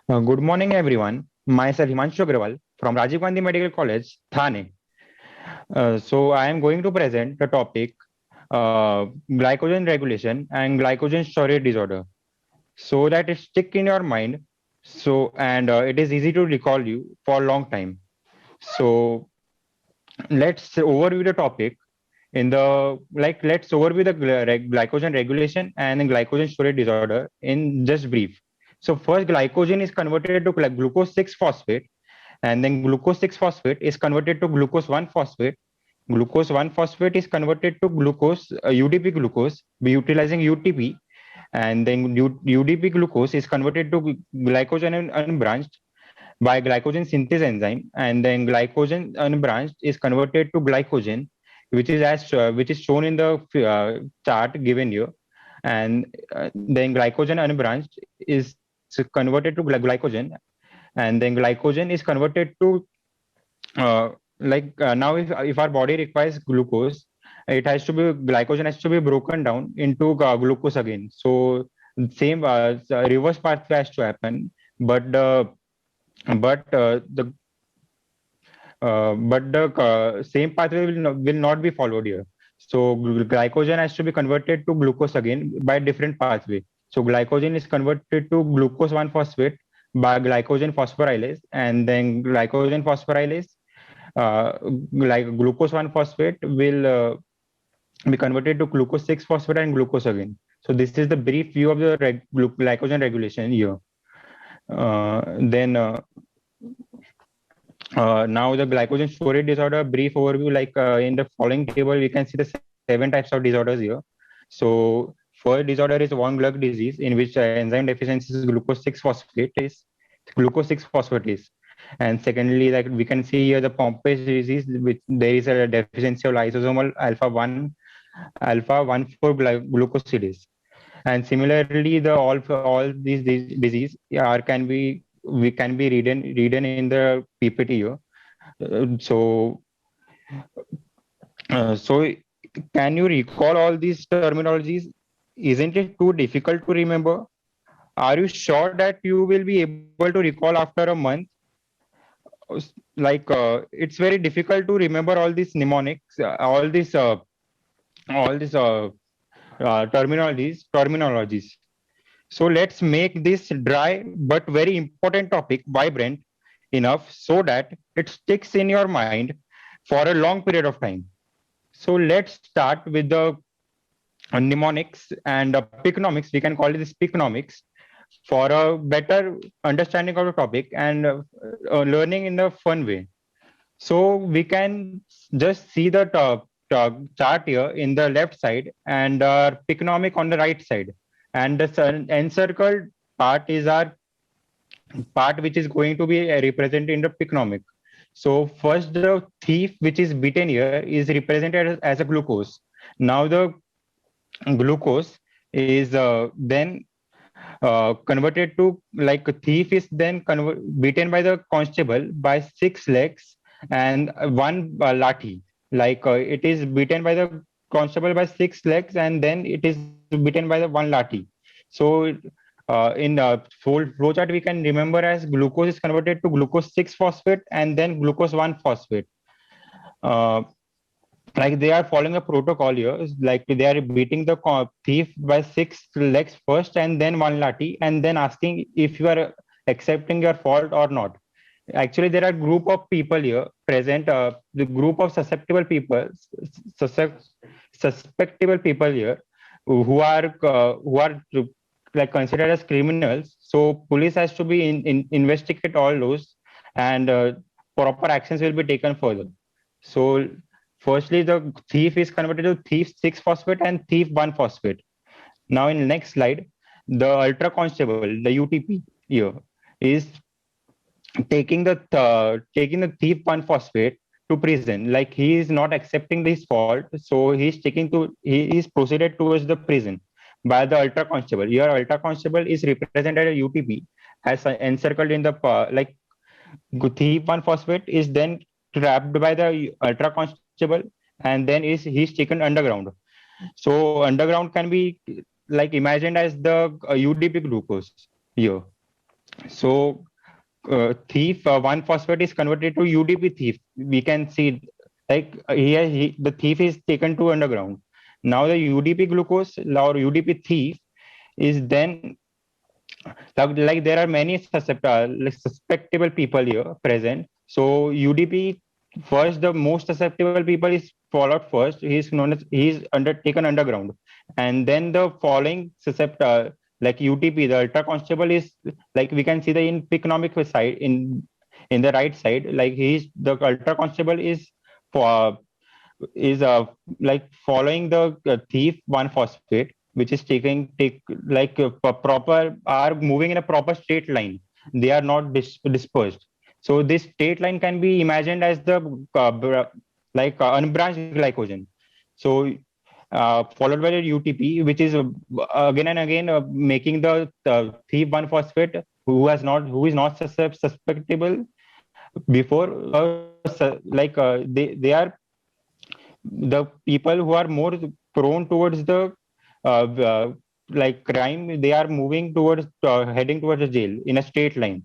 Good morning, everyone. Myself Himanshu Agrawal from Rajiv Gandhi Medical College, Thane. I am going to present the topic glycogen regulation and glycogen storage disorder, so that it stick in your mind. It is easy to recall you for a long time. So let's overview the topic in the let's overview the glycogen regulation and the glycogen storage disorder in just brief. So first, glycogen is converted to glucose 6 phosphate, and then glucose 6 phosphate is converted to glucose 1 phosphate. Glucose 1 phosphate is converted to glucose, UDP glucose, utilizing UTP, and then UDP glucose is converted to glycogen unbranched by glycogen synthase enzyme, and then glycogen unbranched is converted to glycogen, which is shown in the chart given here, and then glycogen unbranched is converted to glycogen, and then glycogen is converted to now if our body requires glucose, it has to be glycogen has to be broken down into glucose again. So same reverse pathway has to happen, but the but the same pathway will not be followed here. So glycogen has to be converted to glucose again by different pathway. So glycogen is converted to glucose 1 phosphate by glycogen phosphorylase, and then glycogen phosphorylase, uh, like glucose 1 phosphate will be converted to glucose 6 phosphate and glucose again. So this is the brief view of the glycogen regulation here. Then Now the glycogen storage disorder brief overview, in the following table we can see the 7 types of disorders here. So first disorder is von Gluck disease, in which enzyme deficiency is glucose 6 phosphatase. And secondly, like we can see here the Pompe disease, which there is a deficiency of lysosomal alpha 1,4 glucosidase. And similarly, the all these disease are can be we can be read in the PPT here. So, so can you recall all these terminologies? Isn't it too difficult to remember? Are you sure that you will be able to recall after a month? It's very difficult to remember all these mnemonics, all these terminologies. So let's make this dry but very important topic vibrant enough so that it sticks in your mind for a long period of time. So let's start with the mnemonics and picnomics. We can call it this picnomics for a better understanding of the topic and learning in a fun way. So we can just see the chart here in the left side and picnomic on the right side. And the encircled part is our part which is going to be represented in the picnomic. So first the thief which is beaten here is represented as a glucose. Now the glucose is then converted to like a thief is then beaten by the constable by 6 legs and one lathi. It is beaten by the constable by 6 legs and then it is beaten by the one lathi. So in flowchart we can remember as glucose is converted to glucose 6 phosphate and then glucose 1 phosphate. Uh, like they are following a protocol here, like they are beating the thief by 6 legs first and then one lathi and then asking if you are accepting your fault or not. Actually there are group of people here present, the group of susceptible suspectable people here who are like considered as criminals. So police has to be investigate all those, and proper actions will be taken further. So firstly, the thief is converted to thief 6 phosphate and thief 1 phosphate. Now in the next slide, the ultra constable, the UTP here, is taking the thief 1 phosphate to prison. Like he is not accepting this fault, so he is proceeded towards the prison by the ultra constable. Your ultra constable is represented as UTP as encircled in the thief 1 phosphate is then trapped by the ultra constable and then is he's taken underground. So underground can be like imagined as the UDP glucose here. So thief 1-phosphate is converted to UDP thief. We can see like here the thief is taken to underground. Now the UDP glucose or UDP thief is then like there are many like suspectable people here present. So UDP first, the most susceptible people is followed first. He is known as he is undertaken underground, and then the following susceptible like UTP, the ultra constable is like we can see the in economic side in the right side. Like he is the ultra constable for is like following the thief 1-phosphate, which is taking take like proper are moving in a proper straight line. They are not dispersed. So this straight line can be imagined as the unbranched glycogen. So followed by the UTP, which is again and again making the thief 1-phosphate who is not susceptible before they are the people who are more prone towards the like crime. They are moving towards heading towards the jail in a straight line.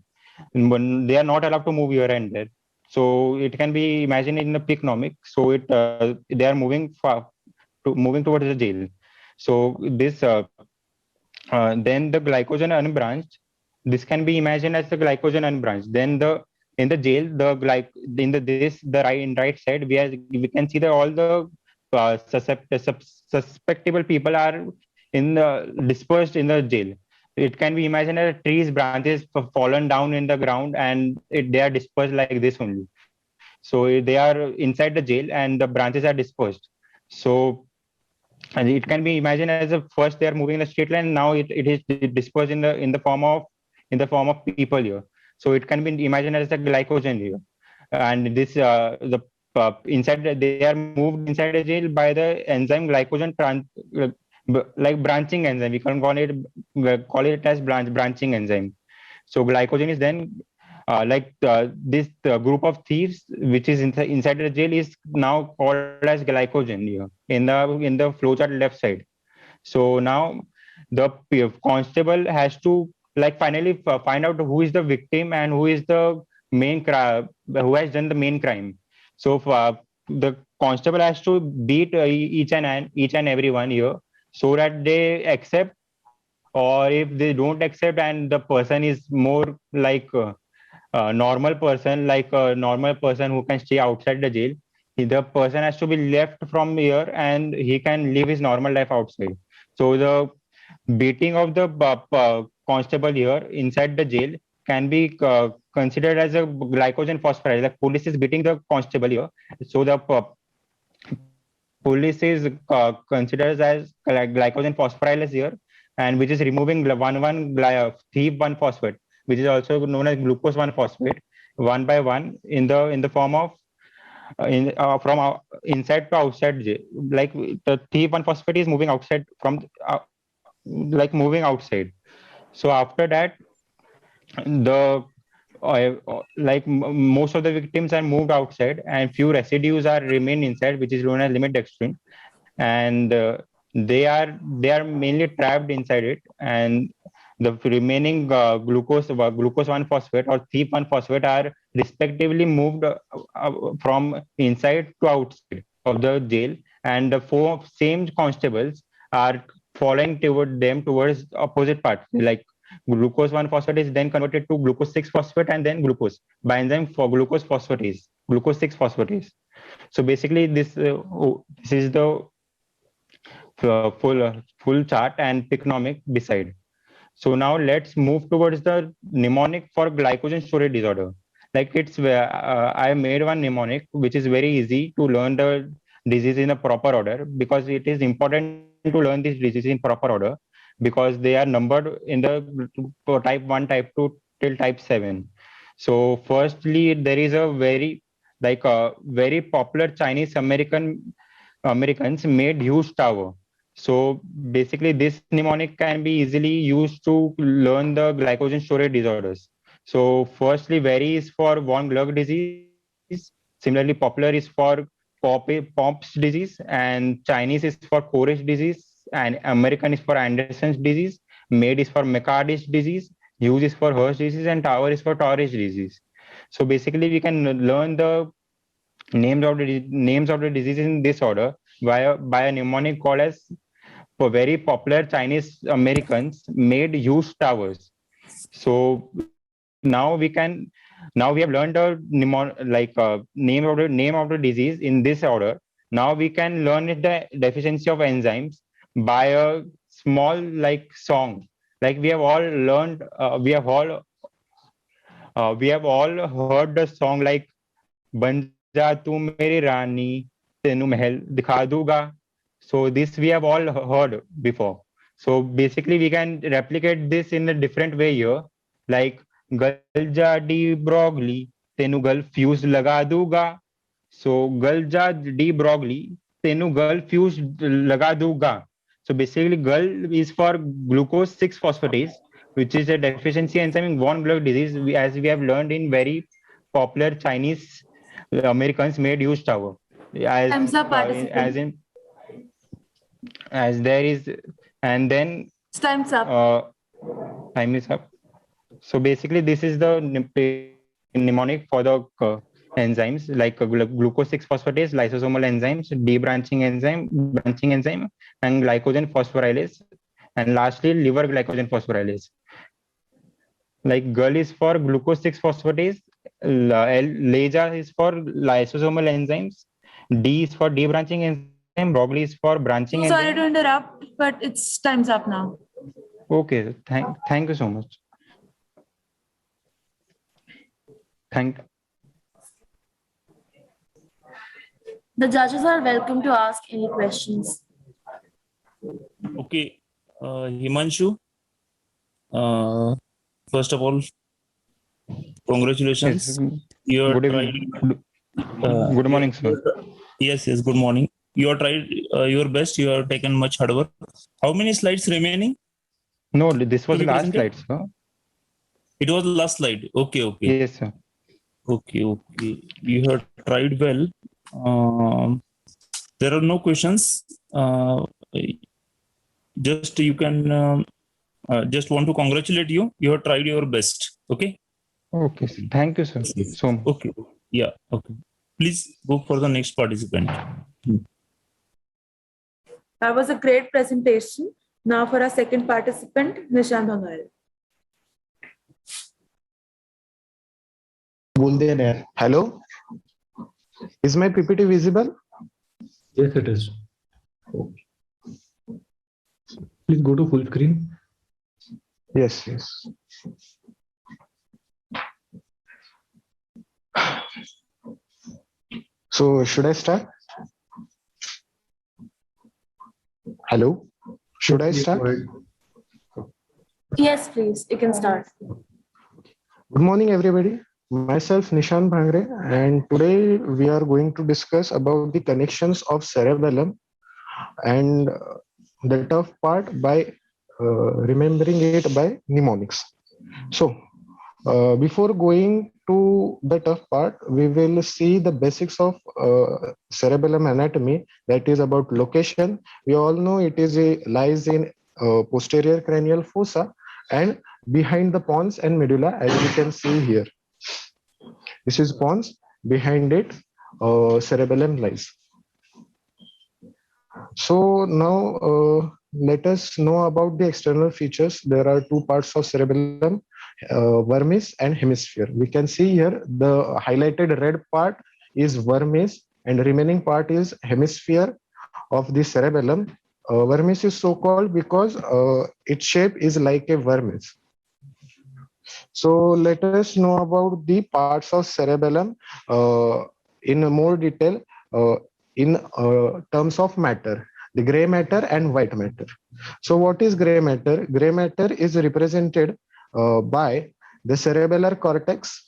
And when they are not allowed to move here and there, so it can be imagined in the economic. So they are moving moving towards the jail. So this then the glycogen unbranched. This can be imagined as the glycogen unbranched. Then the in the jail, the in the this the right in right side, we can see that all the suspectable people are in the dispersed in the jail. It can be imagined as trees branches fallen down in the ground, and they are dispersed like this only. So they are inside the jail and the branches are dispersed. So and it can be imagined as a first they are moving in a straight line. Now it is dispersed in the form of people here. So it can be imagined as a glycogen here. And this the inside they are moved inside a jail by the enzyme glycogen uh, like branching enzyme. We can call it as branching enzyme. So glycogen is then this group of thieves which is inside the jail is now called as glycogen here in the flowchart left side. So now the constable has to like finally find out who is the victim and who is the main who has done the main crime. So the constable has to beat each and every one here so that they accept, or if they don't accept and the person is more like normal person, like a normal person who can stay outside the jail, the person has to be left from here and he can live his normal life outside. So the beating of the constable here inside the jail can be considered as a glycogen phosphorylase. Like police is beating the constable here, so the police is considered as glycogen phosphorylase here, and which is removing thief 1-phosphate, which is also known as glucose 1-phosphate, one by one in the form of from inside to outside like the thief 1-phosphate is moving outside from like moving outside. So after that the most of the victims are moved outside and few residues are remain inside, which is known as limit dextrin. And they are mainly trapped inside it, and the remaining glucose 1-phosphate or thief 1-phosphate are respectively moved from inside to outside of the jail, and the four same constables are following toward them towards opposite parts. Like glucose 1-phosphate is then converted to glucose 6-phosphate and then glucose by enzyme for glucose 6-phosphatase. So basically this is the full chart and picnomic beside. So now let's move towards the mnemonic for glycogen storage disorder. Like I made one mnemonic which is very easy to learn the disease in a proper order, because it is important to learn this disease in proper order, because they are numbered in the type 1, type 2 till type 7. So firstly, there is a very popular Chinese Americans made huge tower. So basically, this mnemonic can be easily used to learn the glycogen storage disorders. So firstly, Very is for von Gluck disease. Similarly, Popular is for Pomp's disease, and Chinese is for Koresh disease, and American is for Anderson's disease. Made is for McCarthy's disease. Hughes is for Hirsch disease, and Tower is for Tourette disease. So basically, we can learn the names of the diseases in this order by a mnemonic called as for very popular Chinese Americans made huge towers. So now we have learned the name of the disease in this order. Now we can learn it the deficiency of enzymes by a small like song. Like we have all heard the song like बन जा तू मेरी रानी तेनू महल दिखा दूंगा. So this we have all heard before. So basically we can replicate this in a different way here. Like गल जा de Broglie तेनू गल फ्यूज लगा दूंगा. So गल जा डी ब्रॉगली तेनू गल फ्यूज लगा दूंगा. So basically GUL is for glucose 6 phosphatase, which is a deficiency enzyme in warm blood disease, as we have learned in very popular Chinese Americans made huge tower. As Time's up, as in as there is, and then Time's up. Time is up. So basically, this is the mnemonic for the enzymes like glucose 6 phosphatase, lysosomal enzymes, branching enzyme, and glycogen phosphorylase, and lastly liver glycogen phosphorylase. Like GUL is for glucose 6 phosphatase, LAGA is for lysosomal enzymes, D is for debranching enzyme, Broglie is for branching enzyme. Sorry to interrupt, but it's time's up now. Okay, thank you so much. The judges are welcome to ask any questions. Okay, Himanshu, first of all, congratulations. You are Good morning, sir. Yes, good morning. You are tried your best. You have taken much hard work. How many slides remaining? No, this was the last slide, sir. It was the last slide. Okay. Yes, sir. Okay. You have tried well. There are no questions. Just you can just want to congratulate you. You have tried your best. Okay. Okay. Thank you, sir. So much. Okay. Yeah. Okay. Please go for the next participant. That was a great presentation. Now for our second participant, Nishant Bhangal. Hello. Is my PPT visible? Yes, it is. Please go to full screen. Yes. So should I start? Hello. Should I start? Yes, please. You can start. Good morning, everybody. Myself, Nishant Bhangre, and today we are going to discuss about the connections of cerebellum and the tough part by remembering it by mnemonics. So before going to the tough part, we will see the basics of cerebellum anatomy, that is about location. We all know it lies in posterior cranial fossa and behind the pons and medulla, as you can see here. This is pons, behind it cerebellum lies. So now let us know about the external features. There are two parts of cerebellum, vermis and hemisphere. We can see here the highlighted red part is vermis and the remaining part is hemisphere of the cerebellum. Vermis is so called because its shape is like a vermis. So let us know about the parts of cerebellum in more detail in terms of matter, the gray matter and white matter. So what is gray matter? Gray matter is represented by the cerebellar cortex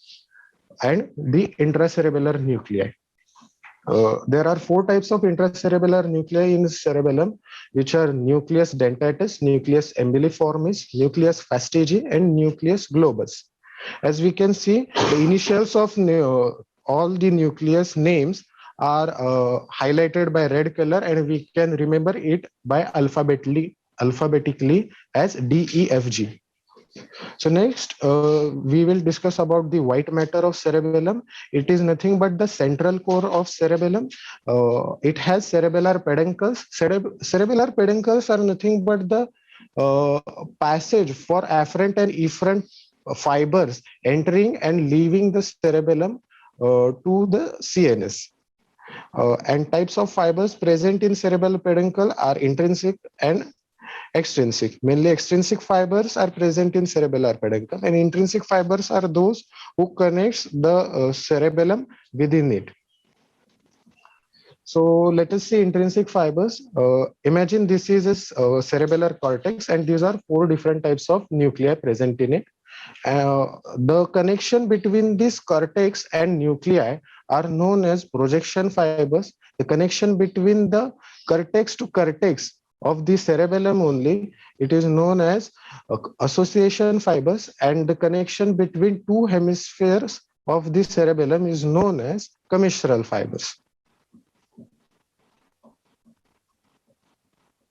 and the intracerebellar nuclei. There are four types of intracerebellar nuclei in cerebellum, which are nucleus dentatus, nucleus embryoniformis, nucleus fastigi, and nucleus globus. As we can see, the initials of all the nucleus names are highlighted by red color, and we can remember it by alphabetically as D, E, F, G. So next, we will discuss about the white matter of cerebellum. It is nothing but the central core of cerebellum. It has cerebellar peduncles. Cerebellar peduncles are nothing but the passage for afferent and efferent fibers entering and leaving the cerebellum to the CNS. And types of fibers present in cerebral peduncle are intrinsic and extrinsic. Mainly extrinsic fibers are present in cerebellar peduncle, and intrinsic fibers are those who connects the cerebellum within it. So let us see intrinsic fibers. Imagine this is a cerebellar cortex, and these are four different types of nuclei present in it. The connection between this cortex and nuclei are known as projection fibers. The connection between the cortex to cortex of the cerebellum only, it is known as association fibers, and the connection between two hemispheres of the cerebellum is known as commissural fibers.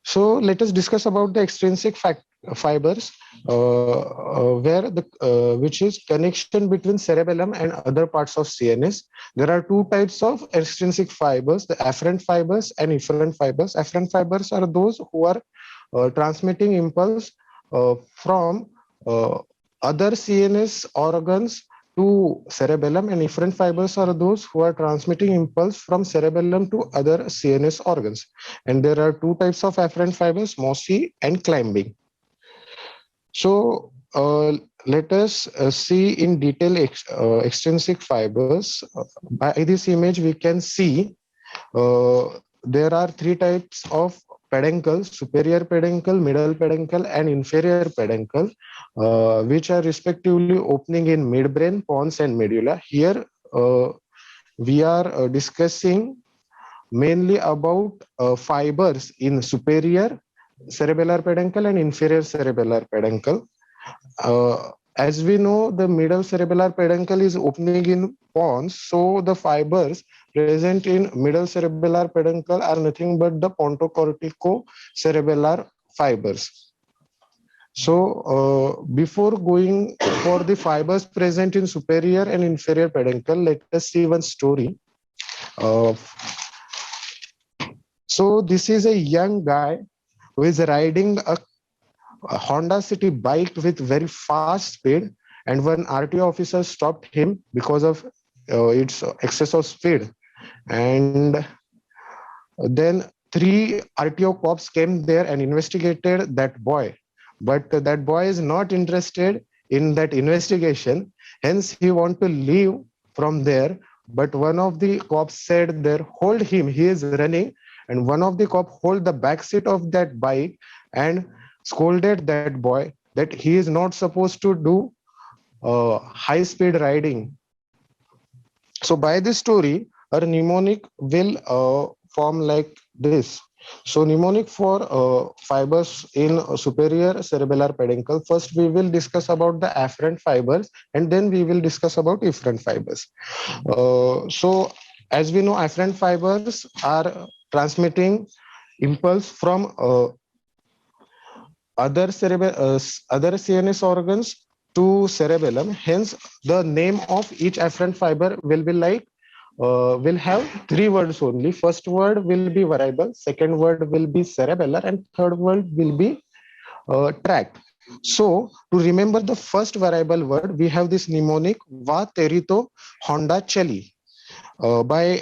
So let us discuss about the extrinsic fibers, which is connection between cerebellum and other parts of CNS. There are two types of extrinsic fibers: the afferent fibers and efferent fibers. Afferent fibers are those who are transmitting impulse from other CNS organs to cerebellum, and efferent fibers are those who are transmitting impulse from cerebellum to other CNS organs. And there are two types of afferent fibers, mossy and climbing. So let us see in detail extrinsic fibers. By this image, we can see there are three types of peduncle: superior peduncle, middle peduncle, and inferior peduncle, which are respectively opening in midbrain, pons, and medulla. Here we are discussing mainly about fibers in superior cerebellar peduncle and inferior cerebellar peduncle. As we know, the middle cerebellar peduncle is opening in pons, so the fibers present in middle cerebellar peduncle are nothing but the pontocortico-cerebellar fibers. So before going for the fibers present in superior and inferior peduncle, let us see one story. So this is a young guy who is riding a Honda City bike with very fast speed, and one RTO officer stopped him because of its excess of speed. And then three RTO cops came there and investigated that boy. But that boy is not interested in that investigation. Hence, he want to leave from there. But one of the cops said there, hold him, he is running. And one of the cops hold the back seat of that bike and scolded that boy that he is not supposed to do high speed riding. So by this story, a mnemonic will form like this. So mnemonic for fibers in superior cerebellar peduncle. First, we will discuss about the afferent fibers, and then we will discuss about efferent fibers. So as we know, afferent fibers are transmitting impulse from other CNS organs to cerebellum. Hence, the name of each afferent fiber will be like will have three words only. First word will be variable, second word will be cerebellar, and third word will be tract. So to remember the first variable word, we have this mnemonic va terito Honda cheli. By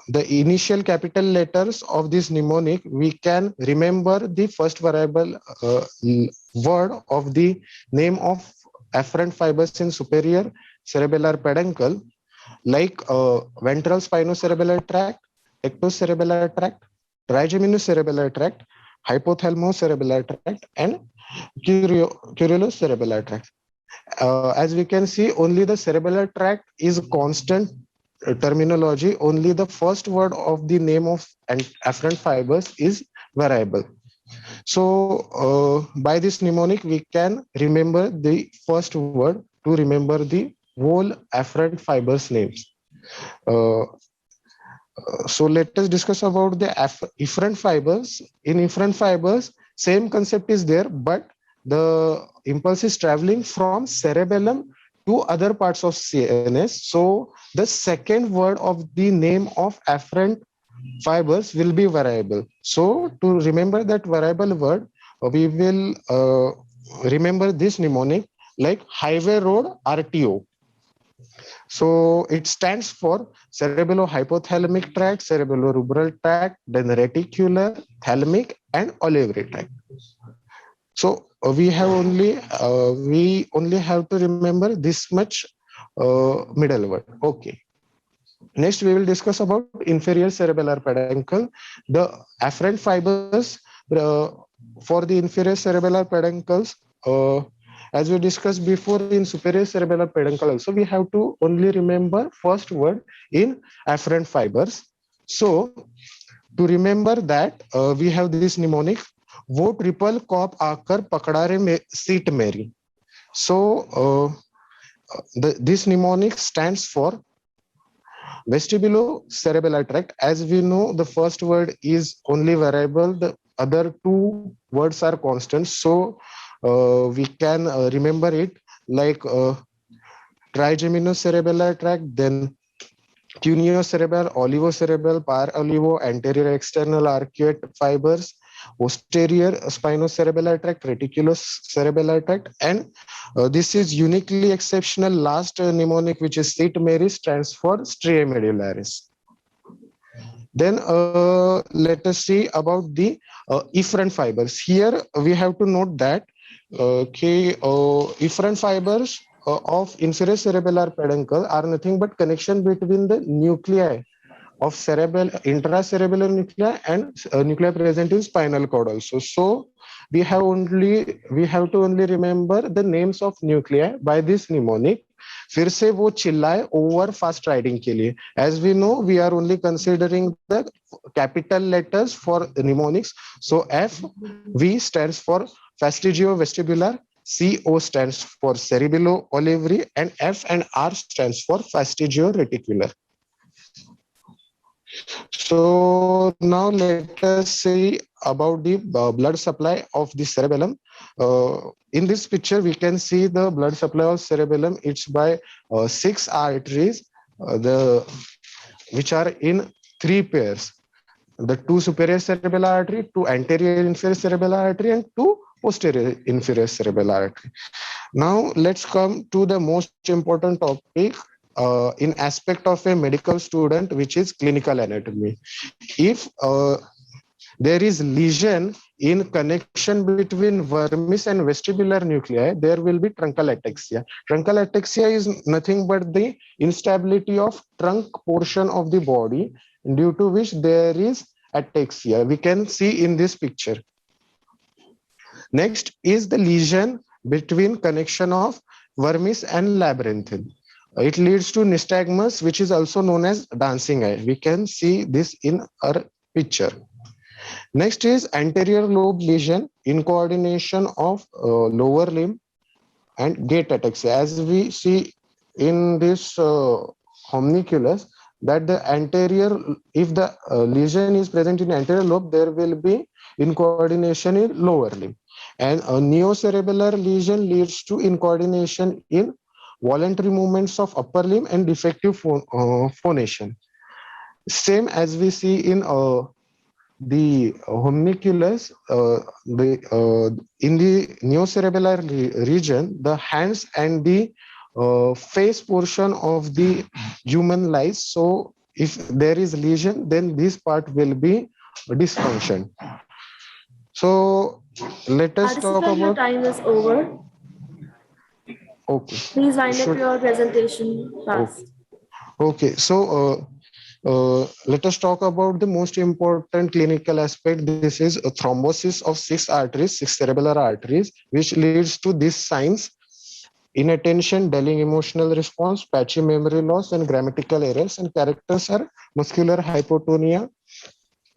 the initial capital letters of this mnemonic, we can remember the first variable word of the name of afferent fibers in superior cerebellar peduncle, like ventral spinocerebellar tract, ectocerebellar tract, trigeminacerebellar tract, hypothalmocerebellar tract, and curulocerebellar tract. As we can see, only the cerebellar tract is constant terminology. Only the first word of the name of afferent fibers is variable. So by this mnemonic, we can remember the first word to remember the whole afferent fibers names. So let us discuss about the efferent fibers. In efferent fibers, same concept is there, but the impulse is traveling from cerebellum to other parts of CNS. So the second word of the name of afferent fibers will be variable. So to remember that variable word, we will remember this mnemonic like highway road RTO. So it stands for cerebello-hypothalamic tract, cerebello-rubral tract, then reticular, thalamic, and olivary tract. So we only have to remember this much middle word. Okay. Next, we will discuss about inferior cerebellar peduncle. The afferent fibers for the inferior cerebellar peduncles, as we discussed before in superior cerebellar peduncle also, we have to only remember first word in afferent fibers. So to remember that, we have this mnemonic, वो triple corp आकर पकड़ा रे seat मेरी. So this mnemonic stands for vestibulocerebellar tract. As we know, the first word is only variable, the other two words are constant. So we can remember it like trigeminocerebellar tract, then cuneo-cerebral, olivo-cerebral, par-olivo, anterior external arcuate fibers, posterior spinocerebellar tract, reticulocerebellar tract, and this is uniquely exceptional last mnemonic, which is sit meris, stands for stria medullaris. Then let us see about the efferent fibers. Here we have to note that efferent fibers of inferior cerebellar peduncle are nothing but connection between the nuclei of intracerebellar nuclei and nuclei present in spinal cord also. So we have to only remember the names of nuclei by this mnemonic. फिर से वो चिल्लाए over fast riding के लिए. As we know, we are only considering the capital letters for mnemonics. So V stands for fastigiovestibular, CO stands for cerebello-olivary, and F and R stands for fastigioreticular. So now let us see about the blood supply of the cerebellum. In this picture, we can see the blood supply of cerebellum. It's by 6 arteries, which are in 3 pairs. The 2 superior cerebellar artery, 2 anterior inferior cerebellar artery, and 2 posterior inferior cerebellar artery. Now let's come to the most important topic in aspect of a medical student, which is clinical anatomy. If there is lesion in connection between vermis and vestibular nuclei, there will be truncal ataxia. Truncal ataxia is nothing but the instability of trunk portion of the body, due to which there is ataxia. We can see in this picture. Next is the lesion between connection of vermis and labyrinthine. It leads to nystagmus, which is also known as dancing eye. We can see this in our picture. Next is anterior lobe lesion in coordination of lower limb and gait ataxia. As we see in this homunculus, that the anterior, if the lesion is present in anterior lobe, there will be incoordination in lower limb. And a neocerebellar lesion leads to incoordination in voluntary movements of upper limb and defective phonation. Same as we see in the homunculus, in the neocerebellar region, the hands and the face portion of the human lies. So if there is lesion, then this part will be dysfunction. So let us talk Participant, your about. time is over. Okay. Please wind up your presentation fast. Okay. So let us talk about the most important clinical aspect. This is a thrombosis of 6 arteries, 6 cerebellar arteries, which leads to these signs: inattention, dulling emotional response, patchy memory loss, and grammatical errors. And characters are muscular hypotonia,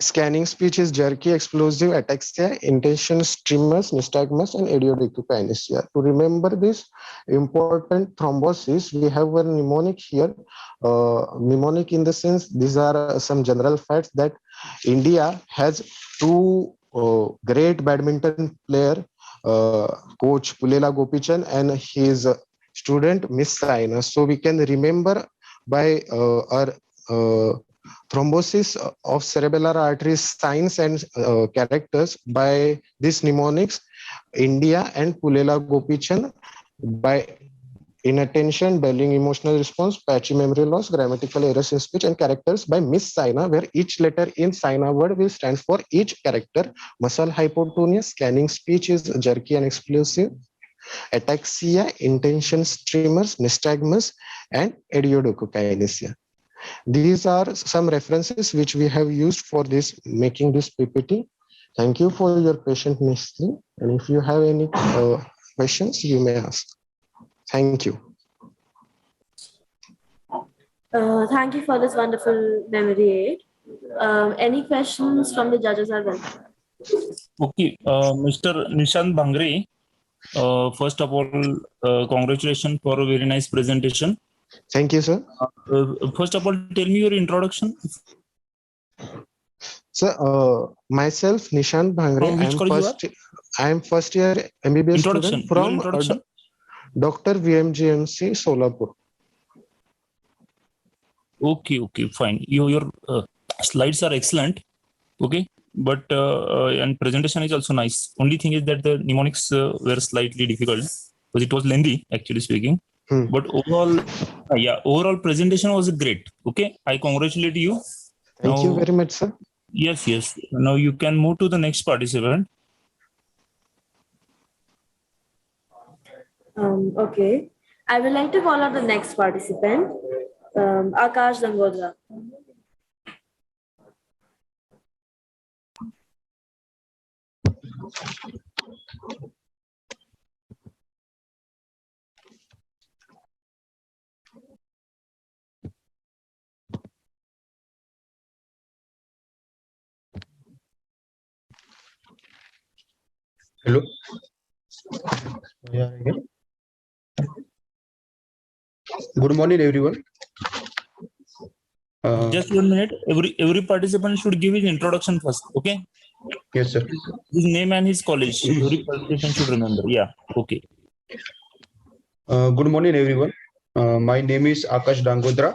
scanning speech is jerky, explosive, ataxia, intention tremors, nystagmus, and idiodictykinesia. To remember this important thrombosis, we have a mnemonic here. Mnemonic in the sense, these are some general facts that India has 2 great badminton player, coach Pulela Gopichand and his student Miss Saina. So we can remember by our thrombosis of cerebellar arteries signs and characters by these mnemonics, India and Pulela Gopichand, by inattention, dulling emotional response, patchy memory loss, grammatical errors in speech, and characters by Miss Saina, where each letter in Saina word will stand for each character. Muscle hypotonia, scanning speech is jerky and explosive. Ataxia, intention tremors, nystagmus, and idiodocokinesia. These are some references which we have used for this making this PPT. Thank you for your patient listening. And if you have any questions, you may ask. Thank you. Thank you for this wonderful memory aid. Any questions from the judges are welcome. Okay, Mr. Nishant Bhangre, first of all, congratulations for a very nice presentation. Thank you, sir. First of all, tell me your introduction. So, myself, Nishant Bhangre, From which college I am first year MBBS Introduction. student from Introduction. Dr. VMGMC, Solapur. Okay, fine. Your slides are excellent. Okay, but and presentation is also nice. Only thing is that the mnemonics were slightly difficult because it was lengthy, actually speaking. But overall, overall presentation was great. Okay, I congratulate you. Thank you very much, sir. Yes. Now you can move to the next participant. Okay. I would like to call out the next participant, Akash Dangodra. Hello. Good morning, everyone. Just 1 minute. Every participant should give his introduction first. Okay. Yes, sir. His name and his college. Every participant should remember. Yeah. Okay. Good morning, everyone. My name is Akash Dangodra,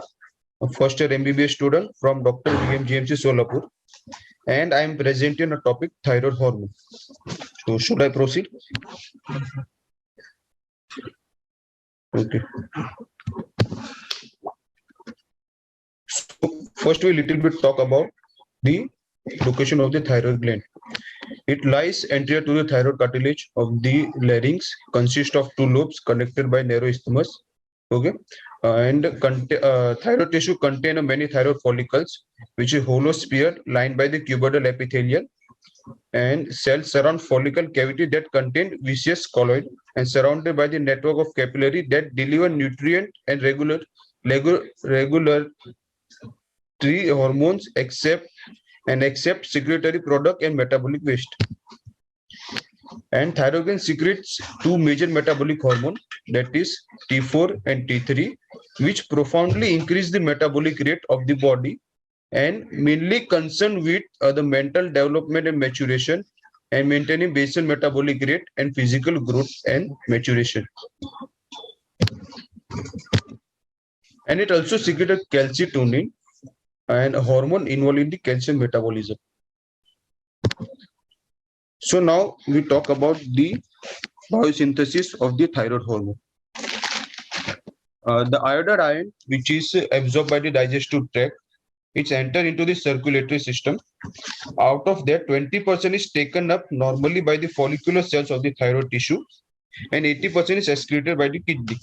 a first year MBBS student from Dr. VMGMC Solapur, and I am presenting a topic thyroid hormone. So, should I proceed? Okay. So, first, we little bit talk about the location of the thyroid gland. It lies anterior to the thyroid cartilage of the larynx, consists of two lobes connected by narrow isthmus. Okay, and thyroid tissue contain many thyroid follicles, which is hollow sphere lined by the cuboidal epithelium, and cells surround follicle cavity that contain viscous colloid and surrounded by the network of capillary that deliver nutrient and regular hormones accept secretory product and metabolic waste. And thyroid gland secretes two major metabolic hormone, that is T4 and T3, which profoundly increase the metabolic rate of the body and mainly concerned with the mental development and maturation and maintaining basal metabolic rate and physical growth and maturation. And it also secretes calcitonin and a hormone involved in the calcium metabolism. So now we talk about the biosynthesis of the thyroid hormone. The iodide ion, which is absorbed by the digestive tract, it's entered into the circulatory system. Out of that, 20% is taken up normally by the follicular cells of the thyroid tissue, and 80% is excreted by the kidney.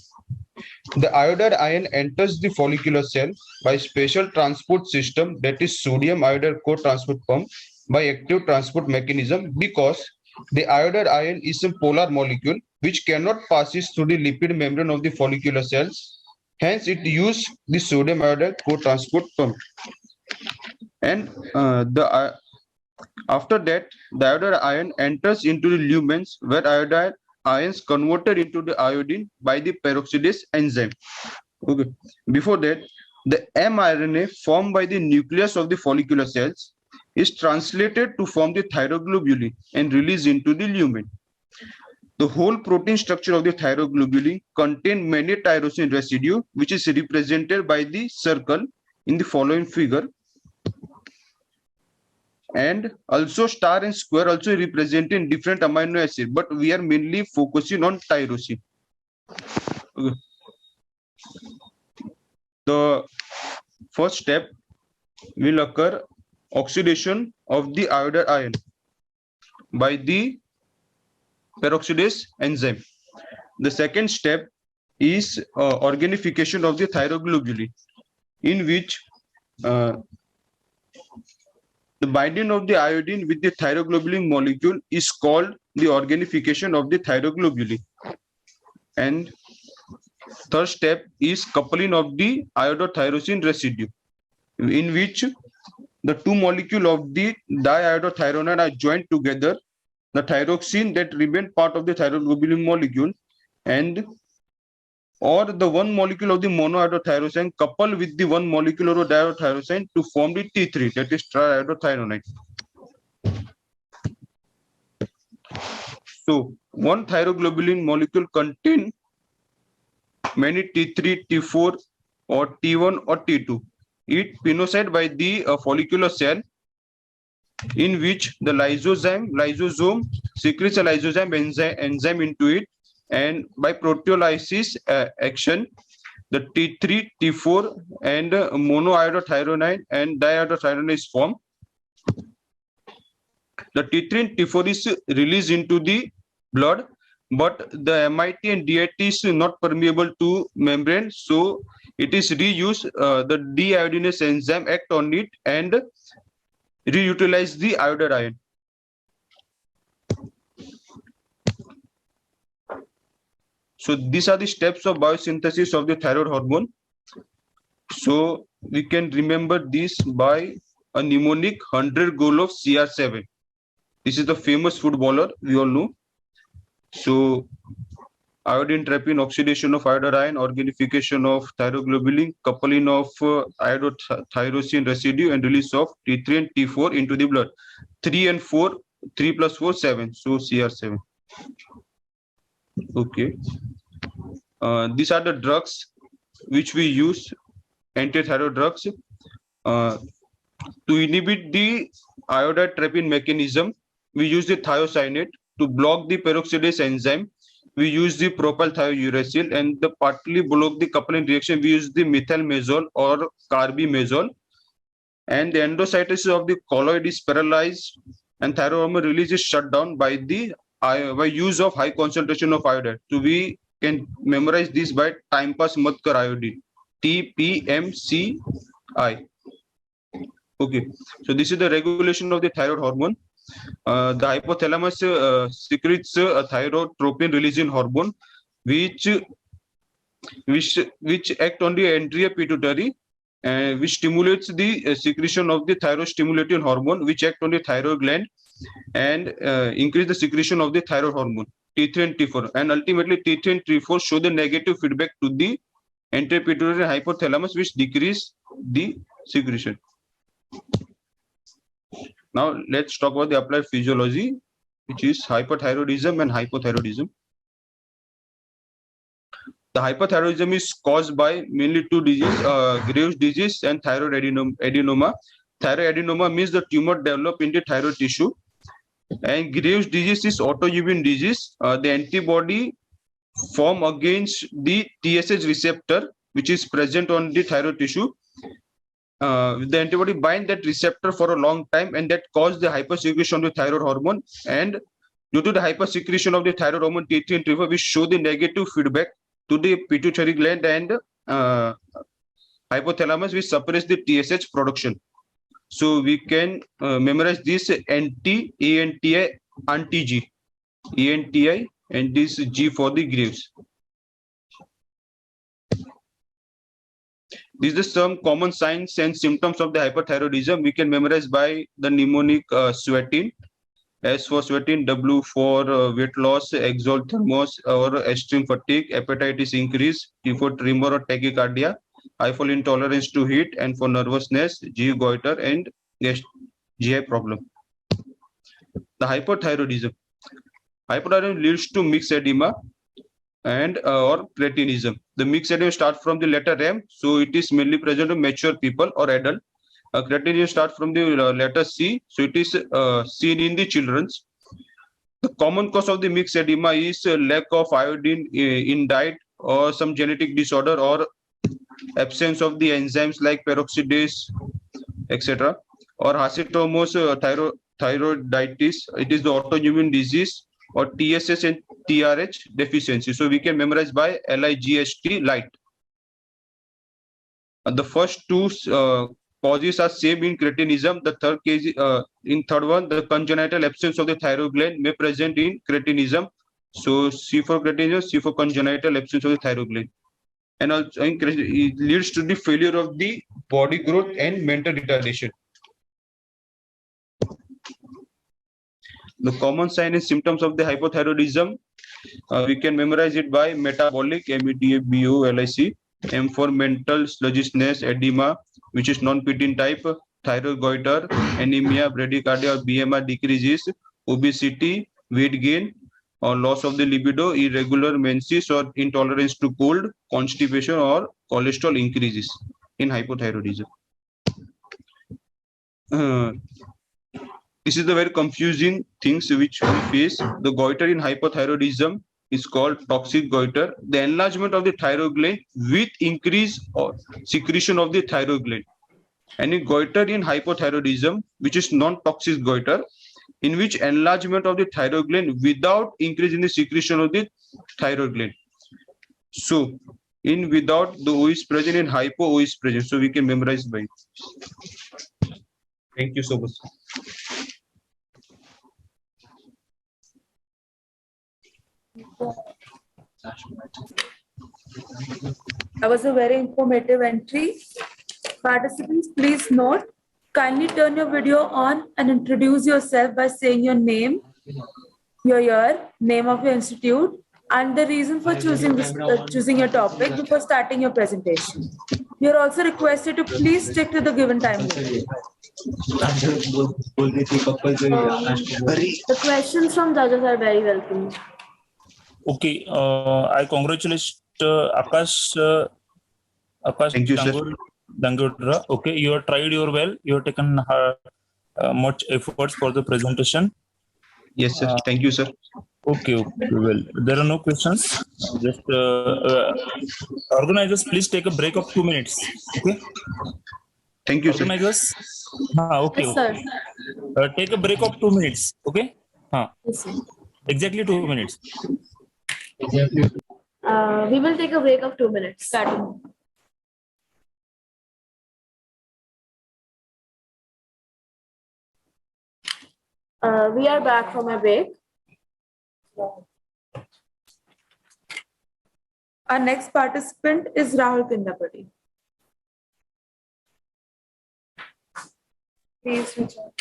The iodide ion enters the follicular cell by special transport system, that is sodium iodide co-transport pump, by active transport mechanism, because the iodide ion is a polar molecule which cannot pass through the lipid membrane of the follicular cells. Hence, it uses the sodium iodide co-transport pump. And after that, the iodide ion enters into the lumens, where iodide ions converted into the iodine by the peroxidase enzyme. Okay. Before that, the mRNA formed by the nucleus of the follicular cells is translated to form the thyroglobulin and released into the lumen. The whole protein structure of the thyroglobulin contain many tyrosine residue, which is represented by the circle in the following figure. And also star and square also representing different amino acid, but we are mainly focusing on tyrosine. Okay. The first step will occur oxidation of the iodide ion by the peroxidase enzyme. The second step is organification of the thyroglobulin, in which the binding of the iodine with the thyroglobulin molecule is called the organification of the thyroglobulin. And third step is coupling of the iodotyrosine residue, in which the two molecules of the diiodothyronine are joined together, the thyroxine that remain part of the thyroglobulin molecule, and or the one molecule of the monoiodotyrosine couple with the one molecule of diiodotyrosine to form the T3, that is triiodothyronine. So one thyroglobulin molecule contain many T3, T4 or T1 or T2. It pinocyte by the follicular cell, in which the lysosome secretes a lysosome enzyme into it, and by proteolysis action, the T3, T4 and monoiodothyronine and diiodothyronine is formed. The T3 and T4 is released into the blood, but the MIT and DIT is not permeable to membrane, so it is reused. The deiodinase enzyme act on it and reutilize the iodide ion. So these are the steps of biosynthesis of the thyroid hormone. So we can remember this by a mnemonic 100 goal of CR7. This is the famous footballer we all know. So iodine trapping, oxidation of iodide ion, organification of thyroglobulin, coupling of iodotyrosine residue, and release of T3 and T4 into the blood. 3 and 4, 3 plus 4, 7. So CR7. Okay. These are the drugs which we use, antithyroid drugs. To inhibit the iodide trapping mechanism, we use the thiocyanate. To block the peroxidase enzyme, we use the propyl thiouracil, and the partly block the coupling reaction, we use the methylmazole or carbimazole. And the endocytosis of the colloid is paralyzed, and thyroid hormone release is shut down by the by use of high concentration of iodine. So we can memorize this by time pass mat kar iodine, TPMCI. Okay, so this is the regulation of the thyroid hormone. The hypothalamus secretes a thyrotropin releasing hormone, which act on the anterior pituitary, which stimulates the secretion of the thyroid stimulating hormone, which act on the thyroid gland and increase the secretion of the thyroid hormone T3 and T4, and ultimately T3 and T4 show the negative feedback to the anterior pituitary hypothalamus, which decrease the secretion. Now let's talk about the applied physiology, which is hyperthyroidism and hypothyroidism. The hyperthyroidism is caused by mainly two diseases, Graves' disease and thyroid adenoma. Thyroid adenoma means the tumor develop in the thyroid tissue, and Graves' disease is autoimmune disease. The antibody form against the TSH receptor, which is present on the thyroid tissue. The antibody bind that receptor for a long time, and that cause the hypersecretion of the thyroid hormone. And due to the hypersecretion of the thyroid hormone T3 and T4, we show the negative feedback to the pituitary gland and hypothalamus, which suppress the TSH production. So we can memorize this anti ANTI anti-G, ANTI, and this G for the Graves. These are some common signs and symptoms of the hyperthyroidism. We can memorize by the mnemonic sweating, S for sweating, W for weight loss, exothermos or extreme fatigue, appetite increase, T for tremor or tachycardia, I for intolerance to heat, and for nervousness, G goiter, and GI problem. The hyperthyroidism. Hypothyroidism leads to mixed edema and or cretinism. The mixed edema starts from the letter M, so it is mainly present in mature people or adult. Cretinism starts from the letter C, so it is seen in the children's. The common cause of the mixed edema is lack of iodine in diet or some genetic disorder or absence of the enzymes like peroxidase, etc. or Hashimoto's thyroiditis. It is the autoimmune disease or TSS and TRH deficiency. So we can memorize by LIGHT light. The first two causes are same in cretinism. The third case, in third one, the congenital absence of the thyroid gland may present in cretinism. So C for cretinism, C for congenital absence of the thyroid gland. And also it leads to the failure of the body growth and mental retardation. The common sign and symptoms of the hypothyroidism, we can memorize it by metabolic, METABOLIC, M for mental sluggishness, edema, which is non-Pitin type, thyroid goiter, anemia, bradycardia or BMR decreases, obesity, weight gain, or loss of the libido, irregular menses or intolerance to cold, constipation or cholesterol increases in hypothyroidism. This is the very confusing things which we face. The goiter in hypothyroidism is called toxic goiter. The enlargement of the thyroid gland with increase or secretion of the thyroid gland. And in goiter in hypothyroidism, which is non-toxic goiter, in which enlargement of the thyroid gland without increase in the secretion of the thyroid gland. So in without, the O is present, in hypo, O is present. So we can memorize by it. Thank you so much. That was a very informative entry. Participants, please note, kindly turn your video on and introduce yourself by saying your name, your year, name of your institute, and the reason for choosing your topic before starting your presentation. You're also requested to please stick to the given time limit. The questions from judges are very welcome. Okay, I congratulate Akash Thank you, sir. Dangodra. Okay, you have tried your well. You have taken much efforts for the presentation. Yes, sir. Thank you, sir. Okay, well, there are no questions. Just organizers, please take a break of 2 minutes. Okay. Thank you, sir. Organizers. Okay. Yes, sir. Take a break of 2 minutes. Okay. Yes, sir. Exactly 2 minutes. We will take a break of 2 minutes. Starting. We are back from a break. Our next participant is Rahul Kindapati. Please switch on.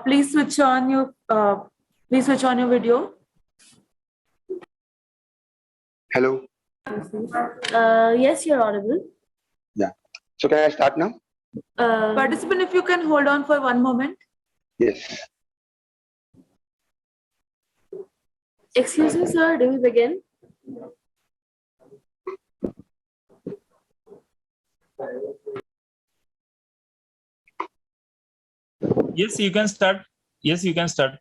Please switch on your video. Hello. Yes, you're audible. Yeah. So can I start now? Participant, if you can hold on for 1 moment. Yes. Excuse me, sir. Do we begin? Yes, you can start. Yes, you can start.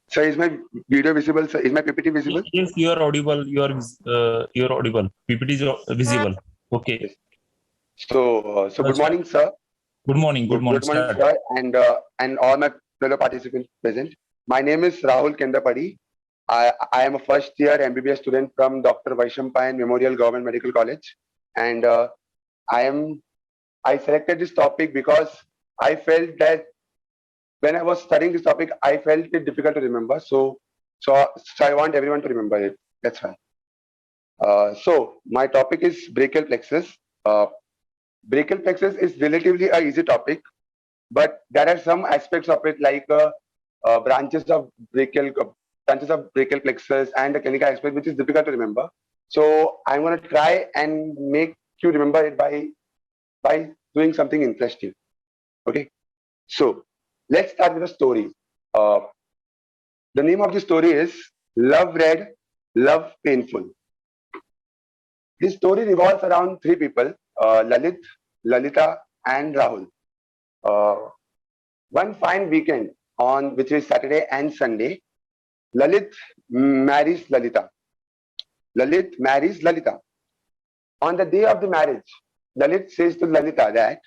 So is my video visible? Sir? Is my PPT visible? Yes, you are audible. You are audible. PPT is visible. Okay. Yes. So good morning, sir. Good morning. Good morning. Good morning, sir, and all my fellow participants present. My name is Rahul Kendapadi. I am a first year MBBS student from Dr. Vaishampayan Memorial Government Medical College, and I selected this topic because I felt that when I was studying this topic, I felt it difficult to remember. So I want everyone to remember it. That's why. So my topic is brachial plexus. Brachial plexus is relatively an easy topic, but there are some aspects of it like branches of brachial plexus and the clinical aspect which is difficult to remember. So I'm going to try and make you remember it by doing something interesting. Okay. So let's start with a story. The name of the story is Love Red, Love Painful. This story revolves around three people, Lalit, Lalita, and Rahul. One fine weekend on which is Saturday and Sunday, Lalit marries Lalita. Lalit marries Lalita. On the day of the marriage, Lalit says to Lalita that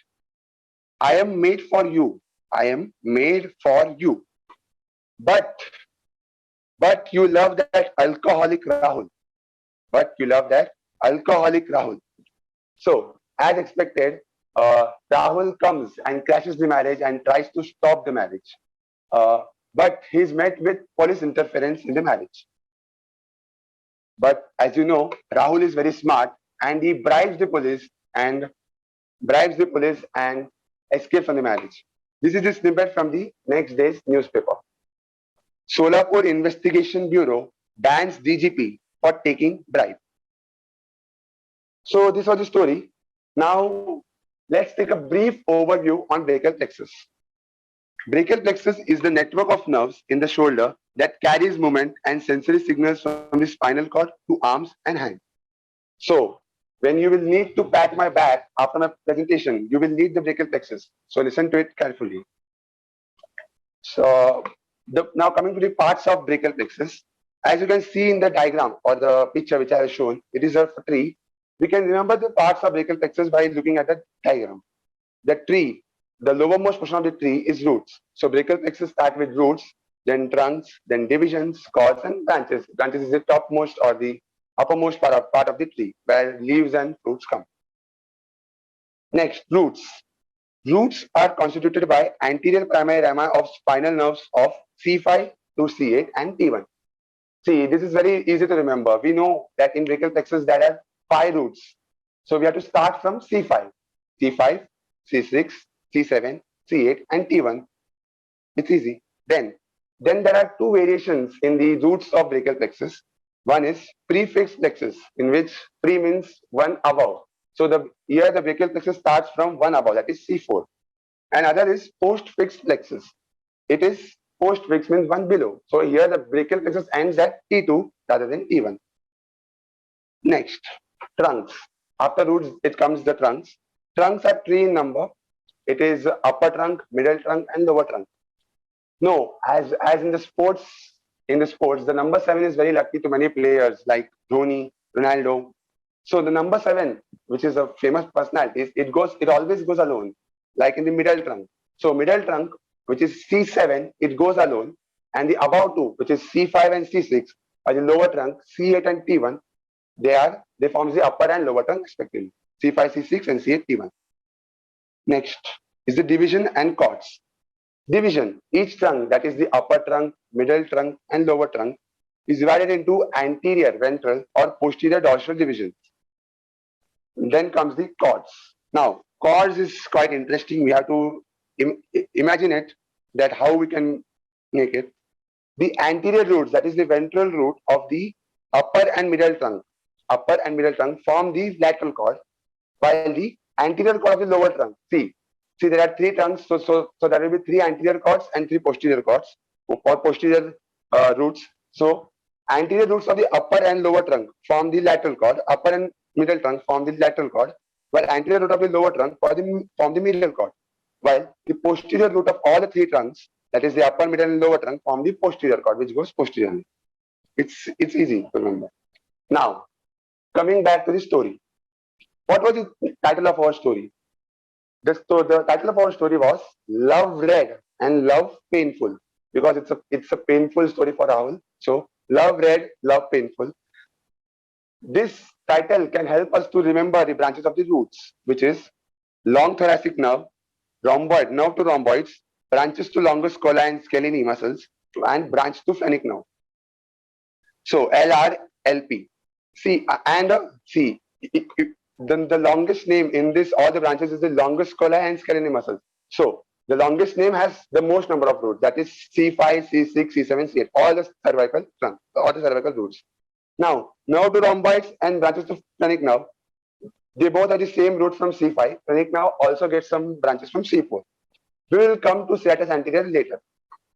I am made for you. I am made for you. But you love that alcoholic Rahul. But you love that alcoholic Rahul. So, as expected, Rahul comes and crashes the marriage and tries to stop the marriage. But he's met with police interference in the marriage. But as you know, Rahul is very smart and he bribes the police and escapes from the marriage. This is a snippet from the next day's newspaper. Solapur Investigation Bureau bans DGP for taking bribe. So this was the story. Now let's take a brief overview on brachial plexus. Brachial plexus is the network of nerves in the shoulder that carries movement and sensory signals from the spinal cord to arms and hands. So when you will need to pat my back after my presentation, you will need the brachial plexus. So listen to it carefully. So now coming to the parts of brachial plexus, as you can see in the diagram or the picture which I have shown, it is a tree. We can remember the parts of brachial plexus by looking at the diagram. The tree, the lowermost portion of the tree is roots. So brachial plexus start with roots, then trunks, then divisions, cords, and branches. Branches is the topmost or the uppermost part of the tree where leaves and fruits come. Next, roots. Roots are constituted by anterior primary rami of spinal nerves of C5 to C8 and T1. See, this is very easy to remember. We know that in brachial plexus there are 5 roots. So we have to start from C5, C5, C6, C7, C8 and T1. It's easy. Then there are 2 variations in the roots of brachial plexus. One is prefixed plexus, in which pre means 1 above. So here the brachial plexus starts from 1 above, that is C4. And other is postfixed plexus. It is postfixed means 1 below. So here the brachial plexus ends at T2 rather than T1. Next, trunks. After roots, it comes the trunks. Trunks are 3 in number. It is upper trunk, middle trunk, and lower trunk. No, as in the sports, the number 7 is very lucky to many players like Dhoni, Ronaldo. So the number 7, which is a famous personality, it always goes alone, like in the middle trunk. So middle trunk, which is C7, it goes alone, and the above 2, which is C5 and C6, are the lower trunk, C8 and T1. They form the upper and lower trunk respectively, C5, C6, and C8, T1. Next is the division and cords. Division, each trunk, that is the upper trunk, middle trunk, and lower trunk, is divided into anterior ventral or posterior dorsal divisions. Then comes the cords. Now, cords is quite interesting. We have to imagine it, that how we can make it. The anterior roots, that is the ventral root of the upper and middle trunk form the lateral cord, while the anterior cord of the lower trunk. See, there are 3 trunks, so there will be 3 anterior cords and 3 posterior cords or posterior roots. So anterior roots of the upper and lower trunk form the lateral cord, upper and middle trunk form the lateral cord, while anterior root of the lower trunk form the medial cord, while the posterior root of all the 3 trunks, that is the upper, middle, and lower trunk, form the posterior cord, which goes posteriorly. It's easy to remember. Now, coming back to the story. What was the title of our story? The title of our story was Love Red and Love Painful, because it's a painful story for Rahul. So Love Red, Love Painful. This title can help us to remember the branches of the roots, which is long thoracic nerve, rhomboid nerve to rhomboids, branches to longus coeli and scalene muscles, and branch to phrenic nerve. So LRLP. The longest name in this all the branches is the longus coeli and scalene muscles. So the longest name has the most number of roots, that is C5, C6, C7, C8, all the cervical trunk, all the cervical roots. Now, nerve to rhomboids and branches to phrenic nerve, they both are the same root from C5. Phrenic nerve also gets some branches from C4. We will come to serratus anterior later.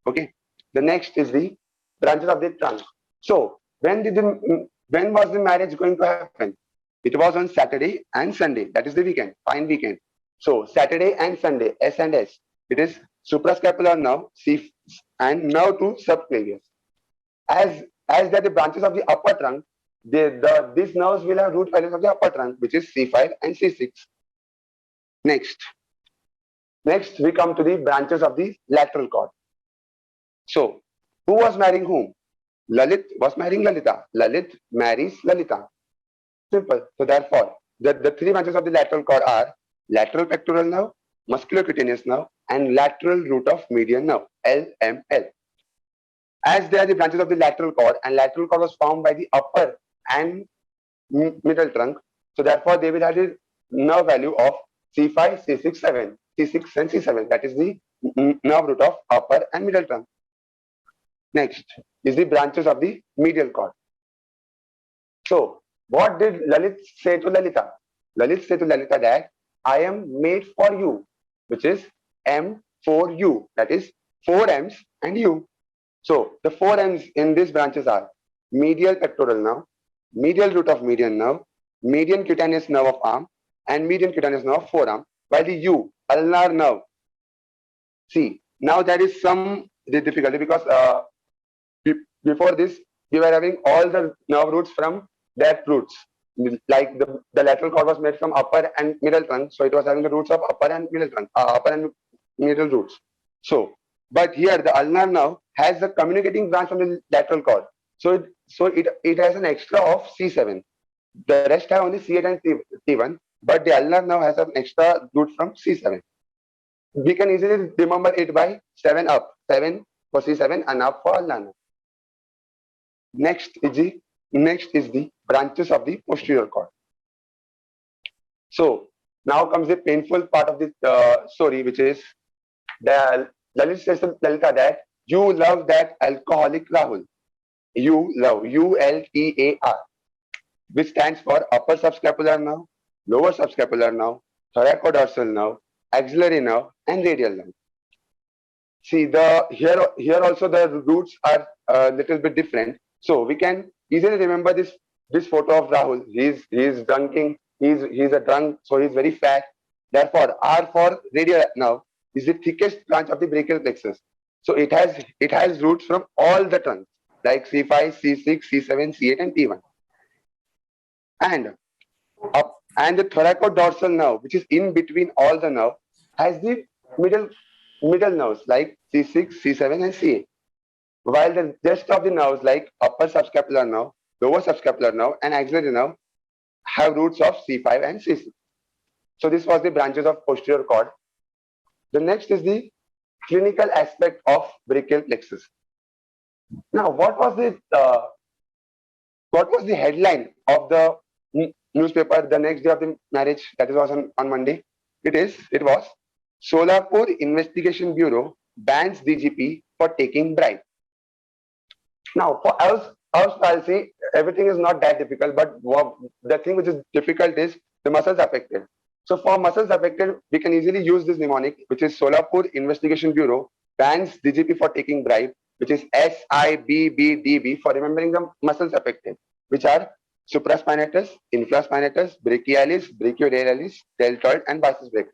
Okay. The next is the branches of the trunk. So when was the marriage going to happen? It was on Saturday and Sunday. That is the weekend, fine weekend. So Saturday and Sunday, S and S. It is suprascapular nerve, C, and nerve to subclavius. As they are the branches of the upper trunk, these nerves will have root values of the upper trunk, which is C5 and C6. Next, we come to the branches of the lateral cord. So, who was marrying whom? Lalit was marrying Lalita. Lalit marries Lalita. Simple. So therefore, the three branches of the lateral cord are lateral pectoral nerve, musculocutaneous nerve, and lateral root of median nerve, LML. As they are the branches of the lateral cord, and lateral cord was formed by the upper and middle trunk, so therefore they will have the nerve value of C5, C6, 7, C6 and C7. That is the nerve root of upper and middle trunk. Next is the branches of the medial cord. So what did Lalit say to Lalita? Lalit said to Lalita that I am made for you, which is M for you. That is 4 M's and U. So the 4 M's in these branches are medial pectoral nerve, medial root of median nerve, median cutaneous nerve of arm, and median cutaneous nerve of forearm. While the U, ulnar nerve. See, now there is some difficulty because before this, we were having all the nerve roots from their roots. Like the lateral cord was made from upper and middle trunk, so it was having the roots of upper and middle trunk, upper and middle roots. So, but here the ulnar nerve has the communicating branch from the lateral cord. So it has an extra of C7. The rest have only C8 and T1, but the ulnar nerve has an extra root from C7. We can easily remember it by 7 up, 7 for C7 and up for ulnar nerve. Next is the branches of the posterior cord. So now comes the painful part of the story, which is the Lalit says to Lalita that you love that alcoholic Rahul. You love, ULTAR, which stands for upper subscapular nerve, lower subscapular nerve, thoracodorsal nerve, axillary nerve, and radial nerve. See, here also the roots are a little bit different. So we can easily remember this photo of Rahul. He's drinking. He's a drunk, so he's very fat. Therefore, R for radial nerve is the thickest branch of the brachial plexus. So it has roots from all the trunks like C5, C6, C7, C8, and T1. And the thoracodorsal nerve, which is in between all the nerve, has the middle nerves like C6, C7, and C8. While the rest of the nerves like upper subscapular nerve, lower subscapular nerve, and axillary nerve have roots of C5 and C6. So this was the branches of posterior cord. The next is the clinical aspect of brachial plexus. Now, what was the headline of the newspaper the next day of the marriage? That was on Monday. It was Solapur Investigation Bureau bans DGP for taking bribe. Now, for Erb's palsy, everything is not that difficult, but the thing which is difficult is the muscles affected. So for muscles affected, we can easily use this mnemonic, which is Solapur Investigation Bureau bans DGP for taking bribe, which is SIBBDB for remembering the muscles affected, which are supraspinatus, infraspinatus, brachialis, brachioradialis, deltoid, and biceps brachii.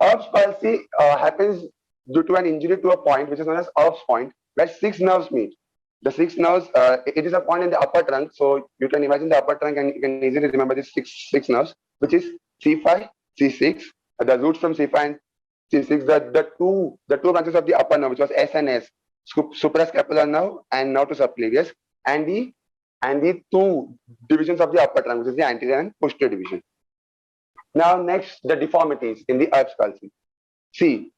Erb's palsy happens due to an injury to a point which is known as Erb's point, where 6 nerves meet. The 6 nerves, it is a point in the upper trunk, so you can imagine the upper trunk and you can easily remember these six nerves, which is C5, C6, the roots from C5 and C6, the two branches of the upper nerve, which was S and S, suprascapular nerve and nerve to subclavius, and the 2 divisions of the upper trunk, which is the anterior and posterior division. Now next, the deformities in the Erb's palsy. See,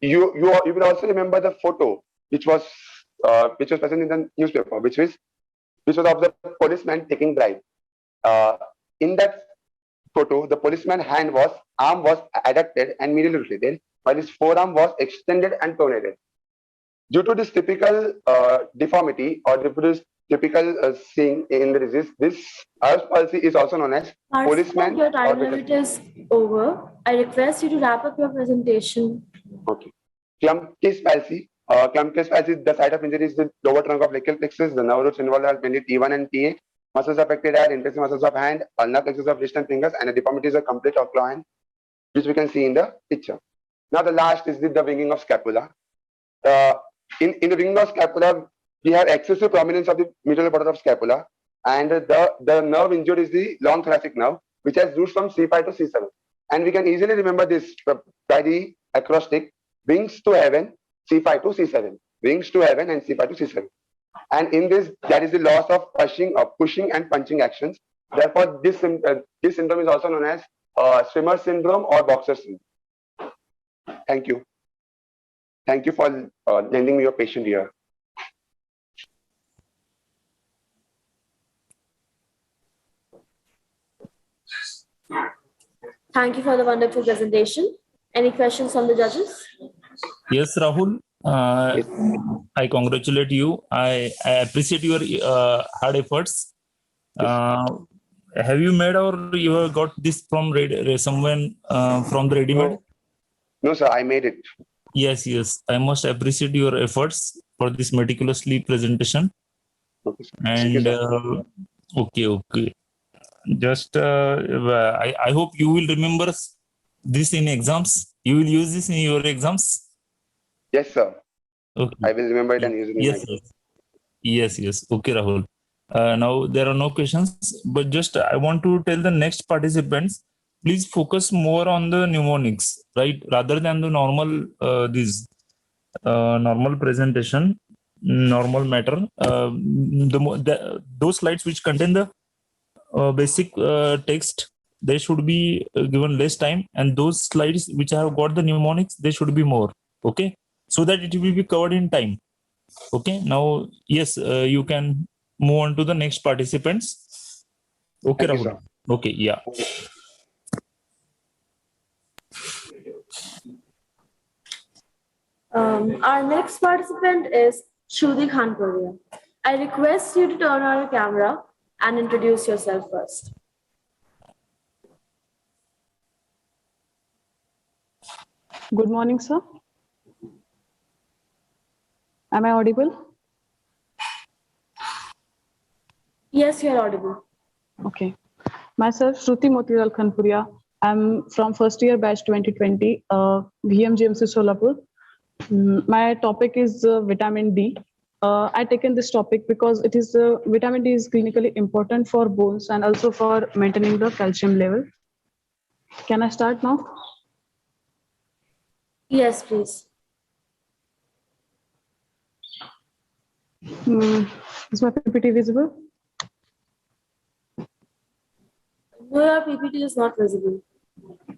you will also remember the photo which was present in the newspaper, which was of the policeman taking bribe. In that photo, the policeman's arm was adducted and medially rotated, while his forearm was extended and pronated. Due to this typical deformity or due to this typical seeing in the disease. This Earth palsy is also known as Participant, policeman your or time vicar. limit is over. I request you to wrap up your presentation. Okay. Klumpke's palsy. Klumpke's palsy, the site of injury is the lower trunk of brachial plexus. The nerve roots involved are mainly T1 and T8. Muscles affected are intensive muscles of hand, ulnar plexus of wrist and fingers, and the deformity is a complete of claw hand, which we can see in the picture. Now the last is the winging of scapula. In the winging of scapula, we have excessive prominence of the medial border of scapula, and the nerve injured is the long thoracic nerve, which has roots from C5 to C7. And we can easily remember this by the acrostic wings to heaven, C5 to C7. Wings to heaven and C5 to C7. And in this, there is the loss of pushing and punching actions. Therefore, this syndrome is also known as swimmer syndrome or boxer syndrome. Thank you. Thank you for lending me your patient here. Thank you for the wonderful presentation. Any questions from the judges? Yes, Rahul. I congratulate you. I appreciate your hard efforts. Have you made or you have got this from someone from the ready-made? No, sir, I made it. Yes, yes. I must appreciate your efforts for this meticulously presentation. Okay, sir. And okay. Just I hope you will remember this in exams. You will use this in your exams. Yes, sir. Okay. I will remember it and use it in my Yes. Okay, Rahul. Now there are no questions, but just I want to tell the next participants, please focus more on the mnemonics, right? Rather than the normal normal presentation, normal matter. Those slides which contain the basic text, they should be given less time, and those slides which have got the mnemonics, they should be more. Okay, so that it will be covered in time. Okay, now yes, you can move on to the next participants. Okay, Thank you, Rahul. Okay, yeah. Our next participant is Shruti Khanpuria. I request you to turn on your camera and introduce yourself first. Good morning, sir. Am I audible? Yes, you're audible. Okay. Myself, Shruti Motilal Khanpuria. I'm from first year batch 2020, VMGMC Solapur. My topic is vitamin D. I taken this topic because it is vitamin D is clinically important for bones and also for maintaining the calcium level. Can I start now? Yes, please. Is my PPT visible? No, your PPT is not visible.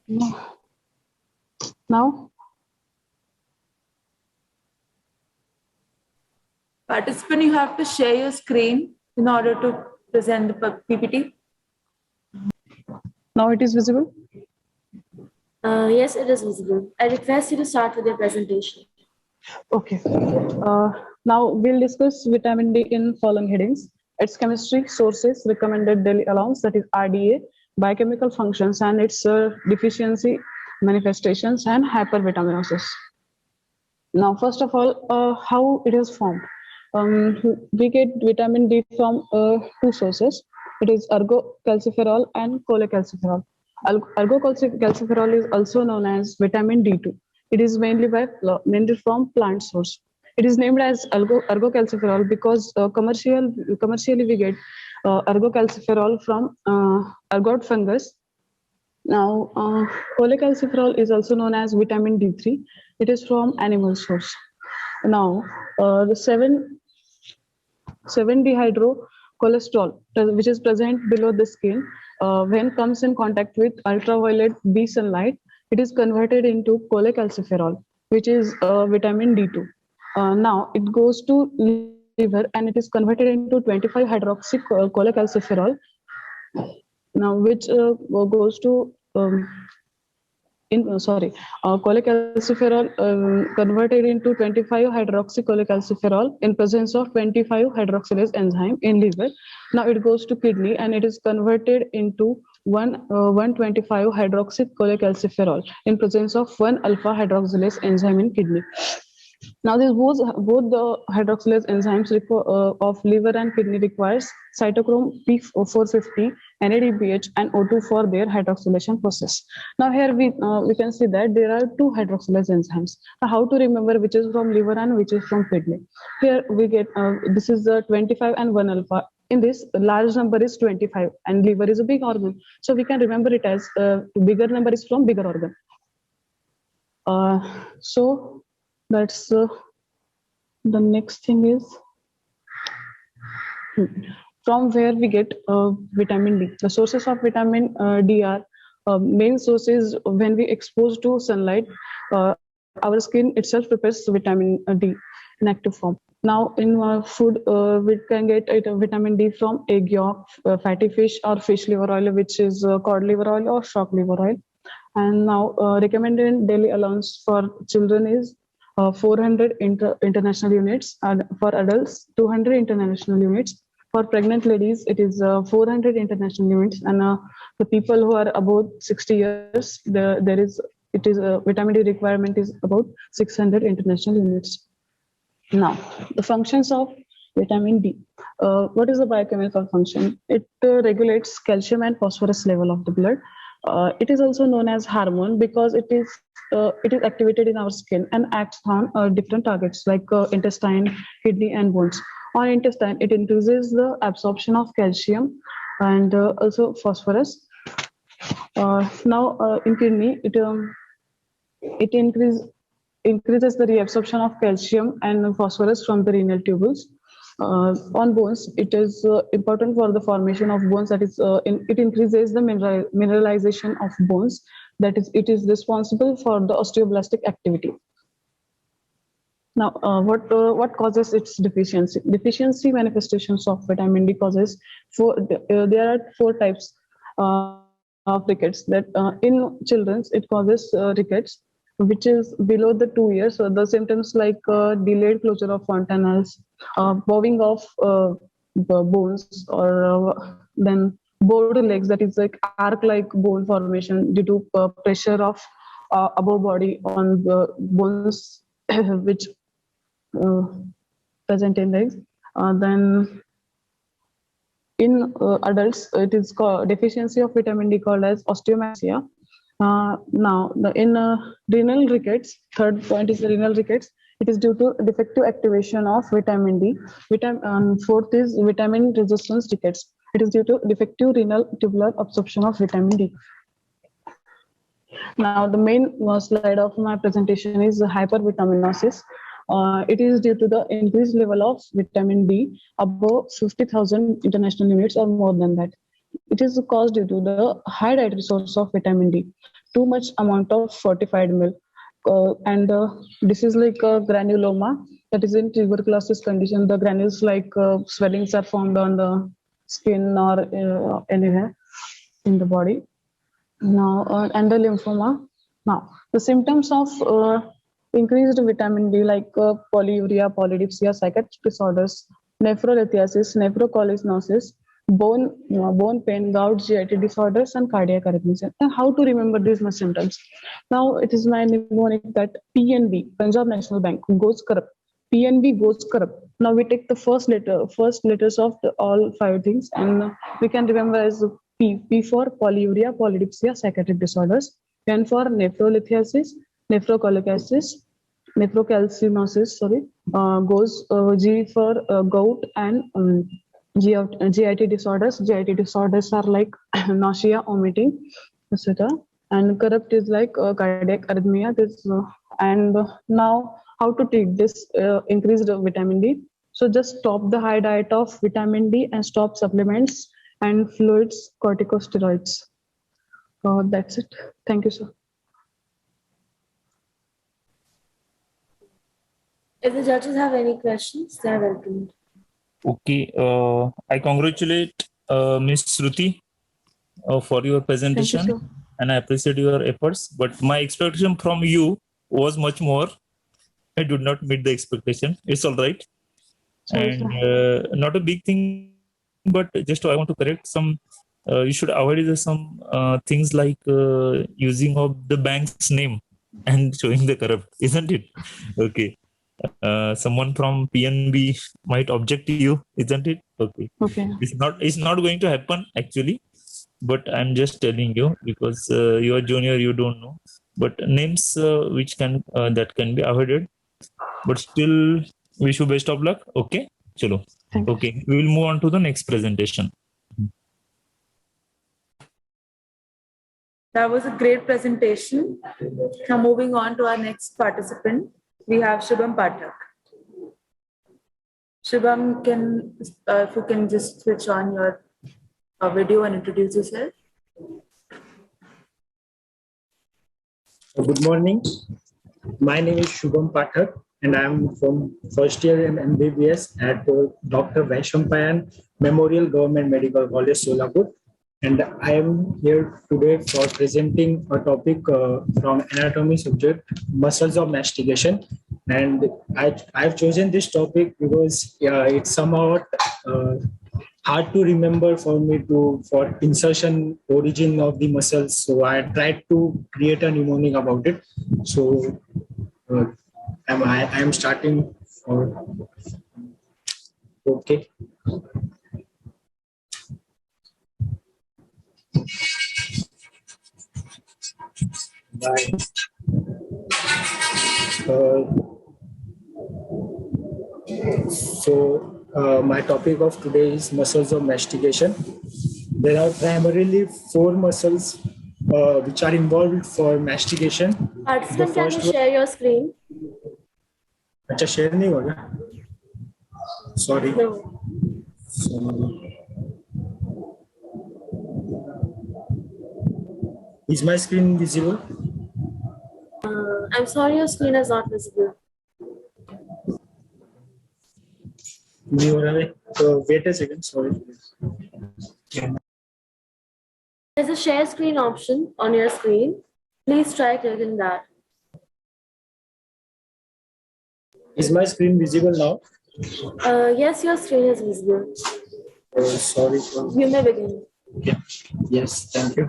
No. Now? Participant, you have to share your screen in order to present the PPT. Now it is visible? Yes, it is visible. I request you to start with your presentation. Okay. Now we'll discuss vitamin D in following headings: its chemistry, sources, recommended daily allowance, that is RDA, biochemical functions, and its deficiency manifestations, and hypervitaminosis. Now, first of all, how it is formed. We get vitamin D from two sources. It is ergocalciferol and cholecalciferol. Ergocalciferol is also known as vitamin D2. It is mainly from plant source. It is named as ergocalciferol because commercially we get ergocalciferol from ergot fungus. Now, cholecalciferol is also known as vitamin D3. It is from animal source. Now, the 7-dehydrocholesterol, which is present below the skin, when comes in contact with ultraviolet B sunlight, it is converted into cholecalciferol, which is vitamin D2. Now, it goes to liver and it is converted into 25-hydroxy cholecalciferol. Now, which goes to cholecalciferol converted into 25 hydroxycholecalciferol in presence of 25 hydroxylase enzyme in liver. Now it goes to kidney and it is converted into 125 hydroxycholecalciferol in presence of 1 alpha hydroxylase enzyme in kidney. Now, these both the hydroxylase enzymes of liver and kidney requires cytochrome P450, NADPH, and O2 for their hydroxylation process. Now, here we can see that there are two hydroxylase enzymes. Now, how to remember which is from liver and which is from kidney? Here we get this is 25 and 1 alpha. In this, large number is 25, and liver is a big organ, so we can remember it as bigger number is from bigger organ. So that's the next thing is from where we get vitamin D. The sources of vitamin D are main sources when we expose to sunlight. Our skin itself prepares vitamin D in active form. Now in food, we can get vitamin D from egg yolk, fatty fish or fish liver oil, which is cod liver oil or shark liver oil. And now recommended daily allowance for children is 400 international units, and for adults 200 international units. For pregnant ladies it is 400 international units, and the people who are above 60 years vitamin D requirement is about 600 international units. Now the functions of vitamin D. What is the biochemical function? It regulates calcium and phosphorus level of the blood. It is also known as hormone because it is activated in our skin and acts on different targets like intestine, kidney, and bones. On intestine, it increases the absorption of calcium and also phosphorus. Now in kidney, it increases the reabsorption of calcium and phosphorus from the renal tubules. On bones, it is important for the formation of bones. That is, it increases the mineralization of bones. That is, it is responsible for the osteoblastic activity. Now, what causes its deficiency? Deficiency manifestations of vitamin D causes there are 4 types of rickets. That in children it causes rickets, which is below the 2 years. So the symptoms like delayed closure of fontanelles, bowing of bones, or then bowed legs, that is like arc-like bone formation due to pressure of above body on the bones which present in legs. Then in adults, it is called deficiency of vitamin D called as osteomasia. Now, in renal rickets, third point is the renal rickets. It is due to defective activation of vitamin D. Fourth is vitamin resistance rickets. It is due to defective renal tubular absorption of vitamin D. Now, the main slide of my presentation is hypervitaminosis. It is due to the increased level of vitamin D above 50,000 international units or more than that. It is caused due to the high dietary source of vitamin D, too much amount of fortified milk, and this is like granuloma. That is in tuberculosis condition. The granules like swellings are formed on the skin or anywhere in the body. Now, and the lymphoma. Now, the symptoms of increased vitamin D like polyuria, polydipsia, psychiatric disorders, nephrolithiasis, nephrocalcinosis, bone pain, gout, GIT disorders, and cardiac arrhythmias. And how to remember these symptoms? Now it is my mnemonic that PNB, Punjab National Bank, goes corrupt. PNB goes corrupt. Now we take the first letters of all 5 things, and we can remember as P for polyuria, polydipsia, psychiatric disorders. N for nephrolithiasis, nephrocalcinosis, goes G for gout and GIT disorders. GIT disorders are like nausea, vomiting, etc. And corrupt is like cardiac arrhythmia. And now how to treat this increased vitamin D? So just stop the high diet of vitamin D and stop supplements and fluids, corticosteroids. That's it. Thank you, sir. If the judges have any questions, they are welcome. Okay, I congratulate Ms. Shruti for your presentation. Thank you, sir. and I appreciate your efforts. But my expectation from you was much more. I did not meet the expectation. It's all right, Sorry, and sir. not a big thing, but just I want to correct some. You should avoid some things like using of the bank's name and showing the corrupt, isn't it? Okay. Someone from PNB might object to you, isn't it? Okay. Okay. It's not going to happen actually, but I'm just telling you because you are junior, you don't know. But names which can that can be avoided, but still wish you best of luck. Okay, chalo. Thank you. Okay, we will move on to the next presentation. That was a great presentation. Now moving on to our next participant, we have Shubham Pathak. Shubham, if you can just switch on your video and introduce yourself. Good morning. My name is Shubham Pathak, and I'm from first year in MBBS at Dr. Vaishampayan Memorial Government Medical College, Solapur. And I am here today for presenting a topic from anatomy subject, muscles of mastication. And I've chosen this topic because it's somewhat hard to remember for me for insertion origin of the muscles. So I tried to create a mnemonic about it. So I am starting. Okay. Bye. My topic of today is muscles of mastication. There are primarily four muscles which are involved for mastication. Participant, can you share your screen? अच्छा share नहीं होगा sorry No. Is my screen visible? I'm sorry, your screen is not visible. नहीं हो रहा है तो wait a second, sorry. There's a share screen option on your screen. Please try clicking that. Is my screen visible now? Yes, your screen is visible. Sorry. You may begin. Okay. Yes, thank you.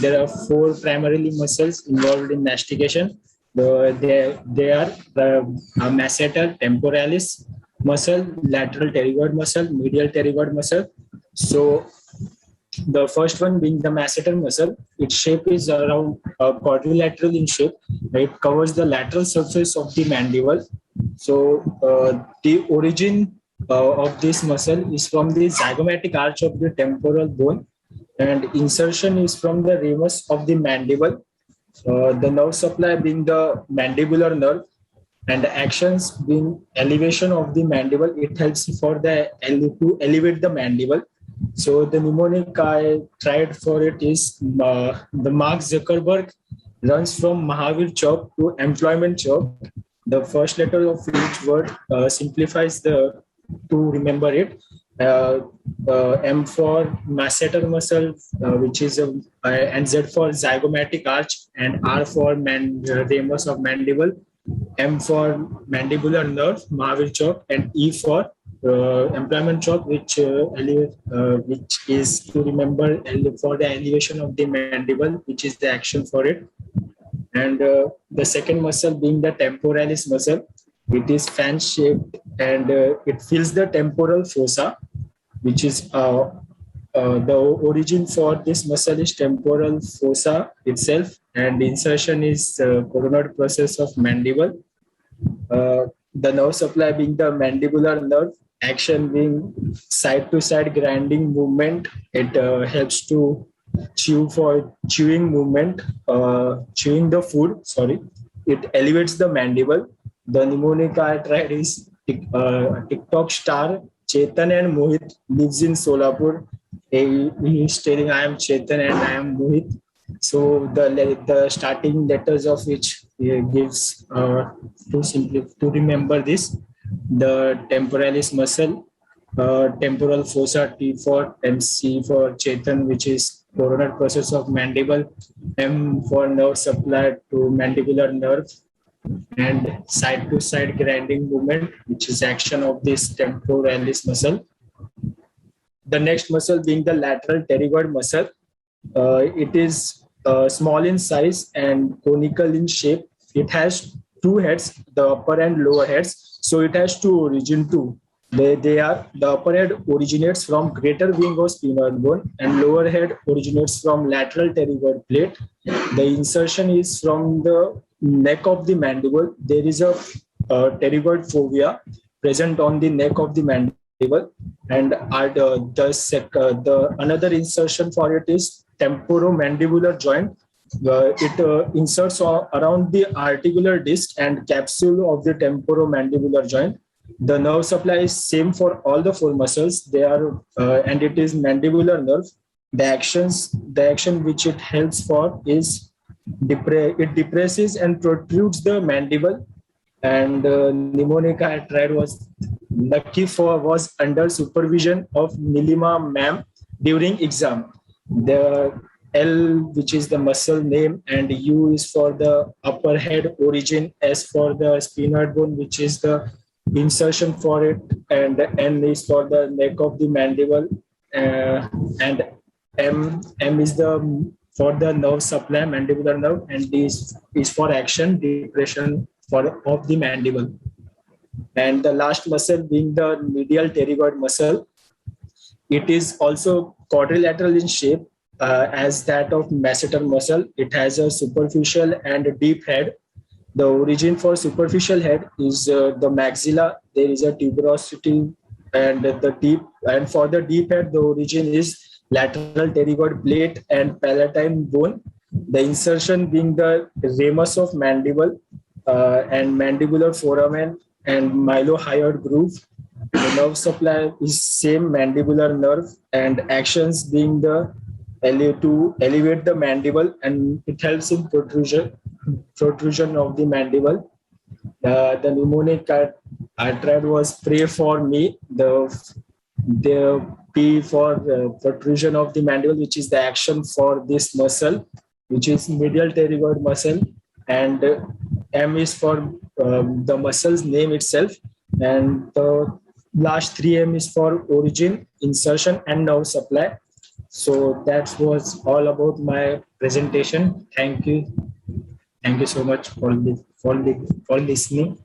There are four primarily muscles involved in mastication. They are the masseter temporalis muscle, lateral pterygoid muscle, medial pterygoid muscle. So the first one being the masseter muscle, its shape is around quadrilateral in shape. It covers the lateral surface of the mandible. So the origin of this muscle is from the zygomatic arch of the temporal bone, and insertion is from the ramus of the mandible. The nerve supply being the mandibular nerve, and the actions being elevation of the mandible. It helps for to elevate the mandible. So the mnemonic I tried for it is the Mark Zuckerberg runs from Mahavir Chowk to Employment Chowk. The first letter of each word simplifies to remember it. M for masseter muscle, which is and Z for zygomatic arch, and R for ramus of mandible, M for mandibular nerve, Mahavir Chowk, and E for employment chowk, which is to remember for the elevation of the mandible, which is the action for it. And the second muscle being the temporalis muscle, it is fan shaped, and it fills the temporal fossa, which is the origin for this muscle is temporal fossa itself, and insertion is coronal process of mandible. The nerve supply being the mandibular nerve, action being side to side grinding movement. It helps to for chewing movement, chewing the food. Sorry, it elevates the mandible. The mnemonic I tried is TikTok star Chetan and Mohit lives in Solapur. He is telling I am Chetan and I am Mohit. So the starting letters of which gives to remember this, the temporalis muscle temporal fossa, T for, and C for Chetan, which is coronal process of mandible, M for nerve supply to mandibular nerve, and side to side grinding movement, which is action of this temporalis muscle. The next muscle being the lateral pterygoid muscle. It is small in size and conical in shape. It has two heads, the upper and lower heads. So it has two origin too. They are the upper head originates from greater wing of sphenoid bone and lower head originates from lateral pterygoid plate. The insertion is from the neck of the mandible. There is a pterygoid fovea present on the neck of the mandible, and the another insertion for it is temporomandibular joint. It inserts around the articular disc and capsule of the temporomandibular joint. The nerve supply is same for all the four muscles. They are and it is mandibular nerve. The action which it helps for is it depresses and protrudes the mandible. And mnemonic I tried was was under supervision of Nilima ma'am during exam. The L, which is the muscle name, and U is for the upper head origin, S for the sphenoid bone, which is the insertion for it, and N is for the neck of the mandible, and M is the for the nerve supply, mandibular nerve, and D is for action, depression of the mandible. And the last muscle being the medial pterygoid muscle. It is also quadrilateral in shape as that of masseter muscle. It has a superficial and a deep head. The origin for superficial head is the maxilla. There is a tuberosity and the deep. And for the deep head, the origin is lateral pterygoid plate and palatine bone. The insertion being the ramus of mandible and mandibular foramen and mylohyoid groove. The nerve supply is same mandibular nerve, and actions being the to elevate the mandible, and it helps in protrusion of the mandible. The mnemonic I tried was pray for me. The P for protrusion of the mandible, which is the action for this muscle, which is medial pterygoid muscle, and M is for the muscle's name itself, and the last 3M is for origin, insertion, and nerve supply. So that was all about my presentation. Thank you so much for listening.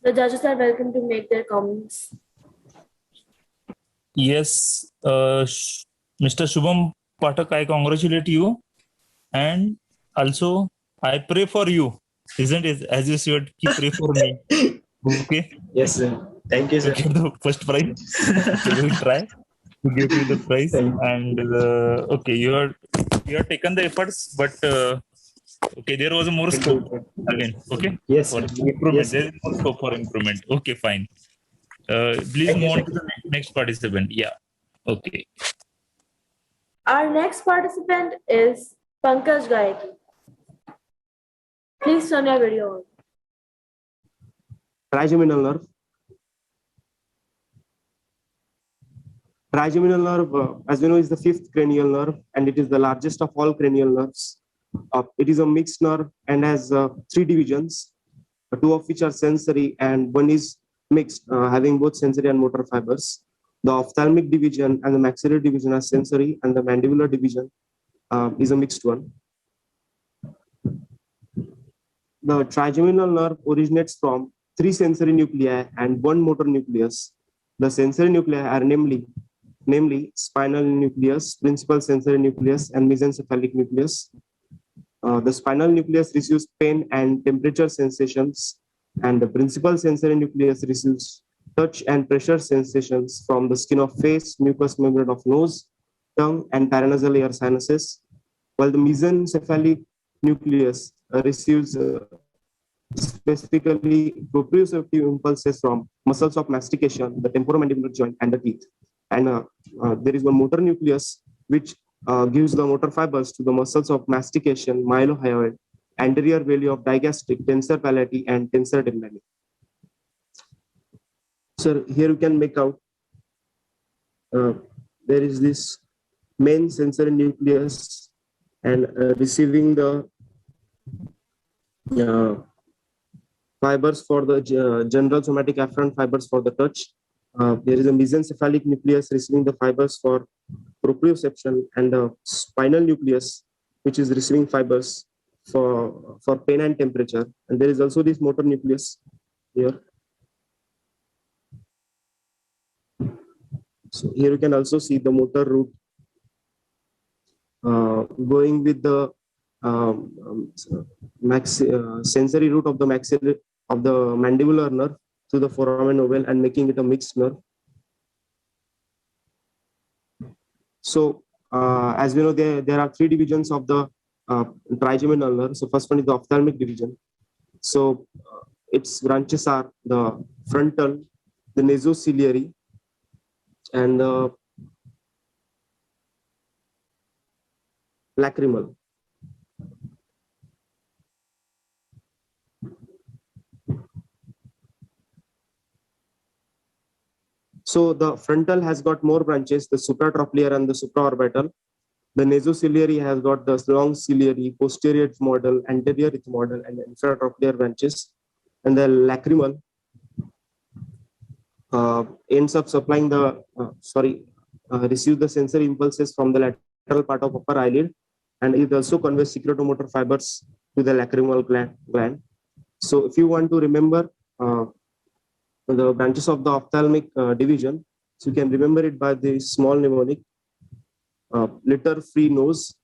The judges are welcome to make their comments. Yes, Mr. Shubham Pathak, I congratulate you, and also I pray for you. Isn't it? As you said, keep pray for me. Okay. Yes, sir. Thank you, sir. To get the first prize. We will try to give you the prize. And okay, you have taken the efforts, but okay, there was more scope again. Okay. Yes. For improvement. Yes. There is more scope for improvement. Okay, fine. Please move on to the next participant. Yeah. Okay. Our next participant is Pankaj Gayaki. Please turn your video on. Trigeminal nerve. Trigeminal nerve, as we know, is the fifth cranial nerve, and it is the largest of all cranial nerves. It is a mixed nerve and has 3 divisions, 2 of which are sensory and 1 is mixed, having both sensory and motor fibers. The ophthalmic division and the maxillary division are sensory, and the mandibular division is a mixed one. The trigeminal nerve originates from 3 sensory nuclei and 1 motor nucleus. The sensory nuclei are namely spinal nucleus, principal sensory nucleus, and mesencephalic nucleus. The spinal nucleus receives pain and temperature sensations, and the principal sensory nucleus receives touch and pressure sensations from the skin of face, mucous membrane of nose, tongue, and paranasal air sinuses, while the mesencephalic nucleus receives specifically proprioceptive impulses from muscles of mastication, the temporomandibular joint, and the teeth. And there is one motor nucleus which gives the motor fibers to the muscles of mastication, mylohyoid, anterior valley of digastric, tensor palati, and tensor tendini. So here you can make out there is this main sensory nucleus and receiving the fibers for the general somatic afferent fibers for the touch. There is a mesencephalic nucleus receiving the fibers for proprioception, and the spinal nucleus which is receiving fibers for pain and temperature. And there is also this motor nucleus here. So here you can also see the motor root going with the sensory root of the maxillary of the mandibular nerve to the foramen ovale and making it a mixed nerve. So as we know, there are three divisions of the trigeminal nerve. So first one is the ophthalmic division. So its branches are the frontal, the nasociliary, and the lacrimal. So the frontal has got more branches, the supratrochlear and the supraorbital. The nasociliary has got the long ciliary, posterior ethmoidal, anterior ethmoidal, and infratrochlear branches. And the lacrimal ends up supplying the receive the sensory impulses from the lateral part of upper eyelid, and it also conveys secretomotor fibers to the lacrimal gland. So if you want to remember the branches of the ophthalmic division, so you can remember it by the small mnemonic litter-free nose,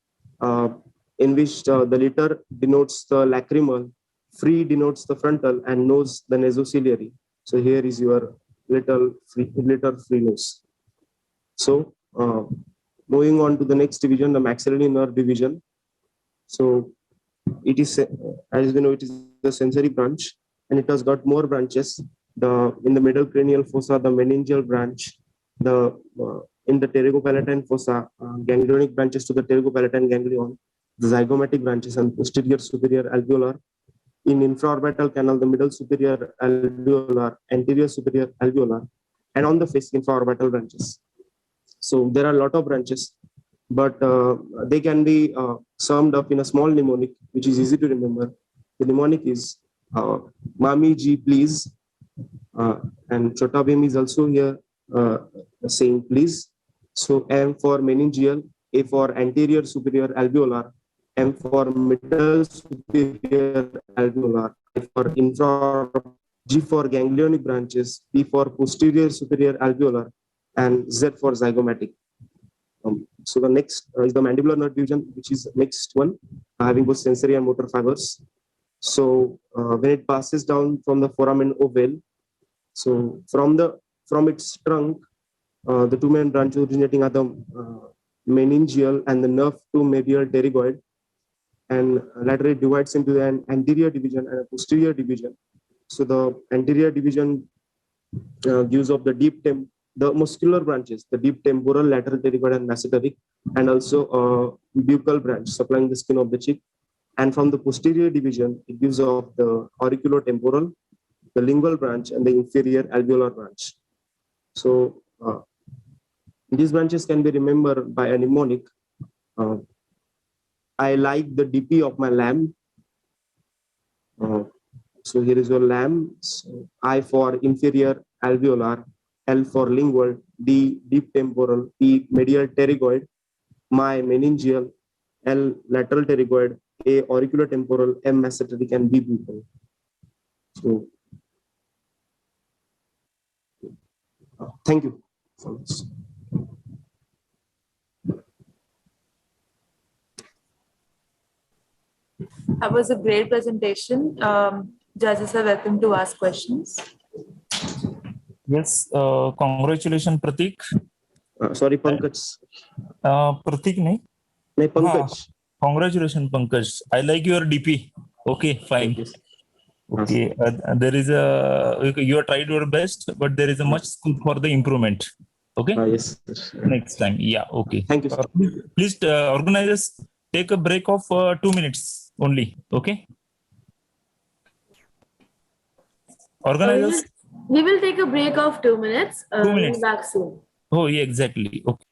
in which the litter denotes the lacrimal, free denotes the frontal, and nose the nasociliary. So here is your litter-free nose. So moving on to the next division, the maxillary nerve division. So it is, as you know, it is the sensory branch, and it has got more branches. In the middle cranial fossa, the meningeal branch, in the pterygopalatine fossa, ganglionic branches to the pterygopalatine ganglion, the zygomatic branches, and posterior superior alveolar. In infraorbital canal, the middle superior alveolar, anterior superior alveolar, and on the face, infraorbital branches. So there are a lot of branches, but they can be summed up in a small mnemonic, which is easy to remember. The mnemonic is Mami Ji, please. And Chota Bhim is also here saying please. So M for meningeal, A for anterior superior alveolar, M for middle superior alveolar, I for infra, G for ganglionic branches, P for posterior superior alveolar, and Z for zygomatic. So the next is the mandibular nerve division, which is next one, having both sensory and motor fibers. So when it passes down from the foramen ovale, so from its trunk, the two main branches originating are the meningeal and the nerve to medial pterygoid, and laterally divides into an anterior division and a posterior division. So the anterior division gives of the the muscular branches, the deep temporal, lateral pterygoid, and masseteric, and also buccal branch supplying the skin of the cheek. And from the posterior division, it gives of the auriculotemporal, the lingual branch, and the inferior alveolar branch. So these branches can be remembered by a mnemonic. I like the DP of my lamb. So here is your lamb. So I for inferior alveolar, L for lingual, D deep temporal, P medial pterygoid, my meningeal, L lateral pterygoid, A auriculotemporal, M masseteric, and B buccal. So thank you for this. That was a great presentation. Judges are welcome to ask questions. Yes, congratulations, Pratik. Sorry, Pankaj. Pratik, nahi? No, Pankaj. Congratulations, Pankaj. I like your DP. Okay, fine. Okay, there is you have tried your best, but there is a much scope for the improvement. Okay. Yes. Sir. Next time, yeah. Okay. Thank you. Sir. Please, organizers, take a break of 2 minutes only. Okay. Organizers. We will take a break of 2 minutes. 2 We'll minutes. be back soon. Oh, yeah, exactly. Okay.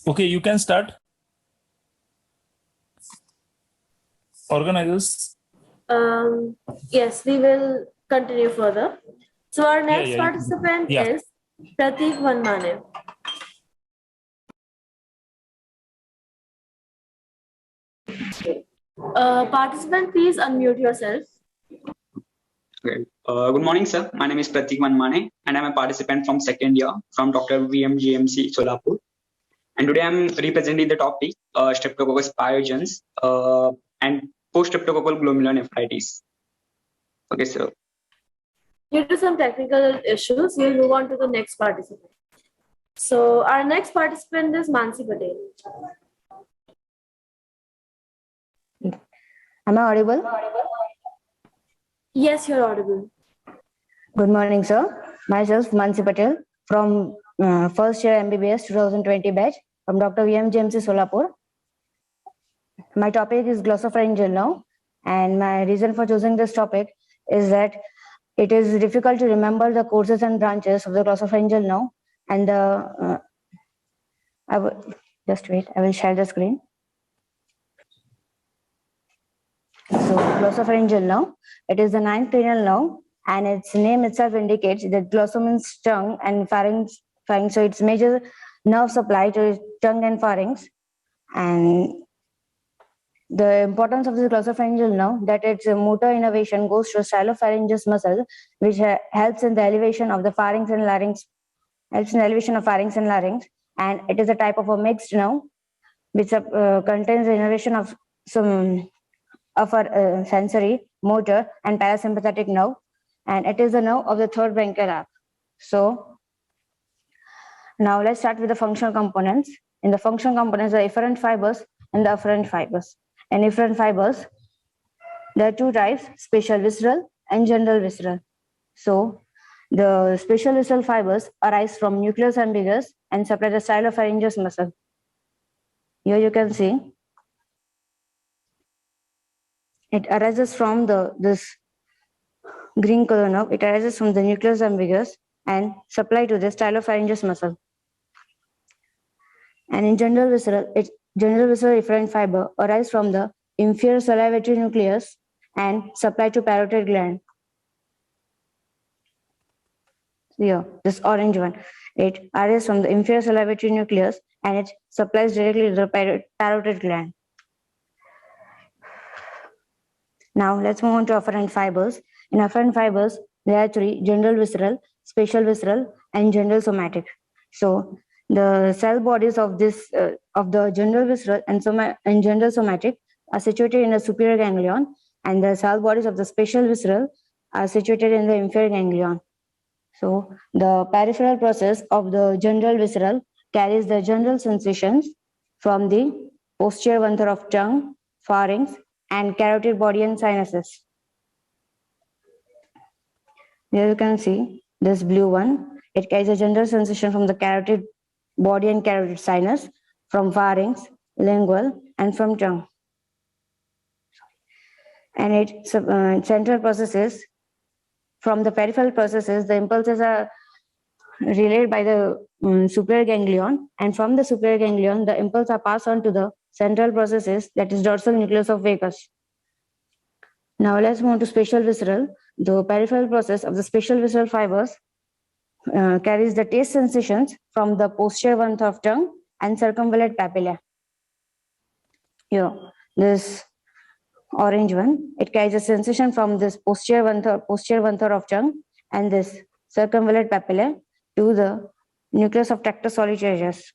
Okay, you can start. Organizers. Yes, we will continue further. So our next Yeah. participant Yeah. is Pratik Vanmane. Participant, please unmute yourself. Okay. Good morning, sir. My name is Pratik Manmane, and I'm a participant from second year from Dr. VMGMC Solapur. And today I'm representing the topic Streptococcus pyogenes and post-streptococcal glomerulonephritis. Okay, sir. Due to some technical issues, we'll move on to the next participant. So our next participant is Mansi Patel. Am I audible? Yes, you're audible. Good morning, sir. Myself, Mansi Patel, from first year MBBS 2020 batch from Dr. VMGMC Solapur. My topic is glossopharyngeal nerve, and my reason for choosing this topic is that it is difficult to remember the courses and branches of the glossopharyngeal nerve, and I will just wait. I will share the screen. So, glossopharyngeal nerve, it is the ninth cranial nerve, and its name itself indicates that glosso means tongue and pharynx. So, its major nerve supply to tongue and pharynx. And the importance of this glossopharyngeal nerve, that its motor innervation goes to stylopharyngeus muscle, which helps in the elevation of the pharynx and larynx, and it is a type of a mixed nerve, which contains the innervation of some upper sensory, motor, and parasympathetic nerve, and it is the nerve of the third branchial arc. So now let's start with the functional components. In the functional components, the efferent fibers and the afferent fibers. In efferent fibers, there are two types: spatial visceral and general visceral. So the spatial visceral fibers arise from nucleus ambiguous and supply the stylopharyngeus muscle. Here you can see it arises from this green color nerve. It arises from the nucleus ambiguous and supply to the stylopharyngeus muscle. And in general visceral efferent fiber arise from the inferior salivatory nucleus and supply to parotid gland. Here, this orange one, it arises from the inferior salivatory nucleus and it supplies directly to the parotid gland. Now let's move on to afferent fibers. In afferent fibers, there are three: general visceral, spatial visceral, and general somatic. So the cell bodies of this of the general visceral and general somatic are situated in the superior ganglion, and the cell bodies of the spatial visceral are situated in the inferior ganglion. So the peripheral process of the general visceral carries the general sensations from the posterior one-third of tongue, pharynx, and carotid body and sinuses. Here you can see this blue one. It carries a general sensation from the carotid body and carotid sinus, from pharynx, lingual, and from tongue. And its central processes, from the peripheral processes, the impulses are relayed by the superior ganglion, and from the superior ganglion, the impulses are passed on to the central processes, that is dorsal nucleus of vagus. Now let's move to spatial visceral. The peripheral process of the spatial visceral fibers carries the taste sensations from the posterior one-third of tongue and circumvallate papilla. Here, this orange one, it carries a sensation from this posterior one-third of tongue and this circumvallate papilla to the nucleus of tractus solitarius.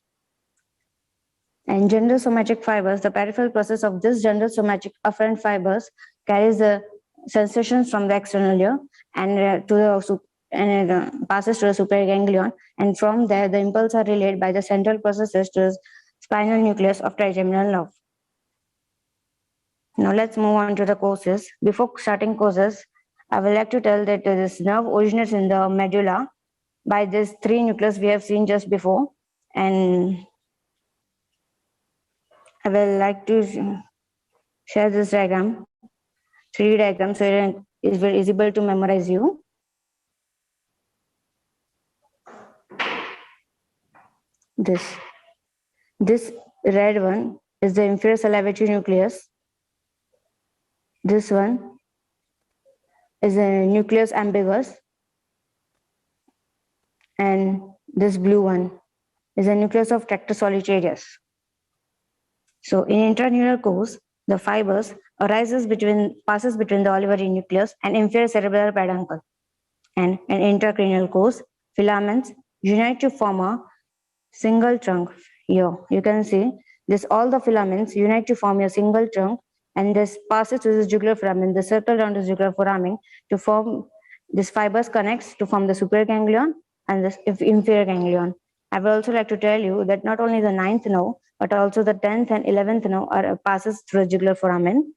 And general somatic fibers, the peripheral process of this general somatic afferent fibers carries the sensations from the external ear and passes to the superior ganglion, and from there the impulses are relayed by the central processes to the spinal nucleus of trigeminal nerve. Now let's move on to the causes. Before starting causes, I would like to tell that this nerve originates in the medulla by these three nucleus we have seen just before, and I will like to share this diagram, 3D diagram, so is able to memorize you. This red one is the inferior salivatory nucleus. This one is a nucleus ambiguous, and this blue one is a nucleus of tractus solitarius. So in intraneural course, the fibers passes between the olivary nucleus and inferior cerebellar peduncle. And in intracranial course, filaments unite to form a single trunk. Here you can see this, all the filaments unite to form a single trunk, and this passes to the jugular foramen, the circle around the jugular foramen to form this fibers connects to form the superior ganglion and the inferior ganglion. I would also like to tell you that not only the 9th nerve, but also the 10th and 11th nerve passes through the jugular foramen.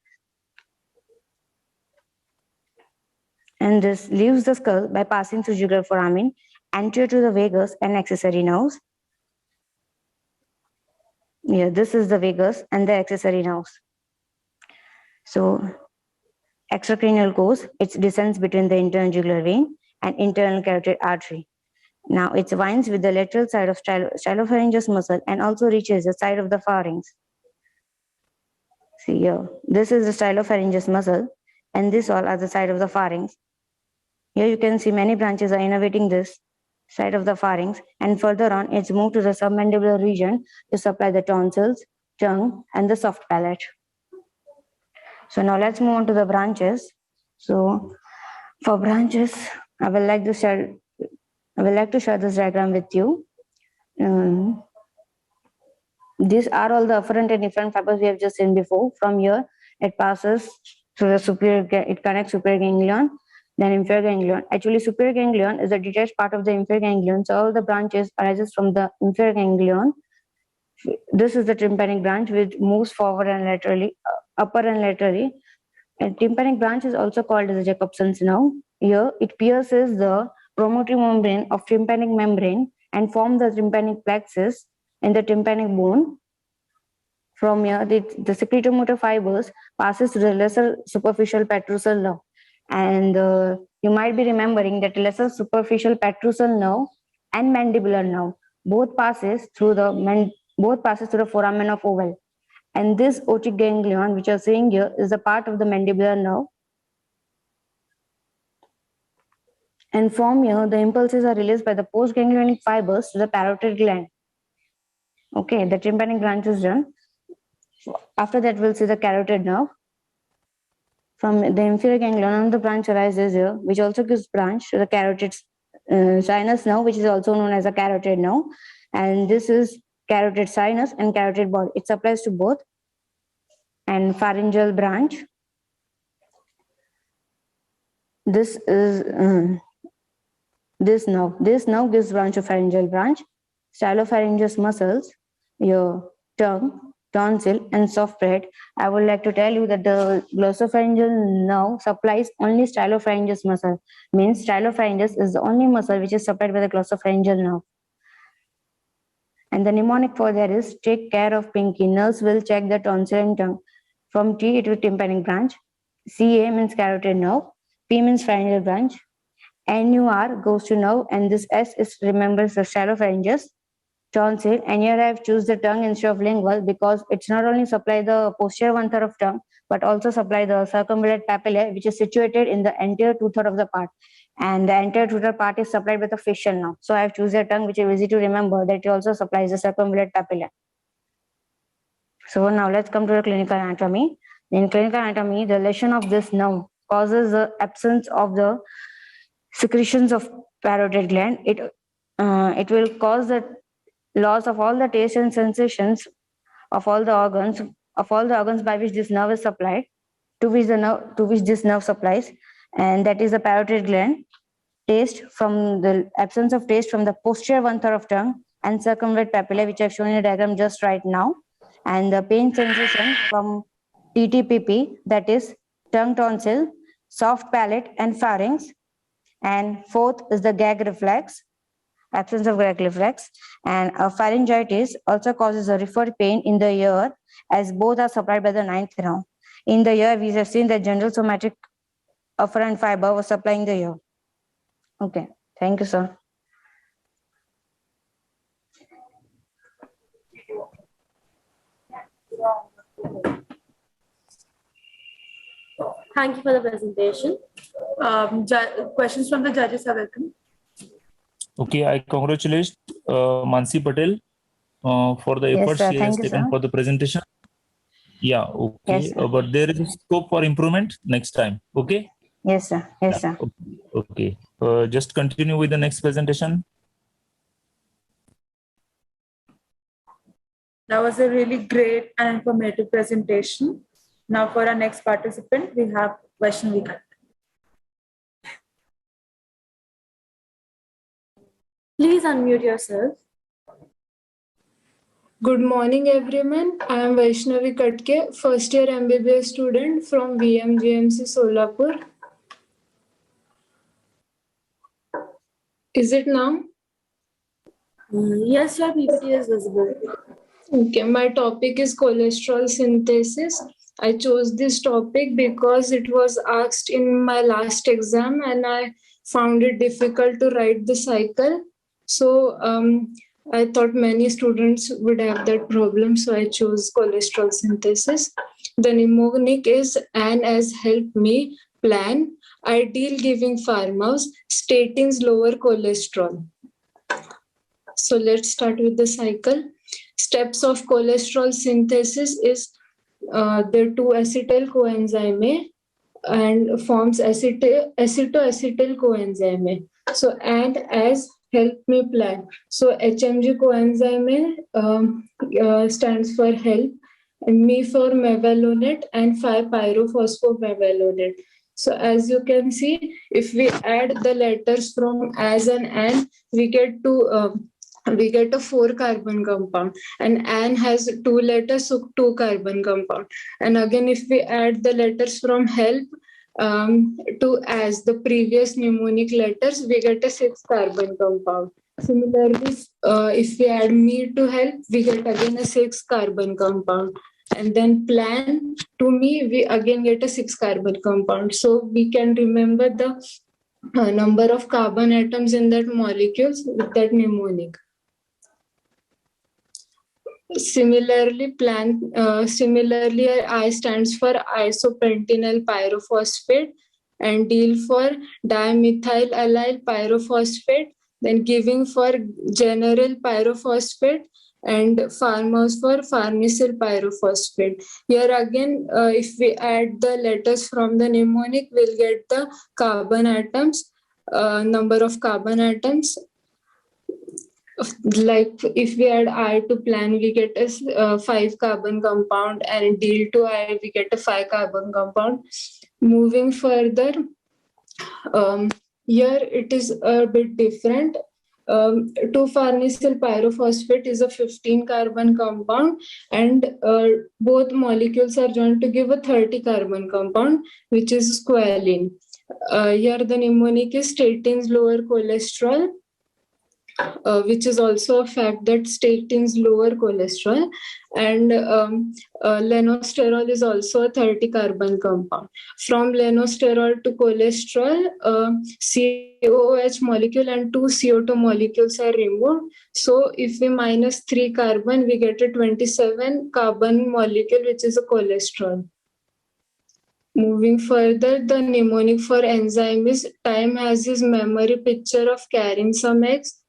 And this leaves the skull by passing through jugular foramen anterior to the vagus and accessory nerves. Yeah, this is the vagus and the accessory nerves. So extracranial course, it descends between the internal jugular vein and internal carotid artery. Now it winds with the lateral side of stylopharyngeus muscle and also reaches the side of the pharynx. See here, this is the stylopharyngeus muscle, and this all are the side of the pharynx. Here you can see many branches are innervating this side of the pharynx, and further on it's moved to the submandibular region to supply the tonsils, tongue, and the soft palate. So now let's move on to the branches. So for branches, I would like to share this diagram with you. These are all the afferent and efferent fibers we have just seen before. From here, it passes through the superior, it connects superior ganglion, then inferior ganglion. Actually, superior ganglion is a detached part of the inferior ganglion, so all the branches arises from the inferior ganglion. This is the tympanic branch, which moves forward and laterally, upper and laterally. And tympanic branch is also called as the Jacobson's nerve. Here, it pierces the promontory membrane of tympanic membrane and forms the tympanic plexus in the tympanic bone. From here, the secretomotor fibers passes to the lesser superficial petrosal nerve. And you might be remembering that lesser superficial petrosal nerve and mandibular nerve both passes through the foramen of oval. And this otic ganglion, which you are seeing here, is a part of the mandibular nerve. And from here, the impulses are released by the postganglionic fibers to the parotid gland. Okay, the tympanic branch is done. After that, we'll see the carotid nerve. From the inferior ganglion, the branch arises here, which also gives branch to the carotid sinus nerve, which is also known as a carotid nerve. And this is carotid sinus and carotid body. It supplies to both. And pharyngeal branch. This is this nerve. This nerve gives branch to pharyngeal branch. Stylopharyngeus muscles, your tongue, tonsil, and soft palate. I would like to tell you that the glossopharyngeal nerve supplies only stylopharyngeus muscle. Means stylopharyngeus is the only muscle which is supplied by the glossopharyngeal nerve. And the mnemonic for that is take care of pinky. Nurse will check the tonsil and tongue. From T it will tympanic branch. CA means carotid nerve. P means pharyngeal branch. NUR goes to nerve, and this S is remembers the stylopharyngeus. Tonsil, and here I have choose the tongue instead of lingual because it's not only supply the posterior 1/3 of tongue, but also supply the circumvallate papillae, which is situated in the anterior 2/3 of the part. And the anterior 2/3 part is supplied with the facial nerve. So I have choose a tongue which is easy to remember, that it also supplies the circumvallate papillae. So now let's come to the clinical anatomy. In clinical anatomy, the lesion of this nerve causes the absence of the secretions of parotid gland. It will cause the loss of all the taste and sensations of all the organs by which this nerve is supplied, to which this nerve supplies, and that is the parotid gland. Taste, from the absence of taste from the posterior 1/3 of tongue, and circumvallate papillae, which I've shown in the diagram just right now, and the pain sensation from TTPP, that is tongue, tonsil, soft palate, and pharynx. And fourth is the gag reflex, absence of gag reflex, and pharyngitis also causes a referred pain in the ear, as both are supplied by the 9th nerve. In the ear, we have seen that general somatic afferent fiber was supplying the air. Okay, thank you, sir. Thank you for the presentation. Questions from the judges are welcome. Okay, I congratulate Mansi Patel for the Yes, efforts sir. she has Thank you, taken sir. for the presentation. Yeah, okay. Yes, sir. But there is a scope for improvement next time. Okay. Yes, sir. Yes, sir. Okay. Just continue with the next presentation. That was a really great and informative presentation. Now for our next participant, we have Vaishnavi Kant. Please unmute yourself. Good morning, everyone. I am Vaishnavi Katke, first year MBBS student from VMGMC Solapur. Is it now? Yes, your PPT is visible. Okay, my topic is cholesterol synthesis. I chose this topic because it was asked in my last exam and I found it difficult to write the cycle. So I thought many students would have that problem, so I chose cholesterol synthesis. The mnemonic is "Anne has helped me plan." Ideal giving farmers, statins lower cholesterol. So let's start with the cycle. Steps of cholesterol synthesis is the 2-acetyl coenzyme A and forms acetoacetyl coenzyme A. So and as help me plan. So HMG coenzyme A stands for help, and me for mevalonate and 5-pyrophosphomethylonate. So as you can see, if we add the letters from as and we get to we get a 4-carbon compound, and An has 2 letters, so 2-carbon compound. And again, if we add the letters from help to as the previous mnemonic letters, we get a 6-carbon compound. Similarly, if we add me to help, we get again a 6-carbon compound. And then plan to me, we again get a 6-carbon compound. So we can remember the number of carbon atoms in that molecules with that mnemonic. Similarly, I stands for isopentenyl pyrophosphate and deal for dimethyl allyl pyrophosphate, then giving for general pyrophosphate and farmers for farnesyl pyrophosphate. Here again, if we add the letters from the mnemonic, we'll get the carbon atoms, number of carbon atoms. Like if we add I to plan, we get a 5-carbon compound, and deal to I, we get a 5-carbon compound. Moving further, here it is a bit different. 2-farnesyl pyrophosphate is a 15-carbon compound, and both molecules are joined to give a 30-carbon compound, which is squalene. Here the mnemonic is statins lower cholesterol, which is also a fact that statins lower cholesterol, and lenosterol is also a 30-carbon compound. From lenosterol to cholesterol, COOH molecule and 2 CO2 molecules are removed. So if we minus 3 carbon, we get a 27-carbon molecule, which is a cholesterol. Moving further, the mnemonic for enzyme is time has his memory picture of carrying some X.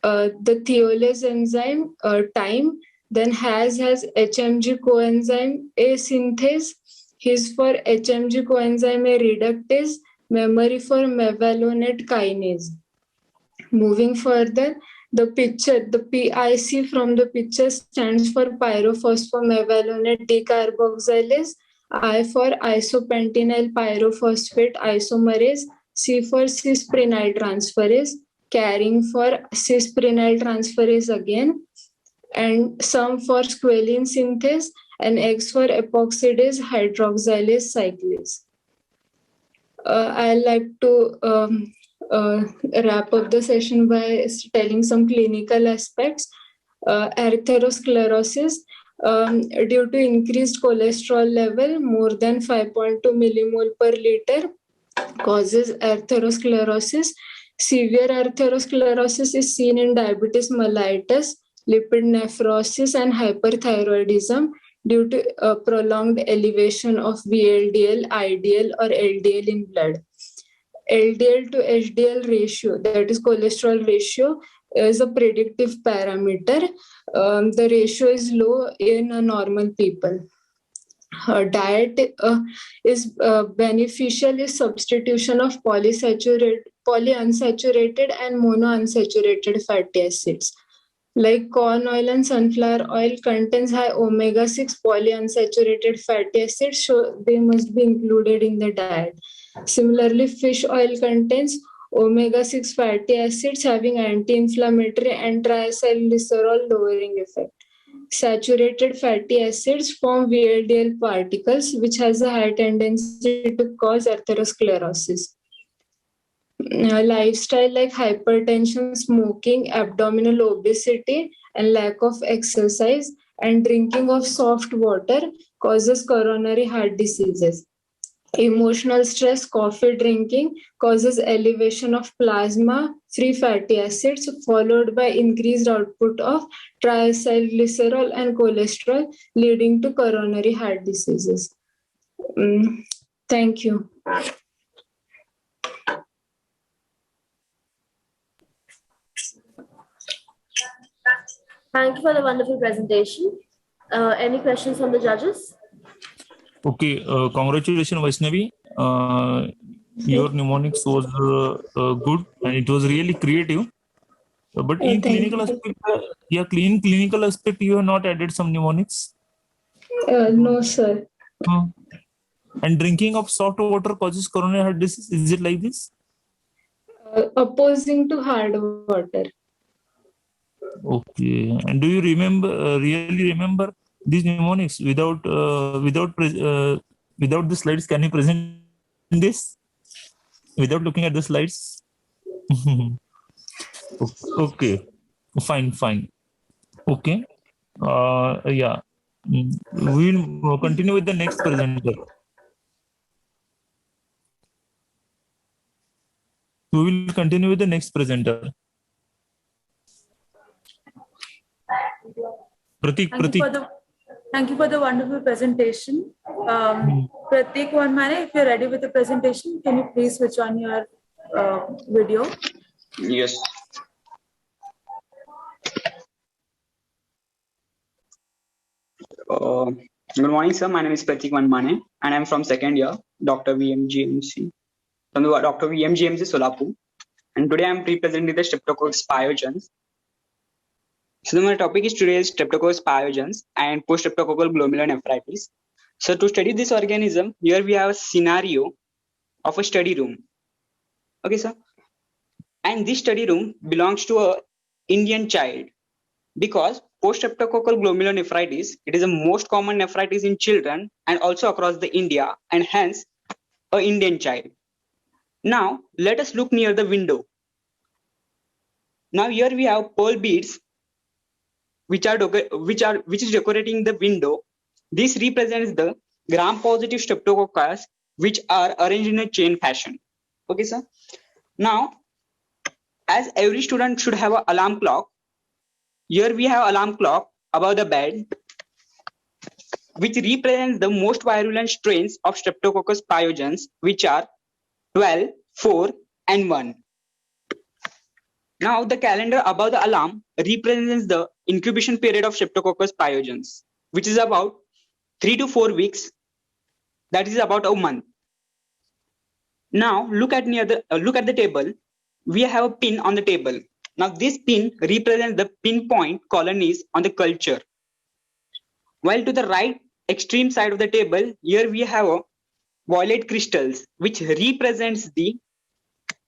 The thiolase enzyme, time, then has HMG coenzyme A synthase, his for HMG coenzyme A reductase, memory for mevalonate kinase. Moving further, the picture, the PIC from the picture stands for pyrophosphomevalonate decarboxylase, I for isopentenyl pyrophosphate isomerase, C for cisprenyl transferase, carrying for cisprenyl transferase again, and some for squalene synthase, and X for epoxidase hydroxylase cyclase. I like to wrap up the session by telling some clinical aspects. Atherosclerosis, due to increased cholesterol level more than 5.2 millimole per liter causes atherosclerosis. Severe atherosclerosis is seen in diabetes mellitus, lipid nephrosis, and hyperthyroidism due to prolonged elevation of VLDL, IDL, or LDL in blood. LDL to HDL ratio, that is cholesterol ratio, is a predictive parameter. The ratio is low in normal people. Diet is beneficial is substitution of polyunsaturated and monounsaturated fatty acids. Like corn oil and sunflower oil contains high omega-6 polyunsaturated fatty acids, so they must be included in the diet. Similarly, fish oil contains omega-6 fatty acids having anti-inflammatory and triacylglycerol lowering effect. Saturated fatty acids form VLDL particles, which has a high tendency to cause atherosclerosis. Lifestyle like hypertension, smoking, abdominal obesity, and lack of exercise and drinking of soft water causes coronary heart diseases. Emotional stress, coffee drinking causes elevation of plasma free fatty acids followed by increased output of triacylglycerol and cholesterol leading to coronary heart diseases. Thank you. Thank you for the wonderful presentation. Any questions from the judges? Okay, congratulations, Vaishnavi. Your mnemonics was good and it was really creative. But in clinical aspect, clinical aspect, you have not added some mnemonics. No, sir. And drinking of soft water causes coronary heart disease. Is it like this? Opposing to hard water. Okay. And do you remember really remember these mnemonics without the slides? Can you present this without looking at the slides? Okay. Fine. Okay. Yeah. We'll continue with the next presenter. We will continue with the next presenter. Pratik. Thank you for the wonderful presentation. Pratik Vanmane, if you're ready with the presentation, can you please switch on your video? Yes. Good morning, sir. My name is Pratik Vanmane, and I'm from second year, Dr. VMGMC, from the Dr. VMGMC Solapur. And today I'm representing the Streptococcus pyogenes. So my topic is today is Streptococcus pyogenes and post-streptococcal glomerulonephritis. So to study this organism, here we have a scenario of a study room. Okay, sir. And this study room belongs to a Indian child because post-streptococcal glomerulonephritis, it is the most common nephritis in children and also across the India, and hence a Indian child. Now let us look near the window. Now here we have pearl beads which is decorating the window. This represents the gram-positive streptococcus which are arranged in a chain fashion. Okay, sir. Now, as every student should have an alarm clock, here we have alarm clock above the bed, which represents the most virulent strains of Streptococcus pyogenes, which are 12, 4, and 1. Now, the calendar above the alarm represents the incubation period of Streptococcus pyogenes, which is about 3 to 4 weeks. That is about a month. Now, look at the table. We have a pin on the table. Now, this pin represents the pinpoint colonies on the culture. While to the right extreme side of the table, here we have a violet crystals, which represents the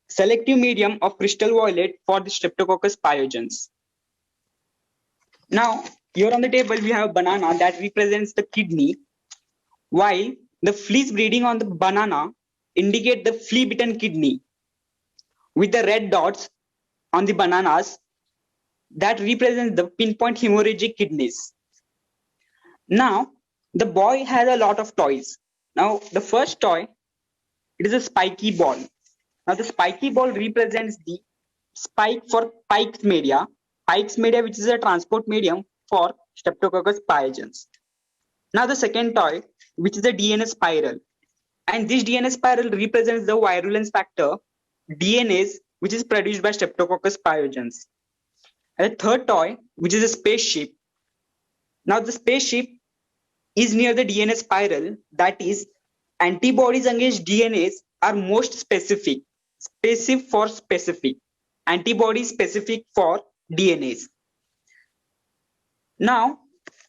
selective medium of crystal violet for the Streptococcus pyogenes. Now, here on the table, we have a banana that represents the kidney, while the fleas breeding on the banana indicate the flea-bitten kidney, with the red dots on the bananas that represents the pinpoint hemorrhagic kidneys. Now, the boy has a lot of toys. Now, the first toy, it is a spiky ball. Now, the spiky ball represents the spike for Pike's media. Pike's media, which is a transport medium for Streptococcus pyogenes. Now, the second toy, which is the DNA spiral. And this DNA spiral represents the virulence factor, DNase, which is produced by Streptococcus pyogenes. And the third toy, which is a spaceship. Now, the spaceship is near the DNA spiral. That is, antibodies against DNase are most specific. Specific for specific. Antibodies specific for DNase. Now,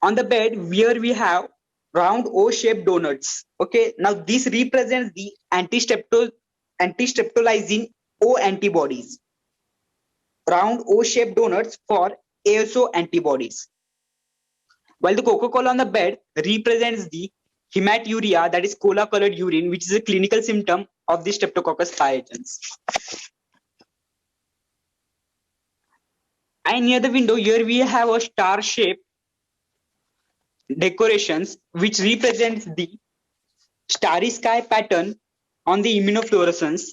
on the bed, where we have round O-shaped donuts. Okay, now this represents the anti-streptolizing O antibodies. Round O-shaped donuts for ASO antibodies. While the Coca-Cola on the bed represents the hematuria, that is cola-colored urine, which is a clinical symptom of the Streptococcus pyogenes. And near the window, here we have a star-shaped decorations, which represents the starry sky pattern on the immunofluorescence,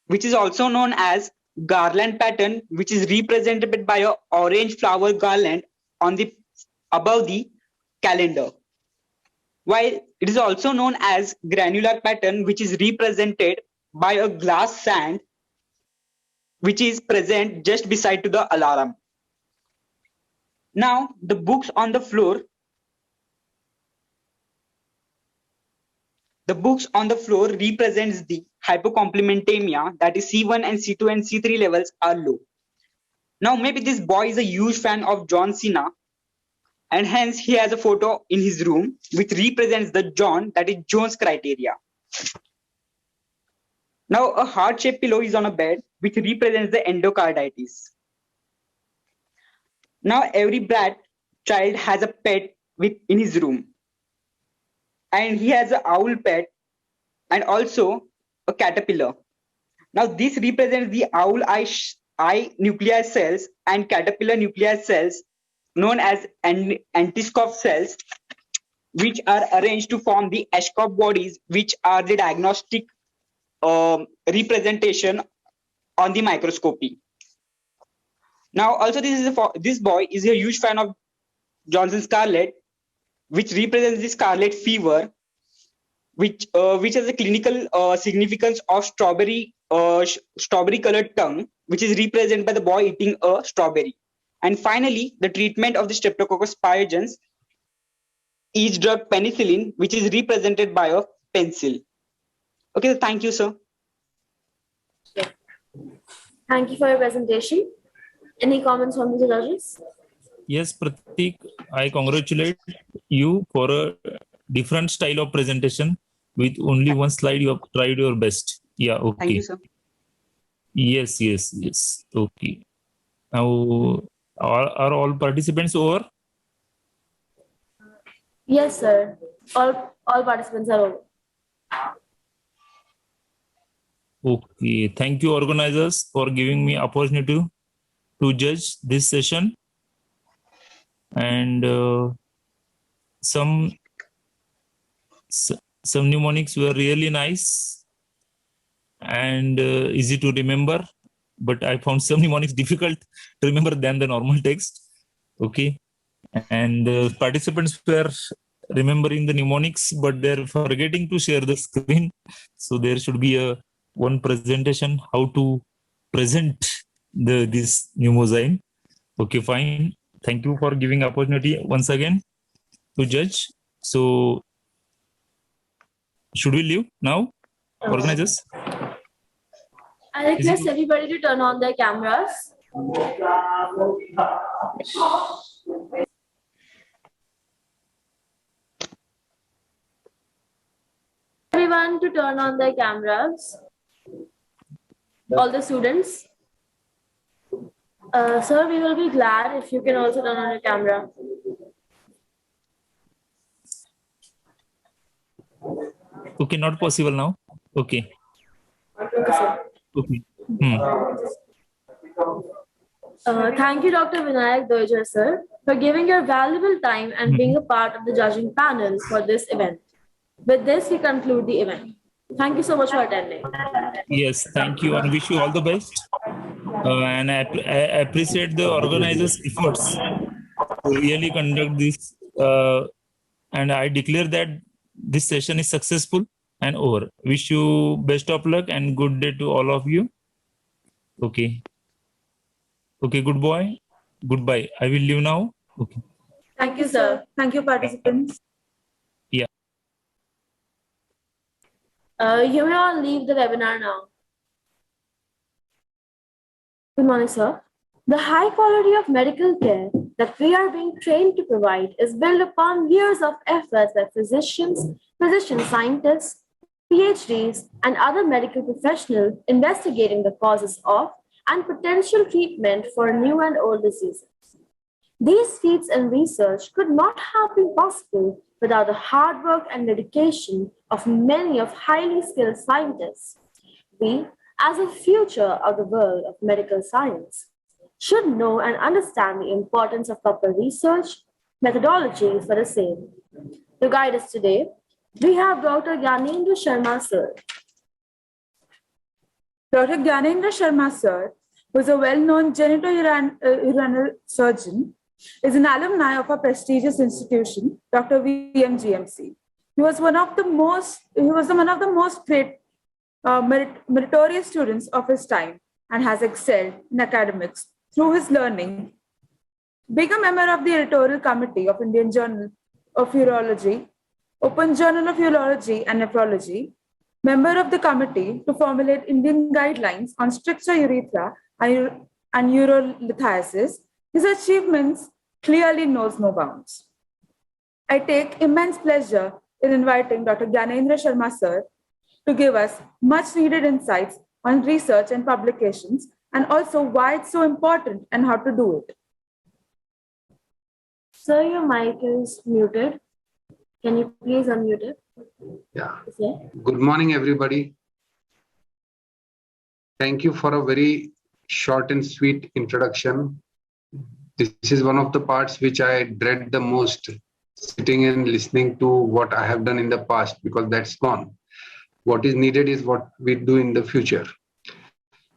which is also known as garland pattern, which is represented by a orange flower garland on the above the calendar. While it is also known as granular pattern, which is represented by a glass sand, which is present just beside to the alarm. Now, the books on the floor. The books on the floor represents the hypocomplementemia, that is C1 and C2 and C3 levels are low. Now, maybe this boy is a huge fan of John Cena, and hence he has a photo in his room which represents the John, that is Jones criteria. Now, a heart-shaped pillow is on a bed which represents the endocarditis. Now, every brat child has a pet in his room. And he has an owl pet and also a caterpillar. Now, this represents the owl eye nuclear cells and caterpillar nuclear cells known as antiscop cells, which are arranged to form the Ashcop bodies, which are the diagnostic representation on the microscopy. Now, also this boy is a huge fan of Johnson Scarlet, which represents the scarlet fever, which has a clinical significance of strawberry colored tongue, which is represented by the boy eating a strawberry. And finally, the treatment of the Streptococcus pyogenes is drug penicillin, which is represented by a pencil. Okay, thank you, sir. Thank you for your presentation. Any comments from the judges? Yes, Pratik, I congratulate you for a different style of presentation. With only one slide, you have tried your best. Yeah, okay. Thank you, sir. Yes. Okay. Now, are all participants over? Yes, sir. All participants are over. Okay. Thank you, organizers, for giving me opportunity to judge this session. And some mnemonics were really nice and easy to remember, but I found some mnemonics difficult to remember than the normal text. Okay, and participants were remembering the mnemonics, but they're forgetting to share the screen. So there should be one presentation how to present this mnemosyne. Okay, fine. Thank you for giving opportunity once again to judge. So should we leave now, organizers? I request everybody to turn on their cameras. Everyone to turn on their cameras. All the students. Sir, we will be glad if you can also turn on your camera. Okay, not possible now. Okay. Okay, sir. Okay. Thank you, Dr. Vinayak Doijar, sir, for giving your valuable time and being a part of the judging panel for this event. With this, we conclude the event. Thank you so much for attending. Yes, thank you and wish you all the best. And I appreciate the organizers' efforts to really conduct this. And I declare that this session is successful and over. Wish you best of luck and good day to all of you. Okay. Okay, good boy. Goodbye. I will leave now. Okay. Thank you, sir. Thank you, participants. Yeah. You may all leave the webinar now. Good morning, sir. The high quality of medical care that we are being trained to provide is built upon years of efforts by physicians, scientists, PhDs, and other medical professionals investigating the causes of and potential treatment for new and old diseases. These feats in research could not have been possible without the hard work and dedication of many of highly skilled scientists. We, as a future of the world of medical science, should know and understand the importance of proper research methodology for the same. To guide us today, we have Dr. Gyanendra Sharma, sir. Dr. Gyanendra Sharma, sir, who is a well-known genitourinary surgeon, is an alumni of a prestigious institution, Dr. VMGMC. He was one of the most meritorious students of his time and has excelled in academics through his learning. Being a member of the editorial committee of Indian Journal of Urology, Open Journal of Urology and Nephrology, member of the committee to formulate Indian guidelines on stricture urethra and urolithiasis, his achievements clearly knows no bounds. I take immense pleasure in inviting Dr. Gyanendra Sharma, sir, to give us much needed insights on research and publications, and also why it's so important and how to do it. Sir, your mic is muted. Can you please unmute it? Yeah. Okay. Good morning, everybody. Thank you for a very short and sweet introduction. This is one of the parts which I dread the most, sitting and listening to what I have done in the past, because that's gone. What is needed is what we do in the future.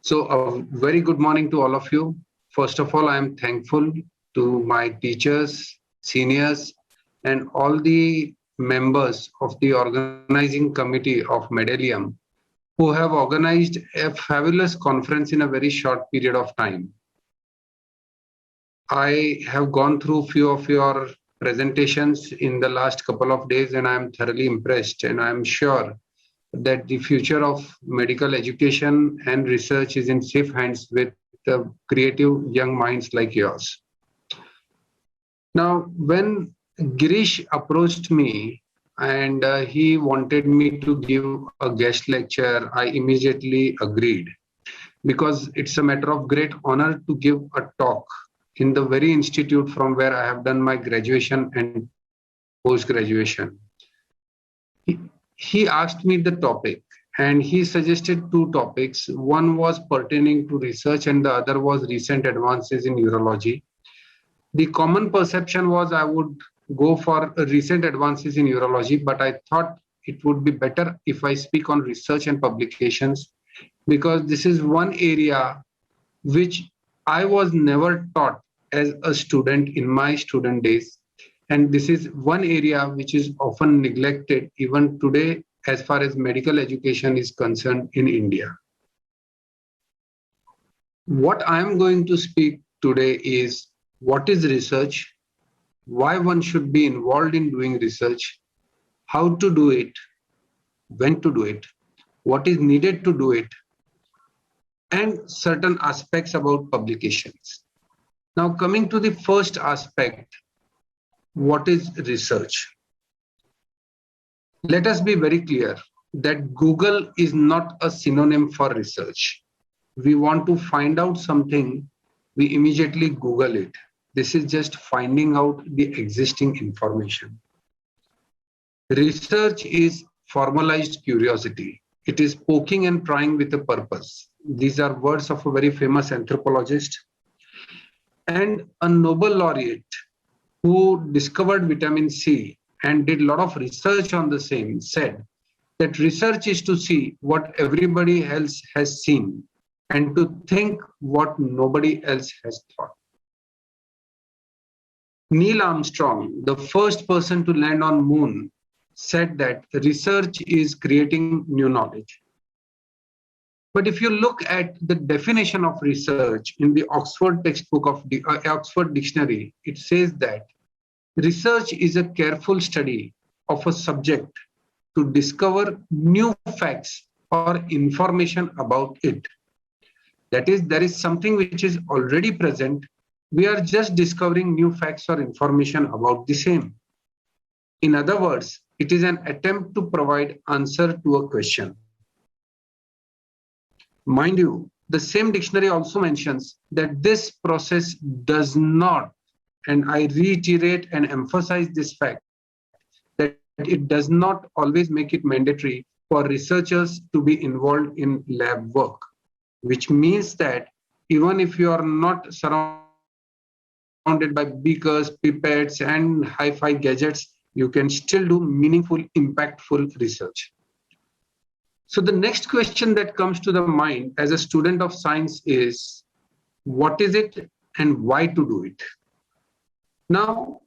So a very good morning to all of you. First of all, I am thankful to my teachers, seniors, and all the members of the organizing committee of Medalium who have organized a fabulous conference in a very short period of time. I have gone through few of your presentations in the last couple of days and I am thoroughly impressed, and I am sure that the future of medical education and research is in safe hands with the creative young minds like yours. Now, when Girish approached me and he wanted me to give a guest lecture, I immediately agreed, because it's a matter of great honor to give a talk in the very institute from where I have done my graduation and post-graduation. He asked me the topic and he suggested two topics. One was pertaining to research and the other was recent advances in urology. The common perception was I would go for recent advances in urology, but I thought it would be better if I speak on research and publications, because this is one area which I was never taught as a student in my student days. And this is one area which is often neglected even today as far as medical education is concerned in India. What I am going to speak today is what is research, why one should be involved in doing research, how to do it, when to do it, what is needed to do it, and certain aspects about publications. Now, coming to the first aspect, what is research? Let us be very clear that Google is not a synonym for research. We want to find out something, we immediately Google it. This is just finding out the existing information. Research is formalized curiosity. It is poking and prying with a purpose. These are words of a very famous anthropologist. And a Nobel laureate who discovered vitamin C and did a lot of research on the same said that research is to see what everybody else has seen and to think what nobody else has thought. Neil Armstrong, the first person to land on moon, said that research is creating new knowledge. But if you look at the definition of research in the Oxford textbook of the Oxford Dictionary, it says that research is a careful study of a subject to discover new facts or information about it. That is, there is something which is already present. We are just discovering new facts or information about the same. In other words, it is an attempt to provide answer to a question. Mind you, the same dictionary also mentions that this process does not, and I reiterate and emphasize this fact, that it does not always make it mandatory for researchers to be involved in lab work, which means that even if you are not surrounded by beakers, pipettes, and hi-fi gadgets, you can still do meaningful, impactful research. So the next question that comes to the mind as a student of science is, what is it and why to do it? Now,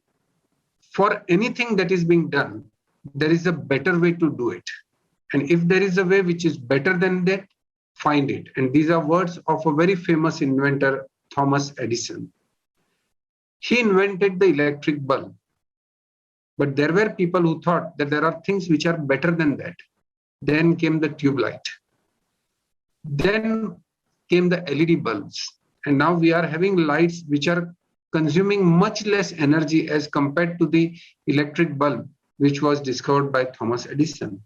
for anything that is being done, there is a better way to do it. And if there is a way which is better than that, find it. And these are words of a very famous inventor, Thomas Edison. He invented the electric bulb. But there were people who thought that there are things which are better than that. Then came the tube light. Then came the LED bulbs. And now we are having lights which are consuming much less energy as compared to the electric bulb, which was discovered by Thomas Edison.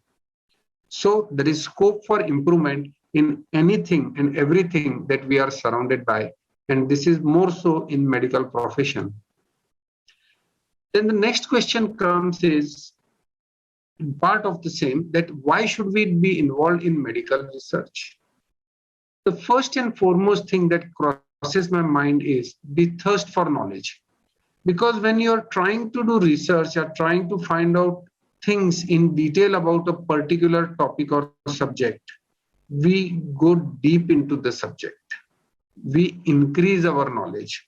So there is scope for improvement in anything and everything that we are surrounded by. And this is more so in medical profession. Then the next question comes is part of the same, that why should we be involved in medical research? The first and foremost thing that crosses my mind is the thirst for knowledge. Because when you're trying to do research, you're trying to find out things in detail about a particular topic or subject, we go deep into the subject. We increase our knowledge.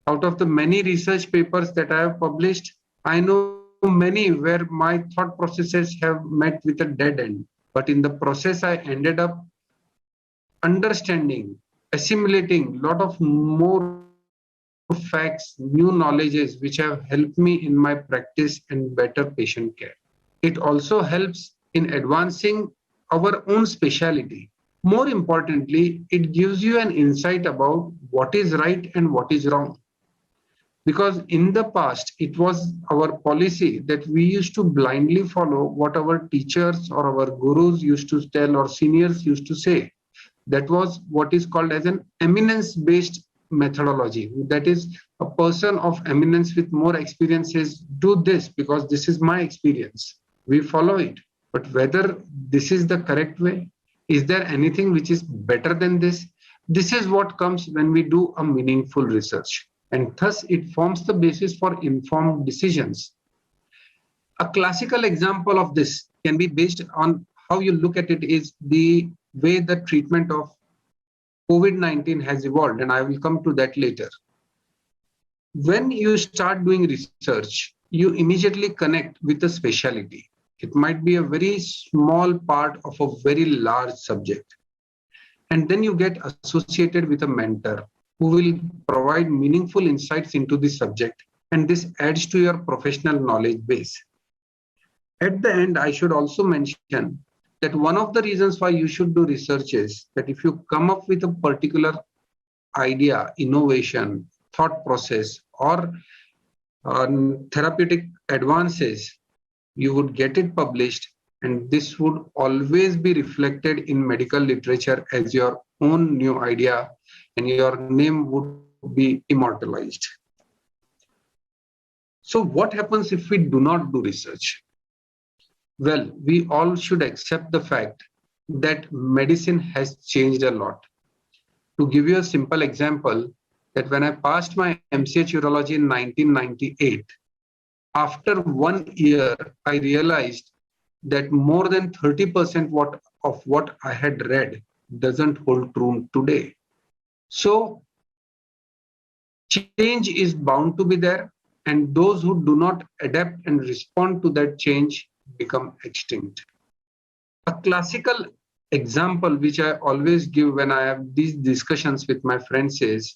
Out of the many research papers that I have published, I know many where my thought processes have met with a dead end. But in the process, I ended up understanding, assimilating a lot of more facts, new knowledges, which have helped me in my practice and better patient care. It also helps in advancing our own specialty. More importantly, it gives you an insight about what is right and what is wrong. Because in the past, it was our policy that we used to blindly follow what our teachers or our gurus used to tell or seniors used to say. That was what is called as an eminence-based methodology. That is, a person of eminence with more experiences do this because this is my experience. We follow it. But whether this is the correct way, is there anything which is better than this? This is what comes when we do a meaningful research. And thus it forms the basis for informed decisions. A classical example of this can be based on how you look at it is the way the treatment of COVID-19 has evolved, and I will come to that later. When you start doing research, you immediately connect with a specialty. It might be a very small part of a very large subject. And then you get associated with a mentor who will provide meaningful insights into the subject, and this adds to your professional knowledge base. At the end, I should also mention that one of the reasons why you should do research is that if you come up with a particular idea, innovation, thought process, or therapeutic advances, you would get it published, and this would always be reflected in medical literature as your own new idea, and your name would be immortalized. So what happens if we do not do research? Well, we all should accept the fact that medicine has changed a lot. To give you a simple example, that when I passed my MCH urology in 1998, after 1 year, I realized that more than 30% of what I had read doesn't hold true today. So change is bound to be there, and those who do not adapt and respond to that change become extinct. A classical example which I always give when I have these discussions with my friends is,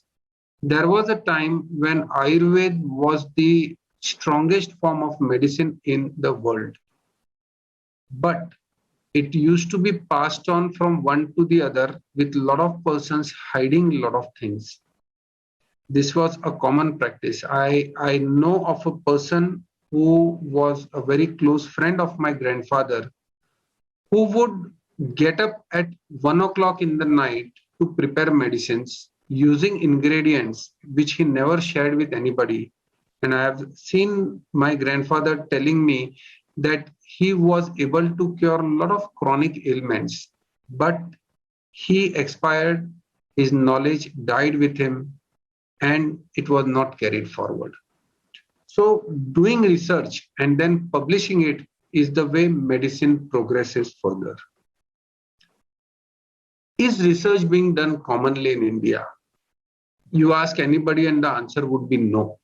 there was a time when Ayurveda was the strongest form of medicine in the world. But it used to be passed on from one to the other with a lot of persons hiding a lot of things. This was a common practice. I know of a person who was a very close friend of my grandfather, who would get up at 1 o'clock in the night to prepare medicines using ingredients which he never shared with anybody. And I have seen my grandfather telling me that he was able to cure a lot of chronic ailments, but he expired, his knowledge died with him, and it was not carried forward. So doing research and then publishing it is the way medicine progresses further. Is research being done commonly in India? You ask anybody and the answer would be no.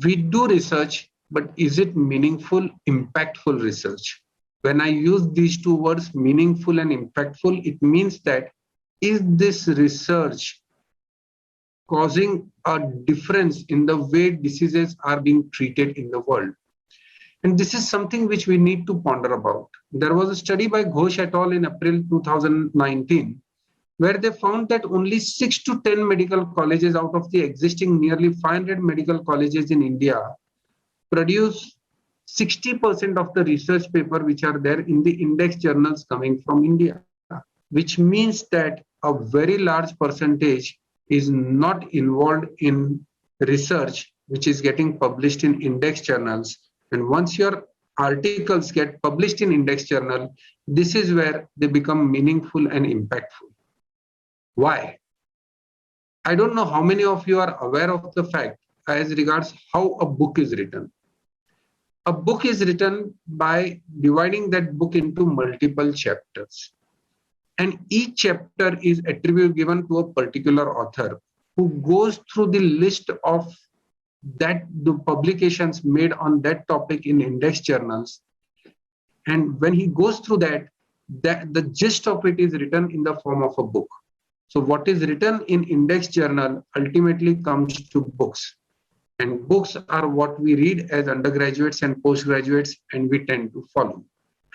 We do research, but is it meaningful, impactful research? When I use these two words, meaningful and impactful, it means that is this research causing a difference in the way diseases are being treated in the world? And this is something which we need to ponder about. There was a study by Ghosh et al. In April 2019, where they found that only 6 to 10 medical colleges out of the existing nearly 500 medical colleges in India produce 60% of the research paper which are there in the index journals coming from India, which means that a very large percentage is not involved in research which is getting published in index journals. And once your articles get published in index journal, this is where they become meaningful and impactful. Why? I don't know how many of you are aware of the fact as regards how a book is written. A book is written by dividing that book into multiple chapters. And each chapter is attribute given to a particular author who goes through the list of the publications made on that topic in index journals. And when he goes through that, the gist of it is written in the form of a book. So what is written in index journal ultimately comes to books. And books are what we read as undergraduates and postgraduates, and we tend to follow.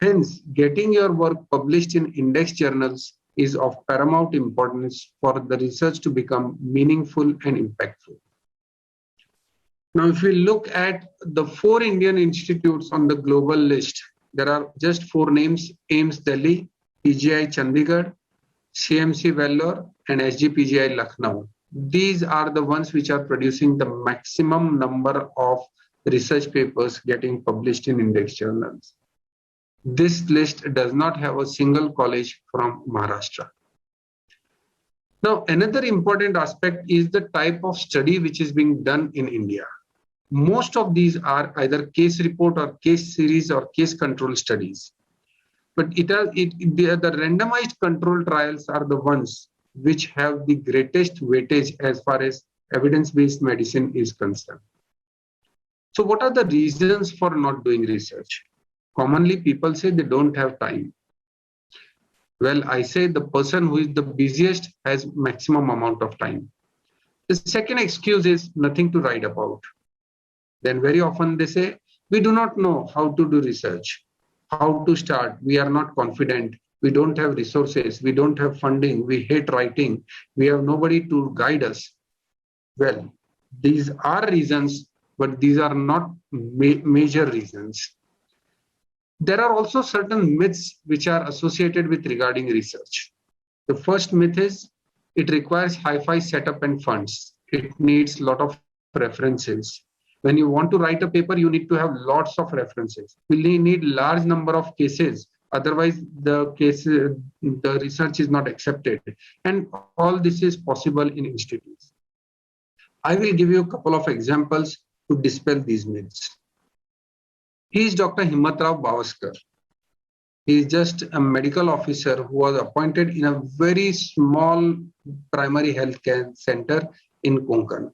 Hence, getting your work published in index journals is of paramount importance for the research to become meaningful and impactful. Now, if we look at the 4 Indian institutes on the global list, there are just 4 names: AIIMS Delhi, PGI Chandigarh, CMC Vellore, and SGPGI Lucknow. These are the ones which are producing the maximum number of research papers getting published in index journals. This list does not have a single college from Maharashtra. Now, another important aspect is the type of study which is being done in India. Most of these are either case report or case series or case control studies. But the randomized control trials are the ones which have the greatest weightage as far as evidence-based medicine is concerned. So what are the reasons for not doing research? Commonly, people say they don't have time. Well, I say the person who is the busiest has maximum amount of time. The second excuse is nothing to write about. Then very often they say, we do not know how to do research, how to start. We are not confident. We don't have resources. We don't have funding. We hate writing. We have nobody to guide us. Well, these are reasons, but these are not major reasons. There are also certain myths which are associated with regarding research. The first myth is it requires hi-fi setup and funds. It needs a lot of references. When you want to write a paper, you need to have lots of references. We need large number of cases. Otherwise, the research is not accepted. And all this is possible in institutes. I will give you a couple of examples to dispel these myths. He is Dr. Himmatrao Bavaskar. He is just a medical officer who was appointed in a very small primary health care center in Konkan.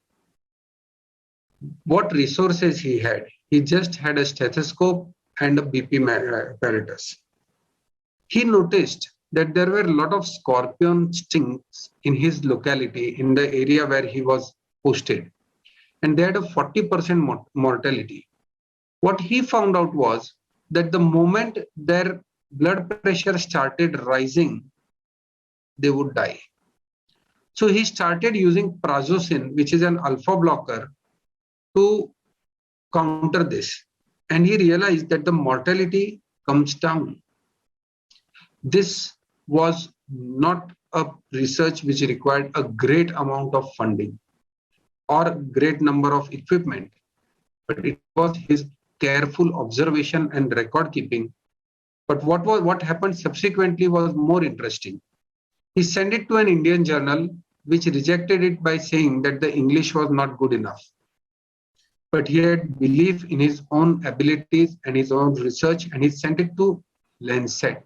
What resources he had? He just had a stethoscope and a BP apparatus. He noticed that there were a lot of scorpion stings in his locality, in the area where he was posted, and they had a 40% mortality. What he found out was that the moment their blood pressure started rising, they would die. So he started using prazosin, which is an alpha blocker, to counter this. And he realized that the mortality comes down. This was not a research which required a great amount of funding or a great number of equipment, but it was his careful observation and record keeping. But what happened subsequently was more interesting. He sent it to an Indian journal, which rejected it by saying that the English was not good enough. But he had belief in his own abilities and his own research, and he sent it to Lancet.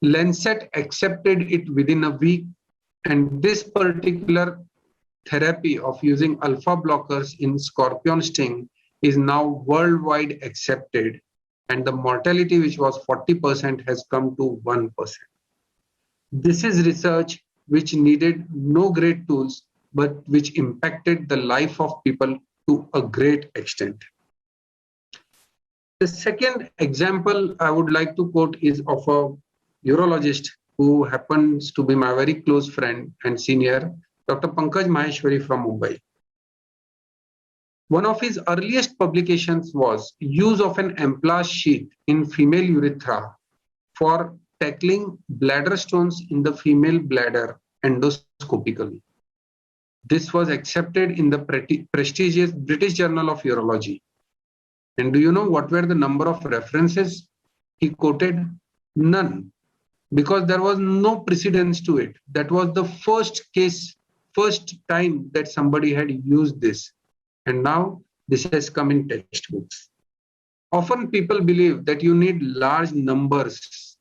Lancet accepted it within a week, and this particular therapy of using alpha blockers in scorpion sting is now worldwide accepted, and the mortality, which was 40%, has come to 1%. This is research which needed no great tools, but which impacted the life of people to a great extent. The second example I would like to quote is of a urologist who happens to be my very close friend and senior, Dr. Pankaj Maheshwari from Mumbai. One of his earliest publications was use of an amplage sheath in female urethra for tackling bladder stones in the female bladder endoscopically. This was accepted in the prestigious British Journal of Urology. And do you know what were the number of references he quoted? None, because there was no precedence to it. That was the first case, first time that somebody had used this. And now this has come in textbooks. Often people believe that you need large numbers.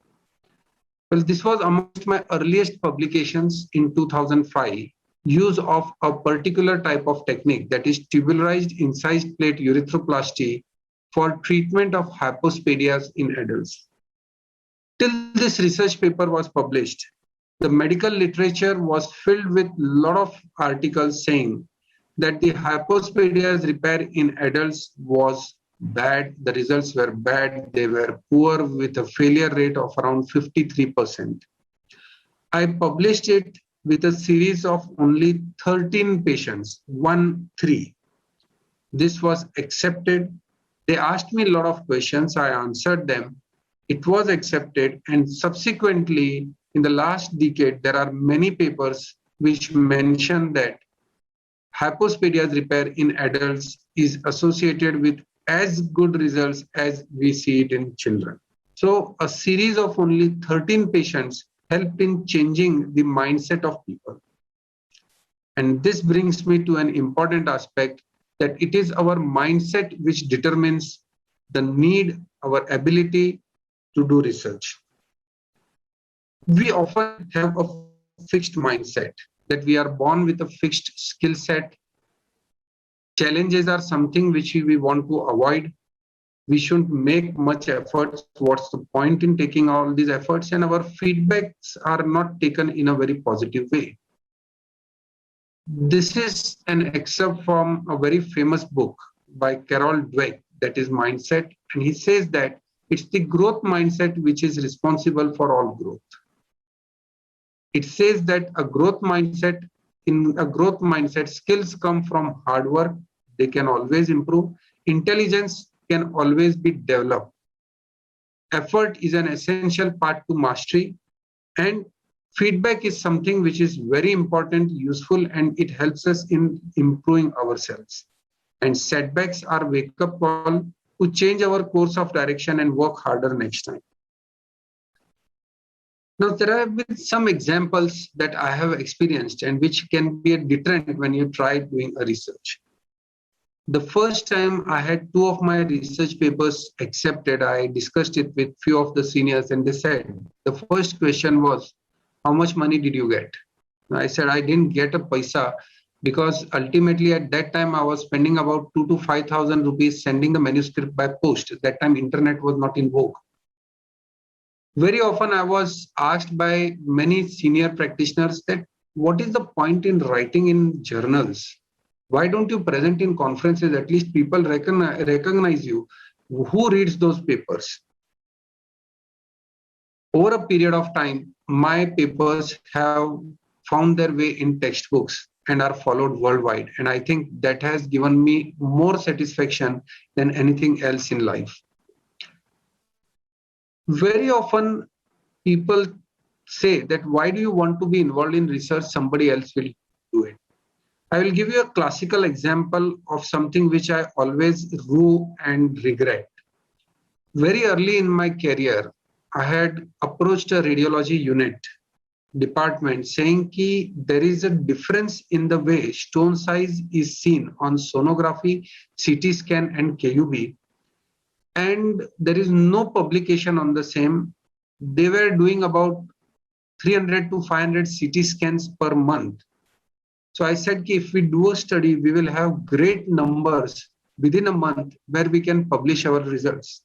Well, this was amongst my earliest publications in 2005, use of a particular type of technique, that is tubularized incised plate urethroplasty for treatment of hypospadias in adults. Till this research paper was published, the medical literature was filled with a lot of articles saying that the hypospadias repair in adults was bad, the results were bad, they were poor with a failure rate of around 53%. I published it with a series of only 13 patients, 1-3. This was accepted. They asked me a lot of questions, I answered them. It was accepted, and subsequently in the last decade, there are many papers which mention that hypospadias repair in adults is associated with as good results as we see it in children. So a series of only 13 patients helped in changing the mindset of people. And this brings me to an important aspect, that it is our mindset which determines the need, our ability to do research. We often have a fixed mindset, that we are born with a fixed skill set. Challenges are something which we want to avoid. We shouldn't make much efforts. What's the point in taking all these efforts? And our feedbacks are not taken in a very positive way. This is an excerpt from a very famous book by Carol Dweck, that is Mindset. And he says that it's the growth mindset which is responsible for all growth. It says that in a growth mindset, skills come from hard work. They can always improve. Intelligence can always be developed. Effort is an essential part to mastery, and feedback is something which is very important, useful, and it helps us in improving ourselves. And setbacks are wake-up call to change our course of direction and work harder next time. Now, there have been some examples that I have experienced and which can be a deterrent when you try doing a research. The first time I had two of my research papers accepted, I discussed it with few of the seniors and they said, the first question was, how much money did you get? I said, I didn't get a paisa because ultimately at that time I was spending about 2,000 to 5,000 rupees sending the manuscript by post. At that time, internet was not in vogue. Very often I was asked by many senior practitioners that what is the point in writing in journals? Why don't you present in conferences? At least people recognize you. Who reads those papers? Over a period of time, my papers have found their way in textbooks and are followed worldwide. And I think that has given me more satisfaction than anything else in life. Very often people say that why do you want to be involved in research? Somebody else will do it. I will give you a classical example of something which I always rue and regret. Very early in my career, I had approached a radiology unit department saying that there is a difference in the way stone size is seen on sonography, CT scan and KUB, and there is no publication on the same. They were doing about 300 to 500 CT scans per month. So I said, if we do a study, we will have great numbers within a month where we can publish our results.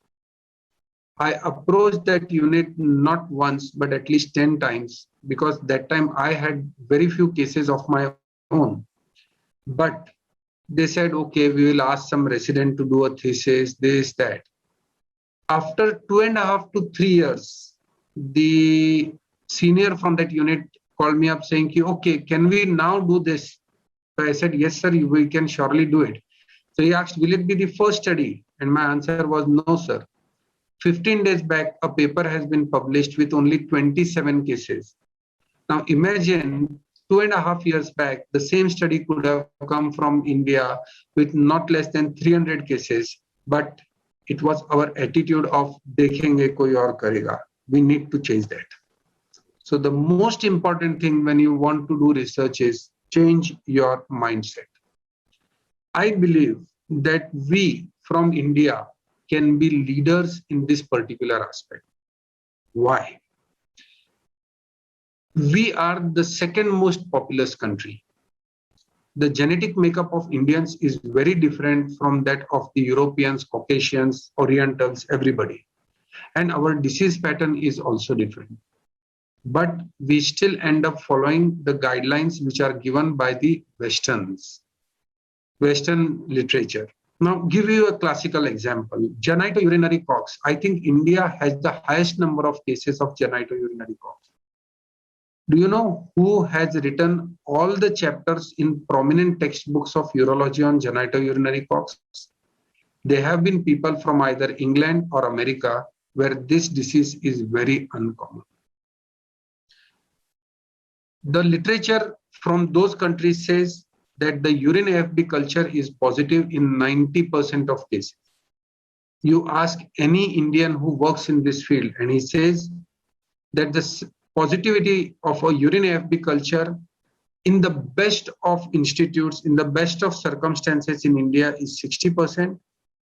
I approached that unit not once, but at least 10 times, because that time I had very few cases of my own. But they said, okay, we will ask some resident to do a thesis, this, that. After 2.5 to 3 years, the senior from that unit called me up saying, okay, can we now do this? So I said, yes, sir, we can surely do it. So he asked, will it be the first study? And my answer was, no, sir. 15 days back, a paper has been published with only 27 cases. Now imagine 2.5 years back, the same study could have come from India with not less than 300 cases, but it was our attitude of dekhenge koi aur karega. We need to change that. So the most important thing when you want to do research is change your mindset. I believe that we from India can be leaders in this particular aspect. Why? We are the second most populous country. The genetic makeup of Indians is very different from that of the Europeans, Caucasians, Orientals, everybody. And our disease pattern is also different. But we still end up following the guidelines which are given by the Western literature. Now, give you a classical example. Genitourinary cocks. I think India has the highest number of cases of genitourinary cocks. Do you know who has written all the chapters in prominent textbooks of urology on genitourinary cocks? They have been people from either England or America, where this disease is very uncommon. The literature from those countries says that the urine AFB culture is positive in 90% of cases. You ask any Indian who works in this field and he says that the positivity of a urine AFB culture in the best of institutes, in the best of circumstances in India is 60%,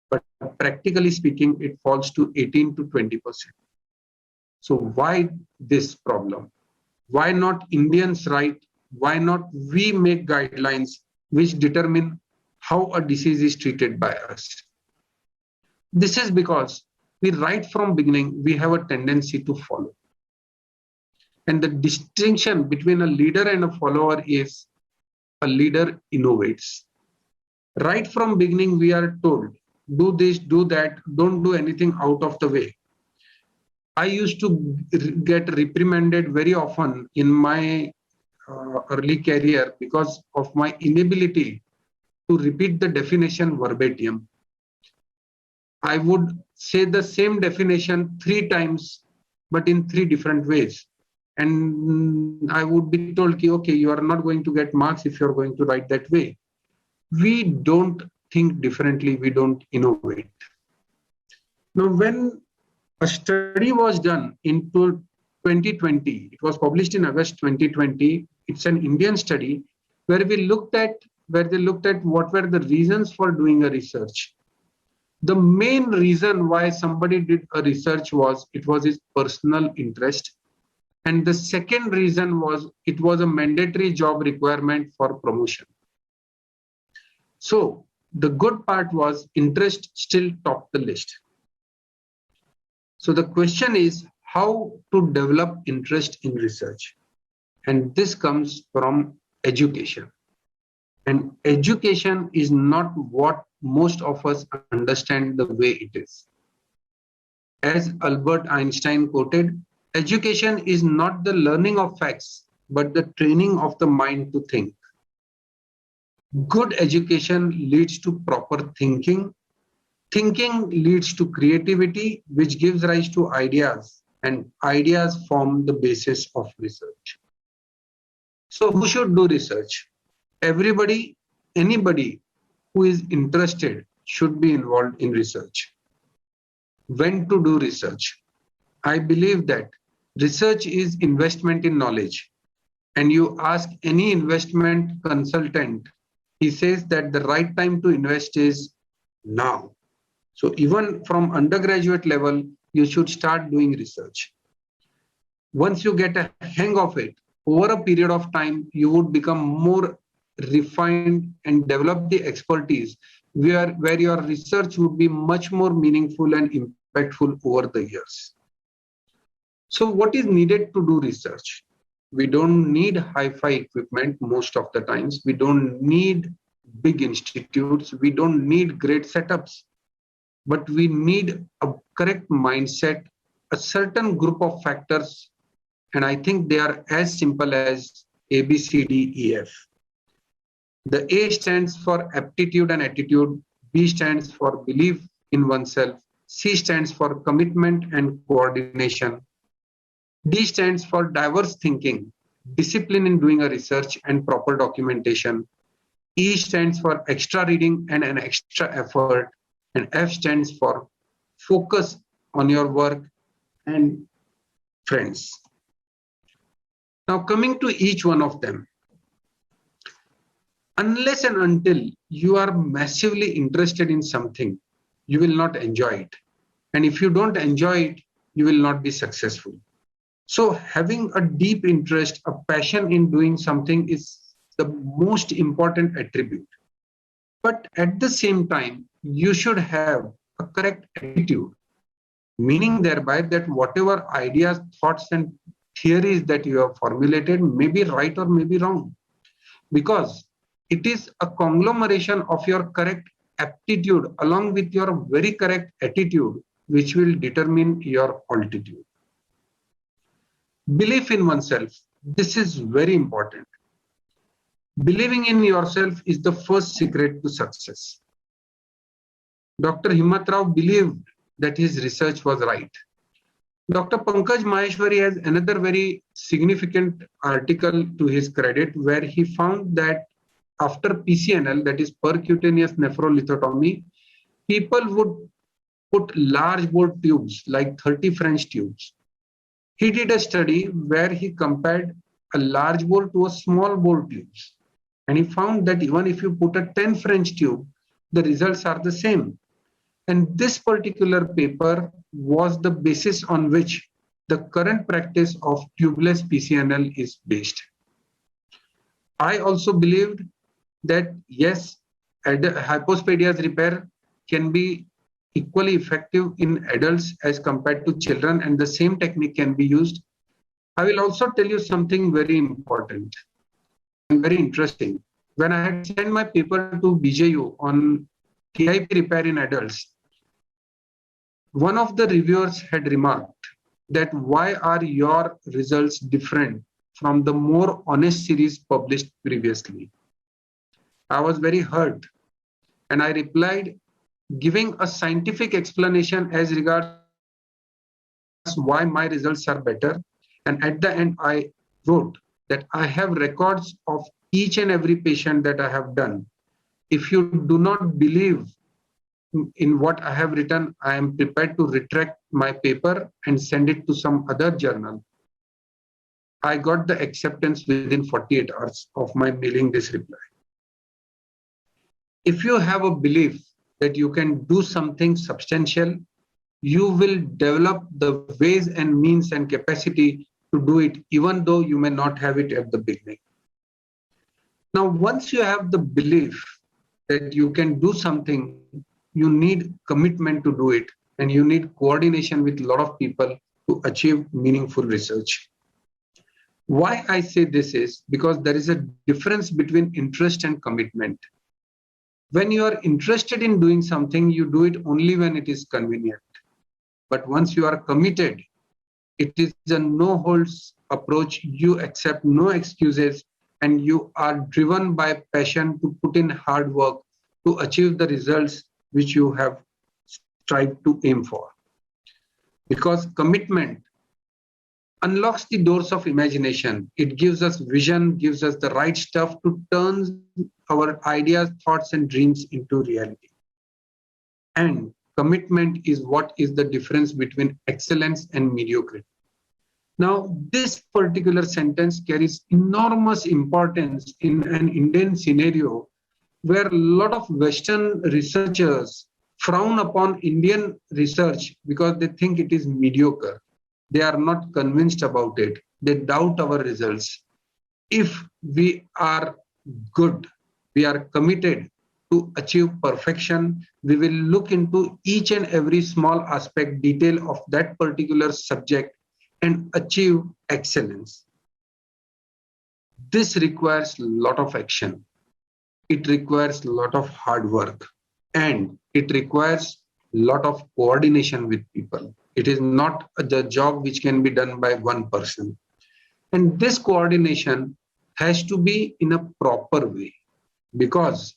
but practically speaking, it falls to 18 to 20%. So why this problem? Why not Indians write? Why not we make guidelines which determine how a disease is treated by us? This is because we right from beginning, we have a tendency to follow. And the distinction between a leader and a follower is a leader innovates. Right from beginning, we are told, do this, do that, don't do anything out of the way. I used to get reprimanded very often in my early career because of my inability to repeat the definition verbatim. I would say the same definition 3 times, but in 3 different ways. And I would be told, okay, you are not going to get marks if you're going to write that way. We don't think differently, we don't innovate. Now, when a study was done into 2020. It was published in August 2020. It's an Indian study where they looked at what were the reasons for doing a research. The main reason why somebody did a research was it was his personal interest. And the second reason was it was a mandatory job requirement for promotion. So the good part was interest still topped the list. So the question is how to develop interest in research. And this comes from education. And education is not what most of us understand the way it is. As Albert Einstein quoted, education is not the learning of facts, but the training of the mind to think. Good education leads to proper thinking. Thinking leads to creativity, which gives rise to ideas, and ideas form the basis of research. So who should do research? Everybody, anybody who is interested should be involved in research. When to do research? I believe that research is investment in knowledge. And you ask any investment consultant, he says that the right time to invest is now. So even from undergraduate level, you should start doing research. Once you get a hang of it, over a period of time, you would become more refined and develop the expertise where your research would be much more meaningful and impactful over the years. So what is needed to do research? We don't need hi-fi equipment most of the times. We don't need big institutes. We don't need great setups. But we need a correct mindset, a certain group of factors, and I think they are as simple as A, B, C, D, E, F. The A stands for aptitude and attitude, B stands for belief in oneself, C stands for commitment and coordination, D stands for diverse thinking, discipline in doing a research and proper documentation, E stands for extra reading and an extra effort, and F stands for focus on your work and friends. Now coming to each one of them, unless and until you are massively interested in something, you will not enjoy it. And if you don't enjoy it, you will not be successful. So having a deep interest, a passion in doing something is the most important attribute. But at the same time, you should have a correct attitude, meaning thereby that whatever ideas, thoughts, and theories that you have formulated may be right or may be wrong. Because it is a conglomeration of your correct aptitude along with your very correct attitude which will determine your altitude. Belief in oneself. This is very important. Believing in yourself is the first secret to success. Dr. Himmat Rao believed that his research was right. Dr. Pankaj Maheshwari has another very significant article to his credit where he found that after PCNL, that is percutaneous nephrolithotomy, people would put large bore tubes like 30 French tubes. He did a study where he compared a large bore to a small bore tubes. And he found that even if you put a 10 French tube, the results are the same. And this particular paper was the basis on which the current practice of tubeless PCNL is based. I also believed that yes, hypospadias repair can be equally effective in adults as compared to children, and the same technique can be used. I will also tell you something very important and very interesting. When I had sent my paper to BJU on TIP repair in adults, one of the reviewers had remarked that why are your results different from the more honest series published previously? I was very hurt, and I replied, giving a scientific explanation as regards why my results are better. And at the end, I wrote that I have records of each and every patient that I have done. If you do not believe in what I have written, I am prepared to retract my paper and send it to some other journal. I got the acceptance within 48 hours of my mailing this reply. If you have a belief that you can do something substantial, you will develop the ways and means and capacity to do it, even though you may not have it at the beginning. Now, once you have the belief that you can do something, you need commitment to do it, and you need coordination with a lot of people to achieve meaningful research. Why I say this is because there is a difference between interest and commitment. When you are interested in doing something, you do it only when it is convenient. But once you are committed, it is a no-holds approach. You accept no excuses, and you are driven by passion to put in hard work to achieve the results which you have strived to aim for. Because commitment unlocks the doors of imagination. It gives us vision, gives us the right stuff to turn our ideas, thoughts, and dreams into reality. And commitment is what is the difference between excellence and mediocrity. Now, this particular sentence carries enormous importance in an Indian scenario where a lot of Western researchers frown upon Indian research because they think it is mediocre. They are not convinced about it. They doubt our results. If we are good, we are committed to achieve perfection, we will look into each and every small aspect, detail of that particular subject and achieve excellence. This requires a lot of action. It requires a lot of hard work, and it requires a lot of coordination with people. It is not the job which can be done by one person. And this coordination has to be in a proper way, because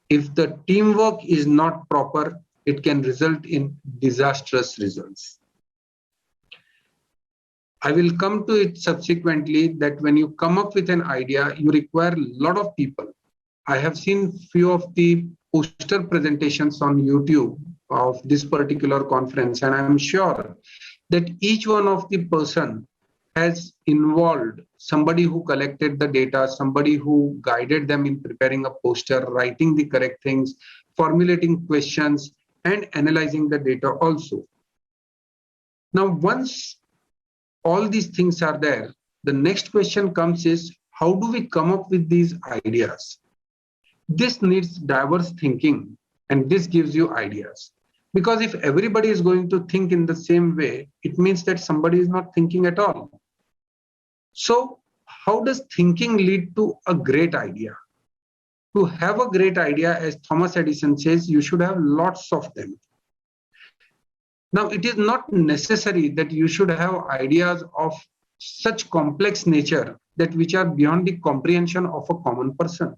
if the teamwork is not proper, it can result in disastrous results. I will come to it subsequently that when you come up with an idea, you require a lot of people. I have seen few of the poster presentations on YouTube of this particular conference, and I am sure that each one of the person has involved somebody who collected the data, somebody who guided them in preparing a poster, writing the correct things, formulating questions, and analyzing the data also. Now, once all these things are there, the next question comes is, how do we come up with these ideas? This needs diverse thinking, and this gives you ideas. Because if everybody is going to think in the same way, it means that somebody is not thinking at all. So how does thinking lead to a great idea? To have a great idea, as Thomas Edison says, you should have lots of them. Now, it is not necessary that you should have ideas of such complex nature that which are beyond the comprehension of a common person.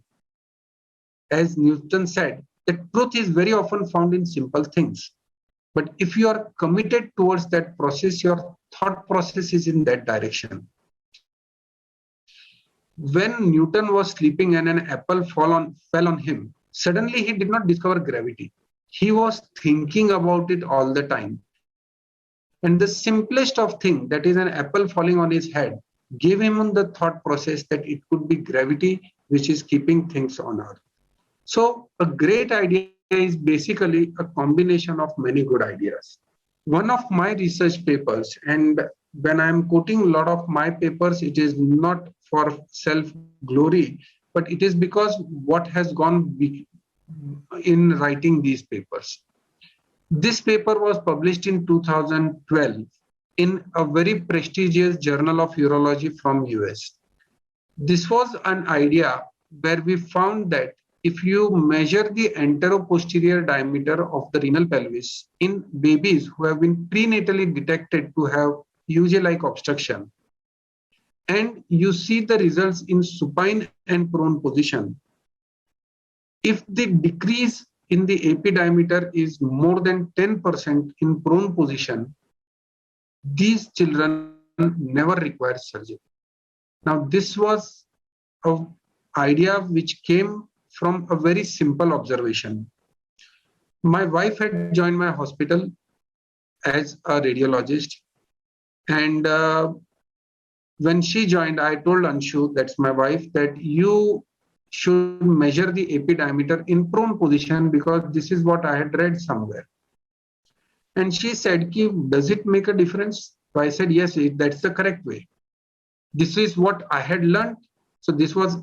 As Newton said, the truth is very often found in simple things. But if you are committed towards that process, your thought process is in that direction. When Newton was sleeping and an apple fell on him, suddenly he did not discover gravity. He was thinking about it all the time. And the simplest of things, that is an apple falling on his head, gave him the thought process that it could be gravity which is keeping things on earth. So a great idea is basically a combination of many good ideas. One of my research papers, and when I'm quoting a lot of my papers, it is not for self-glory, but it is because what has gone in writing these papers. This paper was published in 2012 in a very prestigious journal of urology from US. This was an idea where we found that if you measure the anteroposterior diameter of the renal pelvis in babies who have been prenatally detected to have UJ-like obstruction, and you see the results in supine and prone position, if the decrease in the AP diameter is more than 10% in prone position, these children never require surgery. Now, this was an idea which came from a very simple observation. My wife had joined my hospital as a radiologist, and when she joined, I told Anshu, that's my wife, that you should measure the AP diameter in prone position because this is what I had read somewhere. And she said, does it make a difference? So I said, yes, that's the correct way. This is what I had learned. So this was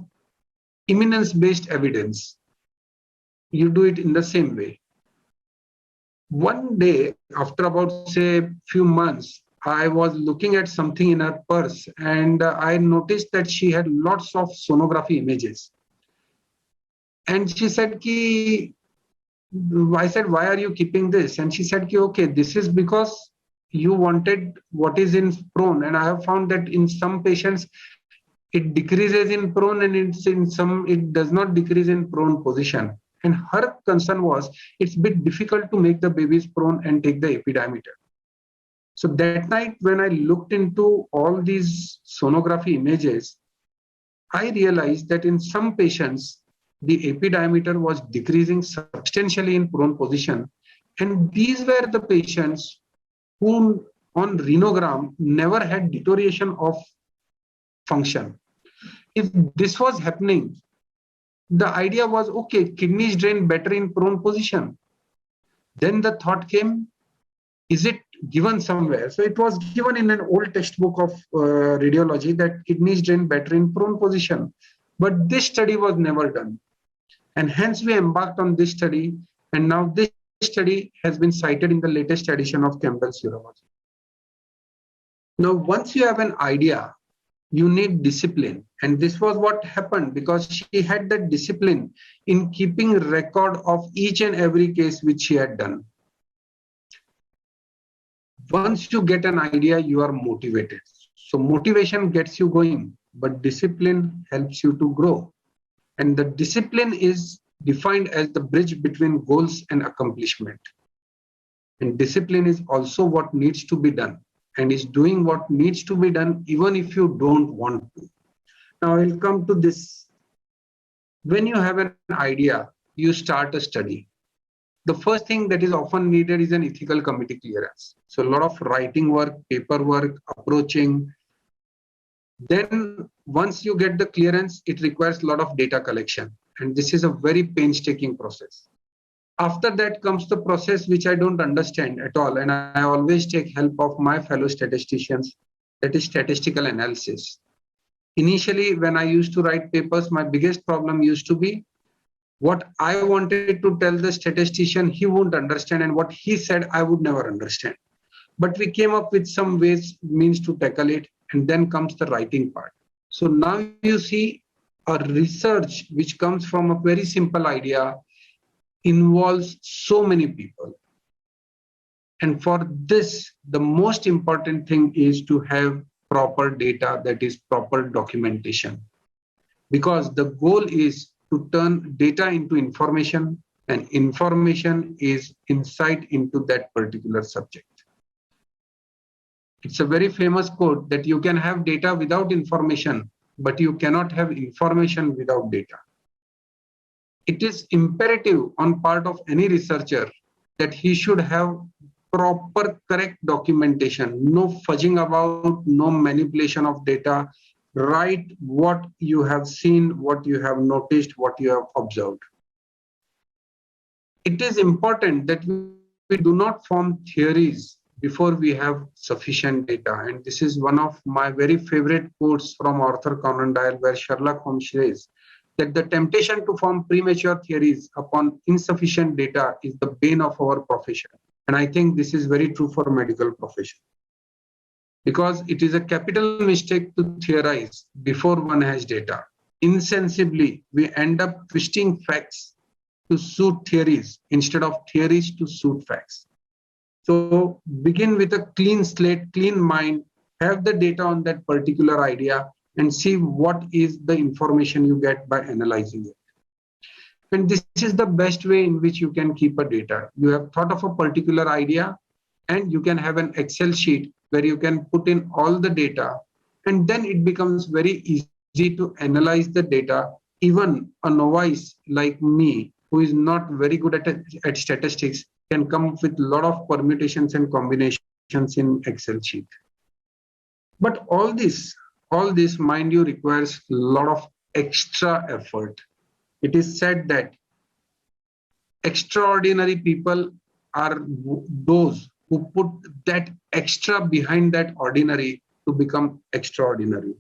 eminence-based evidence. You do it in the same way. One day, after about, say, few months, I was looking at something in her purse and I noticed that she had lots of sonography images. And she said, I said, why are you keeping this? And she said, okay, this is because you wanted what is in prone. And I have found that in some patients, it decreases in prone and in some, it does not decrease in prone position. And her concern was, it's a bit difficult to make the babies prone and take the AP diameter. So that night, when I looked into all these sonography images, I realized that in some patients, the AP diameter was decreasing substantially in prone position. And these were the patients who on renogram never had deterioration of function. If this was happening, the idea was, okay, kidneys drain better in prone position. Then the thought came, is it given somewhere? So it was given in an old textbook of radiology that kidneys drain better in prone position. But this study was never done. And hence we embarked on this study. And now this study has been cited in the latest edition of Campbell's Urology. Now, once you have an idea, you need discipline. And this was what happened because she had that discipline in keeping record of each and every case which she had done. Once you get an idea, you are motivated. So motivation gets you going, but discipline helps you to grow. And the discipline is defined as the bridge between goals and accomplishment. And discipline is also what needs to be done and is doing what needs to be done even if you don't want to. Now I'll come to this. When you have an idea, you start a study. The first thing that is often needed is an ethical committee clearance. So a lot of writing work, paperwork, approaching. Then once you get the clearance, it requires a lot of data collection. And this is a very painstaking process. After that comes the process which I don't understand at all. And I always take help of my fellow statisticians, that is statistical analysis. Initially, when I used to write papers, my biggest problem used to be what I wanted to tell the statistician, he won't understand, and what he said, I would never understand. But we came up with some ways, means to tackle it, and then comes the writing part. So now you see a research which comes from a very simple idea involves so many people. And for this, the most important thing is to have proper data, that is proper documentation. Because the goal is to turn data into information, and information is insight into that particular subject. It's a very famous quote that you can have data without information, but you cannot have information without data. It is imperative on part of any researcher that he should have proper, correct documentation, no fudging about, no manipulation of data. Write what you have seen, what you have noticed, what you have observed. It is important that we do not form theories before we have sufficient data. And this is one of my very favorite quotes from Arthur Conan Doyle, where Sherlock Holmes says that the temptation to form premature theories upon insufficient data is the bane of our profession. And I think this is very true for medical profession. Because it is a capital mistake to theorize before one has data. Insensibly, we end up twisting facts to suit theories instead of theories to suit facts. So begin with a clean slate, clean mind, have the data on that particular idea and see what is the information you get by analyzing it. And this is the best way in which you can keep a data. You have thought of a particular idea and you can have an Excel sheet where you can put in all the data, and then it becomes very easy to analyze the data. Even a novice like me, who is not very good at statistics, can come up with a lot of permutations and combinations in Excel sheet. But all this all this, mind you, requires a lot of extra effort. It is said that extraordinary people are those who put that extra behind that ordinary to become extraordinary.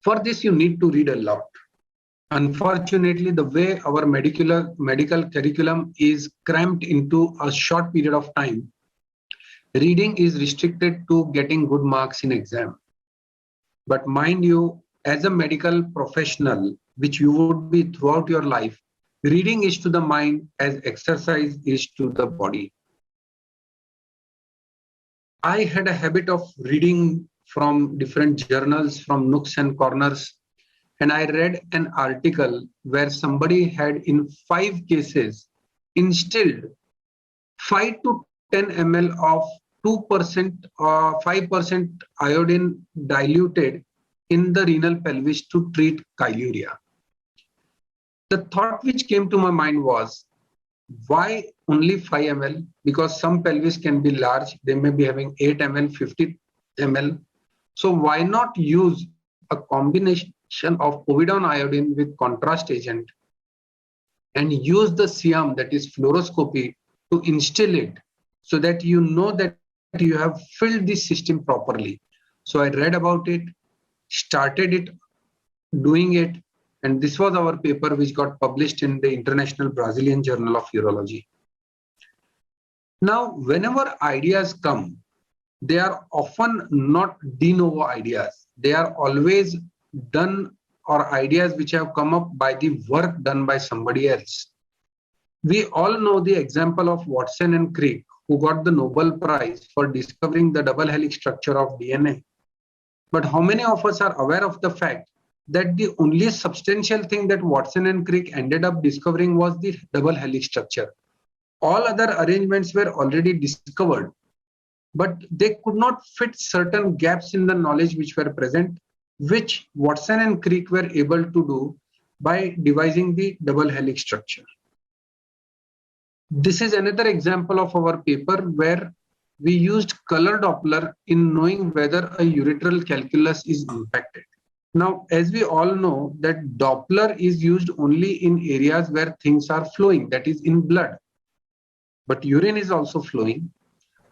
For this, you need to read a lot. Unfortunately, the way our medical curriculum is cramped into a short period of time, reading is restricted to getting good marks in exam. But mind you, as a medical professional, which you would be throughout your life, reading is to the mind as exercise is to the body. I had a habit of reading from different journals, from nooks and corners, and I read an article where somebody had in 5 cases instilled 5 to 10 ml of 2% or 5% iodine diluted in the renal pelvis to treat chyluria. The thought which came to my mind was, why only 5 ml? Because some pelvis can be large, they may be having 8 ml, 50 ml. So why not use a combination of povidone iodine with contrast agent and use the SIAM, that is fluoroscopy, to instill it so that you know that you have filled this system properly. So I read about it, started it, doing it, and this was our paper which got published in the International Brazilian Journal of Urology. Now, whenever ideas come, they are often not de novo ideas. They are always done or ideas which have come up by the work done by somebody else. We all know the example of Watson and Crick, who got the Nobel Prize for discovering the double helix structure of DNA. But how many of us are aware of the fact that the only substantial thing that Watson and Crick ended up discovering was the double helix structure? All other arrangements were already discovered, but they could not fit certain gaps in the knowledge which were present, which Watson and Crick were able to do by devising the double helix structure. This is another example of our paper where we used color Doppler in knowing whether a ureteral calculus is impacted. Now, as we all know that Doppler is used only in areas where things are flowing, that is in blood, but urine is also flowing.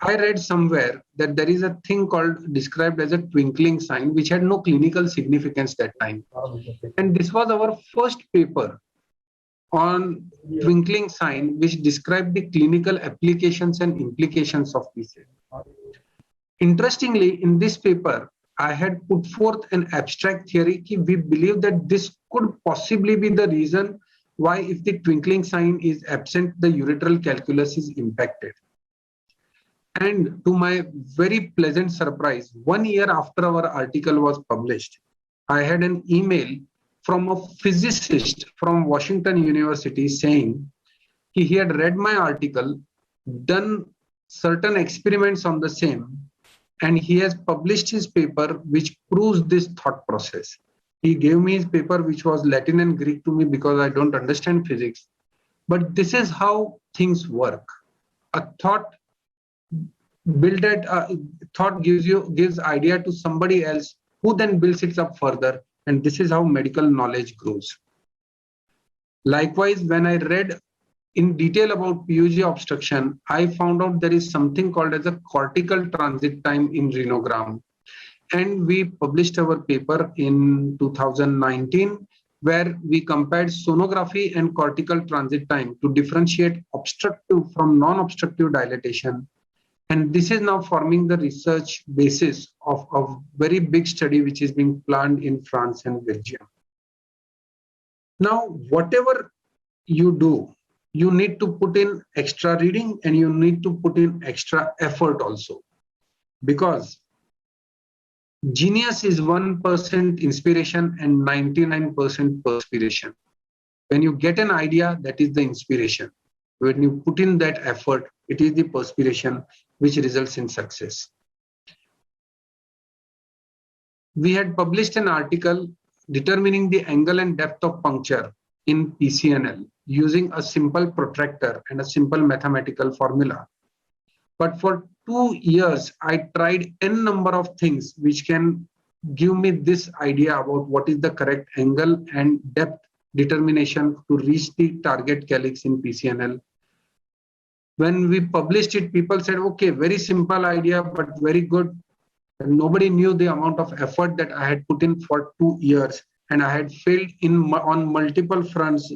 I read somewhere that there is a thing called described as a twinkling sign, which had no clinical significance that time. And this was our first paper on twinkling sign, which described the clinical applications and implications of this. Interestingly, in this paper, I had put forth an abstract theory that we believe that this could possibly be the reason why, if the twinkling sign is absent, the ureteral calculus is impacted. And to my very pleasant surprise, 1 year after our article was published, I had an email from a physicist from Washington University saying he had read my article, done certain experiments on the same, and he has published his paper which proves this thought process. He gave me his paper which was Latin and Greek to me because I don't understand physics. But this is how things work. A thought gives idea to somebody else who then builds it up further, and this is how medical knowledge grows. Likewise, when I read in detail about PUG obstruction, I found out there is something called as a cortical transit time in renogram. And we published our paper in 2019, where we compared sonography and cortical transit time to differentiate obstructive from non-obstructive dilatation. And this is now forming the research basis of a very big study which is being planned in France and Belgium. Now, whatever you do, you need to put in extra reading and you need to put in extra effort also. Because genius is 1% inspiration and 99% perspiration. When you get an idea, that is the inspiration. When you put in that effort, it is the perspiration which results in success. We had published an article determining the angle and depth of puncture in PCNL using a simple protractor and a simple mathematical formula. But for 2 years, I tried n number of things which can give me this idea about what is the correct angle and depth determination to reach the target calyx in PCNL. When we published it, people said, okay, very simple idea, but very good. And nobody knew the amount of effort that I had put in for 2 years. And I had failed on multiple fronts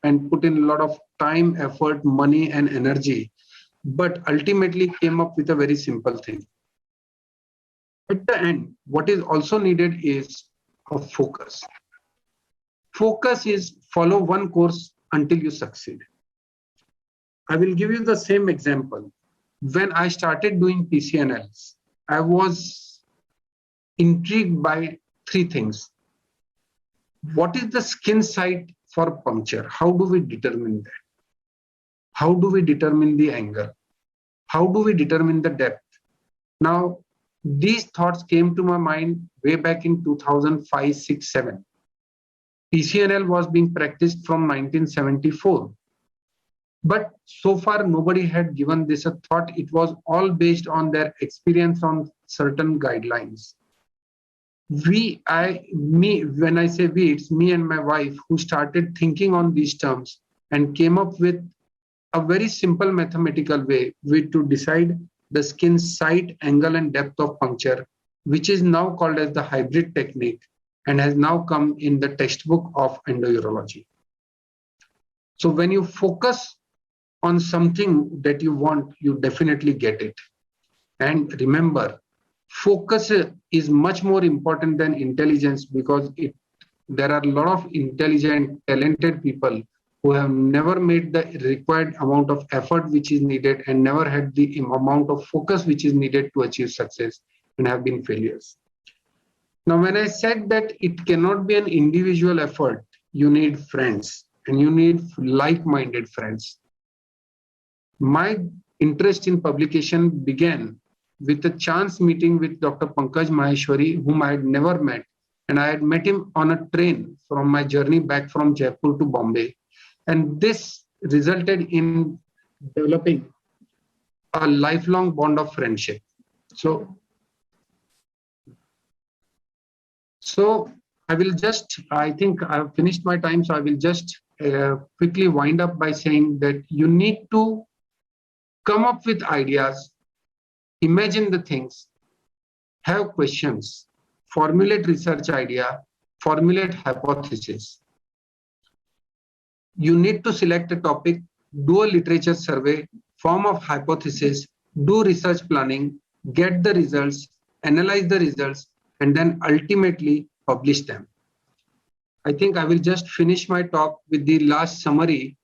and put in a lot of time, effort, money, and energy. But ultimately came up with a very simple thing. At the end, what is also needed is a focus. Focus is follow one course until you succeed. I will give you the same example. When I started doing PCNLs, I was intrigued by 3 things. What is the skin site for puncture? How do we determine that? How do we determine the angle? How do we determine the depth? Now, these thoughts came to my mind way back in 2005, 6, 7. PCNL was being practiced from 1974. But so far, nobody had given this a thought. It was all based on their experience on certain guidelines. When I say we, it's me and my wife who started thinking on these terms and came up with a very simple mathematical way to decide the skin site, angle, and depth of puncture, which is now called as the hybrid technique and has now come in the textbook of endourology. So when you focus on something that you want, you definitely get it. And remember, focus is much more important than intelligence, because there are a lot of intelligent, talented people who have never made the required amount of effort which is needed and never had the amount of focus which is needed to achieve success and have been failures. Now, when I said that it cannot be an individual effort, you need friends and you need like-minded friends. My interest in publication began with a chance meeting with Dr. Pankaj Maheshwari, whom I had never met. And I had met him on a train from my journey back from Jaipur to Bombay. And this resulted in developing a lifelong bond of friendship. So I think I've finished my time, so I will just quickly wind up by saying that you need to come up with ideas, imagine the things, have questions, formulate research idea, formulate hypothesis. You need to select a topic, do a literature survey, form of hypothesis, do research planning, get the results, analyze the results, and then ultimately publish them. I think I will just finish my talk with the last summary,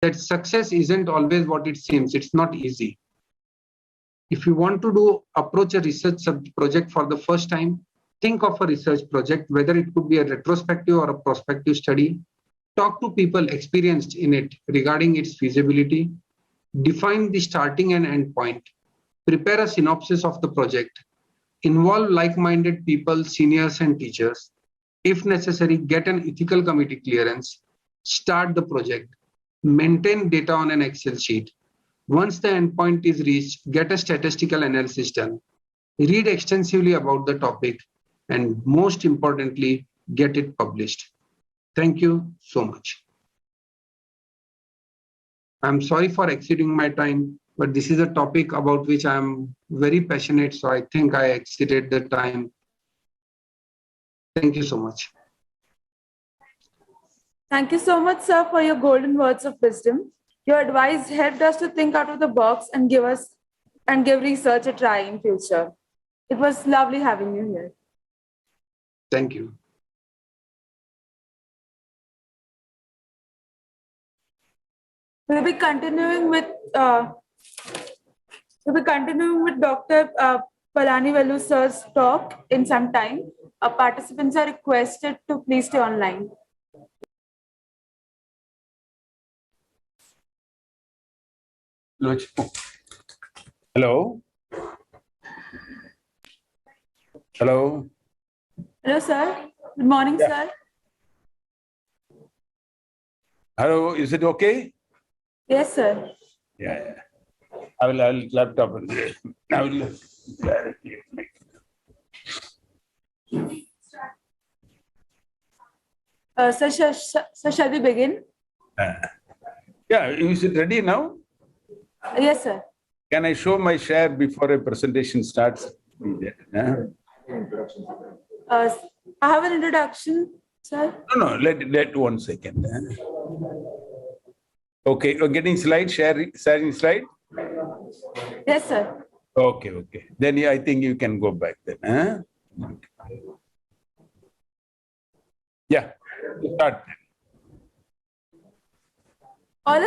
that success isn't always what it seems. It's not easy. If you want to approach a research project for the first time, think of a research project, whether it could be a retrospective or a prospective study. Talk to people experienced in it regarding its feasibility. Define the starting and end point. Prepare a synopsis of the project. Involve like-minded people, seniors and teachers. If necessary, get an ethical committee clearance. Start the project. Maintain data on an Excel sheet. Once the endpoint is reached, get a statistical analysis done. Read extensively about the topic, and most importantly, get it published. Thank you so much. I'm sorry for exceeding my time, but this is a topic about which I'm very passionate, so I think I exceeded the time. Thank you so much. Thank you so much, sir, for your golden words of wisdom. Your advice helped us to think out of the box and give research a try in future. It was lovely having you here. Thank you. We'll be continuing with Dr. Palani Velu sir's talk in some time. Participants are requested to please stay online. Hello. Hello. Hello, sir. Good morning, sir. Hello. Is it okay? Yes, sir. Yeah. I will laptop. I will. Sir, shall we begin? Yeah, is it ready now? Yes, sir. Can I show my share before a presentation starts? I have an introduction, sir. No, let 1 second. Okay, you're getting slide, sharing slide? Yes, sir. Okay. Then I think you can go back then. Yeah, start. All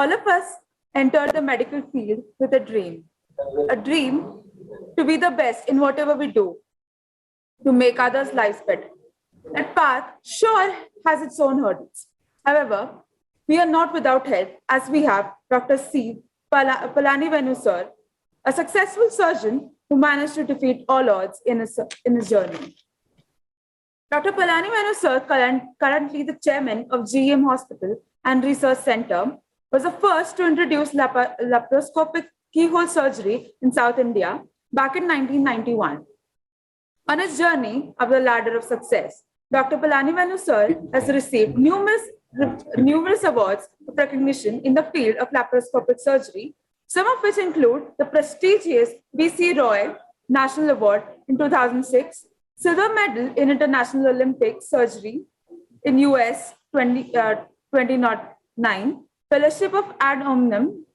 of us entered the medical field with a dream to be the best in whatever we do, to make others' lives better. That path sure has its own hurdles. However, we are not without help, as we have Dr. C. Palanivenu sir, a successful surgeon who managed to defeat all odds in his journey. Dr. Palanivenu sir, currently the chairman of GEM Hospital and Research Center, was the first to introduce laparoscopic keyhole surgery in South India back in 1991. On his journey up the ladder of success, Dr. Palanivenu sir has received numerous awards of recognition in the field of laparoscopic surgery, some of which include the prestigious B.C. Roy National Award in 2006, Silver Medal in International Olympic Surgery in US 2009, Fellowship of Ad Omnem,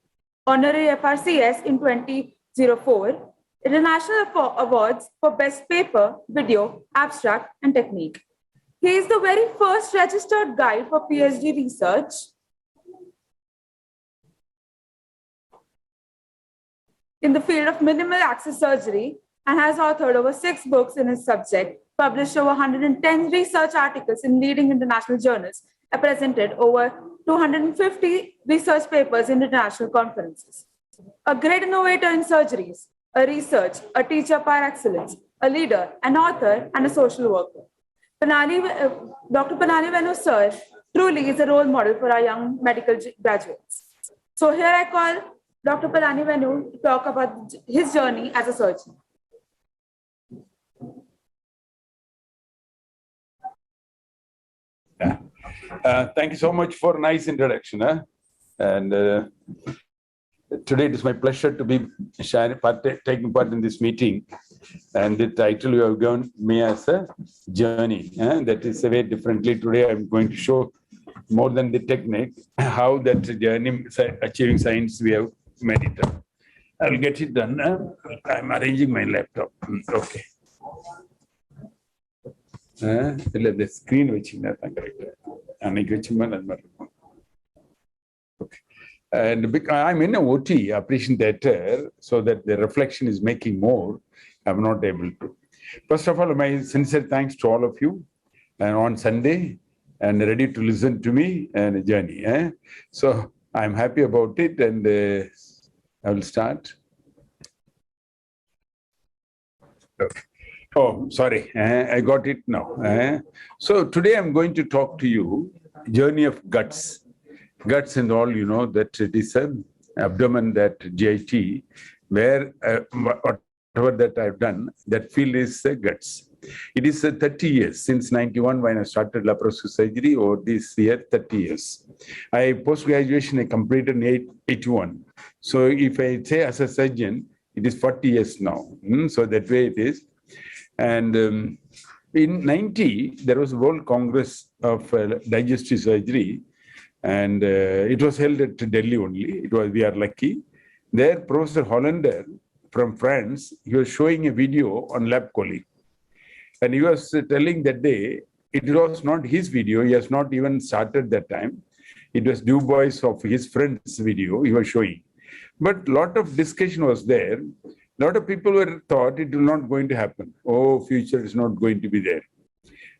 Honorary FRCS in 2004, International Awards for Best Paper, Video, Abstract, and Technique. He is the very first registered guide for PhD research in the field of minimal access surgery and has authored over 6 books in his subject, published over 110 research articles in leading international journals, and presented over 250 research papers in international conferences. A great innovator in surgeries, a researcher, a teacher par excellence, a leader, an author, and a social worker. Dr. Palanivenu sir truly is a role model for our young medical graduates. So here I call Dr. Palanivenu to talk about his journey as a surgeon. Thank you so much for a nice introduction. And today it is my pleasure to be taking part in this meeting. And the title you have given me as a journey. That is a way differently. Today I'm going to show more than the technique, how that journey achieving science we have made it up. I'll get it done. I'm arranging my laptop. Okay. The screen okay. And I'm in a OT, operation theater, so that the reflection is making more. I'm not able to. First of all, my sincere thanks to all of you on Sunday and ready to listen to me and a journey. So I'm happy about it, and I will start. Okay. Oh, sorry, I got it now. So today I'm going to talk to you journey of guts. Guts and all, you know that it is an abdomen, that GIT, where whatever that I've done, that field is guts. It is 30 years since 91 when I started laparoscopic surgery, or this year 30 years. Post-graduation I completed in 81. So if I say as a surgeon, it is 40 years now. So that way it is. And in 90, there was a World Congress of Digestive Surgery, and it was held at Delhi only. We are lucky. There, Professor Hollander from France, he was showing a video on lab colic. And he was telling that day, it was not his video. He has not even started that time. It was Du Bois of his friend's video he was showing. But a lot of discussion was there. A lot of people were thought it will not going to happen. Oh, future is not going to be there.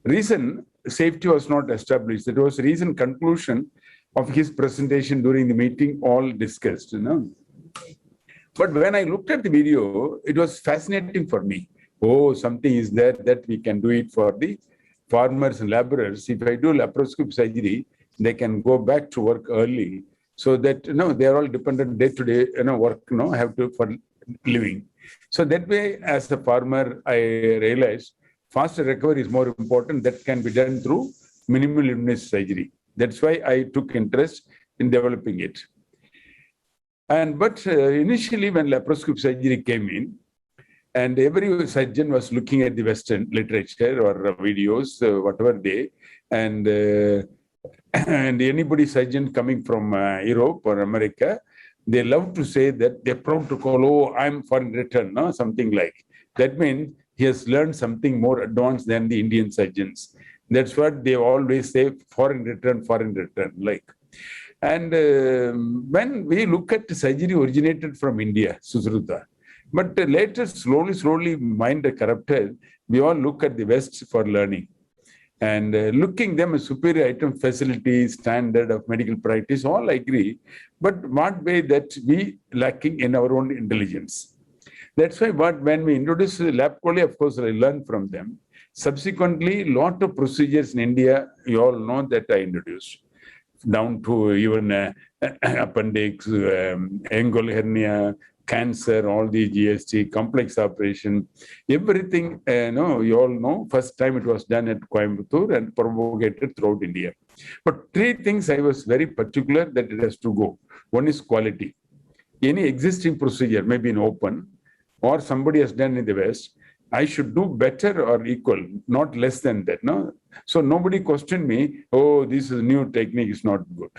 Reason, safety was not established. That was reason conclusion of his presentation during the meeting, all discussed. But when I looked at the video, it was fascinating for me. Oh, something is there that we can do it for the farmers and laborers, if I do laparoscopic surgery, they can go back to work early, so that they are all dependent day to day work, have to for living. So that way, as a farmer, I realized faster recovery is more important. That can be done through minimal invasive surgery. That's why I took interest in developing it. But initially, when laparoscopic surgery came in, and every surgeon was looking at the Western literature or videos, whatever they, and and anybody surgeon coming from Europe or America, they love to say that they're proud to call, oh, I'm foreign return, no? Something like that. Means he has learned something more advanced than the Indian surgeons. That's what they always say, foreign return, like. And when we look at surgery originated from India, Susruta, but later, slowly, mind corrupted, we all look at the West for learning. And looking them as superior item facilities, standard of medical practice, all agree, but what way that we lacking in our own intelligence. That's why when we introduce lab quality, of course, I learned from them. Subsequently, lot of procedures in India, you all know that I introduced, down to even appendix, angle hernia, cancer, all the GST, complex operation, everything, you all know, first time it was done at Coimbatore and propagated throughout India. But three things I was very particular that it has to go. One is quality. Any existing procedure, maybe in open, or somebody has done in the West, I should do better or equal, not less than that. No? So nobody questioned me, oh, this is a new technique, is not good.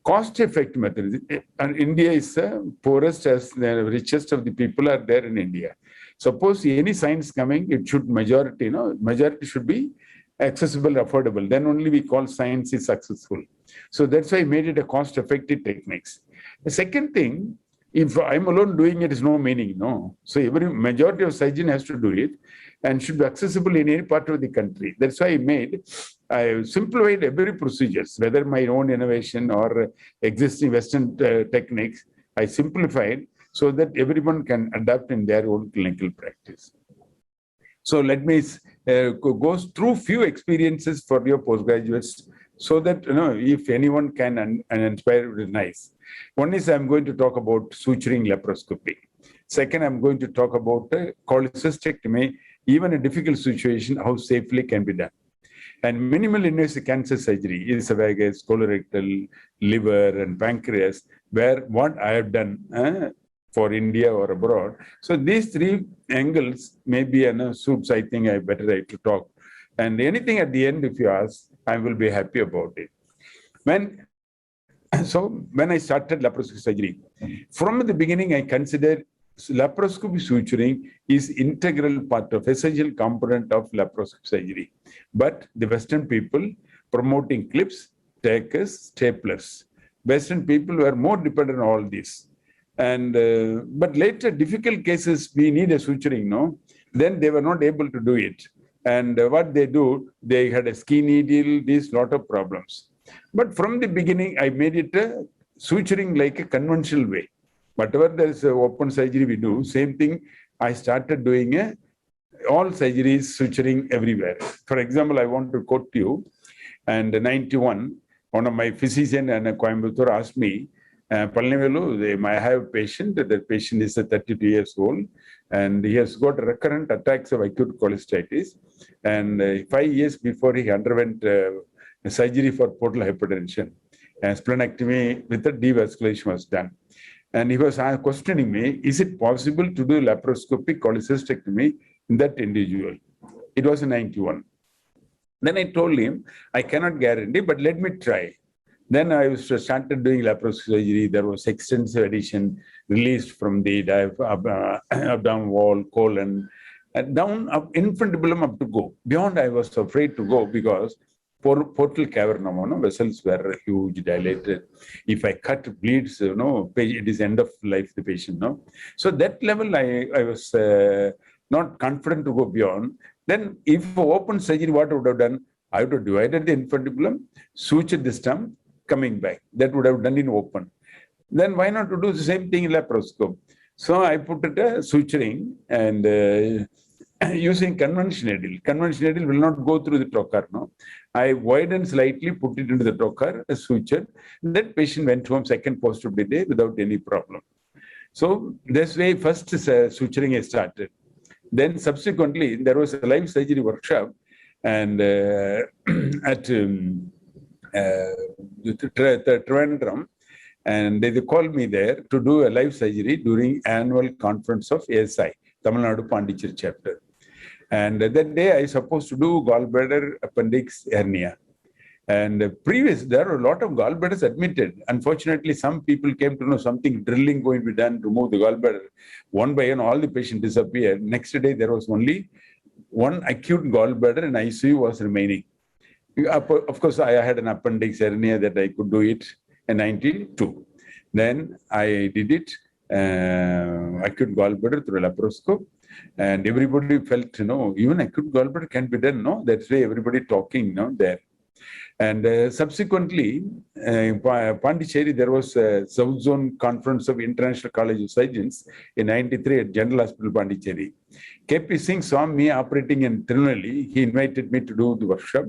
Cost-effective method. And India is the poorest as the richest of the people are there in India. Suppose any science coming, it should majority should be accessible, affordable. Then only we call science is successful. So that's why I made it a cost-effective techniques. The second thing, if I'm alone doing it, is no meaning, no. So every majority of surgeon has to do it and should be accessible in any part of the country. That's why I simplified every procedures, whether my own innovation or existing Western techniques, I simplified so that everyone can adapt in their own clinical practice. So let me go through few experiences for your postgraduates so that, if anyone can inspire, it is nice. One is I'm going to talk about suturing laparoscopy. Second, I'm going to talk about cholecystectomy, even a difficult situation, how safely can be done. And minimal invasive cancer surgery, esophagus, colorectal, liver, and pancreas, where what I have done for India or abroad. So these three angles may be suits, I think I better to talk. And anything at the end, if you ask, I will be happy about it. When I started laparoscopic surgery, from the beginning, I considered laparoscopy suturing is integral part of, essential component of laparoscopic surgery. But the Western people promoting clips, takers, staplers. Western people were more dependent on all this. And but later, difficult cases, we need a suturing, no? Then they were not able to do it. And what they do, they had a skin needle, these lot of problems. But from the beginning, I made it a suturing like a conventional way. Whatever there is open surgery we do, same thing, I started doing all surgeries, suturing everywhere. For example, I want to quote you, and in 91, one of my physician in Coimbatore asked me, Palnivelu, I have a patient, that patient is 32 years old, and he has got recurrent attacks of acute cholestasis. And 5 years before he underwent surgery for portal hypertension, and splenectomy with a devascularization was done. And he was questioning me, is it possible to do laparoscopic cholecystectomy in that individual? It was in 91. Then I told him, I cannot guarantee, but let me try. Then I started doing laparoscopic surgery. There was extensive adhesion released from the abdominal wall, colon, and down up infundibulum up to go. Beyond, I was afraid to go because portal cavernoma, vessels were huge, dilated. If I cut, bleeds, it is end of life, the patient, no? So that level, I was not confident to go beyond. Then if open surgery, what I would have done? I would have divided the infundibulum, sutured the stump, coming back. That would have done in open. Then why not to do the same thing in laparoscope? So I put it a suturing, and using conventional needle. Conventional needle will not go through the trocar. No, I widen slightly, put it into the trocar, suture. That patient went home second postoperative day without any problem. So this way, first suturing is started. Then subsequently, there was a live surgery workshop, and at Trivandrum, and they called me there to do a live surgery during annual conference of ASI, Tamil Nadu Pondicherry chapter. And that day I supposed to do gallbladder appendix hernia. And there are a lot of gallbladders admitted. Unfortunately, some people came to know something drilling going to be done to remove the gallbladder. One by one, all the patients disappeared. Next day, there was only one acute gallbladder and ICU was remaining. Of course, I had an appendix hernia that I could do it in 92. Then I did it, acute gallbladder through laparoscope. And everybody felt, even acute gallbladder can be done, no? That's why everybody talking, there. And subsequently, in Pondicherry, there was a South Zone Conference of International College of Surgeons in 93 at General Hospital, Pondicherry. KP Singh saw me operating in Tirunelveli. He invited me to do the workshop.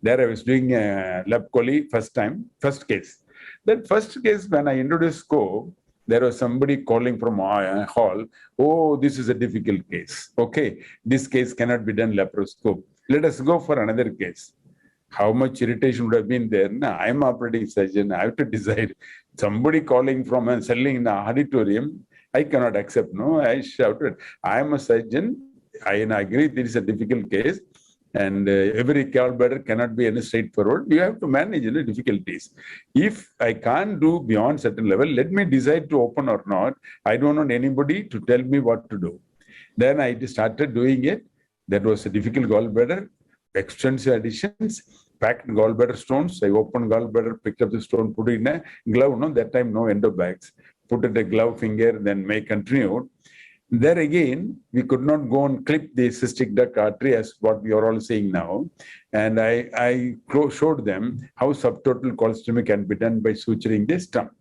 There I was doing lab coli first case. That first case, when I introduced scope, there was somebody calling from hall, oh, this is a difficult case. Okay, this case cannot be done laparoscope. Let us go for another case. How much irritation would have been there? Nah, I'm operating surgeon. I have to decide. Somebody calling from and selling in the auditorium, I cannot accept. No, I shouted, I am a surgeon. I agree this is a difficult case. And every gallbladder cannot be any straightforward. You have to manage difficulties. If I can't do beyond certain level, let me decide to open or not. I don't want anybody to tell me what to do. Then I started doing it. That was a difficult gallbladder, extensive additions, packed gallbladder stones. I opened gallbladder, picked up the stone, put it in a glove. No, that time no endo bags. Put it a glove finger, then may continue. There again, we could not go and clip the cystic duct artery as what we are all saying now. And I showed them how subtotal cholestomy can be done by suturing the stump.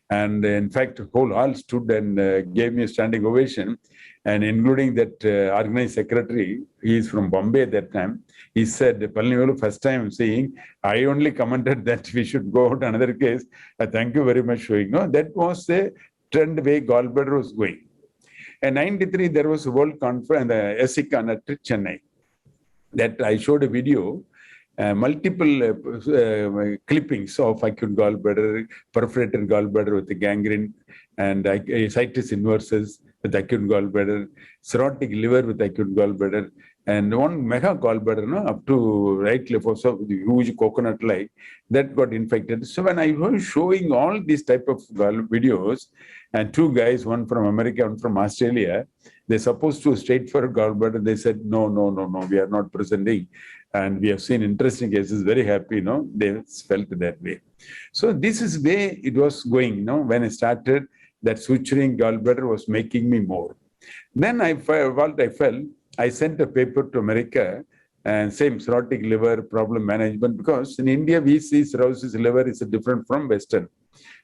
And in fact, whole hall stood and gave me a standing ovation. And including that organized secretary, he is from Bombay at that time. He said, Palnivalu, first time saying, I only commented that we should go to another case. Thank you very much for showing. No, that was the trend way gallbladder was going. In 93, there was a world conference, the ESICON at Chennai, that I showed a video, multiple clippings of acute gallbladder, perforated gallbladder with the gangrene, and ascites inversus with acute gallbladder, cirrhotic liver with acute gallbladder, and one mega gallbladder, up to right lefosa with huge coconut-like, that got infected. So when I was showing all these type of videos, and two guys, one from America, one from Australia, they're supposed to straight for gallbladder. They said, no, we are not presenting. And we have seen interesting cases, very happy, they felt that way. So this is way it was going, when I started, that suturing gallbladder was making me more. Then I felt, I sent a paper to America, and same cirrhotic liver problem management, because in India, we see cirrhosis liver is different from Western.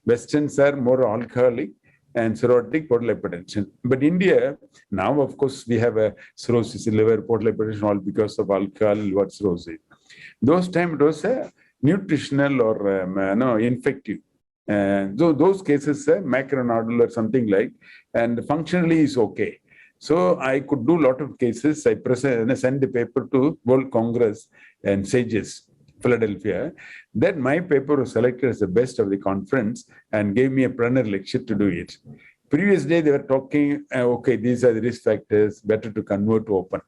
Westerns are more alcoholic and cirrhotic portal hypertension. But India, now of course, we have a cirrhosis liver, portal hypertension, all because of alcohol, liver cirrhosis. Those times it was a nutritional or infective. So those cases, macronodal or something like, and functionally is okay. So I could do a lot of cases. I send the paper to World Congress and SAGES, Philadelphia. Then my paper was selected as the best of the conference and gave me a plenary lecture to do it. Previous day, they were talking, okay, these are the risk factors, better to convert to open.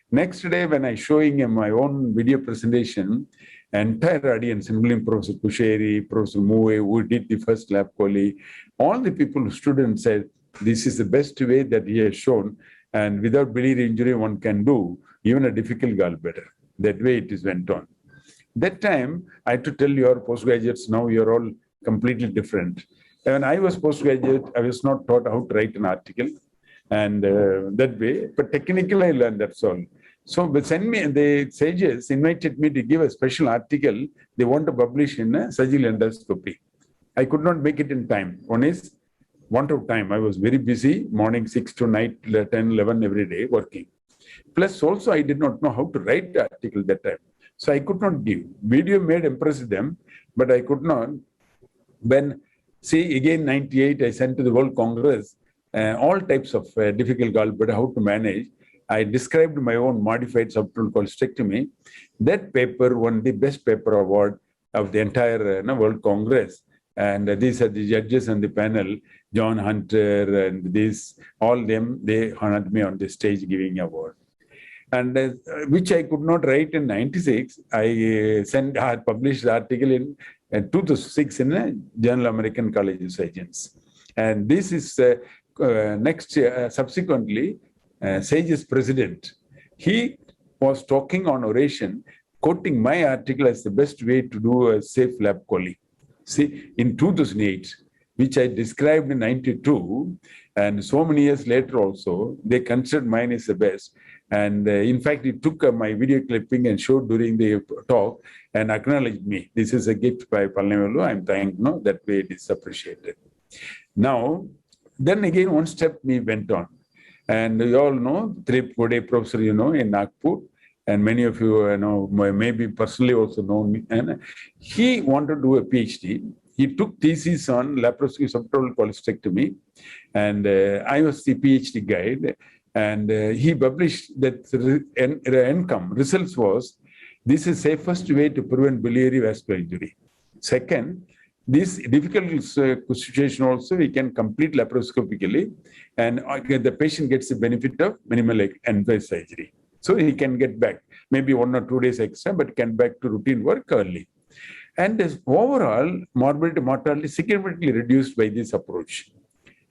Next day, when I showing my own video presentation, entire audience, including Professor Kusheri, Professor Moe, who did the first lab quali, all the people who stood and said, this is the best way that he has shown, and without biliary injury, one can do even a difficult gallbladder. That way it is went on. That time, I had to tell your postgraduates, now you're all completely different. When I was postgraduate, I was not taught how to write an article, and that way, but technically I learned, that's all. So the SAGES invited me to give a special article they want to publish in surgical endoscopy. I could not make it in time. One is want of time. I was very busy, morning 6 to night 10, 11 every day working. Plus also I did not know how to write the article that time. So I could not give. Video made impress them, but I could not. When, see, again, 98, I sent to the World Congress all types of difficult gallbladder, how to manage. I described my own modified subtotal cholecystectomy. That paper won the best paper award of the entire World Congress. And these are the judges on the panel, John Hunter and these, all them, they honored me on the stage giving award. And which I could not write in 96. I published the article in 2006 in a Journal American College of Surgeons. And this is next year, subsequently, SAGE's president, he was talking on oration, quoting my article as the best way to do a safe lab quality. See, in 2008, which I described in 92, and so many years later also, they considered mine as the best. And in fact, he took my video clipping and showed during the talk and acknowledged me. This is a gift by Palnivelu. I'm thankful. That way it is appreciated. Now, then again, one step we went on. And you all know, Trip Gode professor, in Nagpur, and many of you know, maybe personally also know me. And he wanted to do a PhD. He took thesis on laparoscopic subtotal cholecystectomy, and I was the PhD guide. And he published that results was, this is safest way to prevent biliary vascular injury. Second, this difficult situation also we can complete laparoscopically, and the patient gets the benefit of minimal invasive surgery. So he can get back, maybe 1 or 2 days extra, but can back to routine work early. And this overall morbidity, mortality significantly reduced by this approach.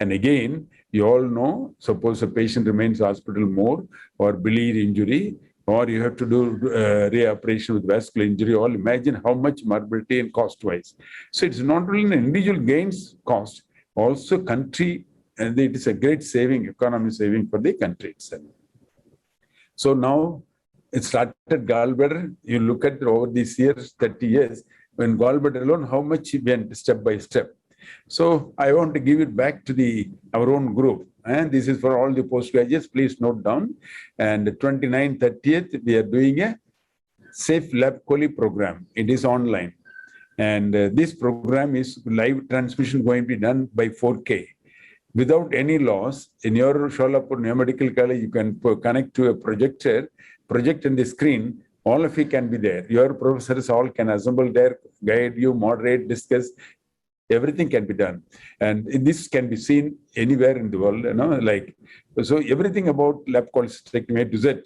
And again, you all know, suppose a patient remains hospital more, or biliary injury, or you have to do reoperation with vascular injury, all imagine how much morbidity and cost-wise. So it's not only an individual gains cost, also country, and it is a great saving, economy saving for the country itself. So now it started gallbladder. You look at over these years, 30 years, when gallbladder alone, how much it went step by step. So I want to give it back to our own group. And this is for all the postgraduates, please note down. And 29th, 30th, we are doing a Safe Lab Quality program. It is online. And this program is live transmission going to be done by 4K. Without any loss, in your Sholapur Medical College, you can connect to a projector, project in the screen, all of you can be there. Your professors all can assemble there, guide you, moderate, discuss. Everything can be done. And this can be seen anywhere in the world, so everything about lab cholecystectomy A to Z,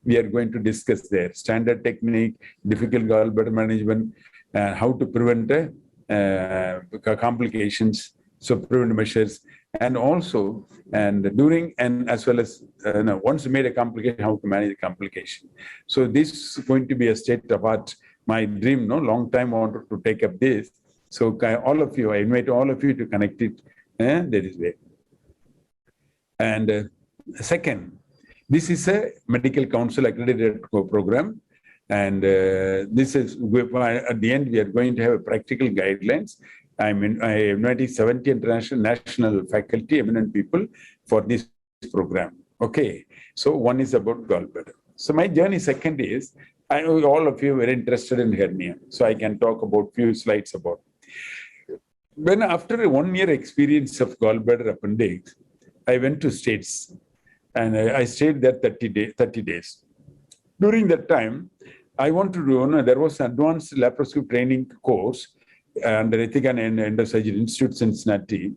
we are going to discuss there. Standard technique, difficult gallbladder management, how to prevent complications, so prevent measures, and also, and during, and as well as, once you made a complication, how to manage the complication. So this is going to be a state of art. My dream, long time I wanted to take up this. So all of you, I invite all of you to connect it that is way. And second, this is a medical council accredited program. And this is, at the end, we are going to have practical guidelines. I invited 70 international national faculty, eminent people for this program. Okay, so one is about gallbladder. So my journey second is, I know all of you are very interested in hernia. So I can talk about few slides about. When after a 1 year experience of gallbladder appendix, I went to States and I stayed there 30 days. During that time, I wanted to know, there was an advanced laparoscopic training course under Ethical and Endosurgery Institute, Cincinnati.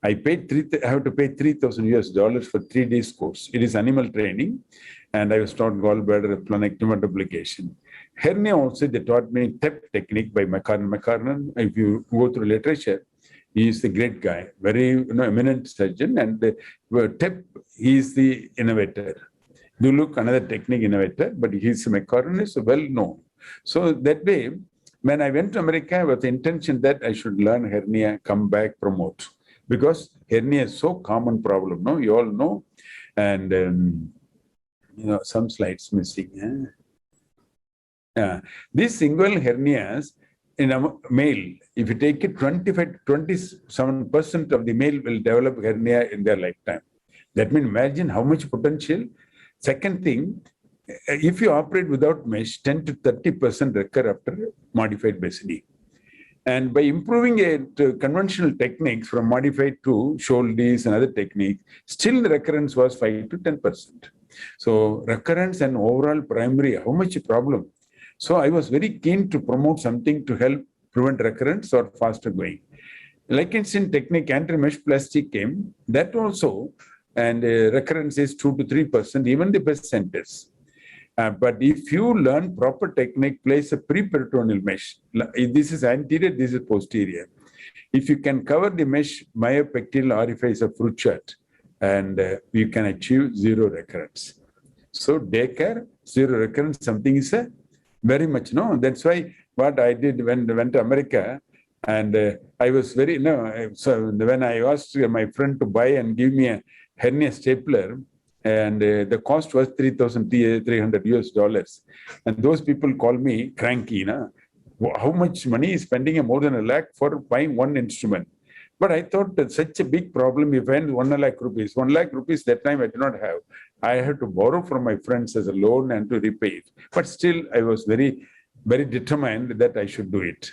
I have to pay $3,000 for 3 days course. It is animal training, and I was taught gallbladder, planectomy, duplication. Hernia also, they taught me TEP technique by McCarnan. If you go through literature, he is the great guy, very eminent surgeon, and TEP, he is the innovator. Do look another technique innovator, but his McCarnan is well known. So that way, when I went to America with the intention that I should learn hernia, come back, promote. Because hernia is so common problem, no? You all know. And, some slides missing. These single hernias in a male, if you take it, 27% of the male will develop hernia in their lifetime. That means imagine how much potential. Second thing, if you operate without mesh, 10 to 30% recur after modified by CD. And by improving it, conventional techniques from modified to Scholdi's and other techniques, still the recurrence was 5 to 10%. So recurrence and overall primary, how much a problem? So I was very keen to promote something to help prevent recurrence or faster going. Lichtenstein technique, anti-mesh plastic came, that also, and recurrence is 2 to 3%, even the best centers. But if you learn proper technique, place a pre-peritoneal mesh. This is anterior, this is posterior. If you can cover the mesh myopectoral orifice of fruit chart, and you can achieve zero recurrence. So daycare, zero recurrence, something is very much no. That's why what I did when I went to America, and I was very so when I asked my friend to buy and give me a hernia stapler, and the cost was $3,300 US. And those people call me cranky. How much money is spending more than $1 lakh for buying one instrument? But I thought that such a big problem, if I had 1 lakh rupees, 1 lakh rupees that time I did not have. I had to borrow from my friends as a loan and to repay it. But still, I was very, very determined that I should do it.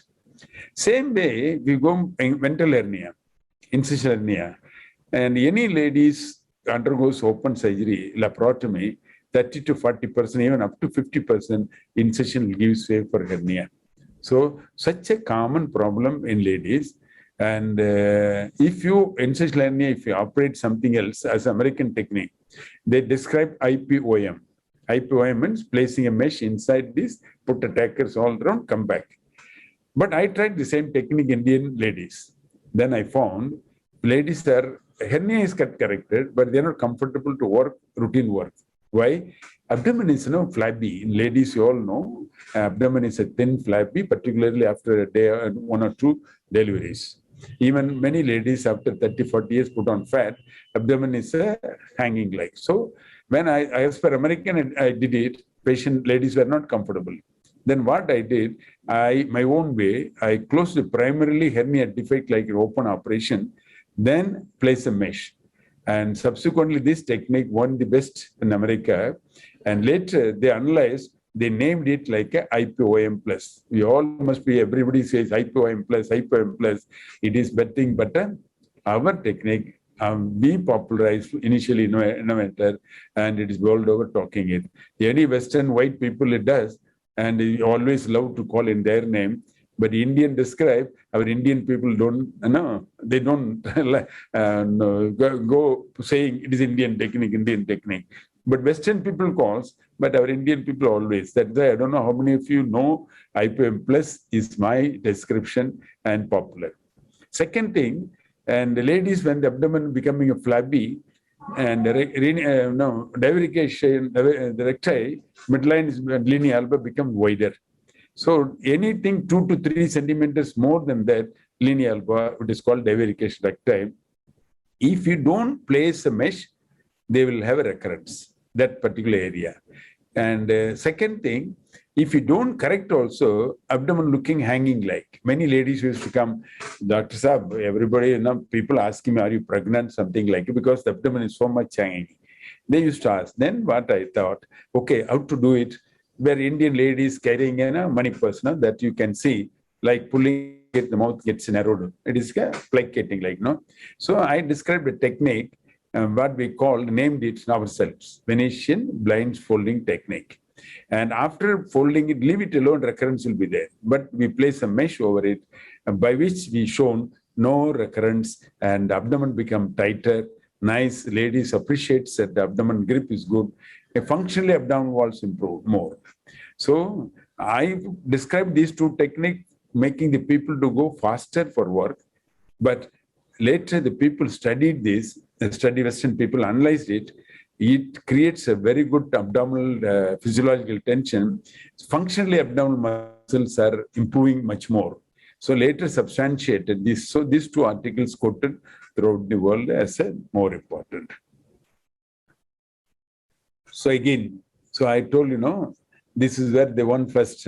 Same way, we go in ventral hernia, incisional hernia, and any ladies undergoes open surgery, laparotomy, 30 to 40%, even up to 50% incision gives way for hernia. So such a common problem in ladies. And if you incisional hernia, if you operate something else as American technique, they describe IPOM. IPOM means placing a mesh inside this, put attackers all around, come back. But I tried the same technique in Indian ladies. Then I found ladies are hernia is corrected, but they're not comfortable to work routine work. Why? Abdomen is flabby. In ladies, you all know, abdomen is a thin, flabby, particularly after a day, 1 or 2 deliveries. Even many ladies after 30, 40 years put on fat, abdomen is hanging like. So when as per American, I did it, patient ladies were not comfortable. Then what I did, my own way, I closed the primarily hernia defect like an open operation, then place a mesh. And subsequently, this technique won the best in America. And later, they analyzed, they named it like a IPOM plus. We all must be, everybody says IPOM plus, IPOM plus. It is betting, but our technique, we popularized, initially innovator, and it is world over talking it. Any Western white people it does, and you always love to call in their name. But Indian describe, our Indian people don't, they don't go saying it is Indian technique. But Western people calls, but our Indian people always. That's why I don't know how many of you know IPM plus is my description and popular. Second thing, and the ladies when the abdomen becoming a flabby, and divarication, the recti, midline is linea alba become wider. So anything 2 to 3 centimeters more than that, linea alba, it is called divarication recti. If you don't place a mesh, they will have a recurrence, that particular area. And second thing, if you don't correct also, abdomen looking hanging like. Many ladies used to come, Dr. Saab, everybody, people asking me, are you pregnant, something like it, because the abdomen is so much hanging. They used to ask. Then what I thought, okay, how to do it? Where Indian ladies carrying a money purse that you can see, like pulling it, the mouth gets narrowed. It is placating like, no? So I described a technique, what we called, named it ourselves, Venetian blindfolding technique. And after folding it, leave it alone, recurrence will be there. But we place a mesh over it, by which we shown no recurrence and abdomen become tighter. Nice, ladies appreciates that the abdomen grip is good. Functionally, abdomen walls improve more. So I described these 2 techniques, making the people to go faster for work. But later the people studied this, Western people analyzed it. It creates a very good abdominal physiological tension. Functionally, abdominal muscles are improving much more. So later substantiated this. So these 2 articles quoted throughout the world as more important. So again, so I told, this is where they won first.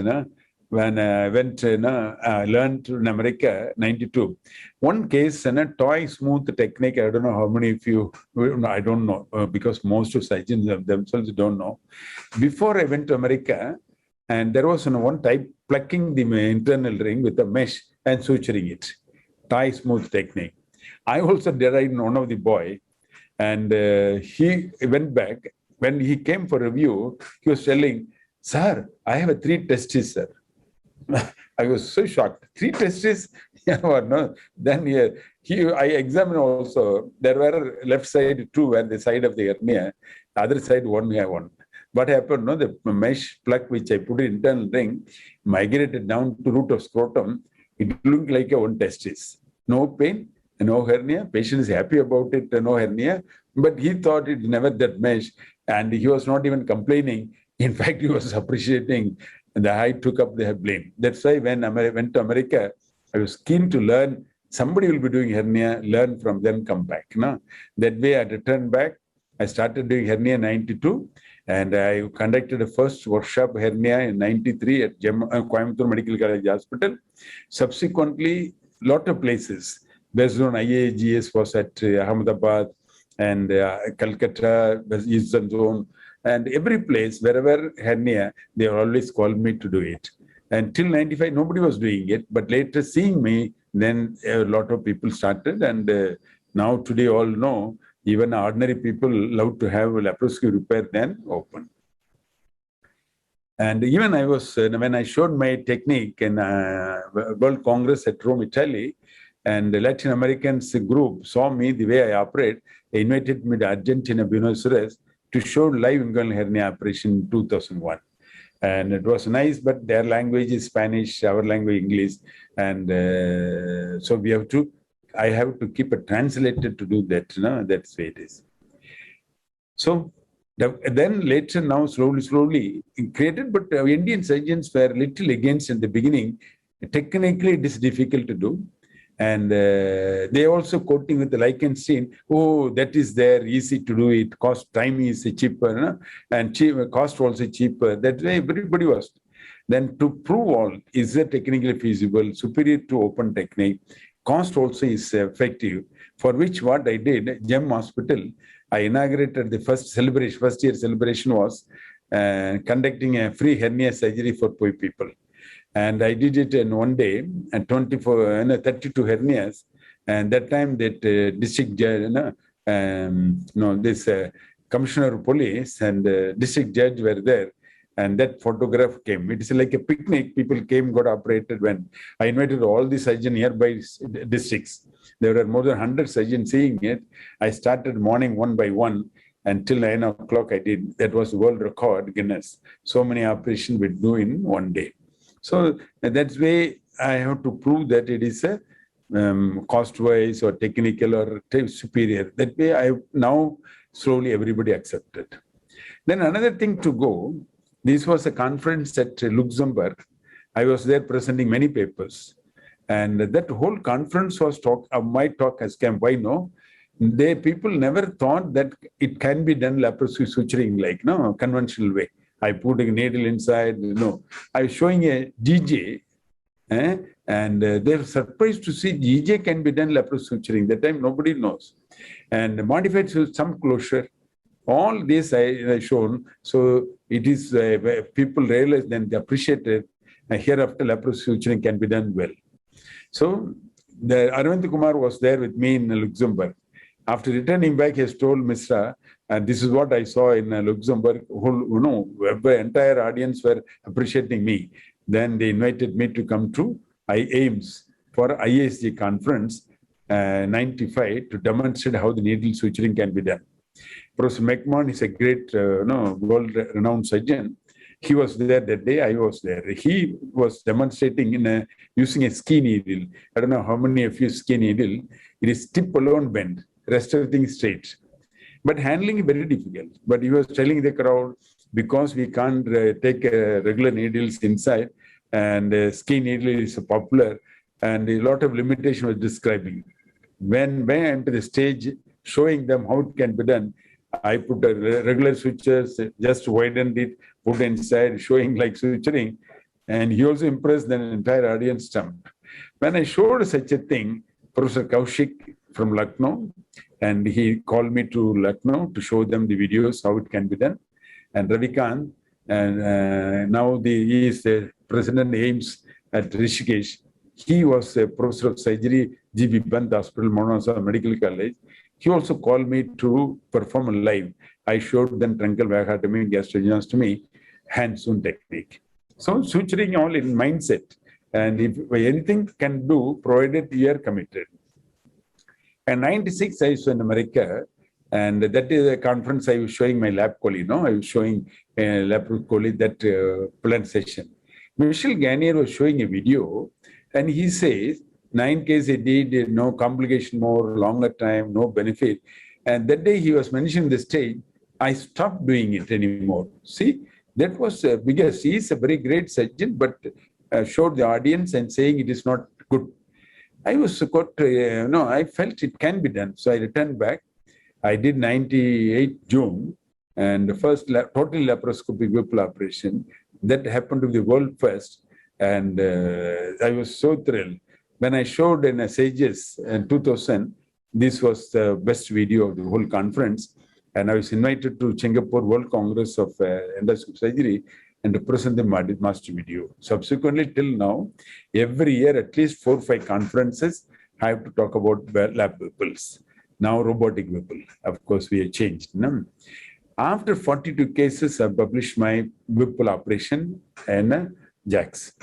when I went, learned in America, 92. One case, toy smooth technique, I don't know how many of you, I don't know, because most of surgeons themselves don't know. Before I went to America, and there was one type, plucking the internal ring with a mesh and suturing it. Tie smooth technique. I also did it in one of the boy, and he went back. When he came for review, he was telling, "Sir, I have 3 testes, sir." I was so shocked. 3 testes? No. Then I examined also. There were left side 2 were the side of the hernia, the other side 1. What happened? No, the mesh plug which I put in internal ring migrated down to root of scrotum. It looked like a 1 testis. No pain, no hernia. Patient is happy about it, no hernia. But he thought it never that mesh, and he was not even complaining. In fact, he was appreciating. And I took up the blame. That's why when I went to America, I was keen to learn. Somebody will be doing hernia, learn from them, come back. No? That way I returned back. I started doing hernia in 92. And I conducted the first workshop hernia in 93 at Coimbatore Medical College Hospital. Subsequently, lot of places based on IAGS was at Ahmedabad and Calcutta, Eastern Zone, and every place, wherever hernia, they always called me to do it. Until 95, nobody was doing it, but later seeing me, then a lot of people started, and now today all know, even ordinary people love to have laparoscopy repair than open. And even I was, when I showed my technique in World Congress at Rome, Italy, and the Latin Americans group saw me, the way I operate, they invited me to Argentina, Buenos Aires, to show live inguinal hernia operation in 2001. And it was nice, but their language is Spanish, our language English. And so I have to keep it translated to do that. That's the way it is. So then later now slowly created, but Indian surgeons were little against in the beginning. Technically, it is difficult to do. And they also quoting with the Lichtenstein, oh, that is there, easy to do it, time is cheaper, and cost also cheaper. That way everybody was. Then to prove all, is it technically feasible, superior to open technique, cost also is effective, for which what I did, GEM Hospital, I inaugurated the first year celebration was conducting a free hernia surgery for poor people. And I did it in one day, and 32 hernias. And that time that district judge, this commissioner of police and district judge were there. And that photograph came. It is like a picnic. People came, got operated. When I invited all the surgeons nearby districts, there were more than 100 surgeons seeing it. I started morning 1 by 1 until 9 o'clock. I did. That was world record, Guinness. So many operations we do in one day. So that's way I have to prove that it is a cost-wise or technical or superior. That way I now slowly everybody accepted. Then another thing to go, this was a conference at Luxembourg. I was there presenting many papers. And that whole conference was my talk as camp. Why no? People never thought that it can be done laparoscopy suturing like conventional way. I put a needle inside, I was showing a GJ, and they're surprised to see GJ can be done laparoscopy suturing. That time nobody knows. And modified some closure. All this I shown. So it is, people realize, then they appreciate it. And hereafter laparoscopy suturing can be done well. So the Arvind Kumar was there with me in Luxembourg. After returning back, he has told Mr. And this is what I saw in Luxembourg. The entire audience were appreciating me. Then they invited me to come to AIMS for ISG conference 95 to demonstrate how the needle suturing can be done. Professor McMahon is a great, world-renowned surgeon. He was there that day. I was there. He was demonstrating in using a ski needle. I don't know how many of you ski needle. It is tip alone bent, rest everything straight. But handling is very difficult. But he was telling the crowd, because we can't take regular needles inside, and ski needle is popular, and a lot of limitation was describing. When I went to the stage, showing them how it can be done, I put a regular sutures, just widened it, put inside, showing like suturing. And he also impressed the entire audience jumped. When I showed such a thing, Professor Kaushik from Lucknow, and he called me to Lucknow to show them the videos, how it can be done. And Ravikant, and now he is the president AIMS at Rishikesh. He was a professor of surgery, G.B. Pant Hospital, Monasa Medical College. He also called me to perform a live. I showed them truncal vagotomy, gastroenostomy, hands-on technique. So suturing all in mindset. And if anything can do, provided you are committed. And 96, I was in America, and that is a conference I was showing my lab colleague, I was showing a lab colleague that plant session. Michel Garnier was showing a video, and he says, 9 cases he did, no complication more, longer time, no benefit. And that day he was mentioning the stage, I stopped doing it anymore. See, that was because he is a very great surgeon, but showed the audience and saying it is not good. I was quite, I felt it can be done. So I returned back. I did 98 June, and the first total laparoscopic Whipple operation. That happened to be the world first. And I was so thrilled. When I showed in SAGES in 2000, this was the best video of the whole conference. And I was invited to Singapore World Congress of Endoscopic Surgery and to present the master video. Subsequently, till now, every year, at least 4 or 5 conferences, I have to talk about lap Whipples. Now, robotic Whipple. Of course, we have changed. No? After 42 cases, I published my Whipple operation and JAX.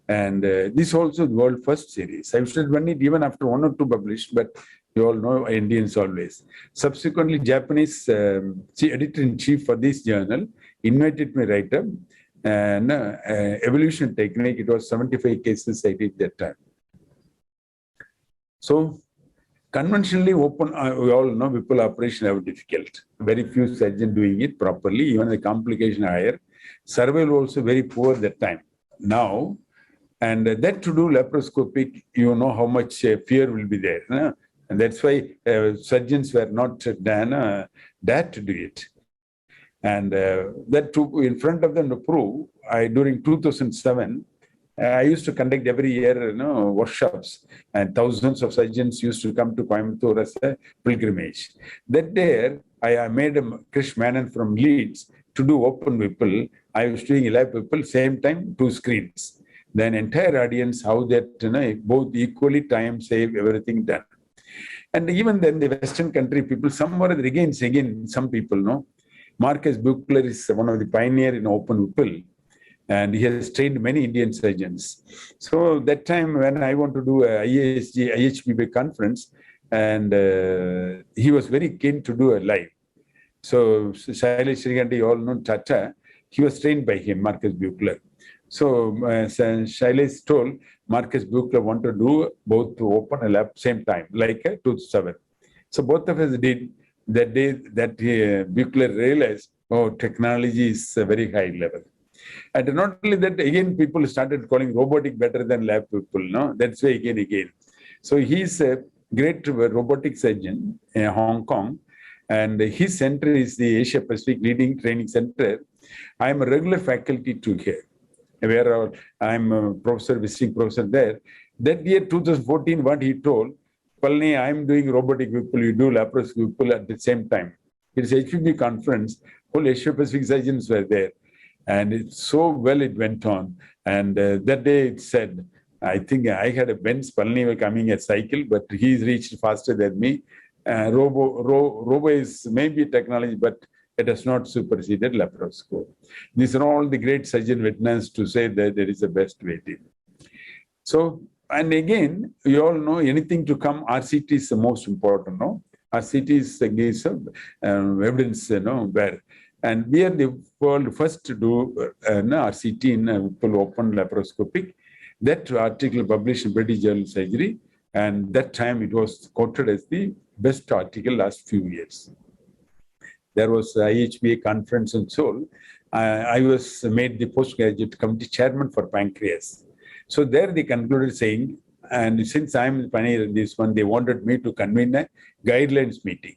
And this also the world first series. I should run it even after 1 or 2 published, but you all know Indians always. Subsequently, Japanese editor-in-chief for this journal invited me to write up an evolution technique. It was 75 cases I did that time. So conventionally open, we all know Whipple operation are difficult. Very few surgeons doing it properly, even the complication higher. Survival also very poor that time. Now, and that to do laparoscopic, you know how much fear will be there. And that's why surgeons were not dared to do it. And that to in front of them to prove, during 2007, I used to conduct every year workshops, and thousands of surgeons used to come to Coimbatore as a pilgrimage. That day, I made a Krish Menon from Leeds to do open Whipple. I was doing a live Whipple, same time, 2 screens. Then entire audience, how that both equally time save, everything done. And even then, the Western country people, somewhere again, some people know. Marcus Buchler is one of the pioneer in open Whipple, and he has trained many Indian surgeons. So that time when I want to do a IHBB conference, and he was very keen to do a live. So Shailesh Srigandi, you all know Tata, he was trained by him, Marcus Buchler. So Shailesh told Marcus Buchler want to do both to open a lab same time, like 2007. So both of us did. That day that Buchler realized, oh, technology is a very high level. And not only that, again, people started calling robotic better than lab people. No, that's why again. So he's a great robotic surgeon in Hong Kong, and his center is the Asia Pacific leading training center. I am a regular faculty to here, where I'm a professor, visiting professor there. That year, 2014, what he told, Palni, I'm doing robotic Whipple, you do laparoscopic Whipple at the same time. It's HPB conference, whole Asia Pacific surgeons were there. And it's so well it went on. And that day it said, I think I had a Benz, Palni were coming a cycle, but he's reached faster than me. Robo is maybe technology, but it has not superseded laparoscope. These are all the great surgeon witness to say that there is the best way to. So, and again, you all know anything to come, RCT is the most important, no? RCT is gives evidence, where. And we are the world first to do RCT in open laparoscopic. That article published in British Journal Surgery, and that time it was quoted as the best article last few years. There was IHBA conference in Seoul. I was made the postgraduate committee chairman for pancreas. So there they concluded saying, and since I'm the pioneer in this one, they wanted me to convene a guidelines meeting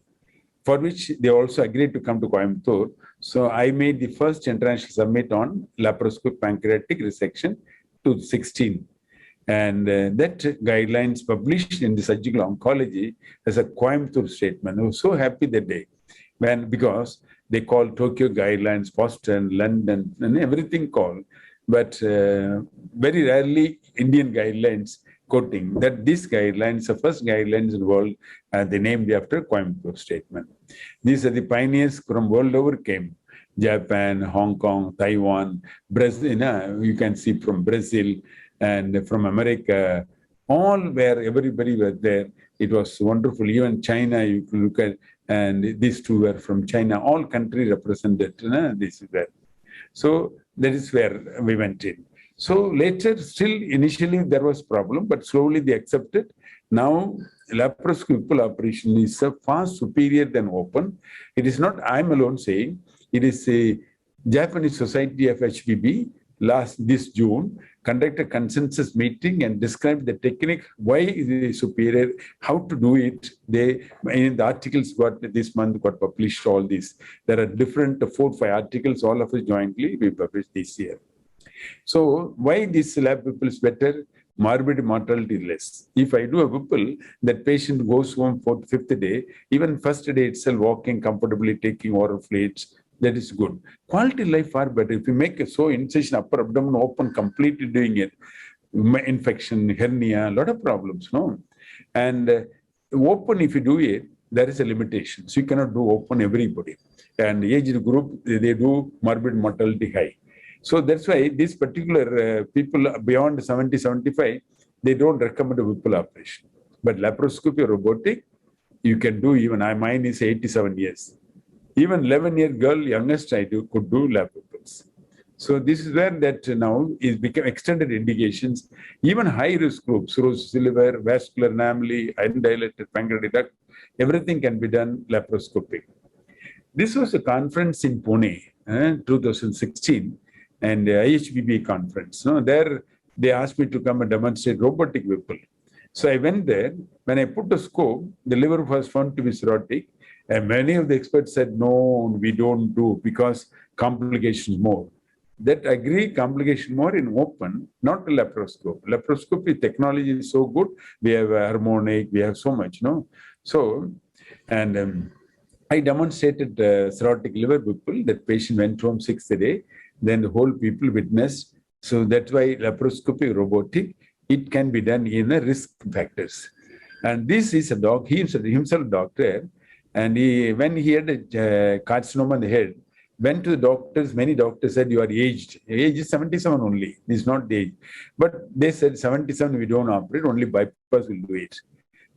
for which they also agreed to come to Coimbatore. So I made the first international summit on laparoscopic pancreatic resection 2016. And that guidelines published in the surgical oncology as a Coimbatore statement. I was so happy that day because they called Tokyo guidelines, Boston, London, and everything called, but very rarely Indian guidelines quoting that these guidelines, the first guidelines in the world, they named after Coimbatore statement. These are the pioneers from world over came. Japan, Hong Kong, Taiwan, Brazil, you can see from Brazil and from America, all where everybody was there. It was wonderful. Even China, you can look at, and these two were from China, all countries represented. This is there. So that is where we went in. So later, still initially there was problem, but slowly they accepted. Now laparoscopic operation is far superior than open. It is not I'm alone saying. It is a Japanese Society of HPB this June conducted consensus meeting and described the technique, why it is superior, how to do it. They in the articles got this month got published all this. There are different 4-5 articles, all of us jointly we published this year. So why this lab Whipple is better? Morbid mortality less. If I do a Whipple, that patient goes home for the 5th day, even first day itself walking comfortably, taking oral fluids, that is good. Quality life far better. If you make a incision upper abdomen open, completely doing it, infection, hernia, a lot of problems, no? And open, if you do it, there is a limitation. So you cannot do open everybody. And aged group, they do morbid mortality high. So that's why these particular people beyond 70, 75, they don't recommend a Whipple operation. But laparoscopy or robotic, you can do even, mine is 87 years. Even 11-year girl, youngest I do, could do lap Whipples. So this is where that now is become extended indications. Even high-risk groups, cirrhosis liver, vascular anomaly, undilated pancreatic duct, everything can be done laparoscopic. This was a conference in Pune, 2016, and IHBB conference. There they asked me to come and demonstrate robotic Whipple. So I went there. When I put the scope, the liver was found to be cirrhotic. And many of the experts said, no, we don't do because complications more. That agree complication more in open, not the laparoscope. Laparoscopy technology is so good. We have harmonic, we have so much, no? So, and I demonstrated cirrhotic liver Whipple. That patient went home 6th day. Then the whole people witnessed. So that's why laparoscopy robotic, it can be done in the risk factors. And this is a dog, he is himself doctor. And when he had a carcinoma in the head, went to the doctors, many doctors said, you are aged. Age is 77 only, it's not the age. But they said 77, we don't operate, only bypass will do it.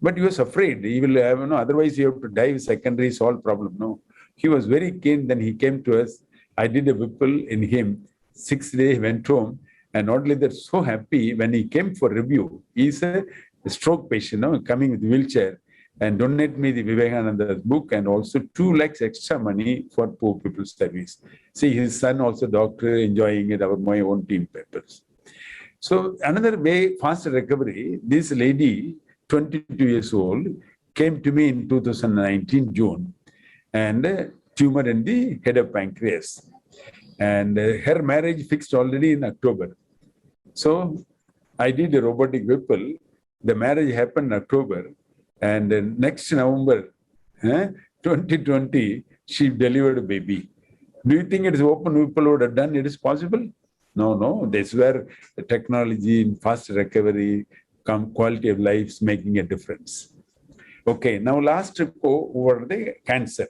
But he was afraid, he will have, otherwise you have to die with secondary, solve problem. No, he was very keen, then he came to us. I did a Whipple in him. 6th day he went home. And not only that, so happy when he came for review. He's a stroke patient, coming with wheelchair. And donate me the Vivekananda's book and also 2 lakhs extra money for poor people's service. See, his son also doctor, enjoying it, my own team papers. So another way, faster recovery, this lady, 22 years old, came to me in 2019, June, and tumor in the head of pancreas. And her marriage fixed already in October. So I did a robotic Whipple. The marriage happened in October. And next November 2020, she delivered a baby. Do you think it is open Whipple would have done? It is possible? No. That's where the technology, fast recovery, quality of life is making a difference. Okay, now last over the cancer.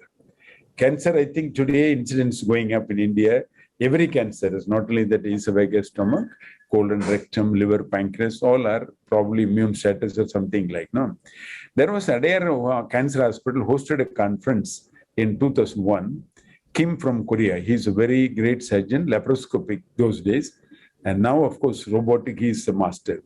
Cancer, I think today incidence going up in India. Every cancer is not only that esophagus, stomach, colon, rectum, liver, pancreas, all are probably immune status or something like, no. There was Adair Cancer Hospital hosted a conference in 2001. Kim from Korea, he's a very great surgeon, laparoscopic those days. And now, of course, robotic, he's a master.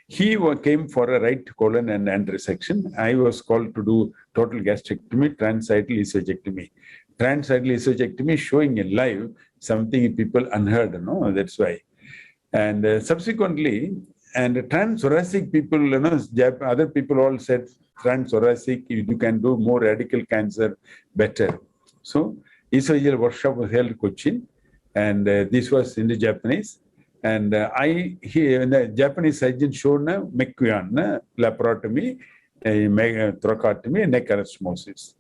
He came for a right colon and resection. I was called to do total gastrectomy, transidal esophageectomy. Transidal esophageectomy showing in live something people unheard, no? That's why. And subsequently, and transthoracic people, other people all said transthoracic, you can do more radical cancer better. So, esophageal workshop was held in Cochin, and this was in the Japanese. And I here the Japanese surgeon showed McQuan laparotomy, thoracotomy, neck anastomosis.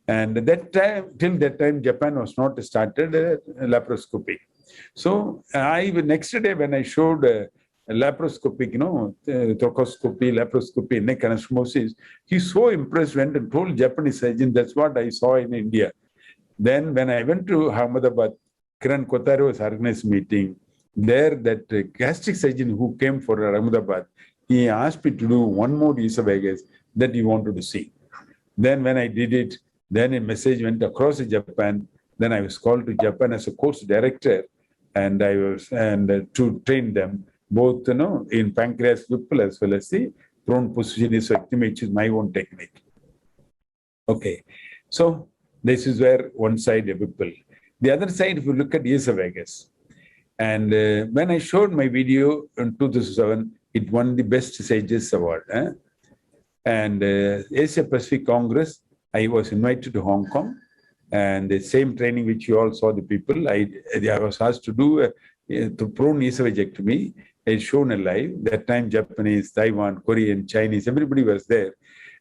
And that time, till that time, Japan was not started laparoscopy. So next day when I showed laparoscopic, thoracoscopy, laparoscopy, neck anastomosis, he's so impressed, went and told Japanese surgeon, that's what I saw in India. Then when I went to Ahmedabad, Kiran Kothari was organized meeting. There, that gastric surgeon who came for Ahmedabad, he asked me to do one more esophagus that he wanted to see. Then when I did it, then a message went across Japan. Then I was called to Japan as a course director, and I was to train them both, in pancreas Whipple as well as the prone position esophaectomy, which is my own technique. Okay, so this is where one side a Whipple. The other side, if you look at esophagus, and when I showed my video in 2007, it won the Best Sages Award. And Asia Pacific Congress, I was invited to Hong Kong, and the same training which you all saw the people, I was asked to do the prone esophagectomy. I shown a live. That time, Japanese, Taiwan, Korean, Chinese, everybody was there.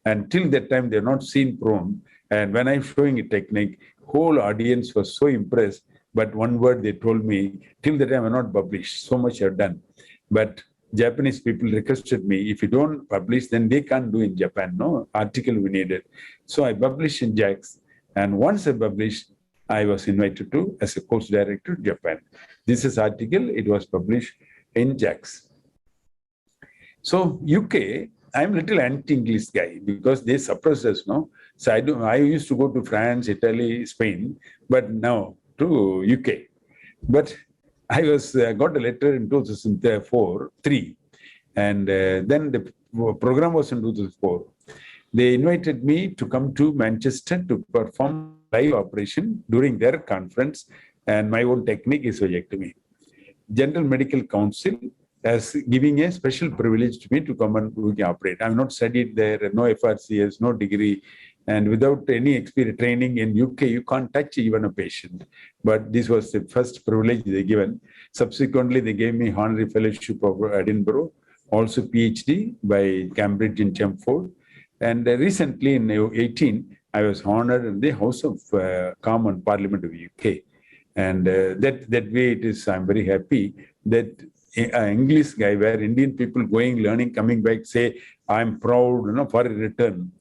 And till that time, they're not seen prone. And when I'm showing a technique, whole audience was so impressed. But one word they told me, till the time I'm not published, so much I've done. But Japanese people requested me, if you don't publish, then they can't do in Japan, no article we needed. So I published in JAX. And once I published, I was invited to as a course director to Japan. This is article, it was published in JAX. So UK, I'm a little anti-English guy because they suppress us, no? So I used to go to France, Italy, Spain, but now to UK. But I was got a letter in 2004-3, and then the program was in 2004. They invited me to come to Manchester to perform live operation during their conference, and my own technique is esophageectomy. General Medical Council as giving a special privilege to me to come and operate. I've not studied there, no FRCS, no degree, and without any experience training in UK, you can't touch even a patient. But this was the first privilege they given. Subsequently, they gave me honorary fellowship of Edinburgh, also PhD by Cambridge in Chelmsford. And recently in 2018, I was honored in the House of Commons Parliament of UK. And that way it is, I'm very happy that an English guy where Indian people going, learning, coming back, say, I'm proud, for a return.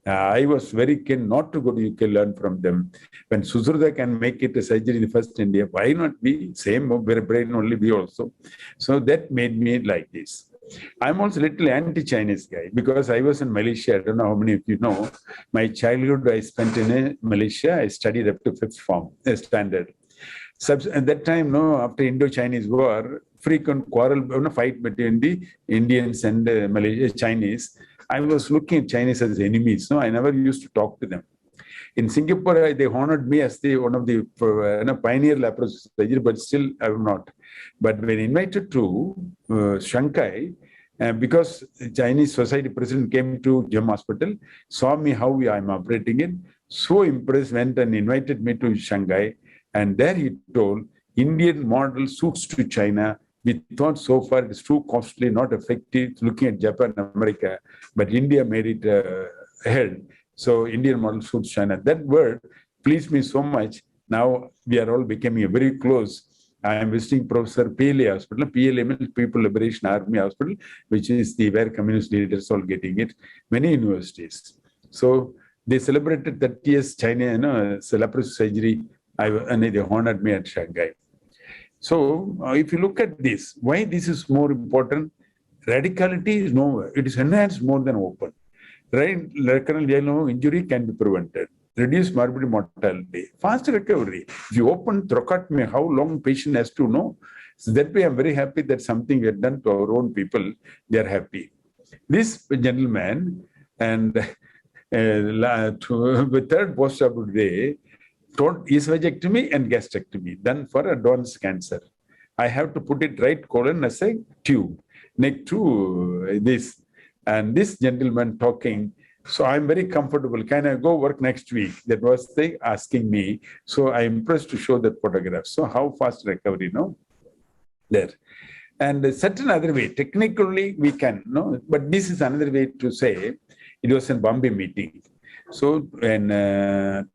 I was very keen not to go to UK, learn from them. When Susruda can make it a surgery in the first India, why not be same brain only be also? So that made me like this. I'm also a little anti-Chinese guy because I was in Malaysia. I don't know how many of you know. My childhood I spent in Malaysia. I studied up to 5th form standard. At that time, after Indo-Chinese war, frequent quarrel, fight between the Indians and Chinese. I was looking at Chinese as enemies. I never used to talk to them. In Singapore, they honored me as one of the pioneer laparoscopy surgery, but still I am not. But when invited to Shanghai, because Chinese Society president came to Gem Hospital, saw me how I'm operating it, so impressed, went and invited me to Shanghai. And there he told, Indian model suits to China. We thought so far it's too costly, not effective, looking at Japan, America, but India made it ahead. So Indian model suits China. That word pleased me so much. Now we are all becoming very close. I am visiting Professor PLA Hospital, PLA means People Liberation Army Hospital, which is where communist leaders are getting it, many universities. So they celebrated 30 years China, laparoscopy surgery, and they honored me at Shanghai. So if you look at this, why this is more important? Radicality is it is enhanced more than open. Right? Recurrent yellow injury can be prevented. Reduce morbidity mortality. Fast recovery. If you open thoracotomy, how long patient has to know? So that way I'm very happy that something we have done to our own people. They are happy. This gentleman and the third post-op day, esophageectomy and gastrectomy done for advanced cancer. I have to put it right colon as a tube next to this. And this gentleman talking, So I'm very comfortable. Can I go work next week? That was they asking me. So I'm impressed to show that photograph. So how fast recovery, no? There. And a certain other way, technically we can, no? But this is another way to say it was in Bombay meeting. So in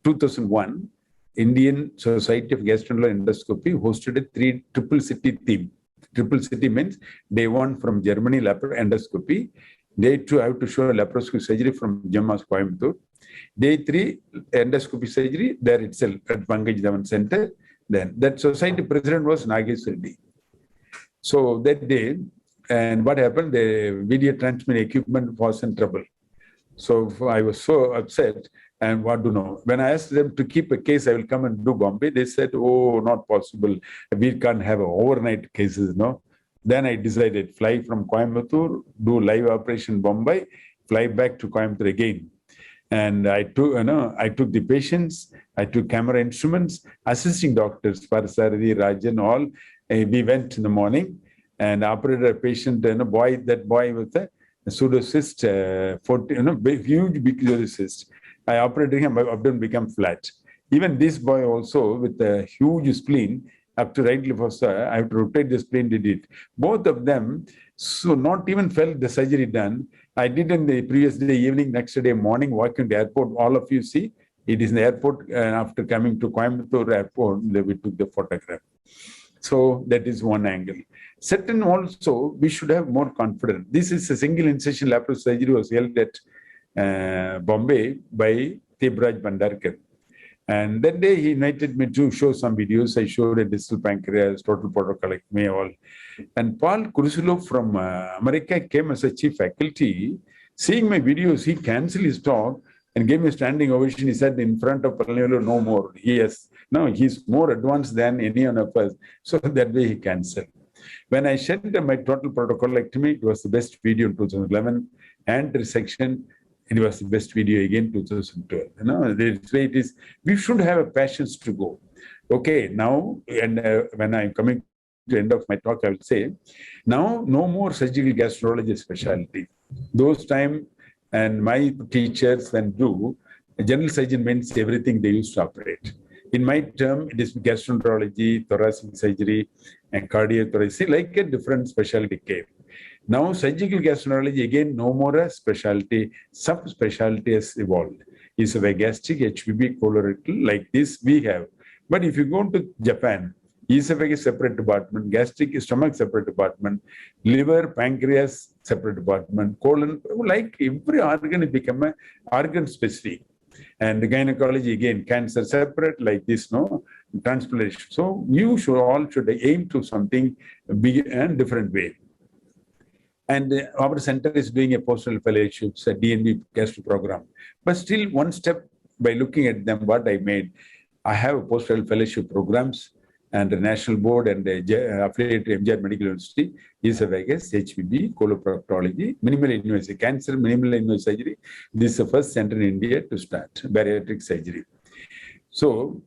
2001, Indian Society of Gastroenterology Endoscopy hosted a triple city theme. Triple city means day one from Germany, endoscopy. Day two, I have to show laparoscopy surgery from Jammas, Coimbatore. Day three, endoscopy surgery there itself at Pankaj Dhawan Center. Then that society president was Nagesh Reddy. So that day, and what happened, the video transmission equipment was in trouble. So I was so upset. And what to know? When I asked them to keep a case, I will come and do Bombay. They said, "Oh, not possible. We can't have overnight cases, no." Then I decided fly from Coimbatore, do live operation Bombay, fly back to Coimbatore again. And I took the patients, I took camera instruments, assisting doctors, Parsaradi, Rajan, all. We went in the morning and operated a patient, that boy with a pseudocyst, huge big cyst. I operated him, my abdomen became flat. Even this boy also with a huge spleen, up to right fossa, I have to rotate the spleen, did it. Both of them, so not even felt the surgery done. I did in the previous day evening, next day morning, walk in the airport. All of you see, it is in the airport. After coming to Coimbatore airport, we took the photograph. So that is one angle. Second, also, we should have more confidence. This is a single incision laparoscopy surgery was held at Bombay by Tebraj Bhandarkar. And that day he invited me to show some videos. I showed a distal pancreas, total protocolectomy, all. And Paul Kurusilov from America came as a chief faculty. Seeing my videos, he canceled his talk and gave me a standing ovation. He said, in front of Palaniolo, no more. He's more advanced than any one of us. So that way he canceled. When I shared my total protocolectomy, it was the best video in 2011. And resection, it was the best video again 2012. This way it is. We should have a passion to go. Okay, now, and when I'm coming to the end of my talk, I will say, now no more surgical gastroenterology specialty. Those time, and my teachers when do, general surgeon means everything they used to operate. In my term, it is gastroenterology, thoracic surgery, and cardiothoracic, like a different specialty came. Now, surgical gastroenterology, again, no more a specialty, subspecialty has evolved. Esophageal, HPB, colorectal, like this we have. But if you go to Japan, esophagus separate department, gastric, stomach separate department, liver, pancreas separate department, colon, like every organ become an organ specific. And the gynecology, again, cancer separate, like this, no, transplantation. So you should aim to something big and different way. And our center is doing a postdoctoral fellowships, a DNB gastro program. But still one step by looking at them, what I made, I have postdoctoral fellowship programs and the national board and the affiliate to MGR Medical University, esophagus, HPB, coloproctology, minimal invasive cancer, minimal invasive surgery. This is the first center in India to start bariatric surgery. So,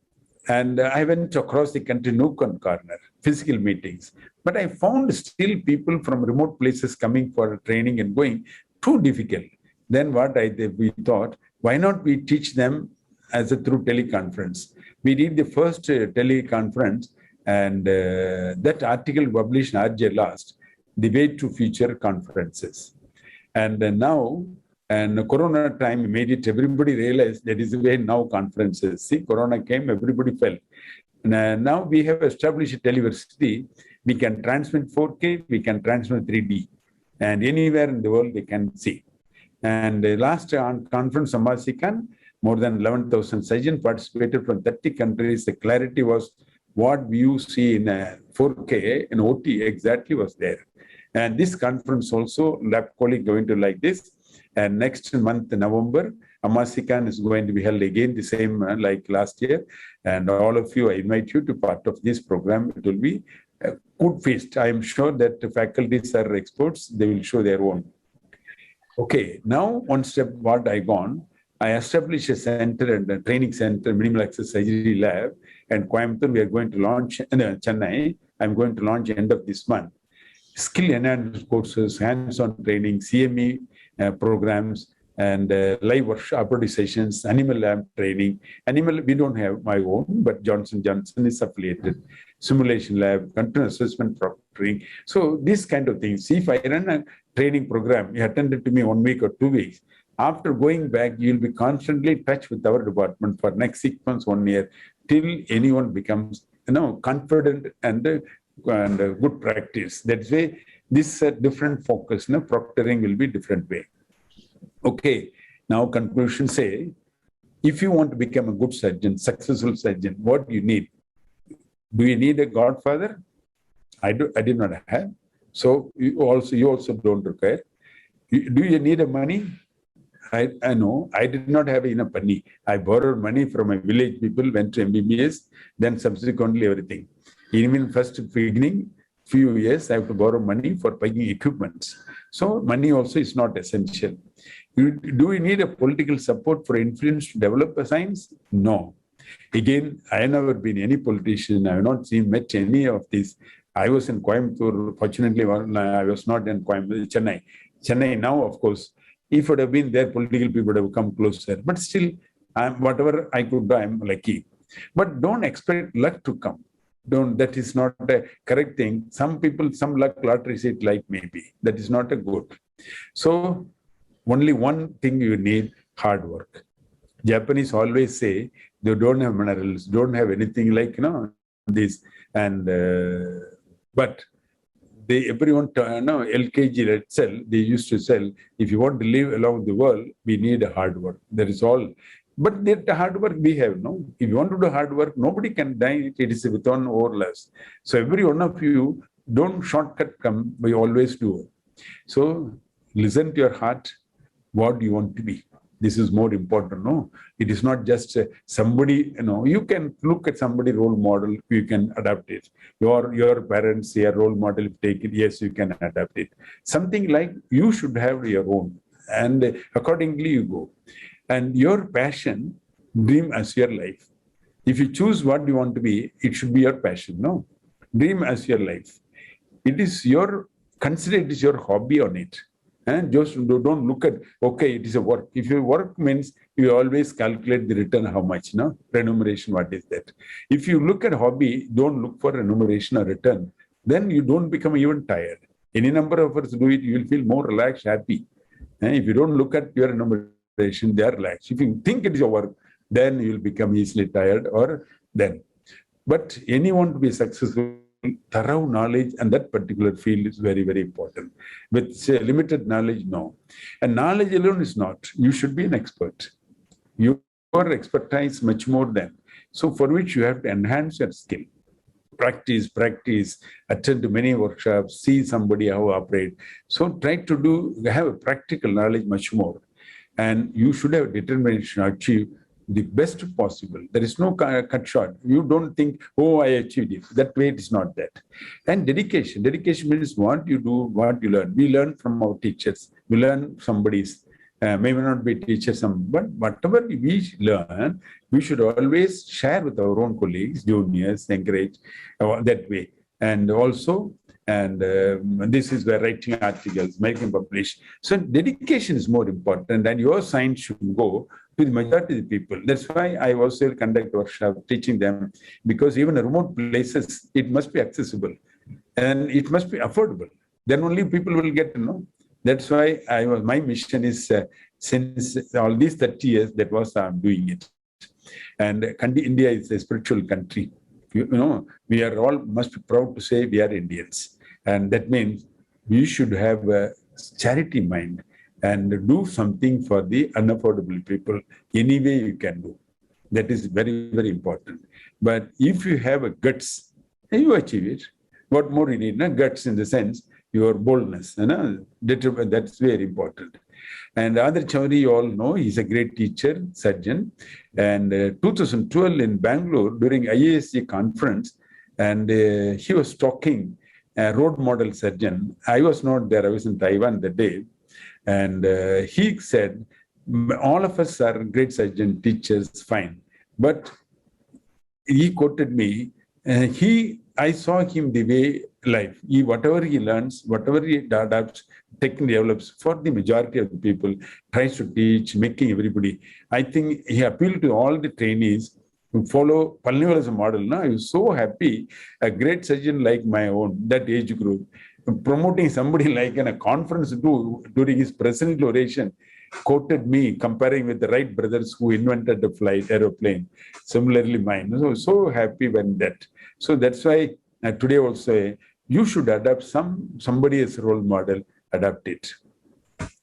and I went across the country, nook and corner, physical meetings. But I found still people from remote places coming for training and going too difficult. Then what we thought, why not we teach them as a through teleconference? We did the first teleconference, and that article published in RJ last, the way to future conferences. And now, and Corona time made it, everybody realized that is the way now conferences. See, Corona came, everybody fell. And now we have established a televersity. We can transmit 4K, we can transmit 3D. And anywhere in the world they can see. And the last conference, Amasikan, more than 11,000 surgeons participated from 30 countries. The clarity was what you see in 4K and OT exactly was there. And this conference also, lab colleague going to like this. And next month, November, Amasikan is going to be held again the same like last year. And all of you, I invite you to part of this program. It will be a good feast. I am sure that the faculties are experts. They will show their own. Okay, now one step what I gone. I established a center and a training center, minimal access surgery lab, and Coimbatore we are going to launch, Chennai, I'm going to launch end of this month. Skill enhancement courses, hands-on training, CME programs, and live workshop, operating sessions, animal lab training. Animal, we don't have my own, but Johnson Johnson is affiliated. Simulation lab, continuous assessment proctoring. So these kind of things. If I run a training program, you attended to me 1 week or 2 weeks. After going back, you'll be constantly in touch with our department for next 6 months, 1 year, till anyone becomes, confident and good practice. That's why this different focus, proctoring will be different way. Okay, now conclusion say, if you want to become a good surgeon, successful surgeon, what do you need? Do you need a godfather? I did not have. So you also don't require. Do you need a money? I know. I did not have enough money. I borrowed money from my village people, went to MBBS, then subsequently everything. Even first beginning, few years, I have to borrow money for buying equipments. So money also is not essential. Do we need a political support for influence to develop a science? No. Again, I have never been any politician. I have not met any of these. I was in Coimbatore. Fortunately, I was not in Coimbatore, Chennai. Chennai now, of course, if it would have been there, political people would have come closer. But still, whatever I could do, I'm lucky. But don't expect luck to come. That is not a correct thing. Some people, some luck lottery seat like maybe. That is not a good. So only one thing you need, hard work. Japanese always say they don't have minerals, don't have anything like, this. And, but everyone, LKG itself, they used to sell, if you want to live along the world, we need a hard work. That is all. But the hard work we have, no? If you want to do hard work, nobody can die. It is with one or less. So every one of you, don't shortcut come, we always do. So listen to your heart. What do you want to be? This is more important, no? It is not just somebody, you can look at somebody role model, you can adapt it. Your parents, your role model, take it, yes, you can adapt it. Something like you should have your own, and accordingly you go. And your passion, dream as your life. If you choose what you want to be, it should be your passion, no? Dream as your life. It is consider it is your hobby on it. And just don't look at, okay, it is a work. If your work means you always calculate the return, how much, remuneration, what is that? If you look at hobby, don't look for remuneration or return, then you don't become even tired. Any number of us do it, you will feel more relaxed, happy. And if you don't look at your remuneration, they are relaxed. If you think it is your work, then you will become easily tired or then. But anyone to be successful, thorough knowledge and that particular field is very, very important. With limited knowledge, no. And knowledge alone is not. You should be an expert. Your expertise much more than. So for which you have to enhance your skill. Practice, attend to many workshops, see somebody how operate. So try to have a practical knowledge much more. And you should have determination to achieve the best possible. There is no cut short. You don't think, oh, I achieved it. That way it is not that. And dedication. Dedication means what you do, what you learn. We learn from our teachers. We learn somebody's, may not be teachers, but whatever we learn, we should always share with our own colleagues, juniors, encourage that way. And also, this is where writing articles, making publish. So dedication is more important, and your science should go to the majority of the people. That's why I also conduct workshops teaching them, because even remote places, it must be accessible and it must be affordable. Then only people will get to know. That's why my mission is since all these 30 years, that was I'm doing it. And India is a spiritual country. We are all must be proud to say we are Indians. And that means we should have a charity mind and do something for the unaffordable people any way you can do. That is very, very important. But if you have a guts, you achieve it. What more you need? Guts in the sense, your boldness. That's very important. And Adar Chaudhary, you all know, he's a great teacher, surgeon. And 2012 in Bangalore, during IASC conference, and he was talking, a road model surgeon. I was not there, I was in Taiwan that day. And he said, all of us are great surgeon, teachers, fine. But he quoted me, I saw him the way life. Whatever he learns, whatever he adapts, develops for the majority of the people, tries to teach, making everybody. I think he appealed to all the trainees who follow Palnival as a model. Now I was so happy, a great surgeon like my own, that age group, promoting somebody like in a conference during his presidential oration, quoted me comparing with the Wright brothers who invented the aeroplane. Similarly, mine. So I was so happy when that. So that's why today also you should adopt somebody as a role model, adapt it.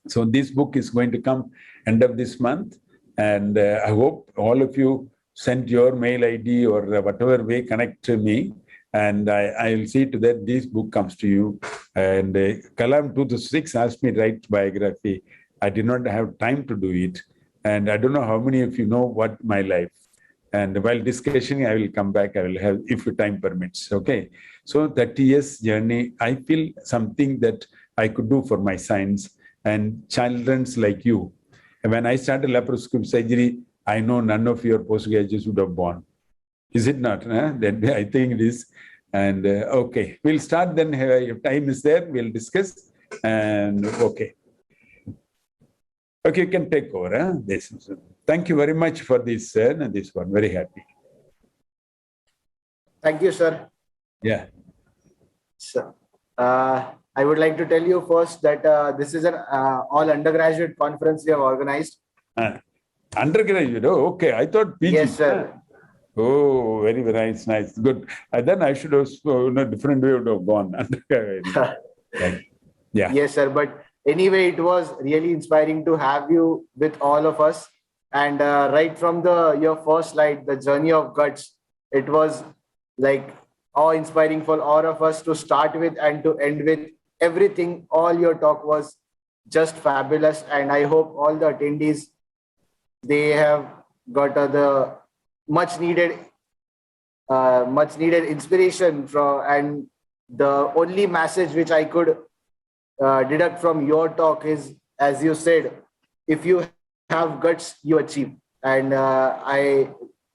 So this book is going to come end of this month, and I hope all of you send your mail ID or whatever way connect to me, and I will see to that this book comes to you. And Kalam 2006 asked me to write biography. I did not have time to do it, and I don't know how many of you know what my life. And while discussing, I will come back. I will have, if time permits. Okay. So 30 years journey, I feel something that I could do for my science and children's like you. And when I started laparoscopic surgery, I know none of your postgraduates would have born. Is it not? That I think it is. And okay, we'll start then. If time is there, we'll discuss. And okay. Okay, you can take over. This. Thank you very much for this, this one. Very happy. Thank you, sir. Yeah. So, I would like to tell you first that this is an all undergraduate conference we have organized. Undergraduate, okay. I thought PG. Yes, sir. Oh, very, very nice. Good. Then I should have, in a different way would have gone. Yeah. Yes, sir. But anyway, it was really inspiring to have you with all of us. And right from your first slide, the journey of guts, it was like awe-inspiring for all of us to start with and to end with. Everything, all your talk was just fabulous. And I hope all the attendees, they have got the much needed inspiration from, and the only message which I could deduct from your talk is, as you said, if you have guts, you achieve. And I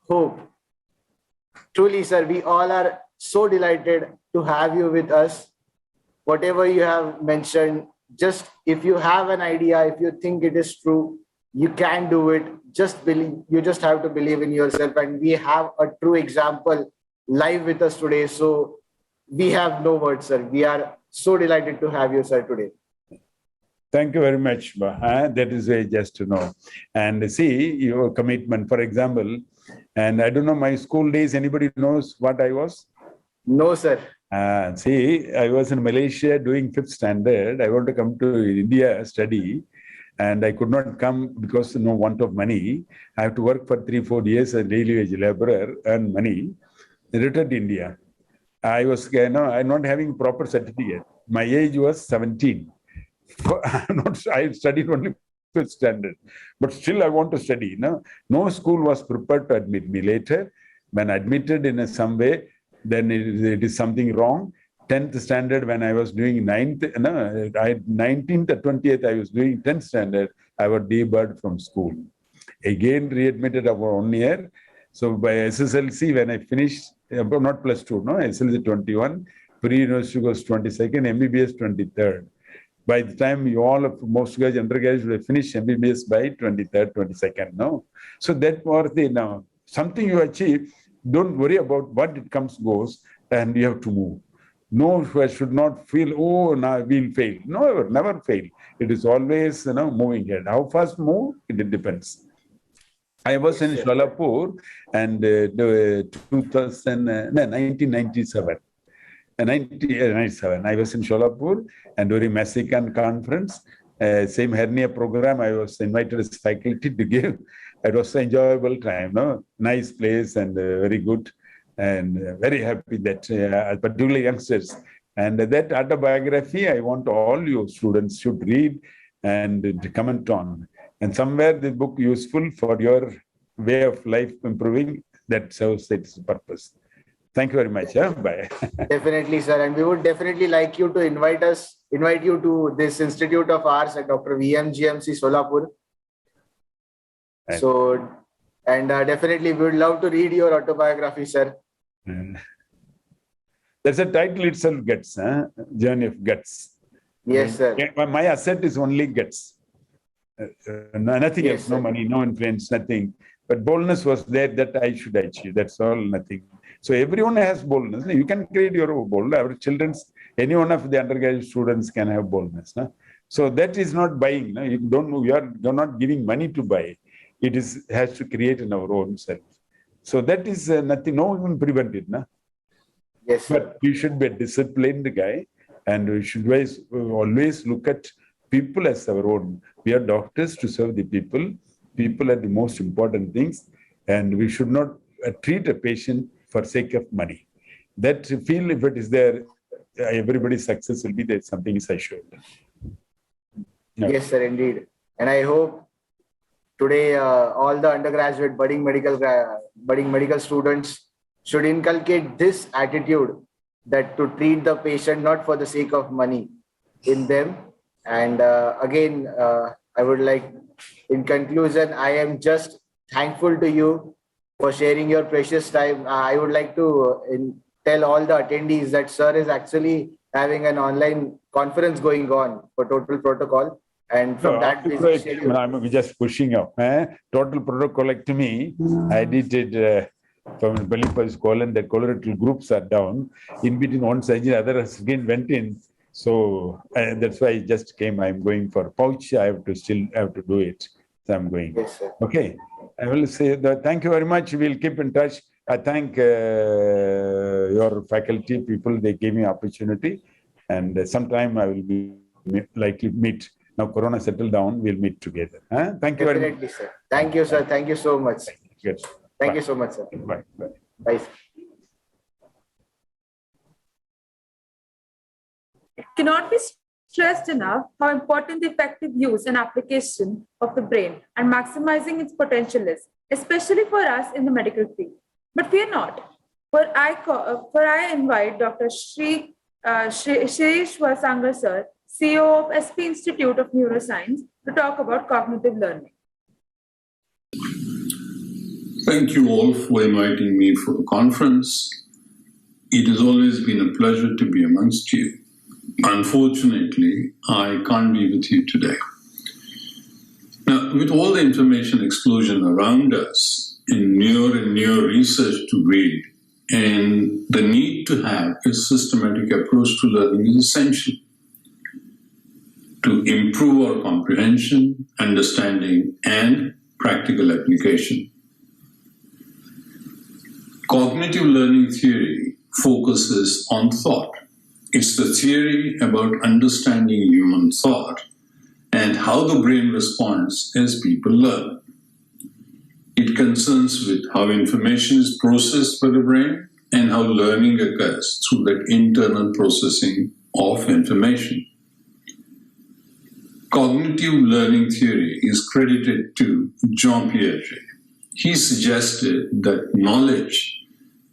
hope, truly, sir, we all are so delighted to have you with us. Whatever you have mentioned, just if you have an idea, if you think it is true, you can do it. Just believe. You just have to believe in yourself. And we have a true example live with us today. So we have no words, sir. We are so delighted to have you, sir, today. Thank you very much. That is just to know. And see your commitment, for example, and I don't know my school days, anybody knows what I was? No, sir. See, I was in Malaysia doing 5th standard. I want to come to India study, and I could not come because no want of money. I have to work for 3-4 years as a daily wage laborer, earn money, returned to India. I was I'm not having proper certificate. My age was 17. I studied only 5th standard, but still I want to study. No school was prepared to admit me. Later, when admitted in some way, then it is something wrong. 10th standard, when I was doing 19th or 20th, I was doing 10th standard, I was debarred from school. Again, readmitted about 1 year. So by SSLC, when I finished, not plus 2, SSLC 21, pre-university was 22nd, MBBS 23rd. By the time most guys, undergraduates will finish MBBS by 23rd, 22nd, So that was something you achieve. Don't worry about what it comes, goes, and you have to move. No, I should not feel, now we'll fail. No, never fail. It is always, moving ahead. How fast move, it depends. I was in Sholapur and 1997. 1997, I was in Sholapur and during Mexican conference, same hernia program, I was invited as faculty to give. It was an enjoyable time, nice place and very good, and very happy that particularly youngsters. And that autobiography, I want all you students should read and comment on. And somewhere the book useful for your way of life improving, that serves its purpose. Thank you very much. Bye. Definitely, sir. And we would definitely like you to invite you to this institute of ours at Dr. VMGMC Solapur. Right. So, and definitely we would love to read your autobiography, sir. That's a title itself, guts, journey of guts. Yes, sir. My asset is only guts. Nothing Yes, else, no sir. money, no influence, nothing. But boldness was there that I should achieve. That's all, nothing. So everyone has boldness. You can create your own boldness. Our children's, any one of the undergraduate students can have boldness. No? So that is not buying. No? You're not giving money to buy. It has to create in our own self. So that is nothing, no one will prevent it. No? Yes, sir. But we should be a disciplined guy, and we should always look at people as our own. We are doctors to serve the people. People are the most important things, and we should not treat a patient for sake of money. That feel, if it is there, everybody's success will be there. Something is assured. No. Yes, sir, indeed. And I hope today all the undergraduate budding medical students should inculcate this attitude, that to treat the patient not for the sake of money in them. And again, I would like, in conclusion, I am just thankful to you for sharing your precious time. I would like to tell all the attendees that sir is actually having an online conference going on for Total Protocol. And from that busy schedule, I'm just pushing up. Total Protocol, like to me, I did it from Balipur's colon. The colorectal groups are down. In between one surgery, other again went in. So that's why I just came. I'm going for pouch. I have to do it. So I'm going. Yes, sir. Okay. I will say that thank you very much. We'll keep in touch. I thank your faculty people. They gave me opportunity, and sometime I will be likely meet. Now Corona settled down. We'll meet together. Thank you very much. Definitely, sir. Thank you, sir. Thank you so much. Good. Thank you so much, sir. Bye. Bye. Bye, sir. It cannot be stressed enough how important the effective use and application of the brain and maximizing its potential is, especially for us in the medical field. But fear not, for I invite Dr. Shirish Vasangar, sir, CEO of SP Institute of Neuroscience, to talk about cognitive learning. Thank you all for inviting me for the conference. It has always been a pleasure to be amongst you. Unfortunately, I can't be with you today. Now, with all the information explosion around us in newer and newer research to read, and the need to have a systematic approach to learning is essential to improve our comprehension, understanding, and practical application. Cognitive learning theory focuses on thought. It's the theory about understanding human thought and how the brain responds as people learn. It concerns with how information is processed by the brain and how learning occurs through that internal processing of information. Cognitive learning theory is credited to Jean Piaget. He suggested that knowledge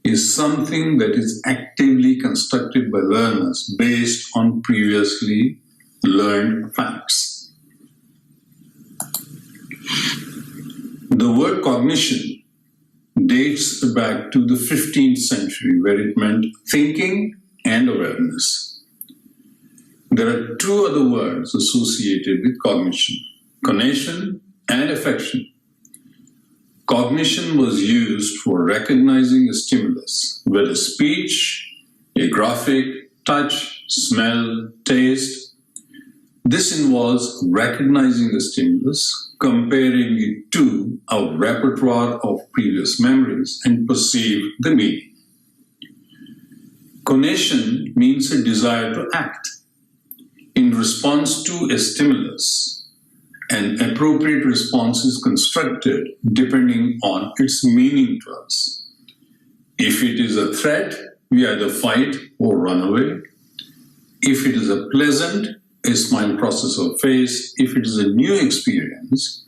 is something that is actively constructed by learners based on previously learned facts. The word cognition dates back to the 15th century, where it meant thinking and awareness. There are two other words associated with cognition: conation and affection. Cognition was used for recognizing a stimulus, whether speech, a graphic, touch, smell, taste. This involves recognizing the stimulus, comparing it to our repertoire of previous memories, and perceive the meaning. Conation means a desire to act in response to a stimulus. An appropriate response is constructed depending on its meaning to us. If it is a threat, we either fight or run away. If it is a pleasant, a smile crosses our face. If it is a new experience,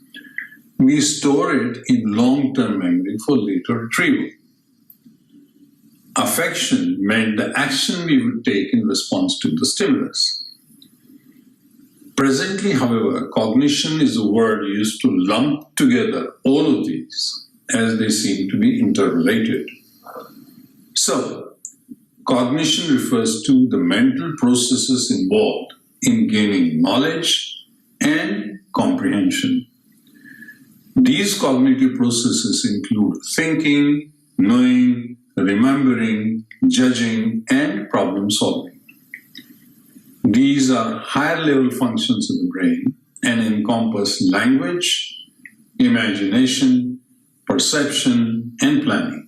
we store it in long-term memory for later retrieval. Affection meant the action we would take in response to the stimulus. Presently, however, cognition is a word used to lump together all of these, as they seem to be interrelated. So, Cognition refers to the mental processes involved in gaining knowledge and comprehension. These cognitive processes include thinking, knowing, remembering, judging, and problem solving. These are higher level functions of the brain and encompass language, imagination, perception, and planning.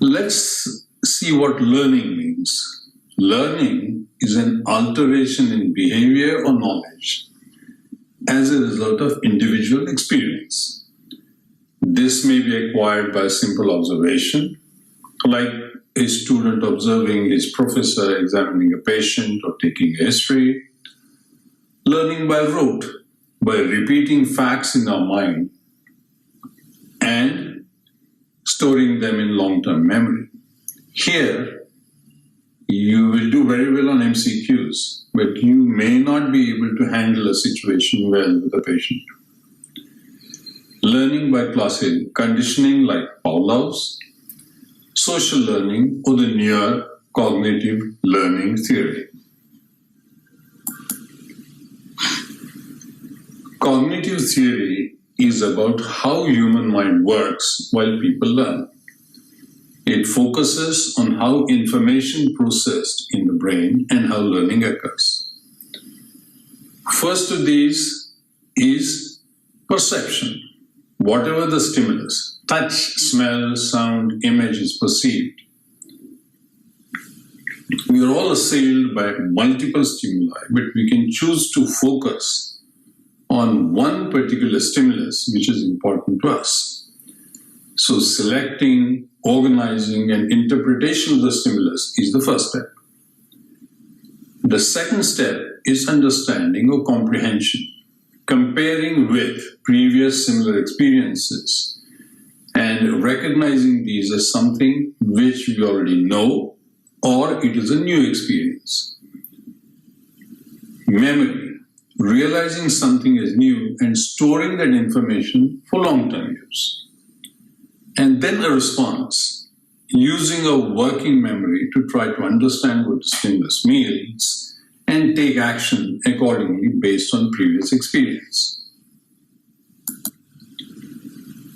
Let's see what learning means. Learning is an alteration in behavior or knowledge as a result of individual experience. This may be acquired by simple observation, like a student observing his professor examining a patient or taking a history. Learning by rote, by repeating facts in our mind and storing them in long-term memory. Here, you will do very well on MCQs, but you may not be able to handle a situation well with a patient. Learning by passive conditioning like Pavlov's, social learning, or the near cognitive learning theory. Cognitive theory is about how human mind works while people learn. It focuses on how information processed in the brain and how learning occurs. First of these is perception. Whatever the stimulus, touch, smell, sound, image is perceived. We are all assailed by multiple stimuli, but we can choose to focus on one particular stimulus which is important to us. So selecting, organizing, and interpretation of the stimulus is the first step. The second step is understanding or comprehension, comparing with previous similar experiences and recognizing these as something which we already know or it is a new experience. Memory, realizing something is new and storing that information for long-term use. And then a response, using a working memory to try to understand what the stimulus means and take action accordingly based on previous experience.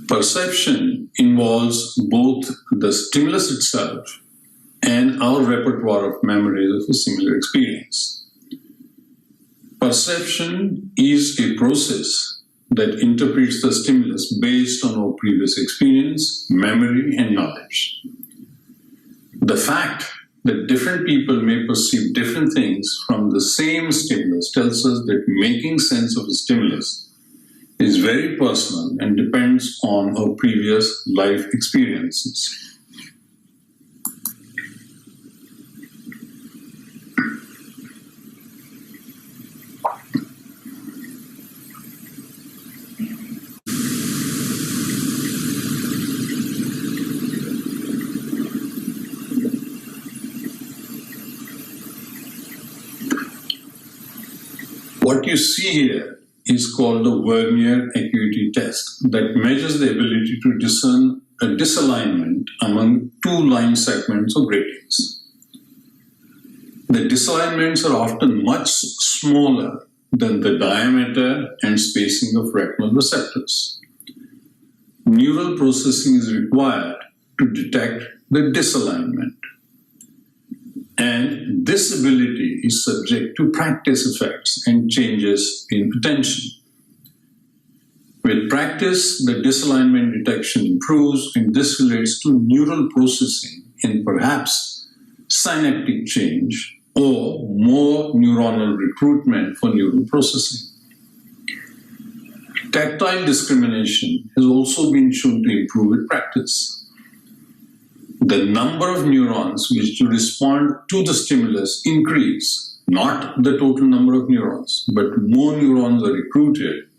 Perception involves both the stimulus itself and our repertoire of memories of a similar experience. Perception is a process that interprets the stimulus based on our previous experience, memory, and knowledge. The fact that different people may perceive different things from the same stimulus tells us that making sense of a stimulus is very personal and depends on our previous life experiences. What you see here is called the Vernier acuity test that measures the ability to discern a disalignment among two line segments or gratings. The disalignments are often much smaller than the diameter and spacing of retinal receptors. Neural processing is required to detect the disalignment. And this ability is subject to practice effects and changes in attention. With practice, the disalignment detection improves, and this relates to neural processing and perhaps synaptic change or more neuronal recruitment for neural processing. Tactile discrimination has also been shown to improve with practice. The number of neurons which respond to the stimulus increase, not the total number of neurons, but more neurons are recruited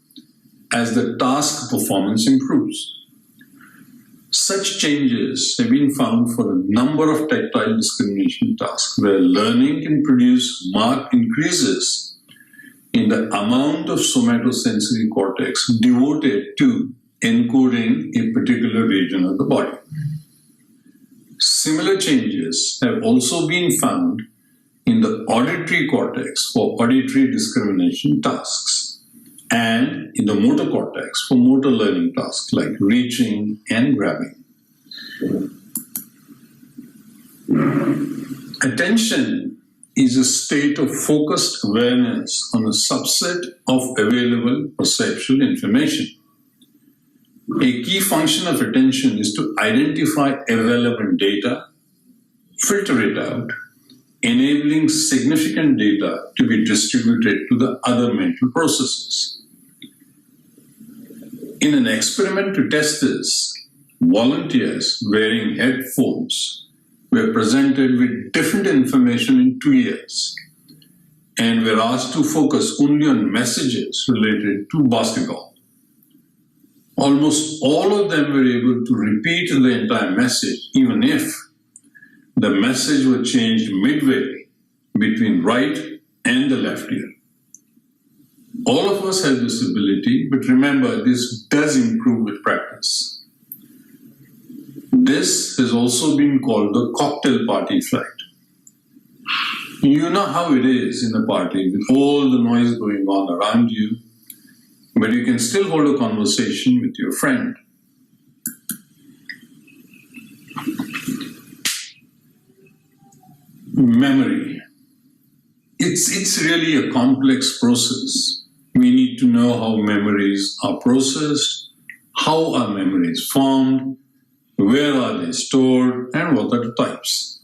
as the task performance improves. Such changes have been found for a number of tactile discrimination tasks where learning can produce marked increases in the amount of somatosensory cortex devoted to encoding a particular region of the body. Similar changes have also been found in the auditory cortex for auditory discrimination tasks and in the motor cortex for motor learning tasks like reaching and grabbing. Attention is a state of focused awareness on a subset of available perceptual information. A key function of attention is to identify irrelevant data, filter it out, enabling significant data to be distributed to the other mental processes. In an experiment to test this, volunteers wearing headphones were presented with different information in 2 years and were asked to focus only on messages related to basketball. Almost all of them were able to repeat the entire message, even if the message was changed midway between right and the left ear. All of us have this ability, but remember, this does improve with practice. This has also been called the cocktail party effect. You know how it is in a party with all the noise going on around you, but you can still hold a conversation with your friend. Memory. It's really a complex process. We need to know how memories are processed, how are memories formed, where are they stored, and what are the types.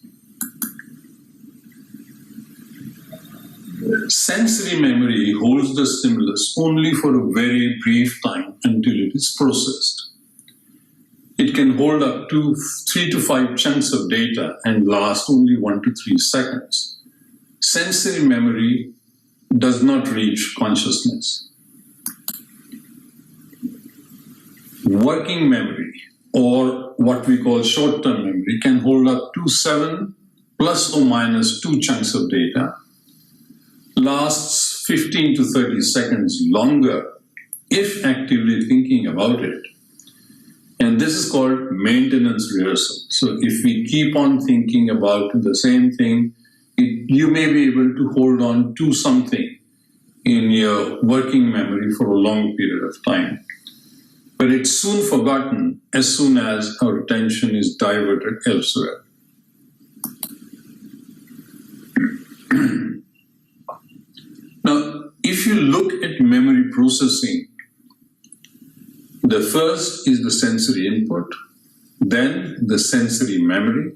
Sensory memory holds the stimulus only for a very brief time until it is processed. It can hold up to 3 to 5 chunks of data and last only 1 to 3 seconds. Sensory memory does not reach consciousness. Working memory, or what we call short-term memory, can hold up to 7 plus or minus 2 chunks of data, lasts 15 to 30 seconds longer if actively thinking about it. And this is called maintenance rehearsal. So if we keep on thinking about the same thing, you may be able to hold on to something in your working memory for a long period of time. But it's soon forgotten as soon as our attention is diverted elsewhere. Now, if you look at memory processing, the first is the sensory input, then the sensory memory.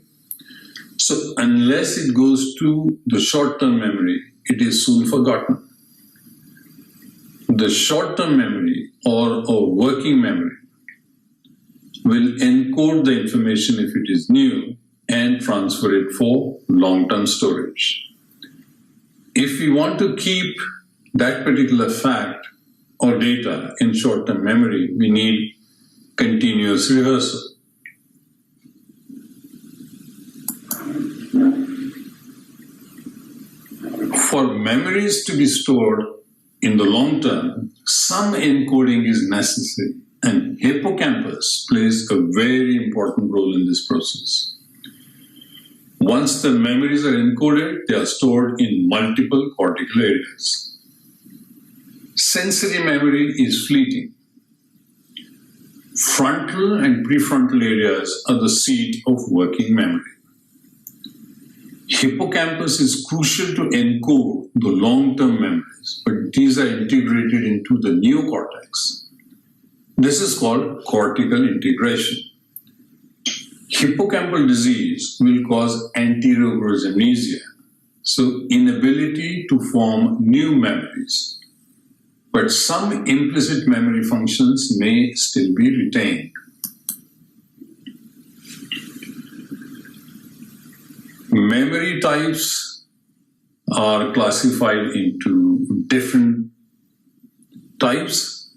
So unless it goes to the short-term memory, it is soon forgotten. The short-term memory or working memory will encode the information if it is new and transfer it for long-term storage. If we want to keep that particular fact or data in short-term memory, we need continuous rehearsal. For memories to be stored in the long term, some encoding is necessary, and hippocampus plays a very important role in this process. Once the memories are encoded, they are stored in multiple cortical areas. Sensory memory is fleeting. Frontal and prefrontal areas are the seat of working memory. Hippocampus is crucial to encode the long-term memories, but these are integrated into the neocortex. This is called cortical integration. Hippocampal disease will cause anterior gross amnesia, so inability to form new memories. But some implicit memory functions may still be retained. Memory types are classified into different types.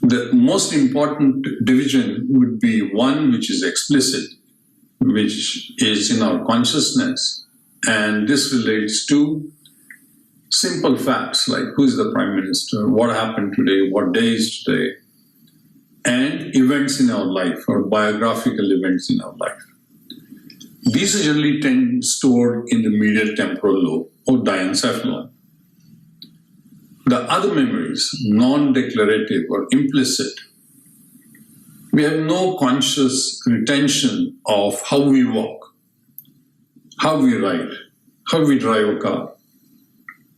The most important division would be one which is explicit, which is in our consciousness, and this relates to simple facts like who is the Prime Minister, what happened today, what day is today, and events in our life or biographical events in our life. These are generally stored in the medial temporal lobe or diencephalon. The other memories, non-declarative or implicit, we have no conscious retention of how we walk, how we ride, how we drive a car.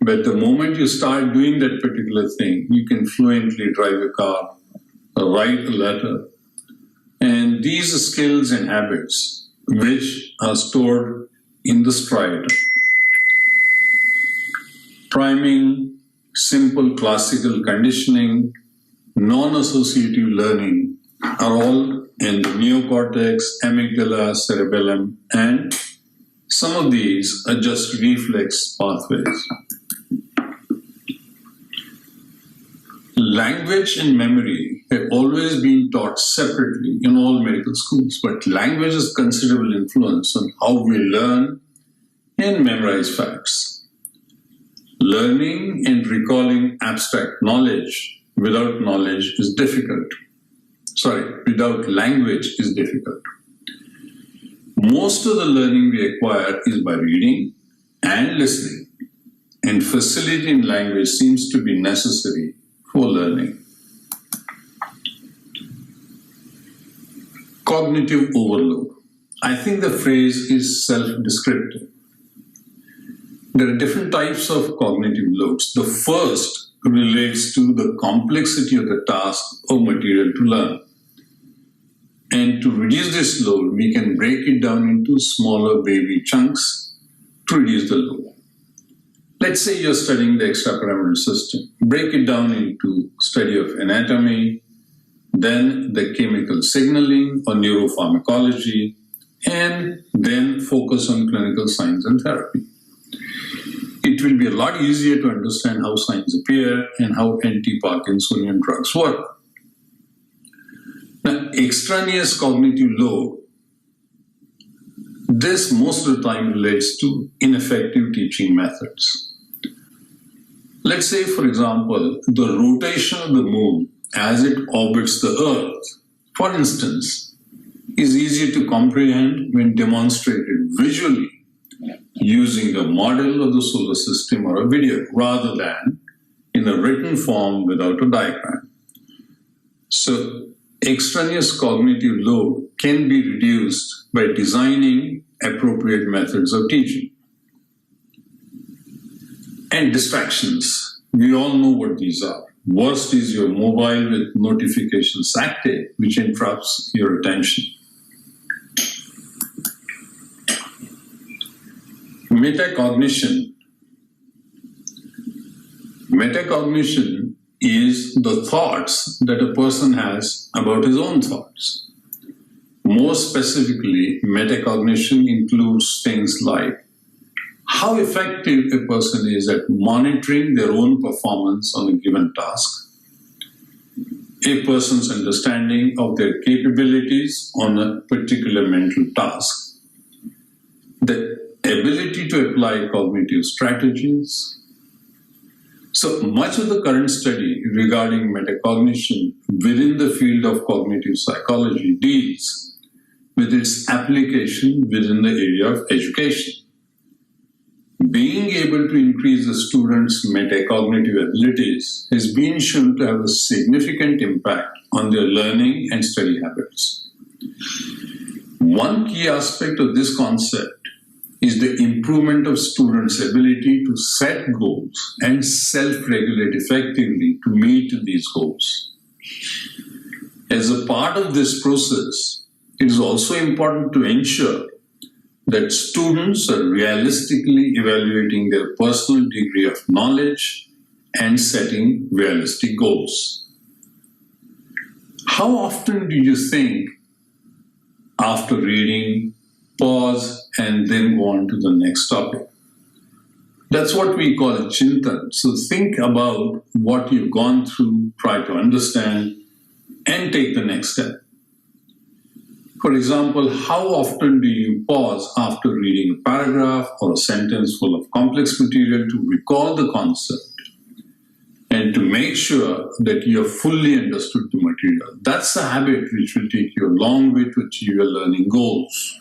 But the moment you start doing that particular thing, you can fluently drive a car, or write a letter. And these are skills and habits which are stored in the striatum. Priming, simple classical conditioning, non-associative learning are all in the neocortex, amygdala, cerebellum, and some of these are just reflex pathways. Language and memory have always been taught separately in all medical schools, but language has considerable influence on how we learn and memorize facts. Learning and recalling abstract knowledge without knowledge is difficult. Without language is difficult. Most of the learning we acquire is by reading and listening, and facility in language seems to be necessary for learning. Cognitive overload. I think the phrase is self-descriptive. There are different types of cognitive loads. The first relates to the complexity of the task or material to learn. And to reduce this load, we can break it down into smaller baby chunks to reduce the load. Let's say you're studying the extrapyramidal system. Break it down into study of anatomy, then the chemical signaling or neuropharmacology, and then focus on clinical science and therapy. It will be a lot easier to understand how signs appear and how anti-Parkinsonian drugs work. Now, extraneous cognitive load, this most of the time relates to ineffective teaching methods. Let's say, for example, the rotation of the moon as it orbits the Earth, for instance, is easier to comprehend when demonstrated visually using a model of the solar system or a video rather than in a written form without a diagram. So, extraneous cognitive load can be reduced by designing appropriate methods of teaching. And distractions. We all know what these are. Worst is your mobile with notifications active, which interrupts your attention. Metacognition. Metacognition is the thoughts that a person has about his own thoughts. More specifically, metacognition includes things like how effective a person is at monitoring their own performance on a given task, a person's understanding of their capabilities on a particular mental task, the ability to apply cognitive strategies. So much of the current study regarding metacognition within the field of cognitive psychology deals with its application within the area of education. Being able to increase the students' metacognitive abilities has been shown to have a significant impact on their learning and study habits. One key aspect of this concept is the improvement of students' ability to set goals and self-regulate effectively to meet these goals. As a part of this process, it is also important to ensure that students are realistically evaluating their personal degree of knowledge and setting realistic goals. How often do you think, after reading, pause, and then go on to the next topic? That's what we call chintan. So think about what you've gone through, try to understand, and take the next step. For example, how often do you pause after reading a paragraph or a sentence full of complex material to recall the concept and to make sure that you have fully understood the material? That's a habit which will take you a long way to achieve your learning goals.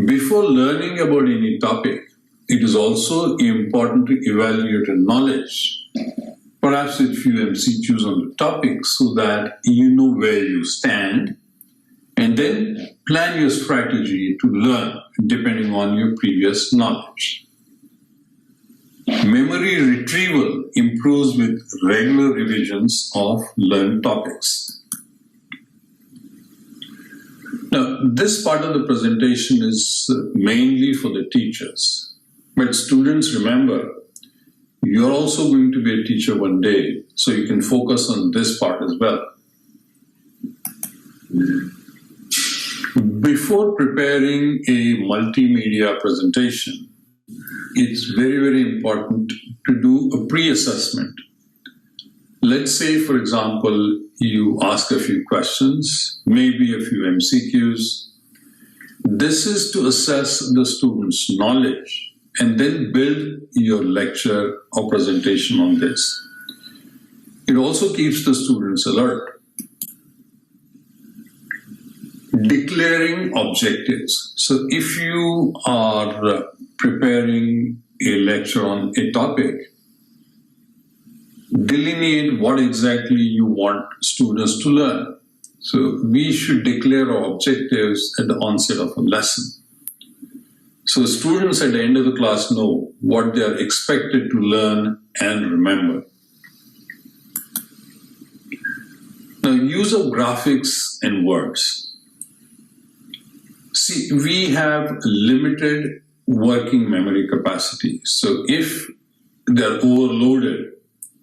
Before learning about any topic, it is also important to evaluate your knowledge. Perhaps a few MCQs on the topic so that you know where you stand, and then plan your strategy to learn depending on your previous knowledge. Memory retrieval improves with regular revisions of learned topics. Now, this part of the presentation is mainly for the teachers. But students, remember, you're also going to be a teacher one day, so you can focus on this part as well. Before preparing a multimedia presentation, it's very, very important to do a pre-assessment. Let's say, for example, you ask a few questions, maybe a few MCQs. This is to assess the student's knowledge and then build your lecture or presentation on this. It also keeps the students alert. Declaring objectives. So if you are preparing a lecture on a topic, delineate what exactly you want students to learn. So we should declare our objectives at the onset of a lesson. So students at the end of the class know what they are expected to learn and remember. Now, use of graphics and words. See, we have limited working memory capacity. So if they're overloaded,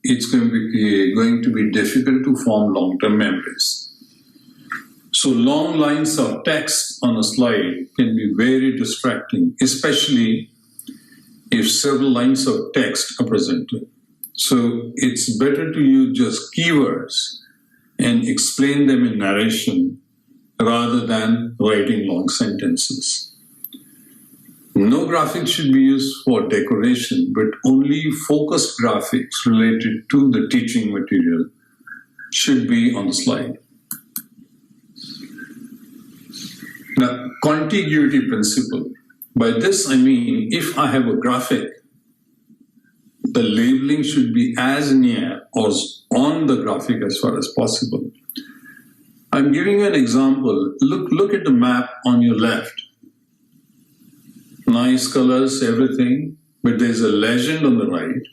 it's going to be difficult to form long-term memories. So long lines of text on a slide can be very distracting, especially if several lines of text are presented. So it's better to use just keywords and explain them in narration rather than writing long sentences. No graphics should be used for decoration, but only focused graphics related to the teaching material should be on the slide. Now, contiguity principle. By this, I mean, if I have a graphic, the labeling should be as near or on the graphic as far as possible. I'm giving you an example. Look at the map on your left. Nice colors, everything, but there's a legend on the right.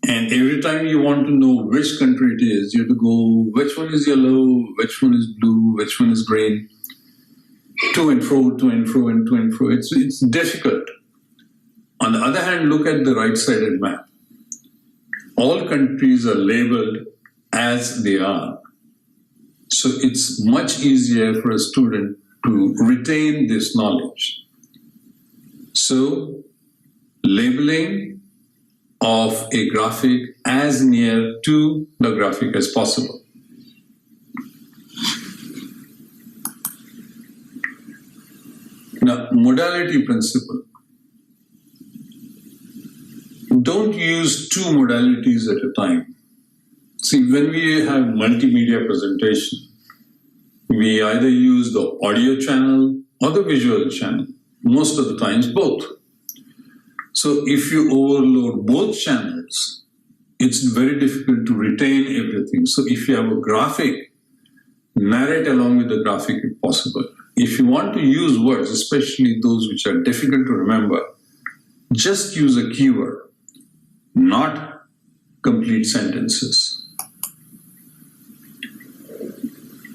And every time you want to know which country it is, you have to go, which one is yellow, which one is blue, which one is green, to and fro, to and fro, and to and fro. It's difficult. On the other hand, look at the right-sided map. All countries are labeled as they are. So it's much easier for a student to retain this knowledge. So, labeling of a graphic as near to the graphic as possible. Now, modality principle. Don't use two modalities at a time. See, when we have multimedia presentation, we either use the audio channel or the visual channel. Most of the times, both. So if you overload both channels, it's very difficult to retain everything. So if you have a graphic, narrate along with the graphic if possible. If you want to use words, especially those which are difficult to remember, just use a keyword, not complete sentences.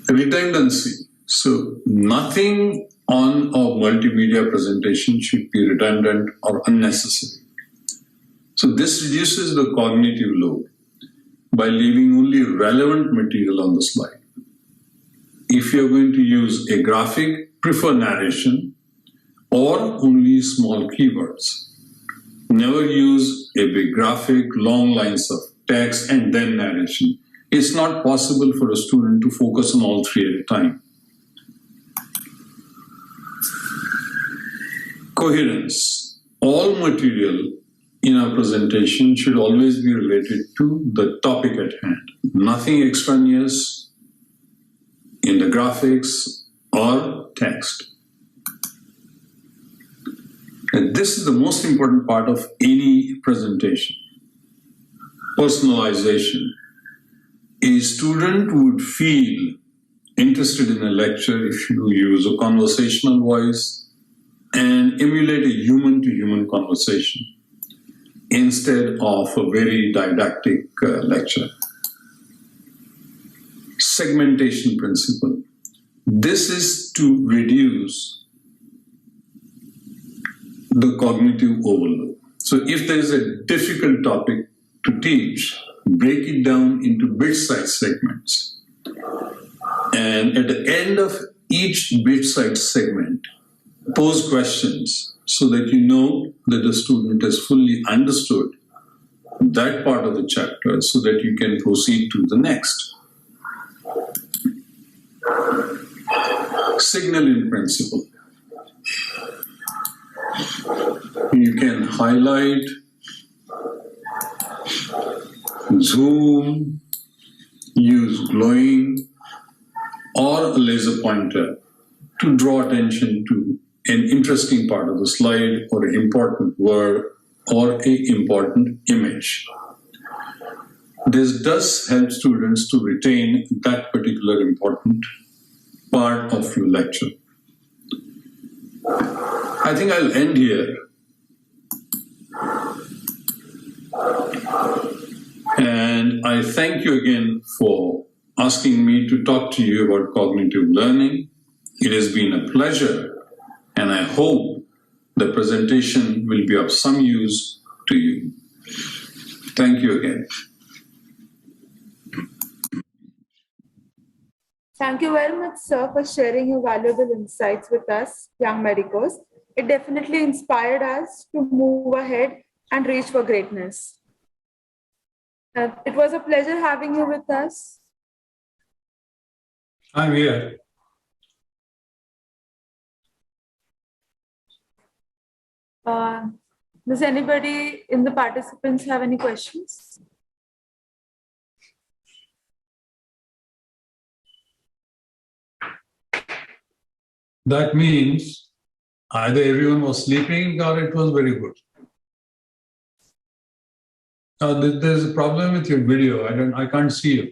Redundancy. So nothing on a multimedia presentation should be redundant or unnecessary. So this reduces the cognitive load by leaving only relevant material on the slide. If you're going to use a graphic, prefer narration or only small keywords. Never use a big graphic, long lines of text, and then narration. It's not possible for a student to focus on all three at a time. Coherence. All material in our presentation should always be related to the topic at hand. Nothing extraneous in the graphics or text. And this is the most important part of any presentation. Personalization. A student would feel interested in a lecture if you use a conversational voice and emulate a human-to-human conversation instead of a very didactic lecture. Segmentation principle. This is to reduce the cognitive overload. So if there is a difficult topic to teach, break it down into bit-sized segments. And at the end of each bit-sized segment, pose questions so that you know that the student has fully understood that part of the chapter so that you can proceed to the next. Signaling principle. You can highlight, zoom, use glowing or a laser pointer to draw attention to an interesting part of the slide or an important word or an important image. This does help students to retain that particular important part of your lecture. I think I'll end here. And I thank you again for asking me to talk to you about cognitive learning. It has been a pleasure, and I hope the presentation will be of some use to you. Thank you again. Thank you very much, sir, for sharing your valuable insights with us, young medicos. It definitely inspired us to move ahead and reach for greatness. It was a pleasure having you with us. I'm here. Does anybody in the participants have any questions? That means either everyone was sleeping or it was very good. There's a problem with your video. I can't see you.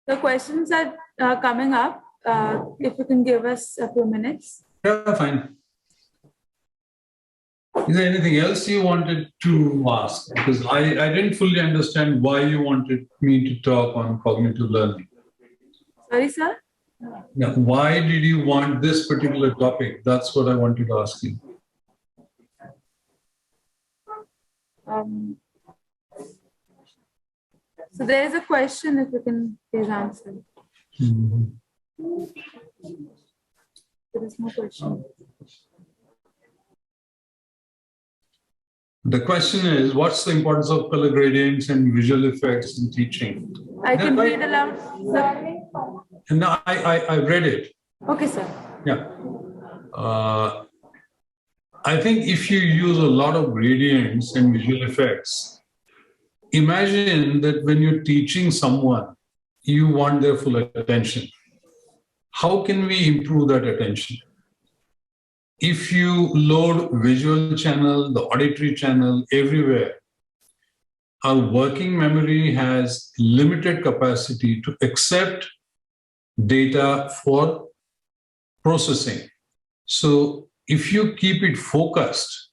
The questions are coming up. If you can give us a few minutes. Yeah, fine. Is there anything else you wanted to ask? Because I didn't fully understand why you wanted me to talk on cognitive learning. Sorry, sir? Now, why did you want this particular topic? That's what I wanted to ask you. So there is a question, if you can please answer. There is no question. The question is, what's the importance of color gradients and visual effects in teaching? I can read aloud. No, I read it. Okay, sir. Yeah. I think if you use a lot of gradients and visual effects, imagine that when you're teaching someone, you want their full attention. How can we improve that attention? If you load visual channel, the auditory channel everywhere, our working memory has limited capacity to accept data for processing. So if you keep it focused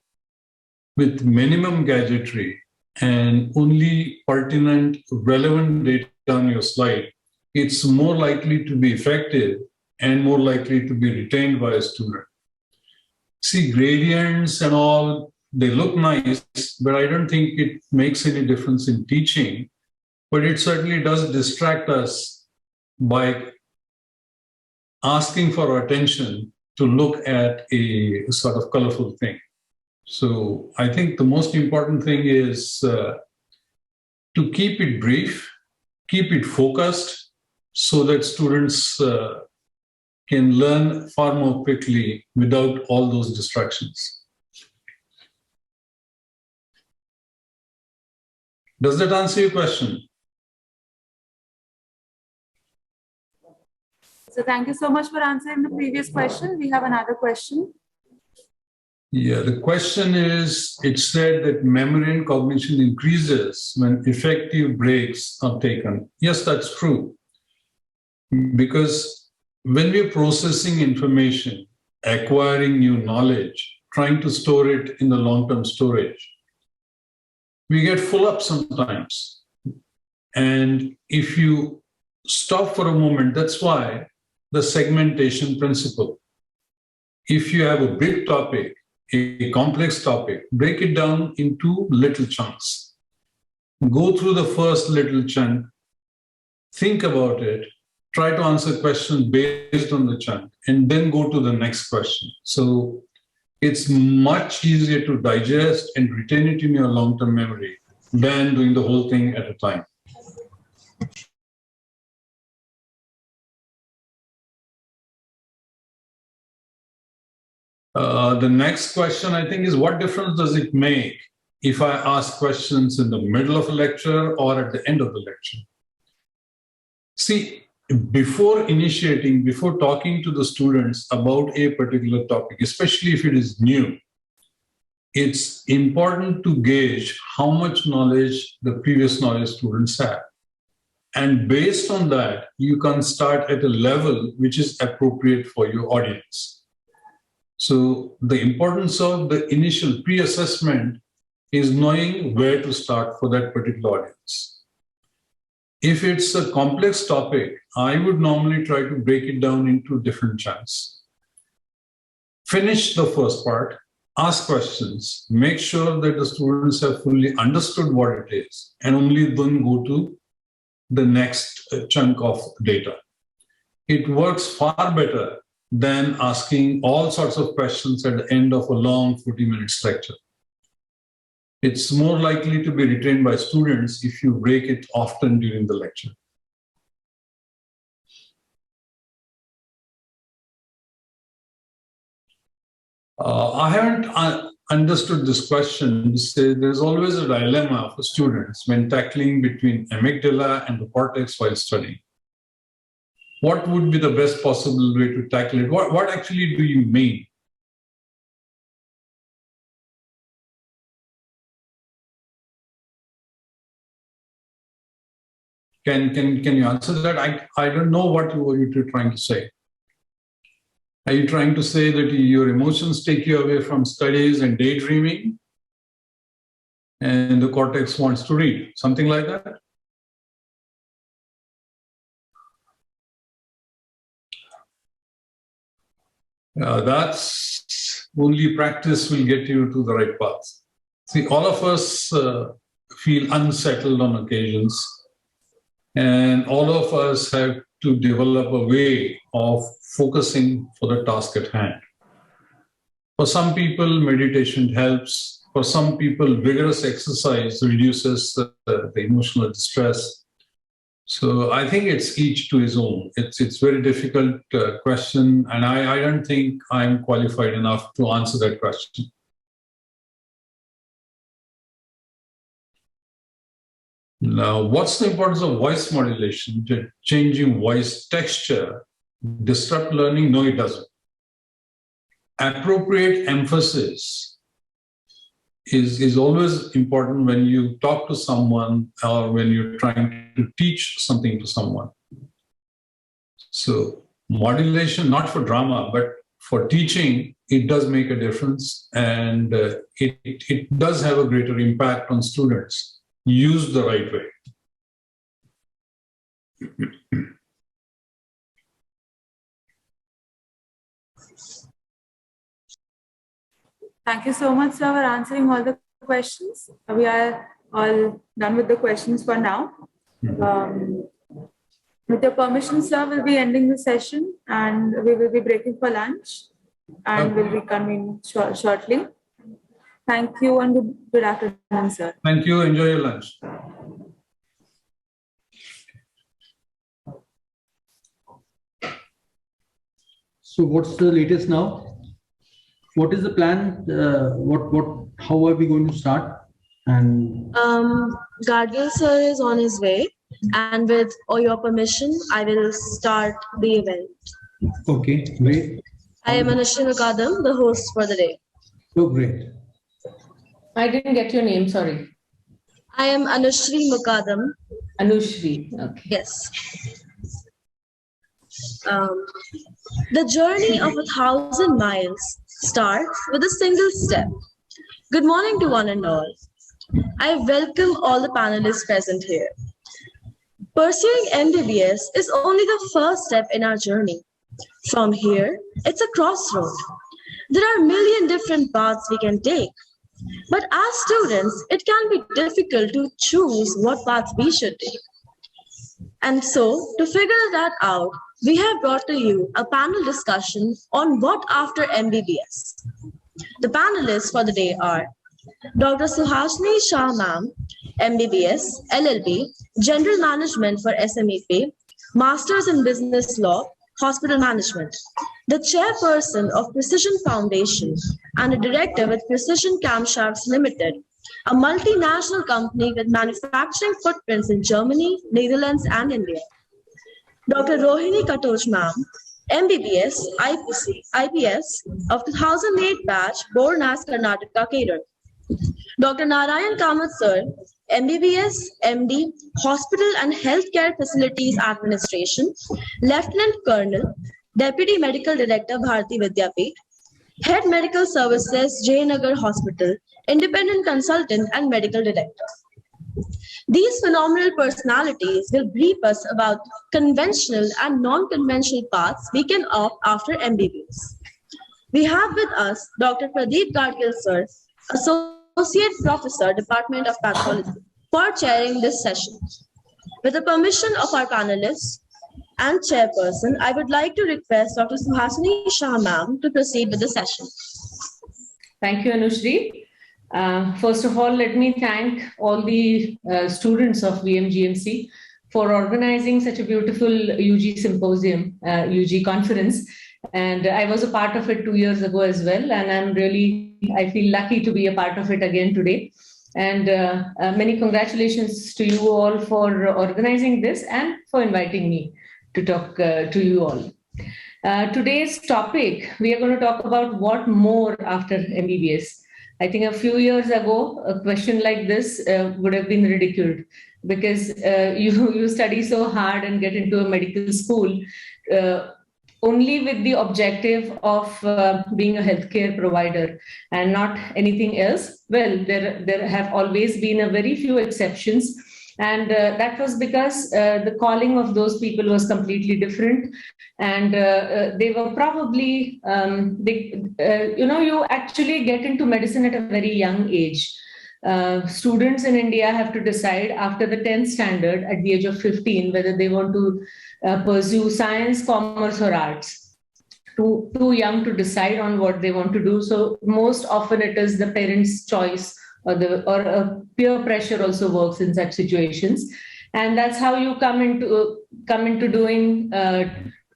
with minimum gadgetry and only pertinent, relevant data on your slide, it's more likely to be effective and more likely to be retained by a student. See, gradients and all, they look nice, but I don't think it makes any difference in teaching. But it certainly does distract us by asking for our attention to look at a sort of colorful thing. So I think the most important thing is to keep it brief, keep it focused, so that students can learn far more quickly without all those distractions. Does that answer your question? So thank you so much for answering the previous question. We have another question. Yeah, the question is, it said that memory and cognition increases when effective breaks are taken. Yes, that's true. Because when we're processing information, acquiring new knowledge, trying to store it in the long-term storage, we get full up sometimes. And if you stop for a moment, that's why the segmentation principle. If you have a big topic, a complex topic, break it down into little chunks. Go through the first little chunk, think about it, try to answer questions based on the chunk, and then go to the next question. So it's much easier to digest and retain it in your long-term memory than doing the whole thing at a time. The next question, I think, is what difference does it make if I ask questions in the middle of a lecture or at the end of the lecture? See, before initiating, before talking to the students about a particular topic, especially if it is new, it's important to gauge how much knowledge the previous knowledge students have. And based on that, you can start at a level which is appropriate for your audience. So the importance of the initial pre-assessment is knowing where to start for that particular audience. If it's a complex topic, I would normally try to break it down into different chunks. Finish the first part, ask questions, make sure that the students have fully understood what it is, and only then go to the next chunk of data. It works far better than asking all sorts of questions at the end of a long 40-minute lecture. It's more likely to be retained by students if you break it often during the lecture. I haven't understood this question. There's always a dilemma for students when tackling between amygdala and the cortex while studying. What would be the best possible way to tackle it? What actually do you mean? Can you answer that? I don't know what you're trying to say. Are you trying to say that your emotions take you away from studies and daydreaming, and the cortex wants to read? Something like that? That's only practice will get you to the right path. See, all of us feel unsettled on occasions, and all of us have to develop a way of focusing for the task at hand. For some people, meditation helps. For some people, vigorous exercise reduces the emotional distress. So I think it's each to his own. It's very difficult question, and I don't think I'm qualified enough to answer that question. Now, what's the importance of voice modulation? Changing voice texture disrupt learning? No, it doesn't. Appropriate emphasis is always important when you talk to someone or when you're trying to teach something to someone. So modulation, not for drama, but for teaching, it does make a difference, and it does have a greater impact on students. Used the right way. Thank you so much, sir, for answering all the questions. We are all done with the questions for now. With your permission, sir, we'll be ending the session and we will be breaking for lunch and we'll reconvene shortly. Thank you and good afternoon, sir. Thank you. Enjoy your lunch. So what's the latest now? What is the plan? How are we going to start? And Guardian sir is on his way. And with all your permission, I will start the event. Okay, great. I am Anushree Mukadam, the host for the day. So great. I didn't get your name, sorry. I am Anushree Mukadam. Anushree, okay. Yes. The journey of 1,000 miles starts with a single step. Good morning to one and all. I welcome all the panelists present here. Pursuing MBBS is only the first step in our journey. From here, it's a crossroad. There are a million different paths we can take. But as students, it can be difficult to choose what path we should take. And so, to figure that out, we have brought to you a panel discussion on what after MBBS. The panelists for the day are Dr. Suhasini Shah Ma'am, MBBS, LLB, General Management for SMEP, Masters in Business Law, Hospital Management, the chairperson of Precision Foundation and a director with Precision Camshafts Limited, a multinational company with manufacturing footprints in Germany, Netherlands, and India. Dr. Rohini Katoj Ma'am, MBBS, IPS of 2008 batch, born as Karnataka cadre. Dr. Narayan Kamath Sir, MBBS, MD, Hospital and Healthcare Facilities Administration, Lieutenant Colonel, Deputy Medical Director, Bharati Vidyapith, Head Medical Services, Jayanagar Hospital, Independent Consultant and Medical Director. These phenomenal personalities will brief us about conventional and non-conventional paths we can opt after MBBS. We have with us Dr. Pradeep Gadgil Sir, Associate Professor, Department of Pathology, for chairing this session. With the permission of our panelists and chairperson, I would like to request Dr. Suhasini Shah Ma'am to proceed with the session. Thank you, Anushree. First of all, let me thank all the students of VMGMC for organizing such a beautiful UG symposium, UG conference. And I was a part of it 2 years ago as well. And I feel lucky to be a part of it again today. And many congratulations to you all for organizing this and for inviting me to talk to you all. Today's topic, we are going to talk about what more after MBBS. I think a few years ago, a question like this would have been ridiculed because you study so hard and get into a medical school only with the objective of being a healthcare provider and not anything else. Well, there have always been a very few exceptions. And that was because the calling of those people was completely different. And they were probably, you actually get into medicine at a very young age. Students in India have to decide after the 10th standard at the age of 15 whether they want to pursue science, commerce, or arts. Too young to decide on what they want to do. So most often it is the parents' choice or peer pressure also works in such situations. And that's how you come into doing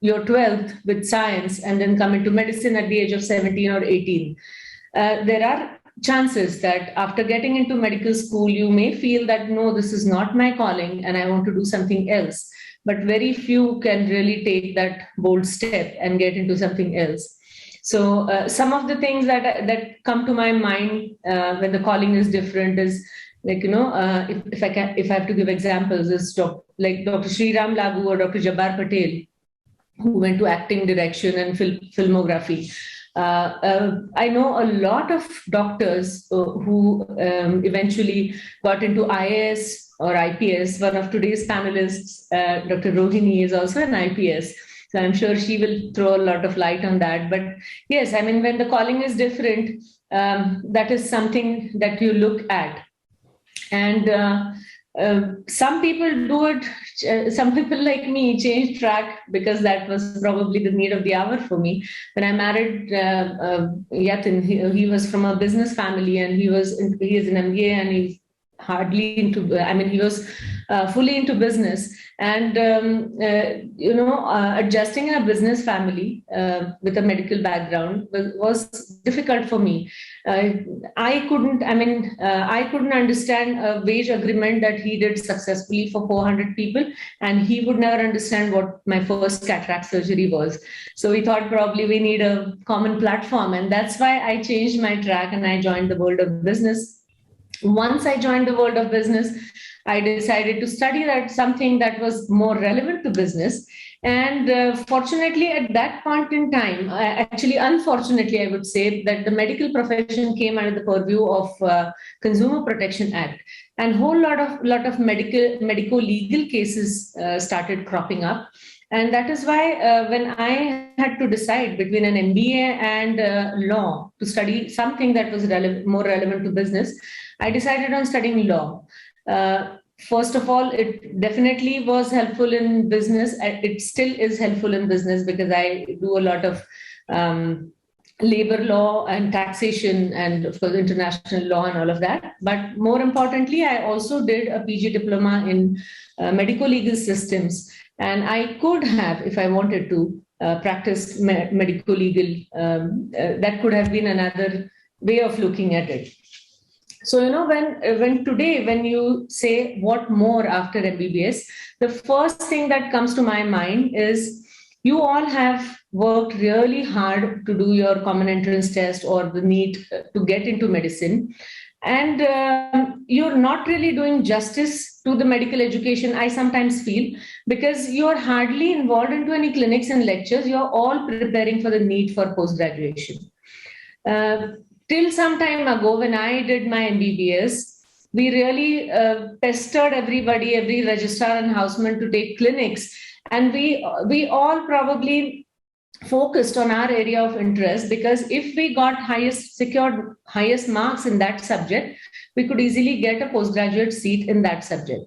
your 12th with science and then come into medicine at the age of 17 or 18. There are chances that after getting into medical school, you may feel that, no, this is not my calling and I want to do something else. But very few can really take that bold step and get into something else. So some of the things that come to my mind when the calling is different is like, if I have to give examples, is like Dr. Sriram Lagu or Dr. Jabbar Patel, who went to acting, direction and filmography. I know a lot of doctors who eventually got into IAS or IPS. One of today's panelists, Dr. Rohini, is also an IPS. So I'm sure she will throw a lot of light on that. But yes, I mean, when the calling is different, that is something that you look at. And some people do it, some people like me change track because that was probably the need of the hour for me. When I married Yatin, he was from a business family and he is an MBA and he's hardly into, he was fully into business, and adjusting a business family with a medical background was difficult for me. I couldn't understand a wage agreement that he did successfully for 400 people, and he would never understand what my first cataract surgery was. So we thought probably we need a common platform, and that's why I changed my track and I joined the world of business. Once I joined the world of business, I decided to study something that was more relevant to business. And fortunately, at that point in time, unfortunately, I would say that the medical profession came under the purview of Consumer Protection Act, and a whole lot of medico-legal cases started cropping up. And that is why when I had to decide between an MBA and law to study something that was more relevant to business, I decided on studying law. First of all, it definitely was helpful in business. It still is helpful in business because I do a lot of labor law and taxation and, of course, international law and all of that. But more importantly, I also did a PG diploma in medico-legal systems. And I could have, if I wanted to, practice medico-legal. That could have been another way of looking at it. So, when you say what more after MBBS, the first thing that comes to my mind is you all have worked really hard to do your common entrance test or the NEET to get into medicine. And you're not really doing justice to the medical education, I sometimes feel, because you're hardly involved into any clinics and lectures. You're all preparing for the NEET for post-graduation. Till some time ago, when I did my MBBS, we really pestered everybody, every registrar and houseman to take clinics. And we all probably focused on our area of interest, because if we got secured highest marks in that subject, we could easily get a postgraduate seat in that subject.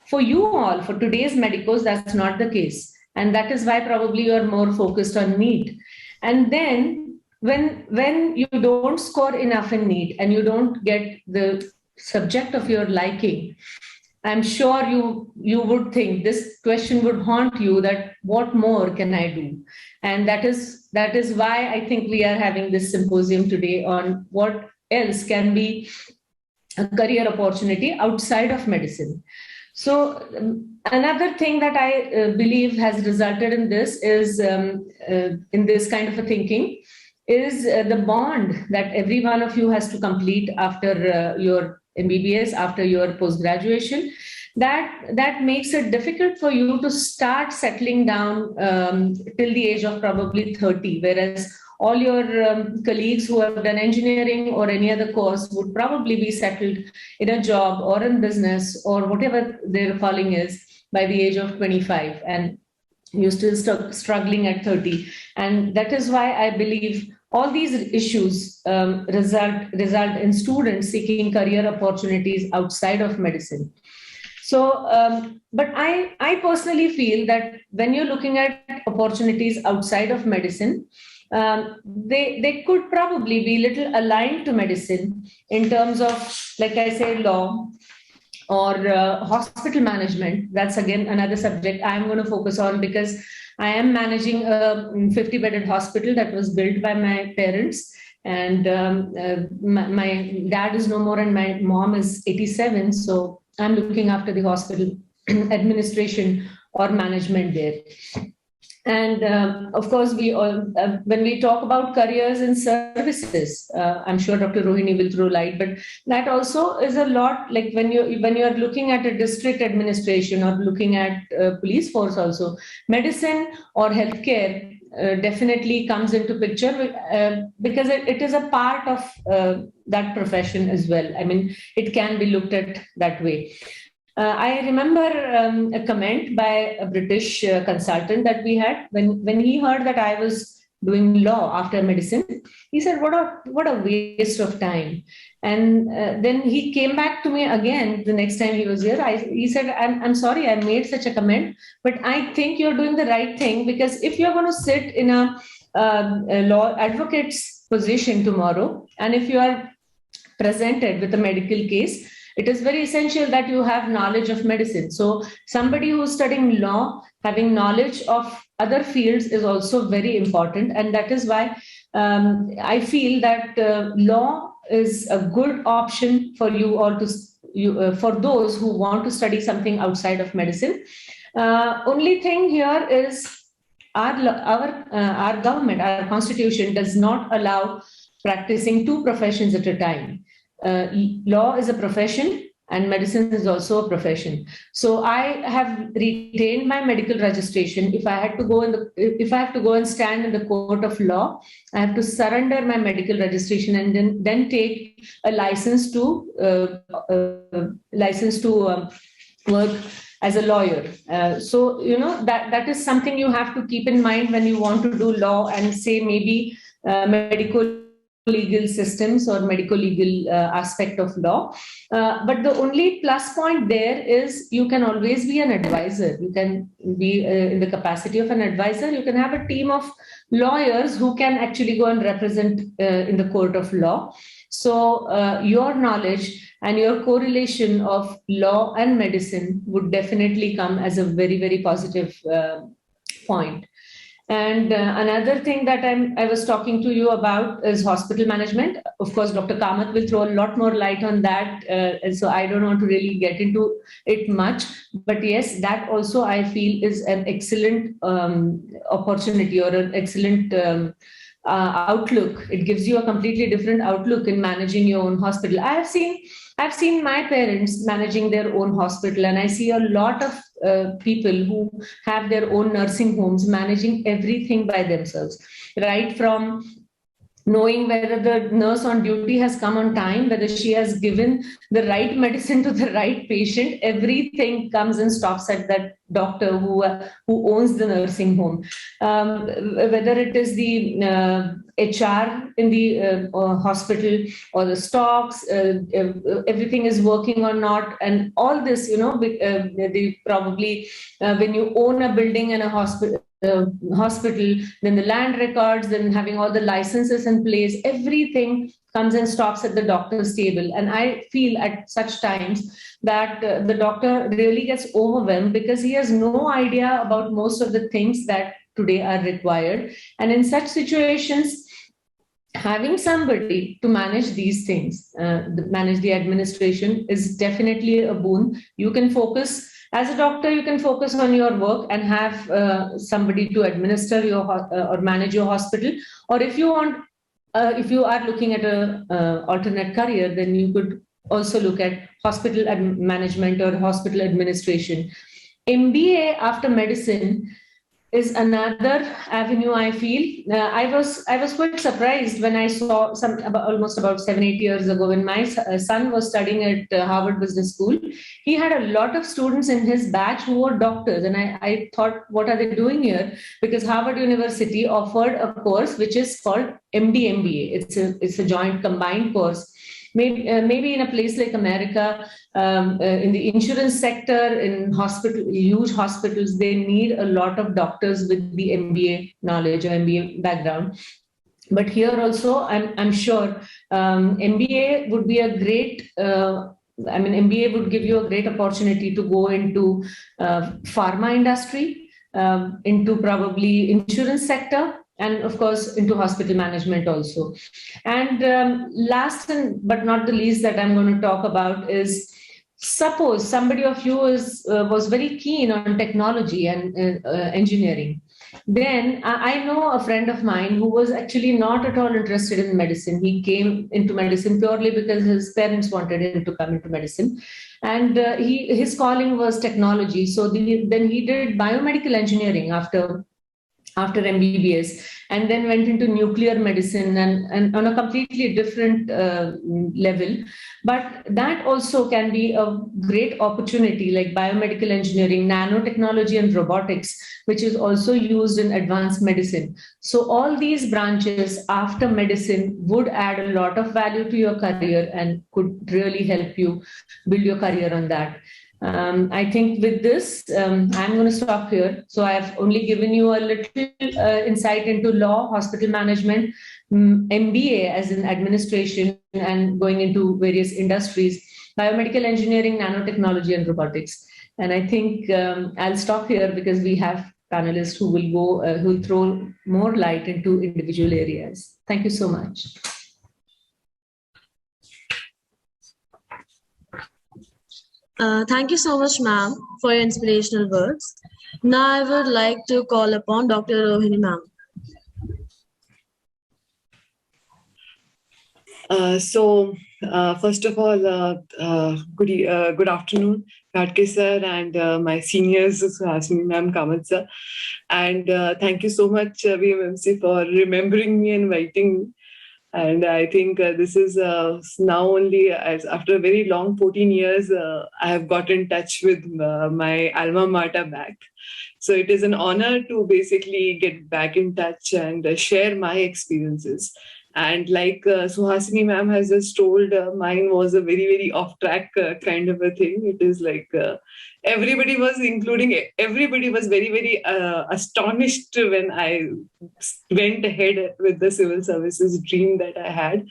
For you all, for today's medicos, that's not the case. And that is why probably you're more focused on NEET. And then when you don't score enough in NEET and you don't get the subject of your liking, I'm sure you would think this question would haunt you, that what more can I do? And that is why I think we are having this symposium today on what else can be a career opportunity outside of medicine. So another thing that I believe has resulted in this is in this kind of a thinking is the bond that every one of you has to complete after your MBBS, after your post-graduation. That makes it difficult for you to start settling down till the age of probably 30, whereas all your colleagues who have done engineering or any other course would probably be settled in a job or in business or whatever their calling is by the age of 25, and you're still struggling at 30. And that is why I believe all these issues result in students seeking career opportunities outside of medicine. So, but I personally feel that when you're looking at opportunities outside of medicine, they could probably be little aligned to medicine in terms of, like I said, law or hospital management. That's again another subject I'm going to focus on, because I am managing a 50-bedded hospital that was built by my parents. And my dad is no more and my mom is 87. So I'm looking after the hospital administration or management there. And of course, we all, when we talk about careers in services, I'm sure Dr. Rohini will throw light, but that also is a lot, like when you're looking at a district administration or looking at police force also, medicine or healthcare definitely comes into picture because it is a part of that profession as well. I mean, it can be looked at that way. I remember a comment by a British consultant that we had when he heard that I was doing law after medicine. He said, "What a waste of time." And then he came back to me again the next time he was here. He said, "I'm sorry I made such a comment, but I think you're doing the right thing, because if you're going to sit in a law advocate's position tomorrow, and if you are presented with a medical case, it is very essential that you have knowledge of medicine. So somebody who's studying law, having knowledge of other fields is also very important. And that is why I feel that law is a good option for you or for those who want to study something outside of medicine. Only thing here is our government, our constitution does not allow practicing two professions at a time. Law is a profession and medicine is also a profession. So I have retained my medical registration. If I have to go and stand in the court of law, I have to surrender my medical registration and then take a license to work as a lawyer. So that is something you have to keep in mind when you want to do law and say maybe medical legal systems or medical legal aspect of law. But the only plus point there is you can always be an advisor. You can be in the capacity of an advisor. You can have a team of lawyers who can actually go and represent in the court of law. So your knowledge and your correlation of law and medicine would definitely come as a very, very positive point. And another thing that I was talking to you about is hospital management. Of course, Dr. Kamath will throw a lot more light on that. And so I don't want to really get into it much. But yes, that also I feel is an excellent opportunity or an excellent outlook. It gives you a completely different outlook in managing your own hospital. I've seen my parents managing their own hospital, and I see a lot of people who have their own nursing homes managing everything by themselves, right from knowing whether the nurse on duty has come on time, whether she has given the right medicine to the right patient. Everything comes and stops at that doctor who owns the nursing home. Whether it is the HR in the hospital or the stocks, everything is working or not, and all this, they probably when you own a building and a hospital, then the land records, then having all the licenses in place, everything comes and stops at the doctor's table. And I feel at such times that the doctor really gets overwhelmed because he has no idea about most of the things that today are required. And in such situations, having somebody to manage these things, manage the administration, is definitely a boon. You can focus. As a doctor, you can focus on your work and have somebody to administer your or manage your hospital. Or if you want, if you are looking at a alternate career, then you could also look at hospital management or hospital administration. MBA after medicine is another avenue. I feel I was quite surprised when I saw almost about 7-8 years ago when my son was studying at Harvard Business School. He had a lot of students in his batch who were doctors, and I thought, what are they doing here? Because Harvard University offered a course which is called MD MBA. It's a joint combined course. Maybe in a place like America, in the insurance sector, in huge hospitals, they need a lot of doctors with the MBA knowledge or MBA background. But here also, I'm sure MBA would be a great. MBA would give you a great opportunity to go into pharma industry, into probably insurance sector, and of course into hospital management also. And last but not the least that I'm going to talk about is, suppose somebody of you was very keen on technology and engineering. Then I know a friend of mine who was actually not at all interested in medicine. He came into medicine purely because his parents wanted him to come into medicine. And his calling was technology. So then he did biomedical engineering after MBBS, and then went into nuclear medicine and on a completely different level. But that also can be a great opportunity, like biomedical engineering, nanotechnology, and robotics, which is also used in advanced medicine. So all these branches after medicine would add a lot of value to your career and could really help you build your career on that. I think with this, I'm going to stop here. So I've only given you a little insight into law, hospital management, MBA as in administration, and going into various industries. biomedical engineering, nanotechnology, and robotics. And I think I'll stop here because we have panelists who will go, who will throw more light into individual areas. Thank you so much. Thank you so much, ma'am, for your inspirational words. Now I would like to call upon Dr. Rohini ma'am. First of all, good afternoon, Ghatke sir and my seniors, Suhasini ma'am, Kamal sir. And thank you so much, VMMC, for remembering me and inviting me. And I think this is now only, as after a very long 14 years, I have got in touch with my alma mater back. So it is an honor to basically get back in touch and share my experiences. And like Suhasini ma'am has just told, mine was a very, very off-track kind of a thing. It is like everybody was very, very astonished when I went ahead with the civil services dream that I had.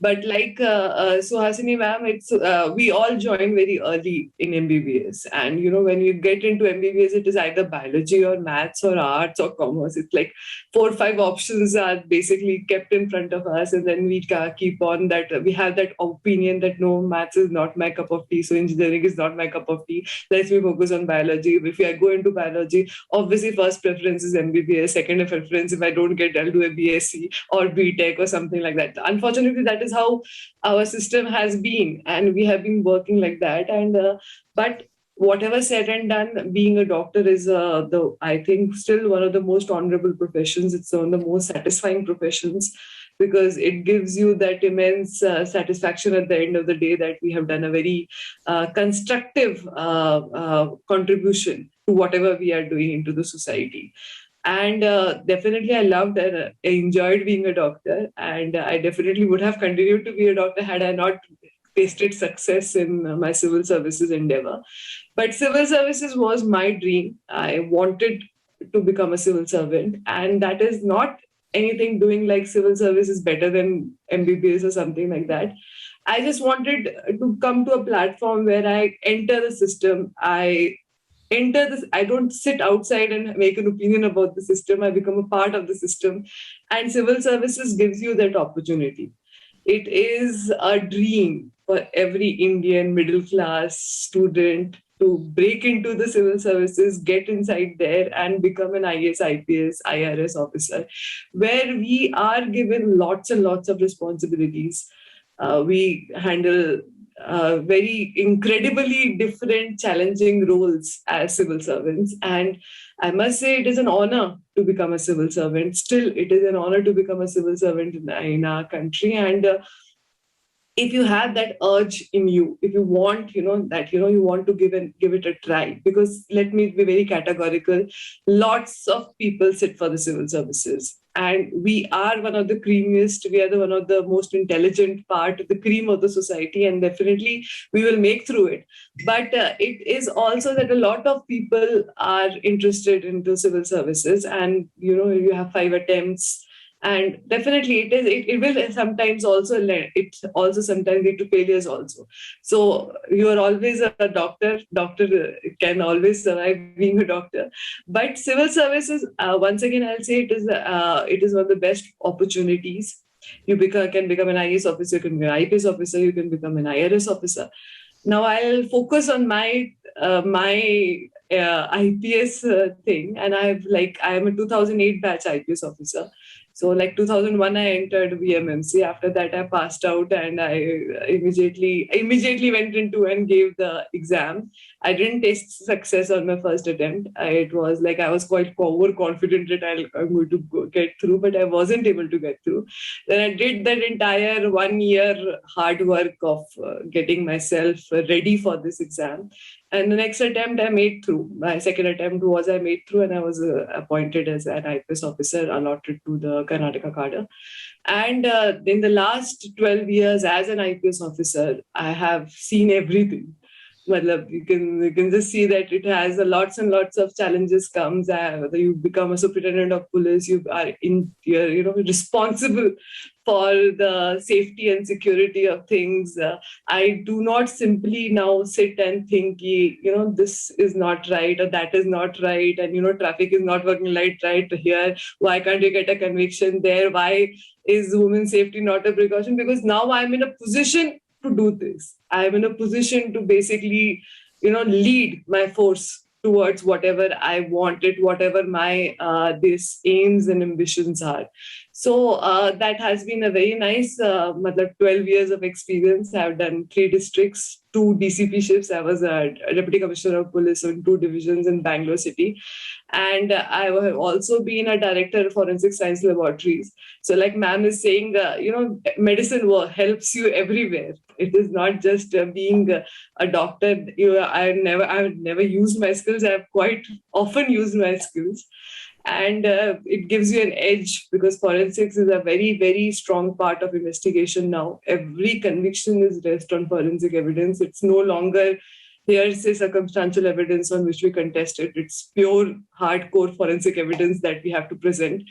But like Suhasini ma'am, it's we all join very early in MBBS, and you know when you get into MBBS, it is either biology or maths or arts or commerce. It's like 4 or 5 options are basically kept in front of us, and then we keep on that. We have that opinion that no, maths is not my cup of tea, so engineering is not my cup of tea. Let's me focus on biology. If I go into biology, obviously first preference is MBBS. Second preference, if I don't get, I'll do a BSc or BTech or something like that. Unfortunately, that is how our system has been, and we have been working like that. And but whatever said and done, being a doctor is I think still one of the most honorable professions. It's one of the most satisfying professions because it gives you that immense satisfaction at the end of the day that we have done a very constructive contribution to whatever we are doing into the society. And definitely, I loved and enjoyed being a doctor. And I definitely would have continued to be a doctor had I not tasted success in my civil services endeavor. But civil services was my dream. I wanted to become a civil servant. And that is not anything doing like civil service is better than MBBS or something like that. I just wanted to come to a platform where I enter the system. I don't sit outside and make an opinion about the system. I become a part of the system, and civil services gives you that opportunity. It is a dream for every Indian middle class student to break into the civil services, get inside there and become an IAS, IPS, IRS officer, where we are given lots and lots of responsibilities. We handle very incredibly different, challenging roles as civil servants. And I must say, it is an honor to become a civil servant. Still, it is an honor to become a civil servant in our country. And if you have that urge in you, if you want, you want to give it a try, because let me be very categorical, lots of people sit for the civil services. And we are one of the creamiest, we are one of the most intelligent part, the cream of the society, and definitely we will make through it. But it is also that a lot of people are interested into civil services, and you have 5 attempts. And definitely it will sometimes sometimes lead to failures also. So you are always a doctor can always survive being a doctor. But civil services, once again I'll say, it is one of the best opportunities. You can become an IAS officer, you can be an IPS officer, you can become an IRS officer. Now I'll focus on my IPS thing, and I am a 2008 batch IPS officer. So like 2001, I entered VMMC. After that, I passed out, and I immediately went into and gave the exam. I didn't taste success on my first attempt. It was like I was quite overconfident that I'm going to get through, but I wasn't able to get through. Then I did that entire 1 year hard work of getting myself ready for this exam. And the next attempt I made through. My second attempt was I made through, and I was appointed as an IPS officer allotted to the Karnataka cadre. And in the last 12 years as an IPS officer, I have seen everything. Matlab, you can just see that it has lots and lots of challenges comes. Whether you become a superintendent of police, you're responsible for the safety and security of things. I do not simply now sit and think, this is not right or that is not right, and traffic is not working right here. Why can't you get a conviction there? Why is women's safety not a precaution? Because now I'm in a position to do this. I'm in a position to basically, lead my force towards whatever I wanted, whatever my these aims and ambitions are. So that has been a very nice 12 years of experience. I've done 3 districts, 2 DCP shifts. I was a deputy commissioner of police in 2 divisions in Bangalore city. And I have also been a director of forensic science laboratories. So like ma'am is saying, medicine work helps you everywhere. It is not just being a doctor. I've never used my skills. I've quite often used my skills. And it gives you an edge because forensics is a very, very strong part of investigation now. Every conviction is based on forensic evidence. It's no longer hearsay circumstantial evidence on which we contest it. It's pure, hardcore forensic evidence that we have to present.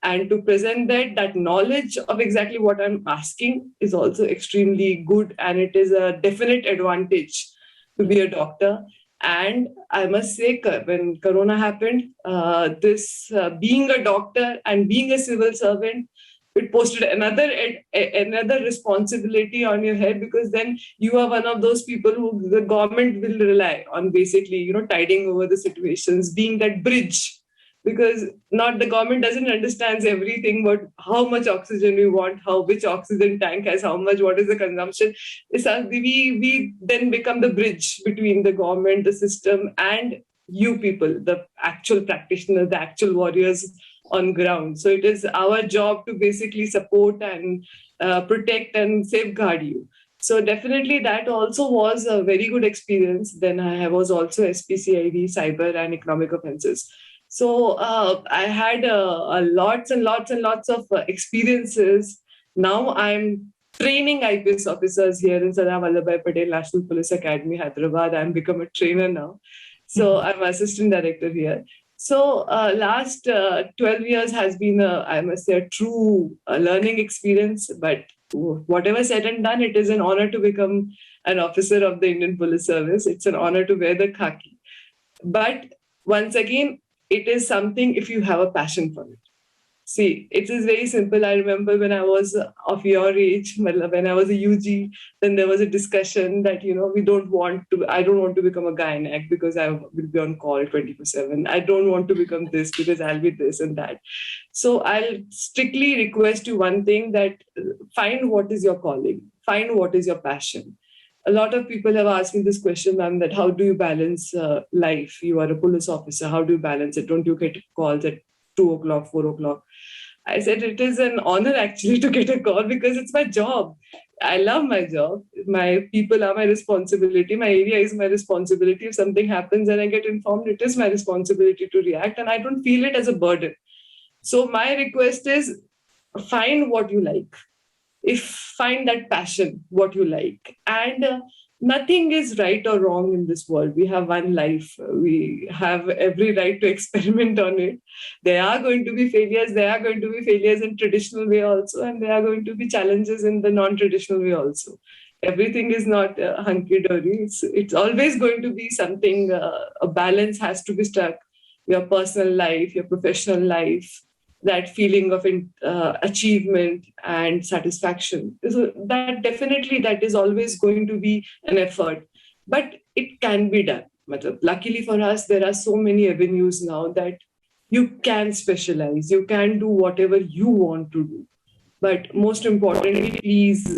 And to present that knowledge of exactly what I'm asking is also extremely good. And it is a definite advantage to be a doctor. And I must say, when Corona happened, being a doctor and being a civil servant, it posted another responsibility on your head, because then you are one of those people who the government will rely on, basically, tiding over the situations, being that bridge. Because not the government doesn't understand everything, but how much oxygen we want, which oxygen tank has how much, what is the consumption. We then become the bridge between the government, the system, and you people, the actual practitioners, the actual warriors on ground. So it is our job to basically support and protect and safeguard you. So definitely that also was a very good experience. Then I was also SPCID, cyber and economic offenses. So I had lots and lots and lots of experiences. Now I'm training IPS officers here in Sardar Vallabhbhai Patel National Police Academy, Hyderabad. I'm become a trainer now. So I'm assistant director here. So last 12 years has been, I must say, a true learning experience. But whatever said and done, it is an honor to become an officer of the Indian Police Service. It's an honor to wear the khaki. But once again, it is something if you have a passion for it. See, it is very simple. I remember when I was of your age, when I was a UG, then there was a discussion that, I don't want to become a gynec because I will be on call 24/7. I don't want to become this because I'll be this and that. So I'll strictly request you one thing, that find what is your calling, find what is your passion. A lot of people have asked me this question, ma'am, that how do you balance life? You are a police officer. How do you balance it? Don't you get calls at 2 o'clock, 4 o'clock? I said, it is an honor actually to get a call because it's my job. I love my job. My people are my responsibility. My area is my responsibility. If something happens and I get informed, it is my responsibility to react, and I don't feel it as a burden. So my request is, find what you like. Find that passion, what you like. And nothing is right or wrong in this world. We have one life. We have every right to experiment on it. There are going to be failures. There are going to be failures in traditional way also. And there are going to be challenges in the non-traditional way also. Everything is not hunky-dory. It's always going to be something, a balance has to be struck. Your personal life, your professional life, that feeling of achievement and satisfaction. So that is always going to be an effort, but it can be done. Luckily for us, there are so many avenues now that you can specialize, you can do whatever you want to do. But most importantly, please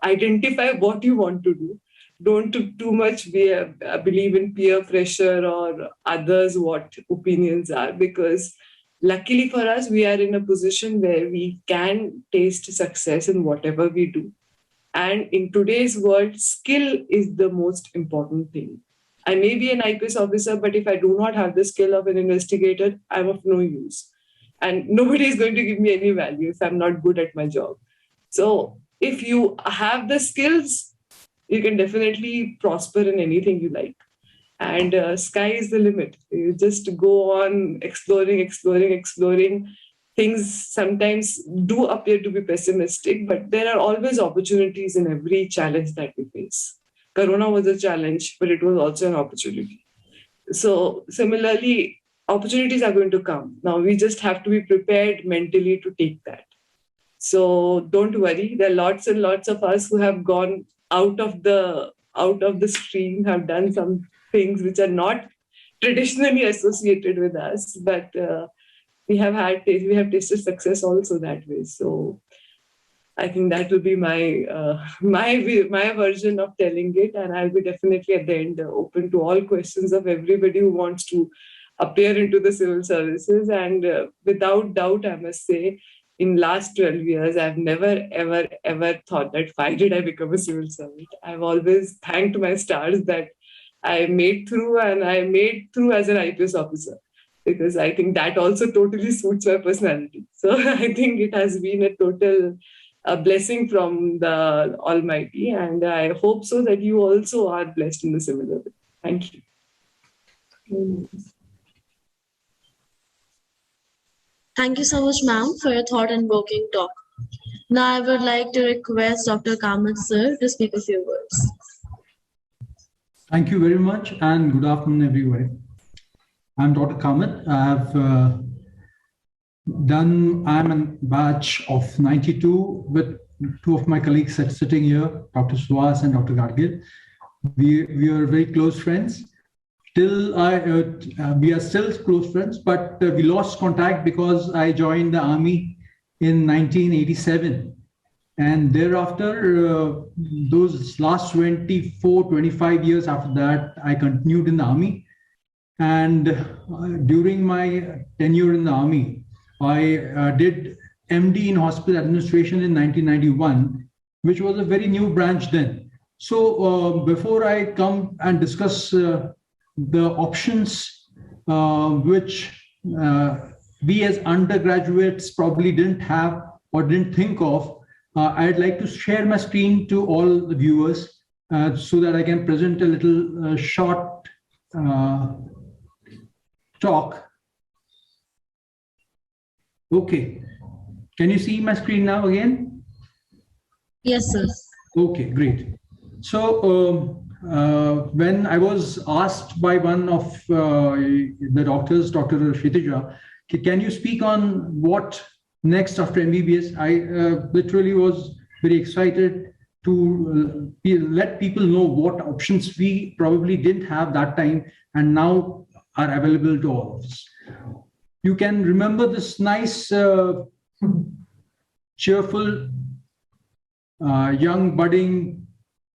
identify what you want to do. Don't too much believe in peer pressure or others' what opinions are, because luckily for us, we are in a position where we can taste success in whatever we do. And in today's world, skill is the most important thing. I may be an IPS officer, but if I do not have the skill of an investigator, I'm of no use. And nobody is going to give me any value if I'm not good at my job. So if you have the skills, you can definitely prosper in anything you like. And sky is the limit. You just go on exploring. Things sometimes do appear to be pessimistic, but there are always opportunities in every challenge that we face. Corona was a challenge, but it was also an opportunity. So similarly, opportunities are going to come. Now we just have to be prepared mentally to take that. So don't worry. There are lots and lots of us who have gone out of the stream, have done some things which are not traditionally associated with us, but we have tasted success also that way. So I think that will be my my version of telling it, and I'll be definitely at the end open to all questions of everybody who wants to appear into the civil services. And without doubt, I must say, in last 12 years, I've never ever thought that why did I become a civil servant? I've always thanked my stars that I made through, and I made through as an IPS officer, because I think that also totally suits my personality. So I think it has been a total blessing from the Almighty, and I hope so that you also are blessed in the similar way. Thank you. Thank you so much, ma'am, for your thought-invoking talk. Now I would like to request Dr. Kamath sir to speak a few words. Thank you very much, and good afternoon, everybody. I'm Dr. Kamath. I'm a batch of 92 with two of my colleagues sitting here, Dr. Suhas and Dr. Gargil. We are very close friends. We are still close friends, but we lost contact because I joined the army in 1987. And thereafter, those last 25 years after that, I continued in the army. And during my tenure in the army, I did MD in hospital administration in 1991, which was a very new branch then. So before I come and discuss the options which we as undergraduates probably didn't have or didn't think of, I'd like to share my screen to all the viewers so that I can present a little short talk. Okay. Can you see my screen now again? Yes, sir. Okay, great. So when I was asked by one of the doctors, Dr. Kshitija, can you speak on what next after MBBS? I literally was very excited to let people know what options we probably didn't have that time and now are available to all of us. You can remember this nice, cheerful, young budding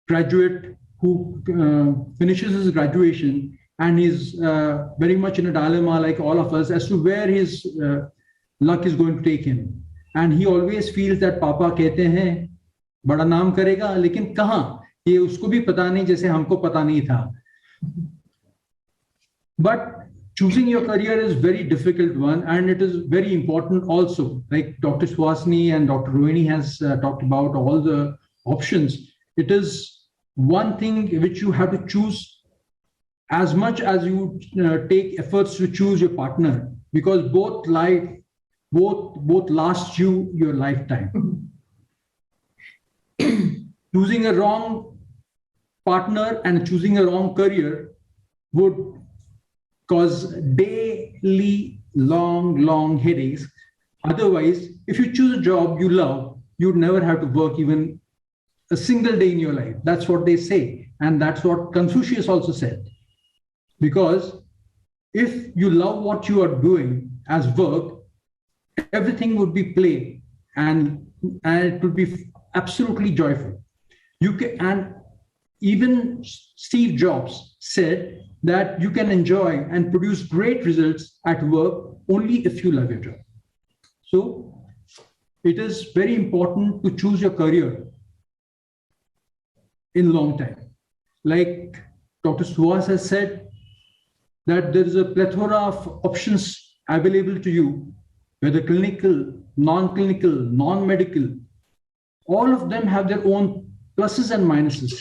graduate who finishes his graduation and is very much in a dilemma like all of us as to where his luck is going to take him. And he always feels that Papa कहते हैं बड़ा नाम करेगा लेकिन कहाँ ये उसको भी पता नहीं जैसे हमको पता नहीं था. But choosing your career is very difficult one, and it is very important also. Like Dr. Swasni and Dr. Rohini has talked about all the options. It is one thing which you have to choose as much as you take efforts to choose your partner, because both last you your lifetime. Choosing a wrong partner and choosing a wrong career would cause daily long headaches. Otherwise, if you choose a job you love, you'd never have to work even a single day in your life. That's what they say. And that's what Confucius also said. Because if you love what you are doing as work, everything would be play and it would be absolutely joyful. And even Steve Jobs said that you can enjoy and produce great results at work only if you love your job. So it is very important to choose your career in long time. Like Dr. Suhas has said, that there is a plethora of options available to you, whether clinical, non-clinical, non-medical. All of them have their own pluses and minuses.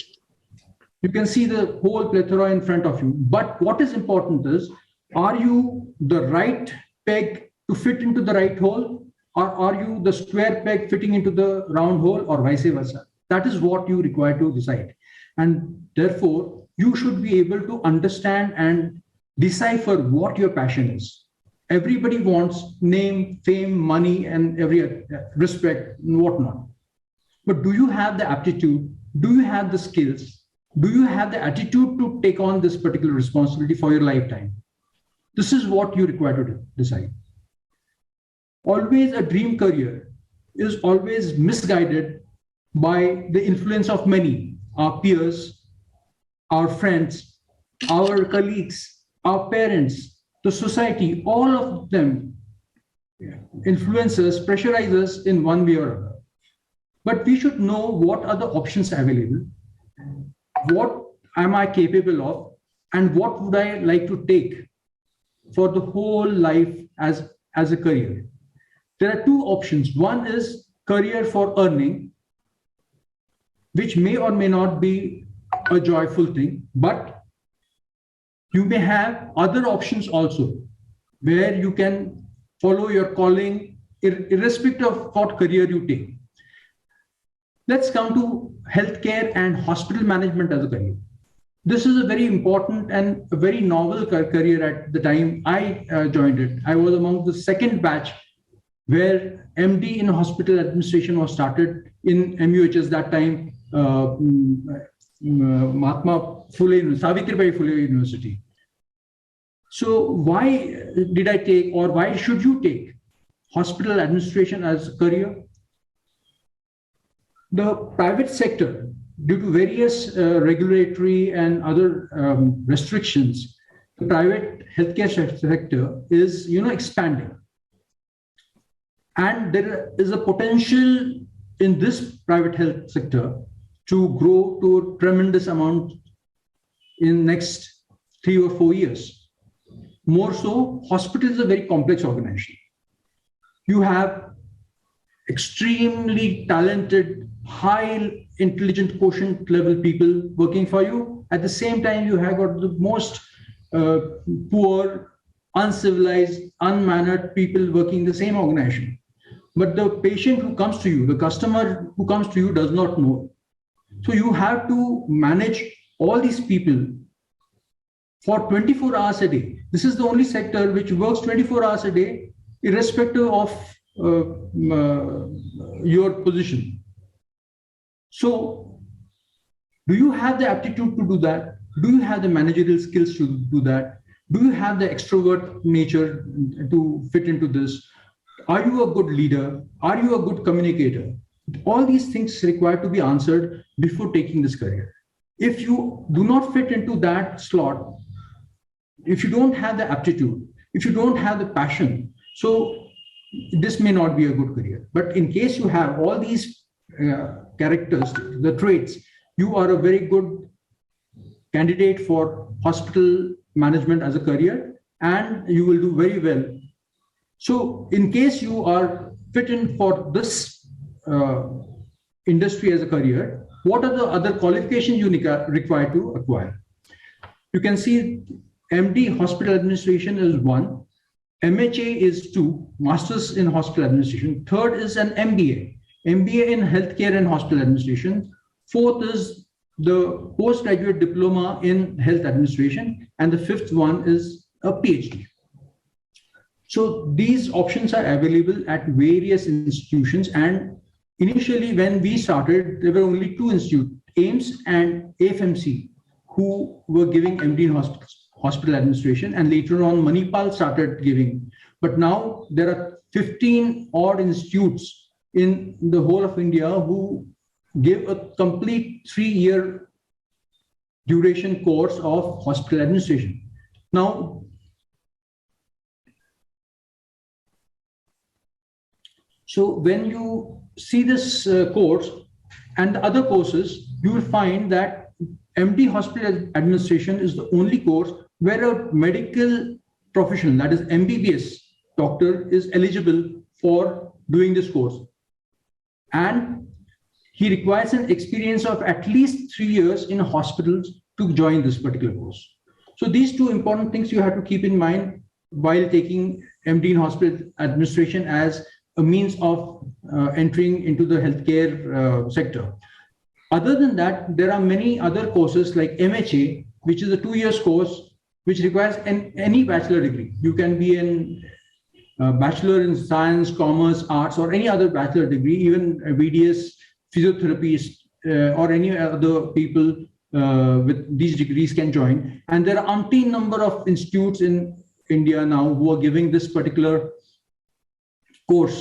You can see the whole plethora in front of you. But what is important is, are you the right peg to fit into the right hole, or are you the square peg fitting into the round hole, or vice versa? That is what you require to decide. And therefore, you should be able to understand and decipher what your passion is. Everybody wants name, fame, money, and every respect and whatnot. But do you have the aptitude? Do you have the skills? Do you have the attitude to take on this particular responsibility for your lifetime? This is what you require to decide. Always a dream career is always misguided by the influence of many, our peers, our friends, our colleagues, our parents, the society, all of them influence us, pressurize us in one way or other. But we should know what are the options available, what am I capable of, and what would I like to take for the whole life as a career. There are two options. One is career for earning, which may or may not be a joyful thing, but you may have other options also, where you can follow your calling irrespective of what career you take. Let's come to healthcare and hospital management as a career. This is a very important and a very novel career at the time I joined it. I was among the second batch where MD in hospital administration was started in MUHS that time, Mahatma Phule, Savitribai Phule University. So why did I take, or why should you take hospital administration as a career? The private sector, due to various regulatory and other restrictions, the private healthcare sector is, expanding. And there is a potential in this private health sector to grow to a tremendous amount in next 3 or 4 years. More so, hospital is a very complex organization. You have extremely talented, high intelligent quotient level people working for you. At the same time, you have got the most poor, uncivilized, unmannered people working in the same organization. But the patient who comes to you, the customer who comes to you does not know. So you have to manage all these people for 24 hours a day. This is the only sector which works 24 hours a day, irrespective of your position. So do you have the aptitude to do that? Do you have the managerial skills to do that? Do you have the extrovert nature to fit into this? Are you a good leader? Are you a good communicator? All these things require to be answered before taking this career. If you do not fit into that slot, if you don't have the aptitude, if you don't have the passion, so this may not be a good career. But in case you have all these characters, the traits, you are a very good candidate for hospital management as a career, and you will do very well. So in case you are fit in for this industry as a career, what are the other qualifications you require to acquire? You can see MD Hospital Administration is 1, MHA is 2, Masters in Hospital Administration. Third is an MBA, MBA in Healthcare and Hospital Administration. Fourth is the postgraduate diploma in Health Administration. And the fifth one is a PhD. So these options are available at various institutions. And initially, when we started, there were only 2 institutes, AIMS and AFMC, who were giving MD in hospital administration. And later on, Manipal started giving. But now there are 15 odd institutes in the whole of India who give a complete 3-year duration course of hospital administration. Now, so when you see this course and the other courses, you will find that MD Hospital Administration is the only course where a medical professional, that is MBBS doctor, is eligible for doing this course. And he requires an experience of at least 3 years in hospitals to join this particular course. So these two important things you have to keep in mind while taking MD in hospital administration as a means of entering into the healthcare sector. Other than that, there are many other courses like MHA, which is a 2 years course, which requires any bachelor degree. You can be in bachelor in science, commerce, arts, or any other bachelor degree, even a BDS, physiotherapist, or any other people with these degrees can join. And there are umpteen number of institutes in India now who are giving this particular course.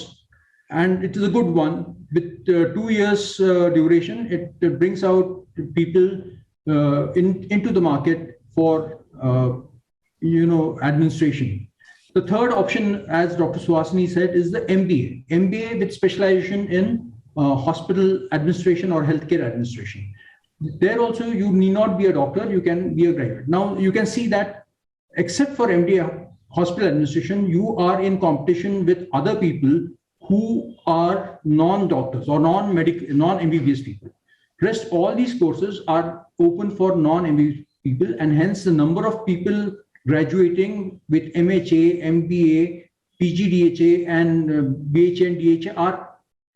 And it is a good one. With 2 years duration, it brings out people into the market for administration. The third option, as Dr. Suhasini said, is the MBA. MBA with specialization in hospital administration or healthcare administration. There also, you need not be a doctor, you can be a graduate. Now, you can see that except for MD hospital administration, you are in competition with other people who are non-doctors or non-MBBS people. Rest, all these courses are open for non-MBBS people, and hence the number of people graduating with MHA, MBA, PGDHA, and BHA and DHA are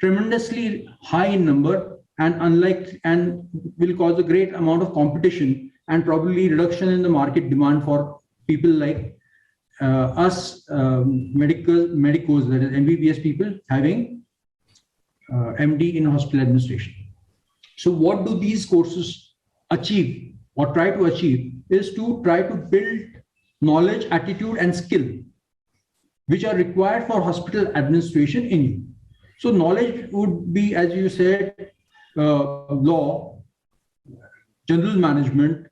tremendously high in number, and will cause a great amount of competition and probably reduction in the market demand for people like us, medicos, that is MBBS people having MD in hospital administration. So what do these courses achieve or try to achieve is to try to build knowledge, attitude, and skill which are required for hospital administration in you. So knowledge would be, as you said, law, general management,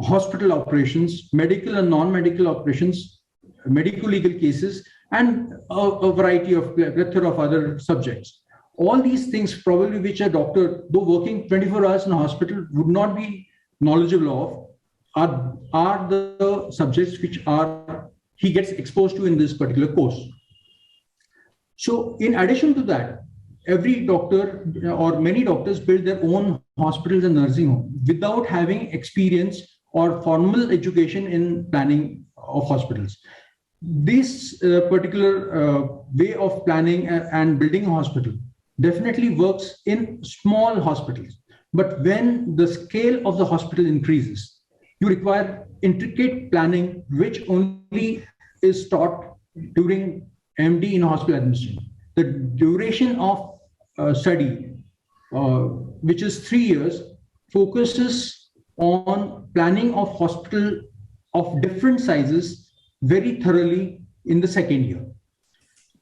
hospital operations, medical and non-medical operations, medico-legal cases, and a variety of plethora of other subjects. All these things probably which a doctor, though working 24 hours in a hospital, would not be knowledgeable of, are the subjects which he gets exposed to in this particular course. So in addition to that, every doctor or many doctors build their own hospitals and nursing homes without having experience or formal education in planning of hospitals. This particular way of planning and building a hospital definitely works in small hospitals. But when the scale of the hospital increases, you require intricate planning, which only is taught during MD in hospital administration. The duration of study, which is 3 years, focuses on planning of hospital of different sizes very thoroughly in the second year.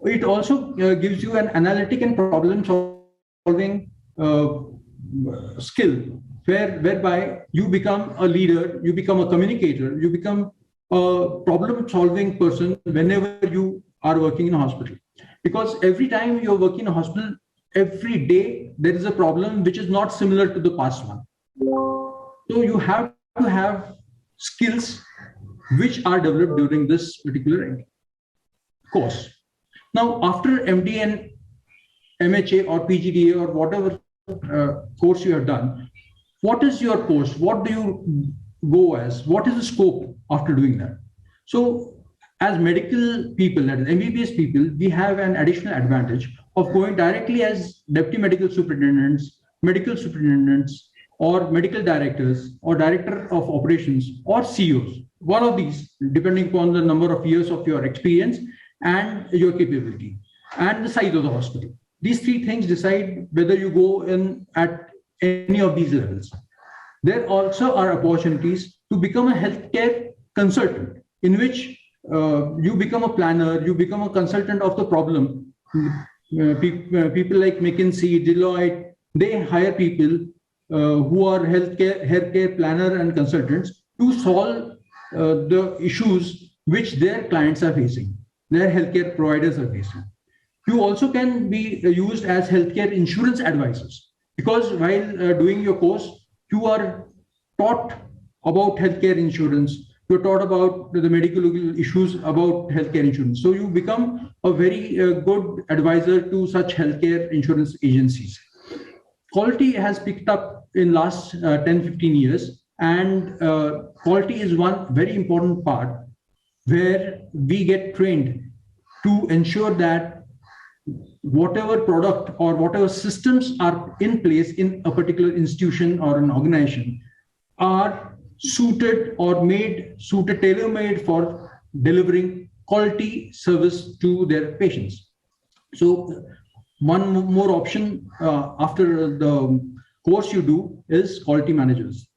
It also gives you an analytic and problem solving skill, whereby you become a leader, you become a communicator, you become a problem solving person whenever you are working in a hospital. Because every time you're working in a hospital, every day there is a problem which is not similar to the past one. So you have to have skills which are developed during this particular course. Now, after MD and MHA or PGDA or whatever course you have done, what is your course? What do you go as? What is the scope after doing that? So as medical people, that is MBBS people, we have an additional advantage of going directly as deputy medical superintendents, medical superintendents, or medical directors, or director of operations, or CEOs. One of these, depending upon the number of years of your experience and your capability and the size of the hospital. These three things decide whether you go in at any of these levels. There also are opportunities to become a healthcare consultant, in which you become a planner, you become a consultant of the problem. People like McKinsey, Deloitte, they hire people who are healthcare planner and consultants to solve the issues which their clients are facing, their healthcare providers are facing. You also can be used as healthcare insurance advisors, because while doing your course, you are taught about healthcare insurance, you're taught about the medical issues about healthcare insurance. So you become a very good advisor to such healthcare insurance agencies. quality has picked up in last 10-15 years, and quality is one very important part where we get trained to ensure that whatever product or whatever systems are in place in a particular institution or an organization are suited or tailor-made for delivering quality service to their patients. So one more option after the course you do is quality managers.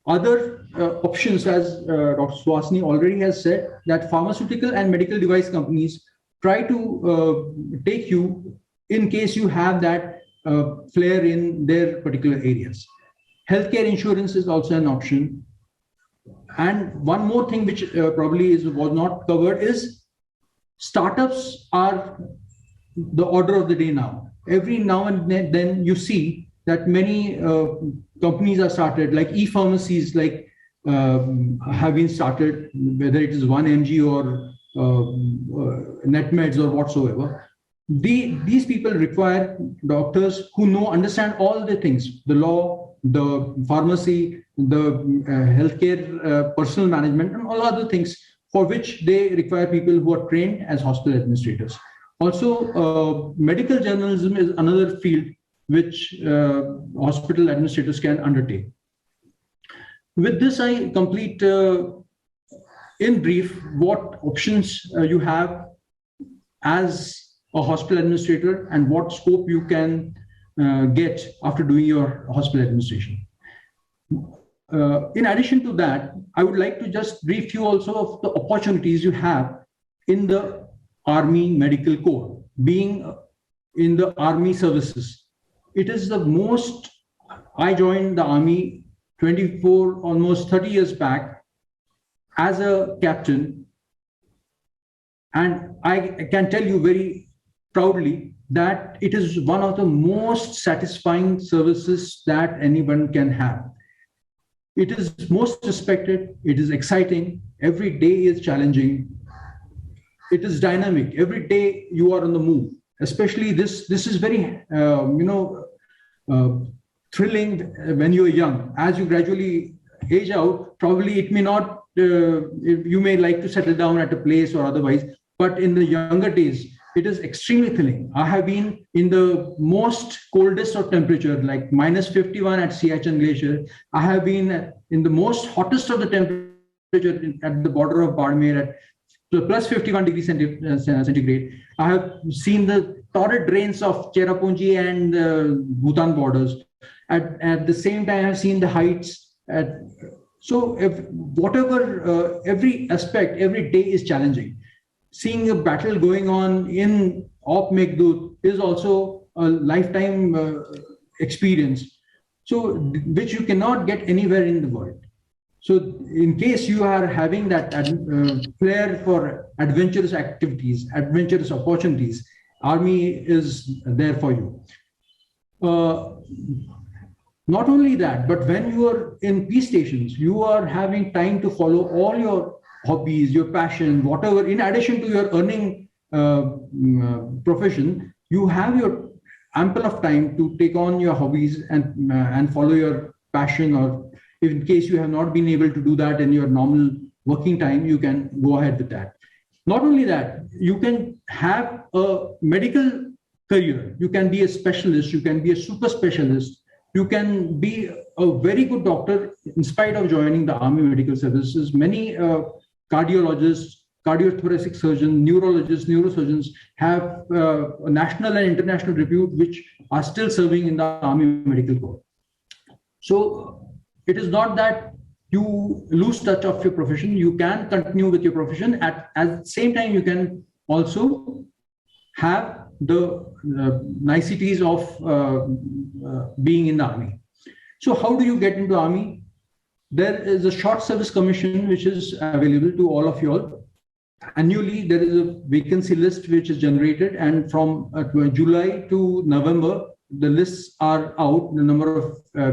Other options, as Dr. Swasni already has said, that pharmaceutical and medical device companies try to take you in case you have that flair in their particular areas. Healthcare insurance is also an option. And one more thing which probably was not covered is startups are the order of the day now. Every now and then you see that many companies are started, like e-pharmacies, like have been started, whether it is 1mg or NetMeds or whatsoever. These people require doctors who understand all the things, the law, the pharmacy, the healthcare, personal management, and all other things for which they require people who are trained as hospital administrators. Also, medical journalism is another field which hospital administrators can undertake. With this, I complete in brief what options you have as a hospital administrator and what scope you can get after doing your hospital administration. In addition to that, I would like to just brief you also of the opportunities you have in the Army Medical Corps, being in the Army services. It is the most, I joined the Army 24, almost 30 years back as a captain. And I can tell you very proudly that it is one of the most satisfying services that anyone can have. It is most respected, it is exciting, every day is challenging, it is dynamic, every day you are on the move. Especially this is very, thrilling when you're young. As you gradually age out, probably it may not, you may like to settle down at a place or otherwise, but in the younger days, it is extremely thrilling. I have been in the most coldest of temperature, like -51 at Siachen Glacier. I have been in the most hottest of the temperature at the border of Barmer at plus 51 degrees centigrade. I have seen the torrid rains of Cherrapunji and Bhutan borders. At the same time, I've seen the heights. So whatever, every aspect, every day is challenging. Seeing a battle going on in Op Meghdut is also a lifetime experience, so which you cannot get anywhere in the world. So in case you are having that flair for adventurous activities, adventurous opportunities, Army is there for you. Not only that, but when you are in peace stations, you are having time to follow all your hobbies, your passion, whatever. In addition to your earning profession, you have your ample of time to take on your hobbies and follow your passion, or if in case you have not been able to do that in your normal working time, you can go ahead with that. Not only that, you can have a medical career. You can be a specialist, you can be a super specialist, you can be a very good doctor in spite of joining the Army Medical Services. Many cardiologists, cardiothoracic surgeons, neurologists, neurosurgeons have national and international repute, which are still serving in the Army Medical Corps. So it is not that you lose touch of your profession. You can continue with your profession. At the same time, you can also have the niceties of being in the Army. So how do you get into Army? There is a short service commission which is available to all of you all. Annually, there is a vacancy list which is generated, and from July to November, the lists are out, the number of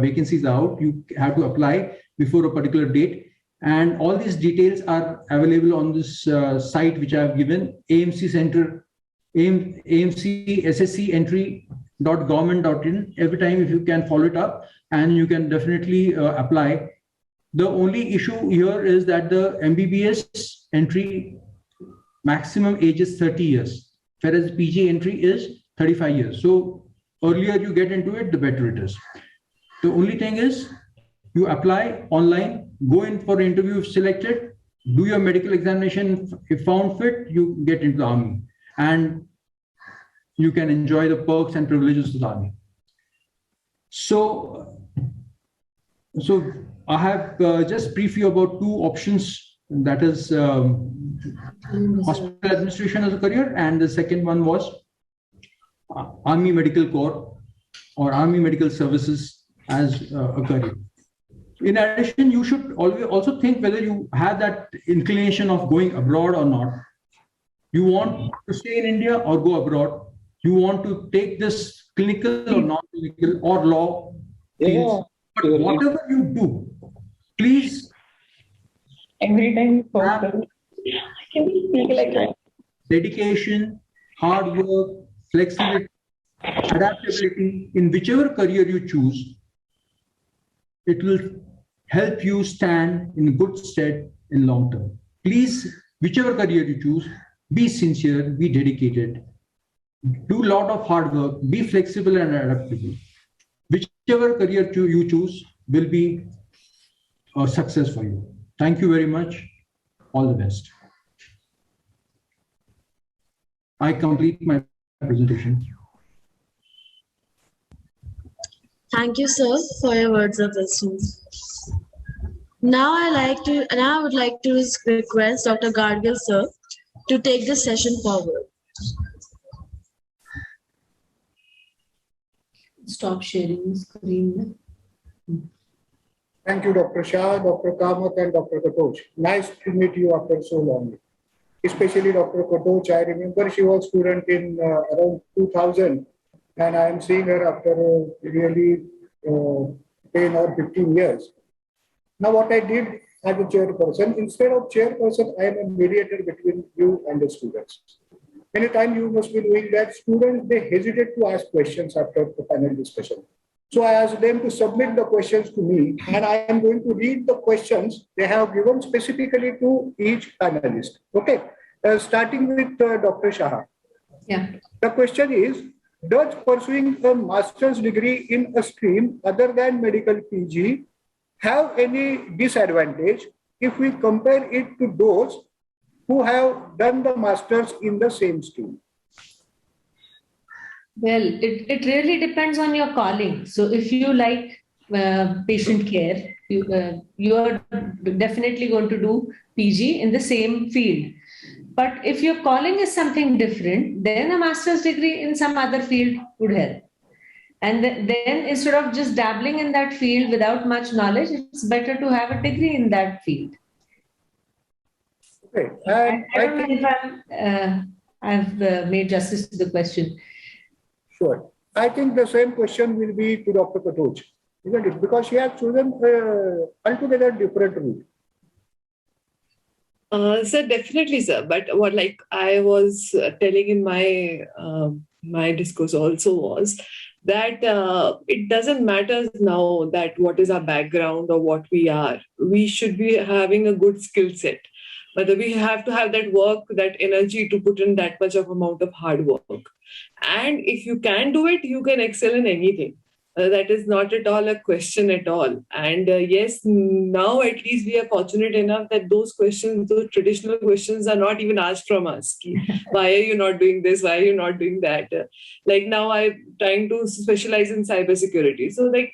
vacancies are out. You have to apply before a particular date. And all these details are available on this site which I have given, AMC Center AMC SSC entry.government.in. Every time if you can follow it up, and you can definitely apply. The only issue here is that the MBBS entry maximum age is 30 years, whereas PG entry is 35 years. So earlier you get into it, the better it is. The only thing is you apply online, go in for interview if selected, do your medical examination. If found fit, you get into the army, and you can enjoy the perks and privileges of the army. So I have just briefed you about two options, that is hospital administration as a career, and the second one was Army Medical Corps or Army Medical Services as a career. In addition, you should always also think whether you have that inclination of going abroad or not. You want to stay in India or go abroad? You want to take this clinical or non-clinical or law fields? But whatever you do, please Every time you have I can speak like that. dedication, hard work, flexibility, adaptability in whichever career you choose. It will help you stand in good stead in long term. Please, whichever career you choose, be sincere, be dedicated, do a lot of hard work, be flexible and adaptable. Whichever career you choose will be a success for you. Thank you very much. All the best. I complete my presentation. Thank you, sir, for your words of wisdom. Now I would like to request Dr. Gargil, sir, to take the session forward. Stop sharing screen. Thank you, Dr. Shah, Dr. Kamath, and Dr. Katoch. Nice to meet you after so long. Especially Dr. Katoch, I remember she was a student in around 2000, and I am seeing her after really 10 or 15 years. Now, what I did as a chairperson, instead of chairperson, I am a mediator between you and the students. Anytime you must be doing that, students, they hesitate to ask questions after the panel discussion. So I asked them to submit the questions to me, and I am going to read the questions they have given specifically to each panelist. Okay, starting with Dr. Shah. Yeah. The question is, does pursuing a master's degree in a stream other than medical PG have any disadvantage if we compare it to those who have done the master's in the same stream? Well, it really depends on your calling. So if you like patient care, you are definitely going to do PG in the same field. But if your calling is something different, then a master's degree in some other field would help. And then instead of just dabbling in that field without much knowledge, it's better to have a degree in that field. Okay. I don't know if I've made justice to the question. Sure. I think the same question will be to Dr. Katoch, isn't it? Because she has chosen altogether different route. Sir, definitely, sir. But what like I was telling in my my discourse also was that it doesn't matter now that what is our background or what we are. We should be having a good skill set. Whether we have to have that work, that energy to put in that much of amount of hard work. And if you can do it, you can excel in anything. That is not at all a question at all. And yes, now at least we are fortunate enough that those questions, those traditional questions are not even asked from us. Why are you not doing this? Why are you not doing that? Like now I'm trying to specialize in cybersecurity. So like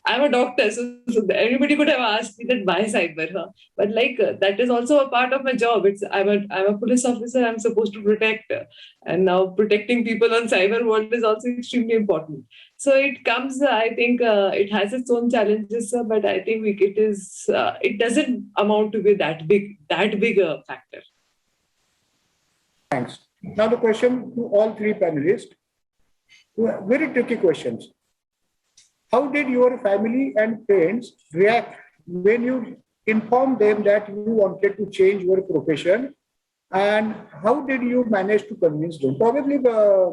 I'm a doctor, so anybody could have asked me that why cyber, huh? But like that is also a part of my job. I'm a police officer. I'm supposed to protect, and now protecting people on cyber world is also extremely important. So it comes. I think it has its own challenges, sir, but I think it doesn't amount to be that big a factor. Thanks. Now the question to all three panelists. Very tricky questions. How did your family and parents react when you informed them that you wanted to change your profession And how did you manage to convince them? Probably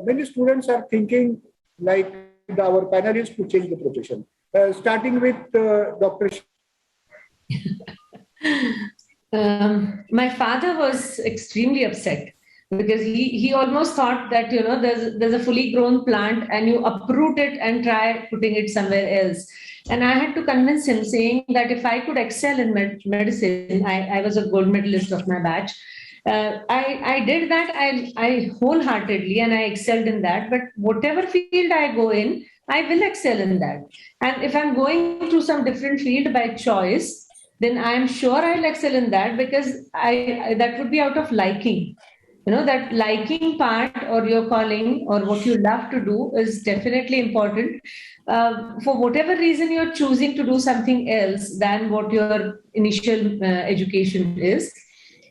many students are thinking like our panelists to change the profession. Starting with Dr. My father was extremely upset because he almost thought that there's a fully grown plant and you uproot it and try putting it somewhere else. And I had to convince him, saying that if I could excel in medicine, I was a gold medalist of my batch. I did that. I wholeheartedly and I excelled in that. But whatever field I go in, I will excel in that. And if I'm going to some different field by choice, then I'm sure I'll excel in that, because that would be out of liking. That liking part, or your calling, or what you love to do, is definitely important. For whatever reason you're choosing to do something else than what your initial education is,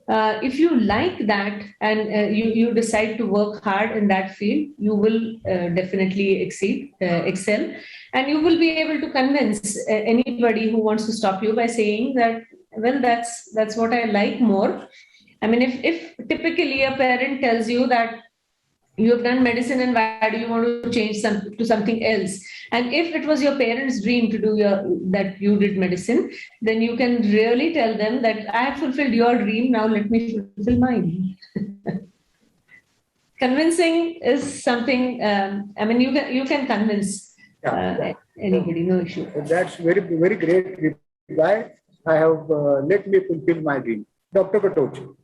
if you like that and you decide to work hard in that field, you will definitely excel, and you will be able to convince anybody who wants to stop you by saying that, well, that's what I like more. I mean, if typically a parent tells you that you have done medicine and why do you want to change to something else, and if it was your parents' dream to do that you did medicine, then you can really tell them that I have fulfilled your dream, now let me fulfill mine. Convincing is something, I mean, you can convince anybody, no issue. That's very, very great reply. I have, let me fulfill my dream. Dr. Katoch.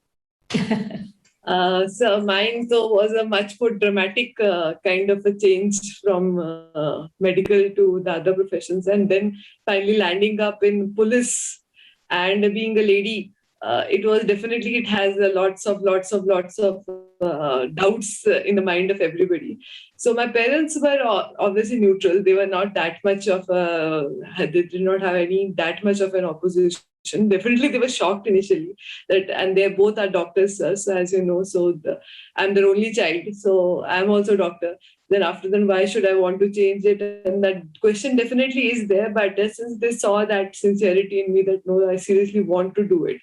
So mine was a much more dramatic kind of a change from medical to the other professions, and then finally landing up in police and being a lady. It has lots of doubts in the mind of everybody. So my parents were obviously neutral. They were not that much of they did not have that much of an opposition. Definitely they were shocked initially, and they both are doctors, sir. So as you know, I'm their only child, so I'm also a doctor. Then after that, why should I want to change it? And that question definitely is there, but since they saw that sincerity in me, that no, I seriously want to do it.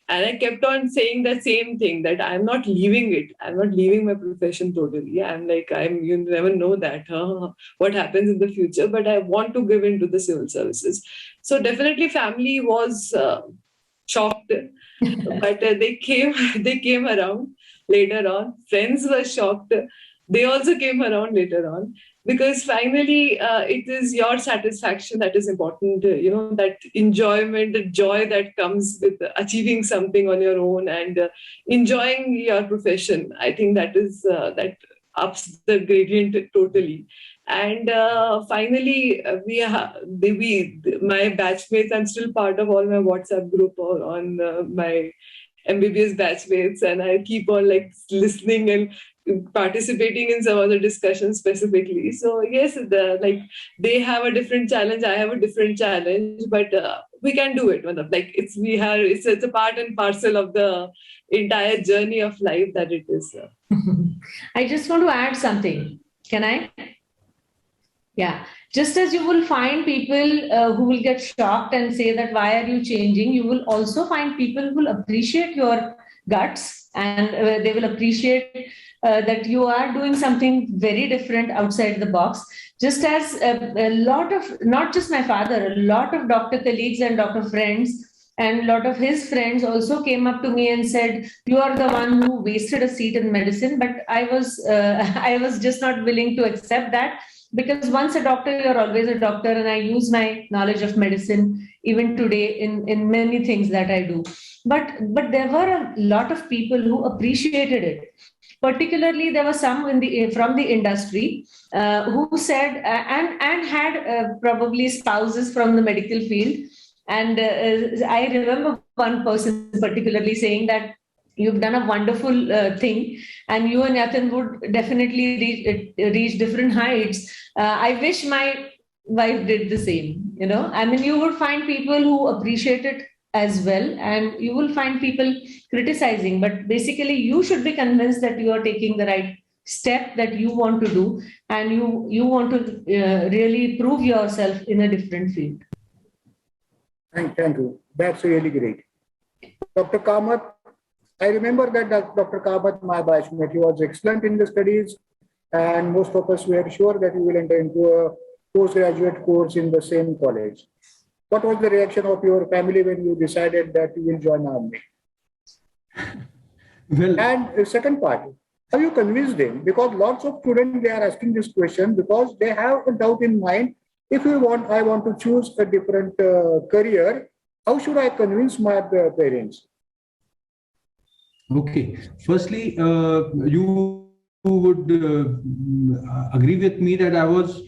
And I kept on saying that same thing, that I'm not leaving it. I'm not leaving my profession totally. You never know that, what happens in the future, but I want to give into the civil services. So definitely family was shocked, but they came around later on. Friends were shocked. They also came around later on, because finally it is your satisfaction that is important. That enjoyment, the joy that comes with achieving something on your own and enjoying your profession. I think that is that ups the gradient totally. And finally, my batchmates, I'm still part of all my WhatsApp group on my MBBS batchmates, and I keep on listening and participating in some other discussions specifically. So yes, they have a different challenge, I have a different challenge, but we can do it. It's a part and parcel of the entire journey of life that it is. I just want to add something. Can I? Yeah. Just as you will find people who will get shocked and say that, why are you changing? You will also find people who will appreciate your guts, and they will appreciate that you are doing something very different outside the box. Just as a lot of, not just my father, a lot of doctor colleagues and doctor friends and a lot of his friends also came up to me and said, you are the one who wasted a seat in medicine. But I was just not willing to accept that, because once a doctor, you're always a doctor, and I use my knowledge of medicine even today in many things that I do. But there were a lot of people who appreciated it. Particularly, there were some from the industry who said, and had probably spouses from the medical field. And I remember one person particularly saying that, you've done a wonderful thing, and you and Yatin would definitely reach different heights. I wish my wife did the same. I mean, you would find people who appreciate it as well, and you will find people criticizing. But basically, you should be convinced that you are taking the right step that you want to do, and you want to really prove yourself in a different field. Thank you. That's really great. Dr. Kamath, I remember that Dr. Kabat, my batchmate, he was excellent in the studies, and most of us were sure that he will enter into a postgraduate course in the same college. What was the reaction of your family when you decided that you will join army? And the second part, have you convinced them? Because lots of students, they are asking this question because they have a doubt in mind. If I want to choose a different career, how should I convince my parents? Okay. Firstly, you would agree with me that I was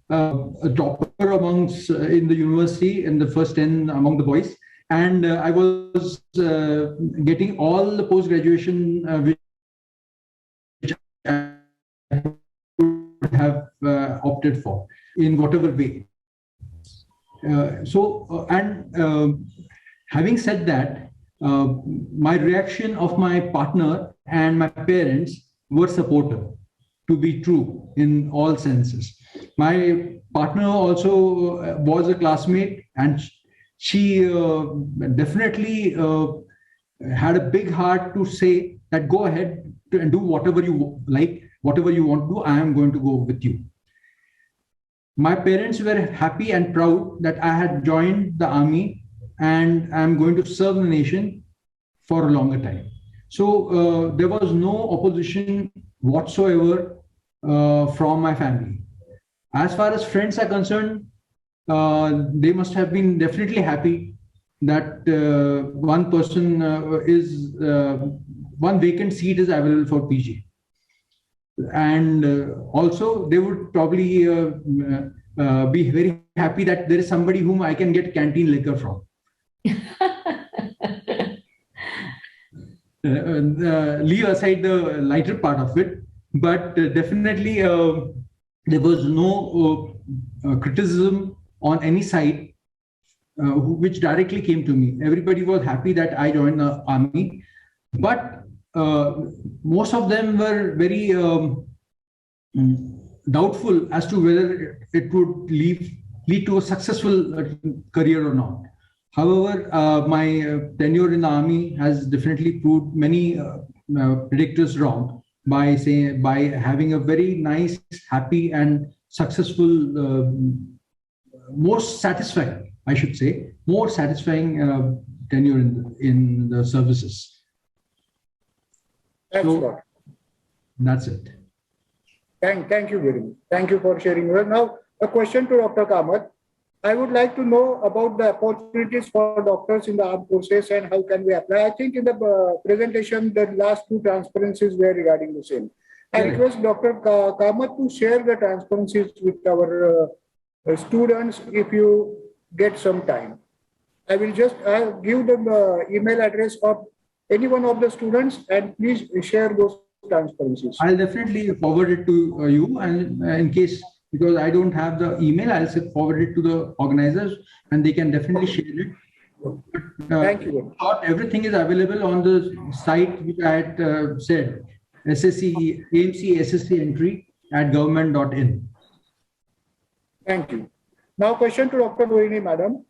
a topper amongst in the university in the first 10 among the boys, and I was getting all the post-graduation which I would have opted for in whatever way. Having said that, my reaction of my partner and my parents were supportive, to be true in all senses. My partner also was a classmate, and she definitely had a big heart to say that go ahead and do whatever you like, whatever you want to do, I am going to go with you. My parents were happy and proud that I had joined the army and I'm going to serve the nation for a longer time. So there was no opposition whatsoever from my family. As far as friends are concerned, they must have been definitely happy that one vacant seat is available for PG. And also they would probably be very happy that there is somebody whom I can get canteen liquor from. Leave aside the lighter part of it, but definitely there was no criticism on any side which directly came to me. Everybody was happy that I joined the army, but most of them were very doubtful as to whether it would lead to a successful career or not. However, my tenure in the army has definitely proved many predictors wrong by having a very nice, happy, and successful, most satisfying, I should say, more satisfying tenure in the services. Thanks a lot. That's it. Thank you very much. Thank you for sharing. Well, now, a question to Dr. Kamath. I would like to know about the opportunities for doctors in the armed forces and how can we apply. I think in the presentation, the last two transparencies were regarding the same. I request Dr. Kamath to share the transparencies with our students if you get some time. I will just give them the email address of any one of the students and please share those transparencies. I'll definitely forward it to you, and in case, because I don't have the email, I'll forward it to the organizers and they can definitely share it. Thank you. Everything is available on the site which I had said, SSC, AMC SSC entry at government.in. Thank you. Now question to Dr. Rohini, madam.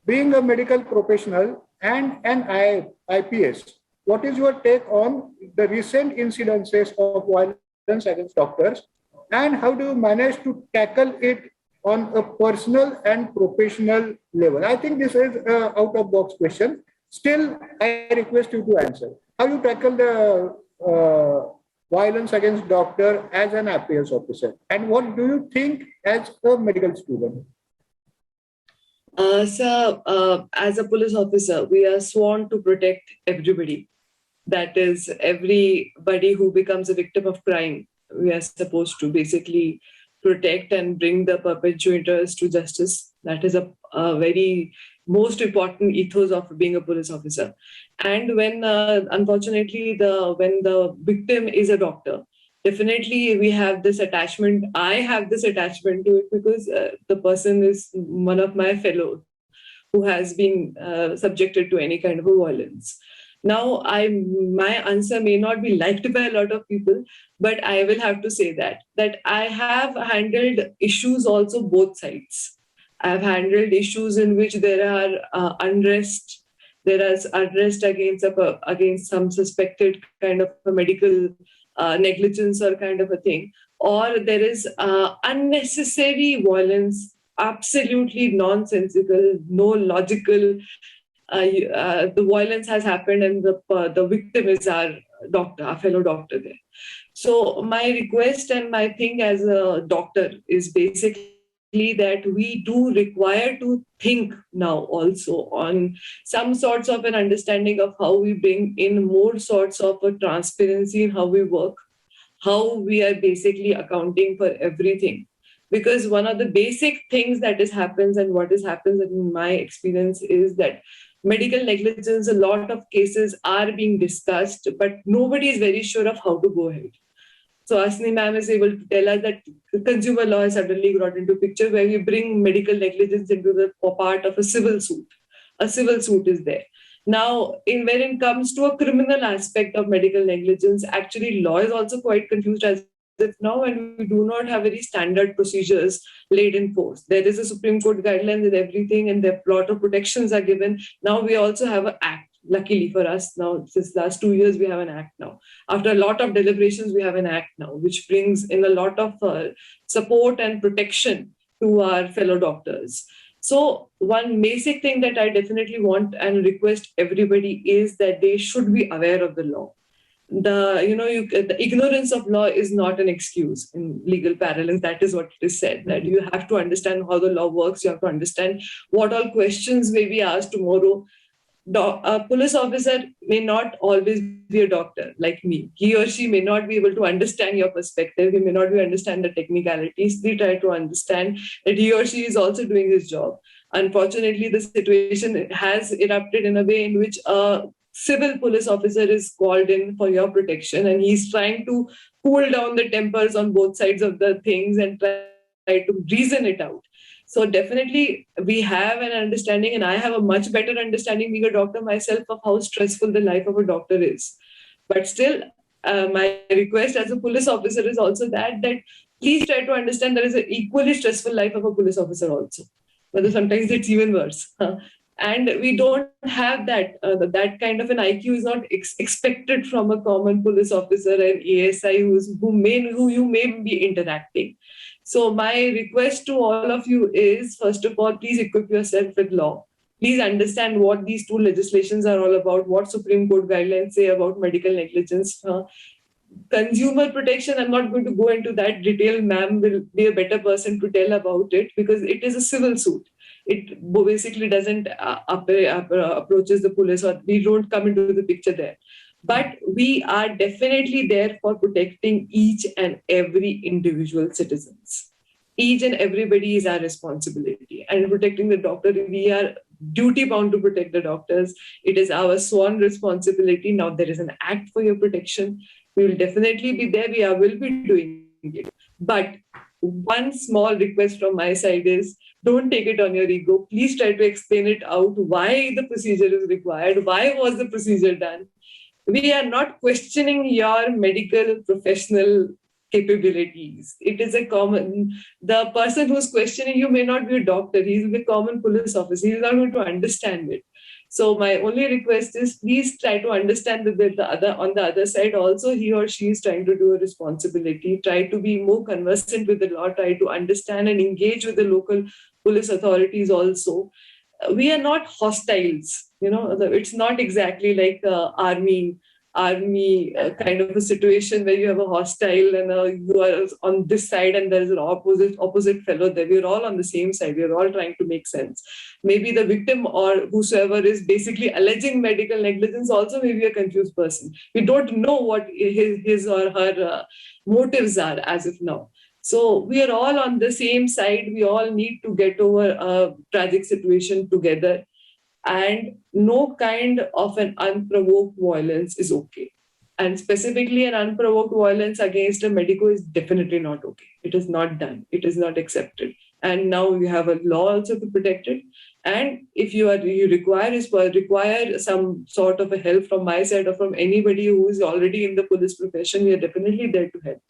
Being a medical professional and an IPS, what is your take on the recent incidences of violence against doctors and how do you manage to tackle it on a personal and professional level? I think this is an out-of-box question. Still, I request you to answer. How you tackle the violence against doctor as an IPS officer? And what do you think as a medical student? So, as a police officer, we are sworn to protect everybody. That is, everybody who becomes a victim of crime, we are supposed to basically protect and bring the perpetrators to justice. That is a very most important ethos of being a police officer. And when, unfortunately, when the victim is a doctor, definitely we have this attachment. I have this attachment to it because the person is one of my fellows who has been subjected to any kind of a violence. Now, my answer may not be liked by a lot of people, but I will have to say that I have handled issues also both sides. I've handled issues in which there are unrest, there is arrest against some suspected kind of a medical negligence or kind of a thing, or there is unnecessary violence, absolutely nonsensical, no logical. The violence has happened, and the victim is our doctor, our fellow doctor there. So my request and my thing as a doctor is basically that we do require to think now also on some sorts of an understanding of how we bring in more sorts of a transparency in how we work, how we are basically accounting for everything. Because one of the basic things that happens and what happens in my experience is that medical negligence, a lot of cases are being discussed, but nobody is very sure of how to go ahead. So Asni ma'am is able to tell us that consumer law is suddenly brought into picture where we bring medical negligence into the part of a civil suit. A civil suit is there. Now, when it comes to a criminal aspect of medical negligence, actually law is also quite confused as of now, and we do not have very standard procedures laid in force. There is a Supreme Court guidelines and everything, and a lot of protections are given. Now we also have an act. Luckily for us, now since last 2 years we have an act now. After a lot of deliberations, we have an act now, which brings in a lot of support and protection to our fellow doctors. So one basic thing that I definitely want and request everybody is that they should be aware of the law. The ignorance of law is not an excuse in legal parlance. That is what it is said, that you have to understand how the law works. You have to understand what all questions may be asked tomorrow. A police officer may not always be a doctor like me. He or she may not be able to understand your perspective. He may not be understand the technicalities. They try to understand that he or she is also doing his job. Unfortunately, the situation has erupted in a way in which a civil police officer is called in for your protection, and he's trying to cool down the tempers on both sides of the things and try to reason it out. So definitely we have an understanding, and I have a much better understanding being a doctor myself of how stressful the life of a doctor is. But still, my request as a police officer is also that please try to understand there is an equally stressful life of a police officer also. But sometimes it's even worse. And we don't have that. That kind of an IQ is not expected from a common police officer and ASI who you may be interacting. So my request to all of you is, first of all, please equip yourself with law. Please understand what these two legislations are all about, what Supreme Court guidelines say about medical negligence. Consumer protection, I'm not going to go into that detail. Ma'am will be a better person to tell about it because it is a civil suit. It basically doesn't approaches the police, or we don't come into the picture there. But we are definitely there for protecting each and every individual citizens. Each and everybody is our responsibility. And protecting the doctor, we are duty bound to protect the doctors. It is our sworn responsibility. Now there is an act for your protection. We will definitely be there. Will be doing it. But one small request from my side is, don't take it on your ego. Please try to explain it out, why the procedure is required, why was the procedure done. We are not questioning your medical professional capabilities. It is the person who's questioning you may not be a doctor. He'll be a common police officer. He's not going to understand it. So my only request is, please try to understand that on the other side also, he or she is trying to do a responsibility, try to be more conversant with the law, try to understand and engage with the local police authorities also. We are not hostiles. It's not exactly like army kind of a situation where you have a hostile and you are on this side and there is an opposite fellow there. We're all on the same side. We're all trying to make sense. Maybe the victim or whosoever is basically alleging medical negligence also may be a confused person. We don't know what his or her motives are as of now. So we are all on the same side. We all need to get over a tragic situation together. And no kind of an unprovoked violence is okay. And specifically an unprovoked violence against a medico is definitely not okay. It is not done. It is not accepted. And now we have a law also to protect it. And if you require some sort of a help from my side or from anybody who is already in the police profession, we are definitely there to help.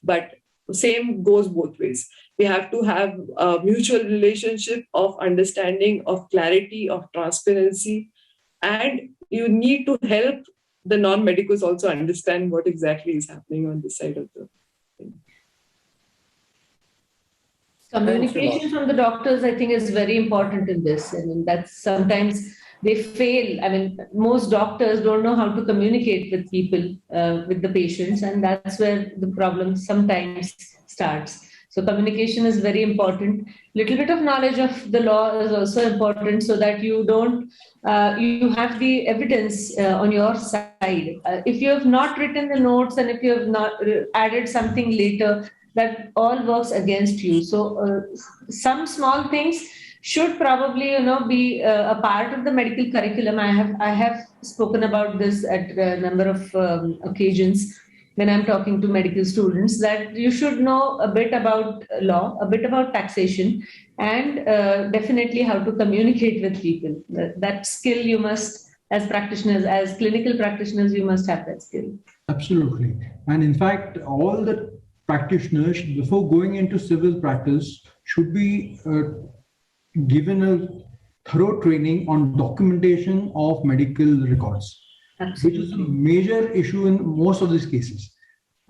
But same goes both ways. We have to have a mutual relationship of understanding, of clarity, of transparency, and you need to help the non-medicals also understand what exactly is happening on this side of the thing. Communication from the doctors, I think, is very important in this. I mean, that's sometimes they fail. I mean, most doctors don't know how to communicate with people, with the patients, and that's where the problem sometimes starts. So communication is very important. Little bit of knowledge of the law is also important, so that you don't, you have the evidence on your side. If you have not written the notes and if you have not added something later, that all works against you. So some small things should probably, be a part of the medical curriculum. I have spoken about this at a number of occasions when I'm talking to medical students, that you should know a bit about law, a bit about taxation, and definitely how to communicate with people. That skill you must, as practitioners, as clinical practitioners, you must have that skill. Absolutely. And in fact, all the practitioners, before going into civil practice, should be given a thorough training on documentation of medical records. Absolutely. Which is a major issue in most of these cases.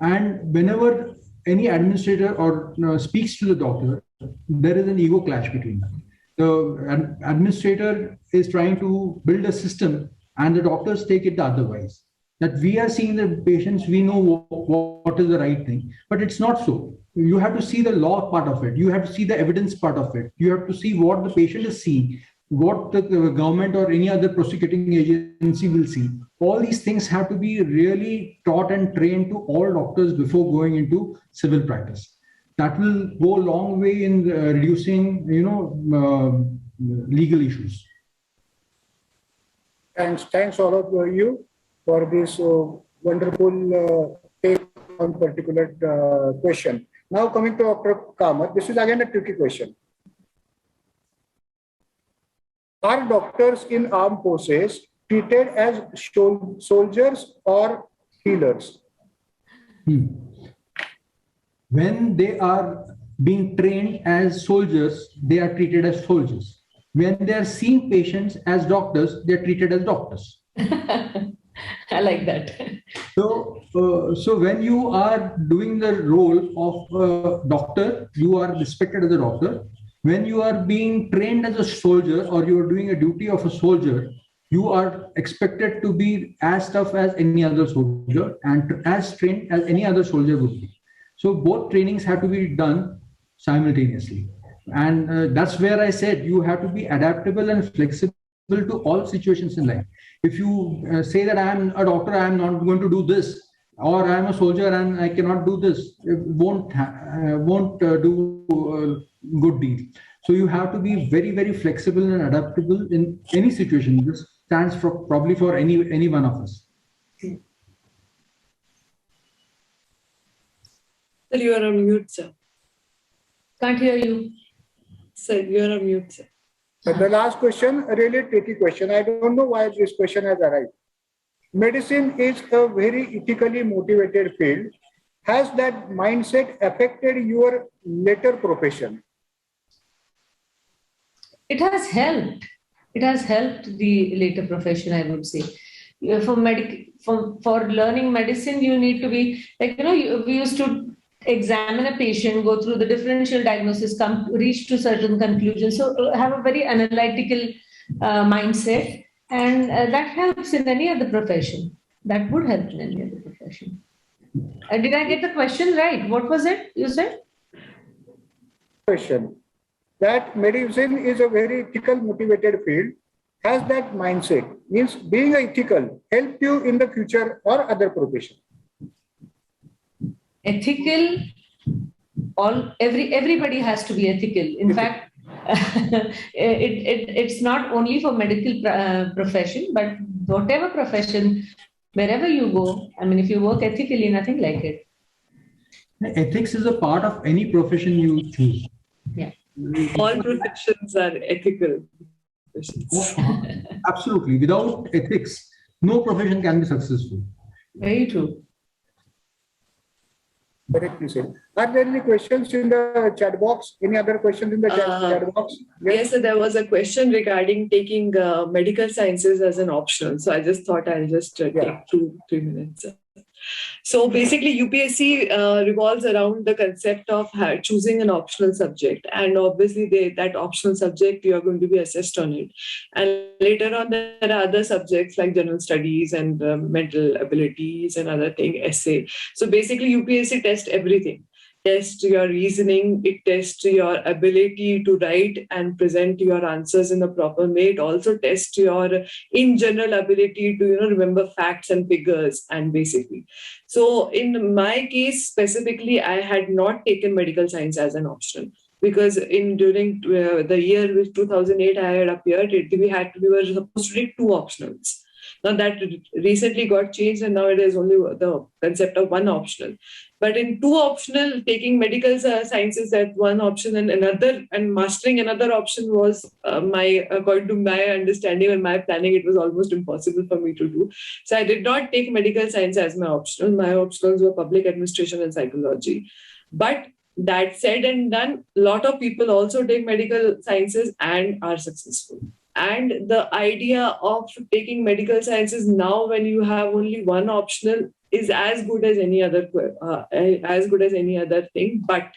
And whenever any administrator or speaks to the doctor, there is an ego clash between them. The administrator is trying to build a system and the doctors take it the otherwise. That we are seeing the patients, we know what is the right thing, but it's not so. You have to see the law part of it. You have to see the evidence part of it. You have to see what the patient is seeing, what the government or any other prosecuting agency will see. All these things have to be really taught and trained to all doctors before going into civil practice. That will go a long way in reducing, legal issues. Thanks all of you for this wonderful take on particular question. Now coming to Dr. Kamath, this is again a tricky question. Are doctors in armed forces treated as soldiers or healers? When they are being trained as soldiers, they are treated as soldiers. When they are seeing patients as doctors, they are treated as doctors. I like that. So when you are doing the role of a doctor, you are respected as a doctor. When you are being trained as a soldier or you are doing a duty of a soldier, you are expected to be as tough as any other soldier and as trained as any other soldier would be. So both trainings have to be done simultaneously. And that's where I said you have to be adaptable and flexible to all situations in life. If you say that I am a doctor, I am not going to do this, or I am a soldier and I cannot do this, it won't do a good deal. So you have to be very, very flexible and adaptable in any situation. This stands for probably for any one of us. Sir, you are on mute, sir. Can't hear you. Sir, you are on mute, sir. The last question, a really tricky question. I don't know why this question has arrived. Medicine is a very ethically motivated field. Has that mindset affected your later profession? It has helped. It has helped the later profession, I would say. For learning medicine, you need to be like, we used to examine a patient, go through the differential diagnosis, reach to certain conclusions. So have a very analytical mindset, and that helps in any other profession. That would help in any other profession. Did I get the question right? What was it you said? Question. That medicine is a very ethical motivated field. Has that mindset, means being ethical, help you in the future or other profession? Ethical, everybody has to be ethical. In fact, it's not only for medical profession, but whatever profession, wherever you go, I mean, if you work ethically, nothing like it. Ethics is a part of any profession you choose. Yeah. All professions are ethical professions. Absolutely. Without ethics, no profession can be successful. Very true. Correctly said. Are there any questions in the chat box? Any other questions in the chat box? Yes, so there was a question regarding taking medical sciences as an optional. So I just thought I'll just take 2-3 minutes. So basically, UPSC revolves around the concept of choosing an optional subject, and obviously that optional subject you are going to be assessed on it. And later on, there are other subjects like general studies and mental abilities and other thing, essay. So basically, UPSC tests everything. Test your reasoning, it tests your ability to write and present your answers in a proper way. It also tests your in general ability to remember facts and figures and basically. So in my case specifically, I had not taken medical science as an option because during the year which 2008 I had appeared, we were supposed to take 2 optionals. Now that recently got changed and now it is only the concept of 1 optional. But in 2 optional, taking medical sciences at 1 option and another, and mastering another option was according to my understanding and my planning, it was almost impossible for me to do. So I did not take medical science as my optional. My optionals were public administration and psychology. But that said and done, a lot of people also take medical sciences and are successful. And the idea of taking medical sciences now when you have only 1 optional is as good as any other thing. But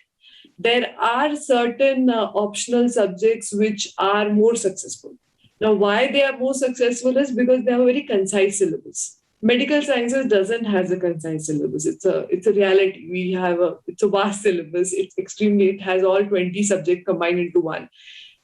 there are certain optional subjects which are more successful. Now, why they are more successful is because they have a very concise syllabus. Medical sciences doesn't have a concise syllabus. It's a reality. It's a vast syllabus. It has all 20 subjects combined into one.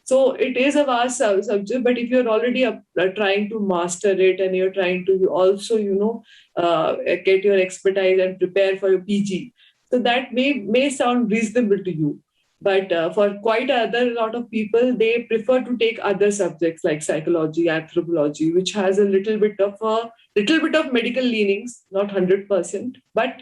So it is a vast subject, but if you're already trying to master it and you're trying to also, get your expertise and prepare for your PG, so that may sound reasonable to you. But for quite a lot of people, they prefer to take other subjects like psychology, anthropology, which has a little bit of medical leanings, not 100%, but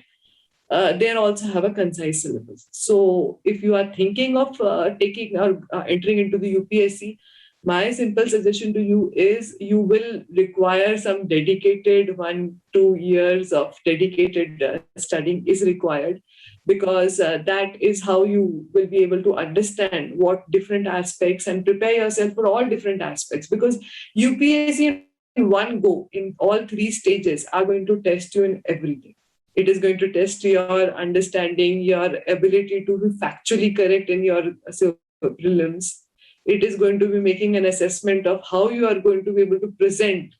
they also have a concise syllabus. So if you are thinking of taking or entering into the UPSC, my simple suggestion to you is you will require some dedicated 1-2 years of dedicated studying is required, because that is how you will be able to understand what different aspects and prepare yourself for all different aspects, because UPSC in one go in all 3 stages are going to test you in everything. It is going to test your understanding, your ability to be factually correct in your prelims. It is going to be making an assessment of how you are going to be able to present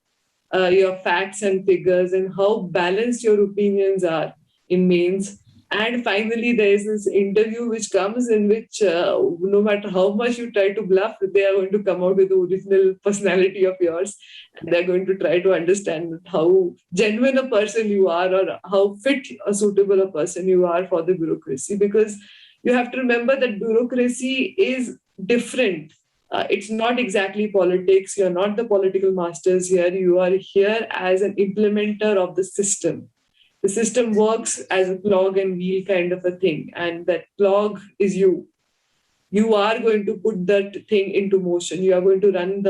your facts and figures and how balanced your opinions are in mains. And finally, there is this interview which comes in which no matter how much you try to bluff, they are going to come out with the original personality of yours. And they're going to try to understand how genuine a person you are or how fit or suitable a person you are for the bureaucracy. Because you have to remember that bureaucracy is different. It's not exactly politics. You're not the political masters here. You are here as an implementer of the system. The system works as a clog and wheel kind of a thing, and that clog is you. You are going to put that thing into motion. You are going to run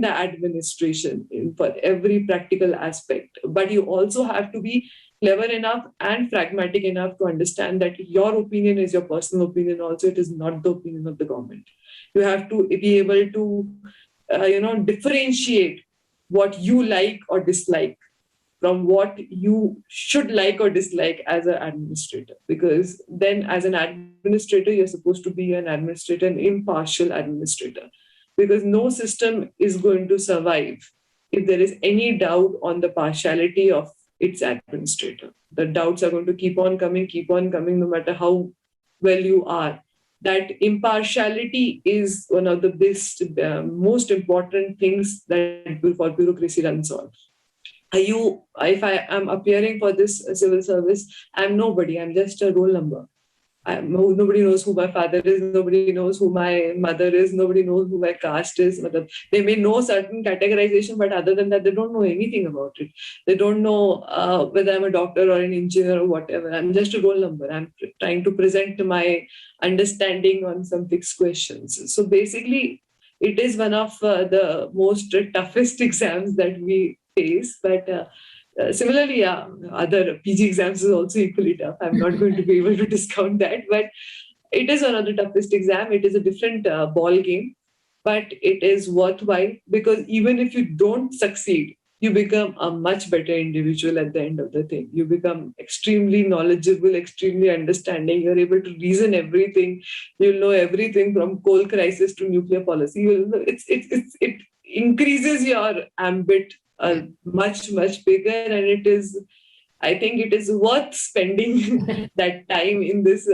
the administration for every practical aspect. But you also have to be clever enough and pragmatic enough to understand that your opinion is your personal opinion. Also, it is not the opinion of the government. You have to be able to, differentiate what you like or dislike from what you should like or dislike as an administrator. Because then as an administrator, you're supposed to be an administrator, an impartial administrator. Because no system is going to survive if there is any doubt on the partiality of its administrator. The doubts are going to keep on coming, no matter how well you are. That impartiality is one of the best, most important things that for bureaucracy runs on. If I am appearing for this civil service, I'm nobody. I'm just a roll number. Nobody knows who my father is. Nobody knows who my mother is. Nobody knows who my caste is. They may know certain categorization, but other than that, they don't know anything about it. They don't know whether I'm a doctor or an engineer or whatever. I'm just a roll number. I'm trying to present my understanding on some fixed questions. So basically, it is one of the most toughest exams that we face, but Similarly, yeah, other PG exams is also equally tough. I'm not going to be able to discount that, but it is one of the toughest exam. It is a different ball game, but it is worthwhile because even if you don't succeed, you become a much better individual at the end of the thing. You become extremely knowledgeable, extremely understanding. You're able to reason everything. You'll know everything from coal crisis to nuclear policy. You'll know it increases your ambit much bigger, and it is. I think it is worth spending that time in this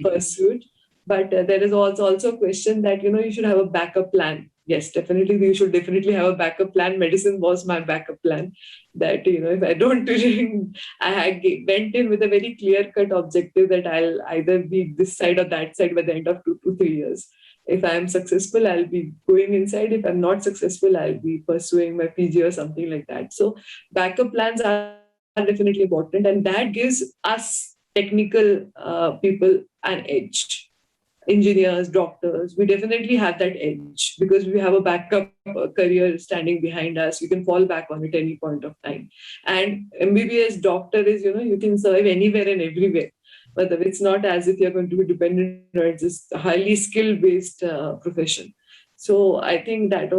pursuit. But there is also a question that you should have a backup plan. Yes, definitely, you should definitely have a backup plan. Medicine was my backup plan. That if I don't, went in with a very clear-cut objective that I'll either be this side or that side by the end of 2 to 3 years. If I am successful, I'll be going inside. If I'm not successful, I'll be pursuing my PG or something like that. So backup plans are definitely important, and that gives us technical people an edge. Engineers, doctors, we definitely have that edge because we have a backup career standing behind us. We can fall back on it any point of time. And MBBS doctor is, you can serve anywhere and everywhere. But it's not as if you're going to be dependent on it. It's just a highly skill-based profession. So I think that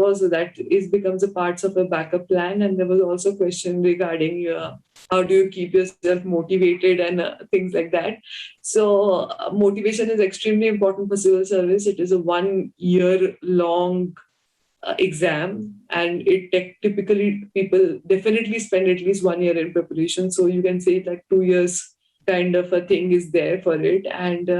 becomes a part of a backup plan. And there was also a question regarding how do you keep yourself motivated and things like that. So motivation is extremely important for civil service. It is a 1 year long exam, and typically people definitely spend at least 1 year in preparation. So you can say like 2 years kind of a thing is there for it, and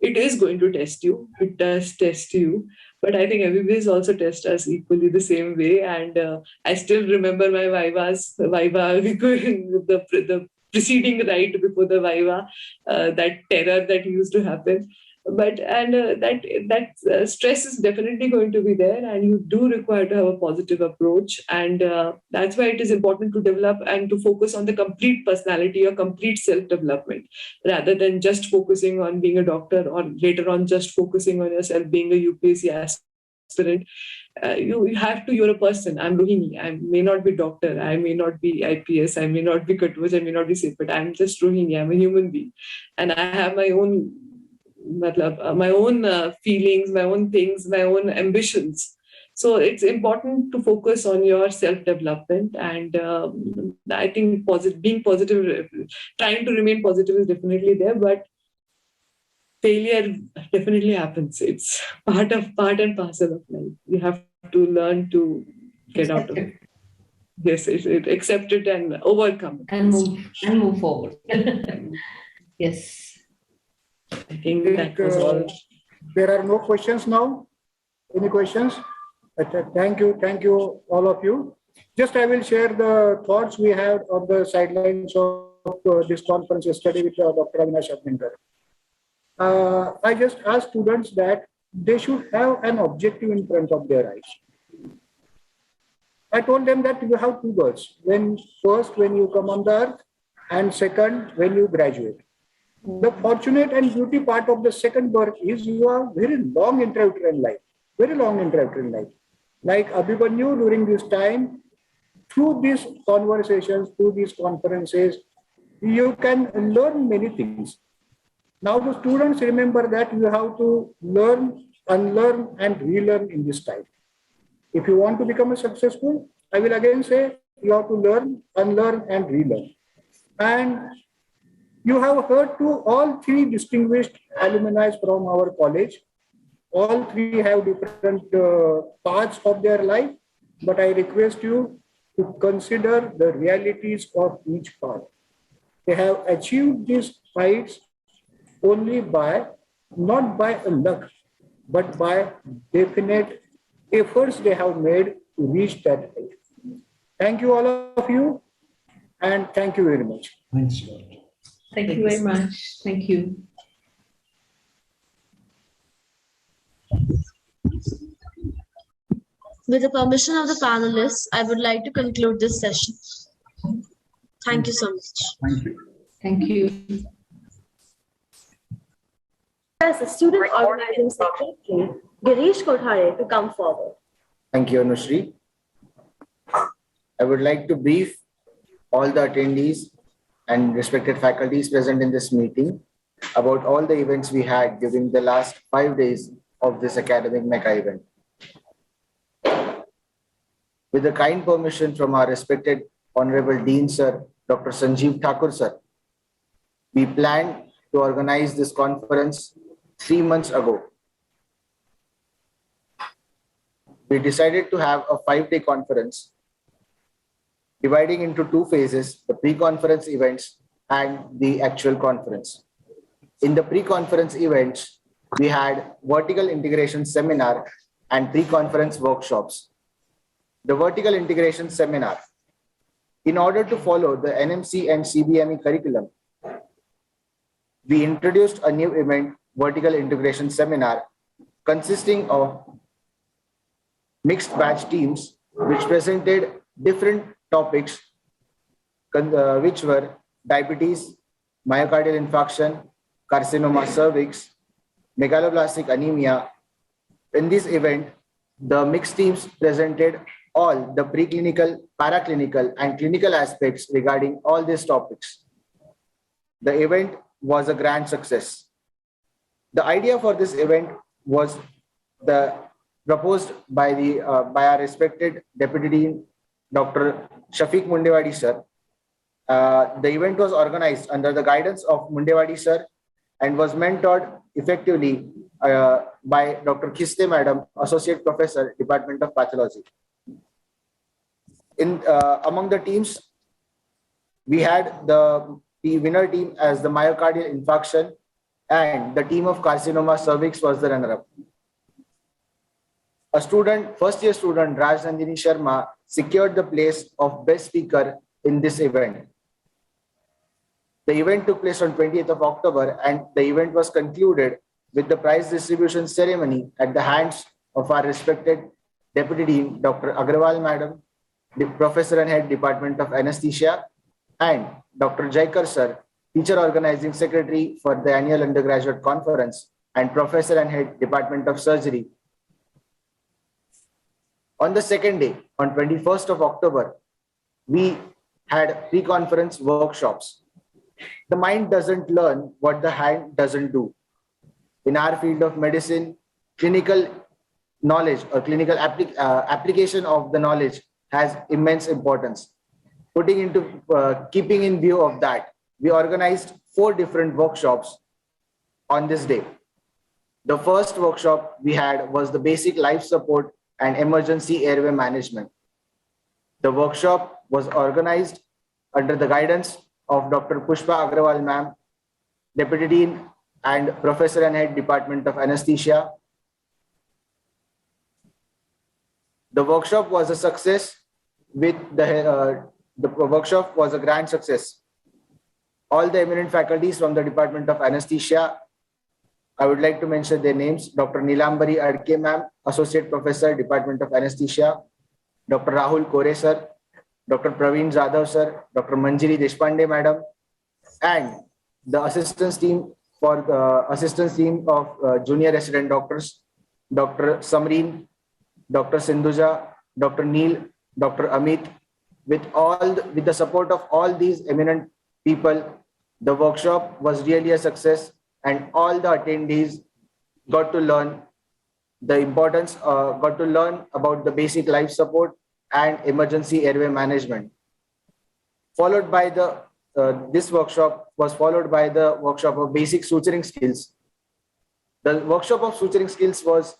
it is going to test you. It does test you. But I think MBBS also tests us equally the same way. And I still remember my Viva, the preceding right before the Viva, that terror that used to happen. But that stress is definitely going to be there, and you do require to have a positive approach. And that's why it is important to develop and to focus on the complete personality or complete self-development rather than just focusing on being a doctor or later on just focusing on yourself being a UPSC aspirant. You're a person. I'm Rohini. I may not be doctor. I may not be IPS. I may not be Katwaj. I may not be safe, but I'm just Rohini. I'm a human being. And I have my own feelings, my own things, my own ambitions. So it's important to focus on your self-development. And I think being positive, trying to remain positive is definitely there, but failure definitely happens. It's part and parcel of life. You have to learn to get out of it. Yes, accept it and overcome it. And move forward. Yes. I think that was all. There are no questions now. Any questions? Thank you, all of you. Just I will share the thoughts we had on the sidelines of this conference yesterday with Dr. Avinash Abhinkar. I just asked students that they should have an objective in front of their eyes. I told them that you have two births. First, when you come on the earth, and second, when you graduate. The fortunate and beauty part of the second birth is you have very long intrauterine life, very long intrauterine life. Like Abhimanyu during this time, through these conversations, through these conferences, you can learn many things. Now the students remember that you have to learn, unlearn and relearn in this time. If you want to become a successful, I will again say you have to learn, unlearn and relearn. And you have heard to all three distinguished alumni from our college. All three have different parts of their life, but I request you to consider the realities of each part. They have achieved these heights only not by luck, but by definite efforts they have made to reach that height. Thank you all of you, and thank you very much. Thanks. Thank you very much. Thank you. With the permission of the panelists, I would like to conclude this session. Thank you so much. Thank you. Thank you. Yes, the student organizing secretary, Girish Kothare, to come forward. Thank you, Anushree. I would like to brief all the attendees and respected faculties present in this meeting about all the events we had during the last 5 days of this academic MECA event. With the kind permission from our respected Honorable Dean Sir, Dr. Sanjeev Thakur Sir, we planned to organize this conference 3 months ago. We decided to have a 5-day conference dividing into 2 phases, the pre-conference events and the actual conference. In the pre-conference events, we had vertical integration seminar and pre-conference workshops. The vertical integration seminar, in order to follow the NMC and CBME curriculum, we introduced a new event, vertical integration seminar, consisting of mixed batch teams, which presented different topics, which were diabetes, myocardial infarction, carcinoma cervix, megaloblastic anemia. In this event, the mixed teams presented all the preclinical, paraclinical, and clinical aspects regarding all these topics. The event was a grand success. The idea for this event was proposed by our respected Deputy Dean, Dr. Shafiq Mundewadi sir. The event was organized under the guidance of Mundewadi sir and was mentored effectively by Dr. Khiste Madam, Associate Professor, Department of Pathology. Among the teams, we had the winner team as the myocardial infarction, and the team of carcinoma cervix was the runner-up. A student, first-year student, Raj Nandini Sharma, secured the place of best speaker in this event. The event took place on 20th of October, and the event was concluded with the prize distribution ceremony at the hands of our respected Deputy Dean, Dr. Agrawal Madam, the Professor and Head, Department of Anesthesia, and Dr. Jaikar Sir, Teacher Organizing Secretary for the Annual Undergraduate Conference, and Professor and Head, Department of Surgery. On the second day, on 21st of October, we had pre-conference workshops. The mind doesn't learn what the hand doesn't do. In our field of medicine, clinical knowledge or clinical application of the knowledge has immense importance. Keeping in view of that, we organized 4 different workshops on this day. The first workshop we had was the basic life support and emergency airway management. The workshop was organized under the guidance of Dr. Pushpa Agrawal ma'am, Deputy Dean and Professor and Head, Department of Anesthesia. The workshop was a success. The workshop was a grand success. All the eminent faculties from the Department of Anesthesia, I would like to mention their names: Dr. Nilambari Adke ma'am, Associate Professor, Department of Anesthesia; Dr. Rahul Kore sir; Dr. Praveen Jadhav sir; Dr. Manjiri Deshpande madam, and the assistance team of junior resident doctors: Dr. Samreen, Dr. Sindhuja, Dr. Neil, Dr. Amit. With the support of all these eminent people, the workshop was really a success, and all the attendees got to learn about the basic life support and emergency airway management. Followed by this workshop was followed by the workshop of basic suturing skills. The workshop of suturing skills was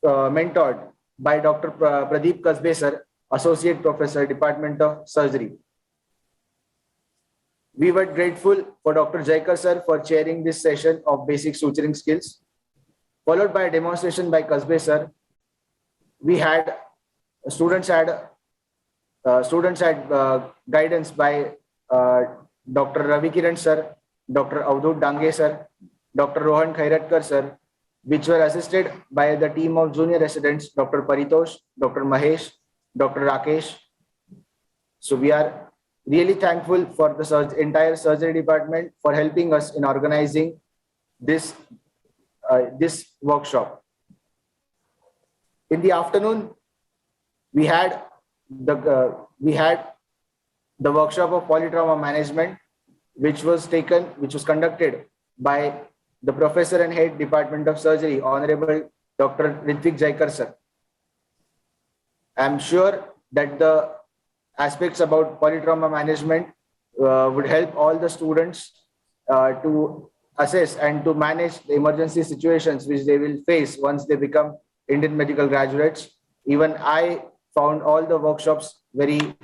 mentored by Dr. Pradeep Kasbe sir, Associate Professor, Department of Surgery. We were grateful for Dr. Jaikar sir for chairing this session of basic suturing skills. Followed by a demonstration by Kasbe sir. Students had guidance by Dr. Ravi Kiran sir, Dr. Avdut Dange sir, Dr. Rohan Khairatkar sir, which were assisted by the team of junior residents, Dr. Paritosh, Dr. Mahesh, Dr. Rakesh. So we are really thankful for the entire surgery department for helping us in organizing this workshop. In the afternoon, we had the workshop of polytrauma management, which was conducted by the Professor and Head Department of Surgery, Honorable Dr. Ritvik Jaikar sir. I'm sure that the aspects about polytrauma management would help all the students to assess and to manage the emergency situations which they will face once they become Indian medical graduates. Even I found all the workshops very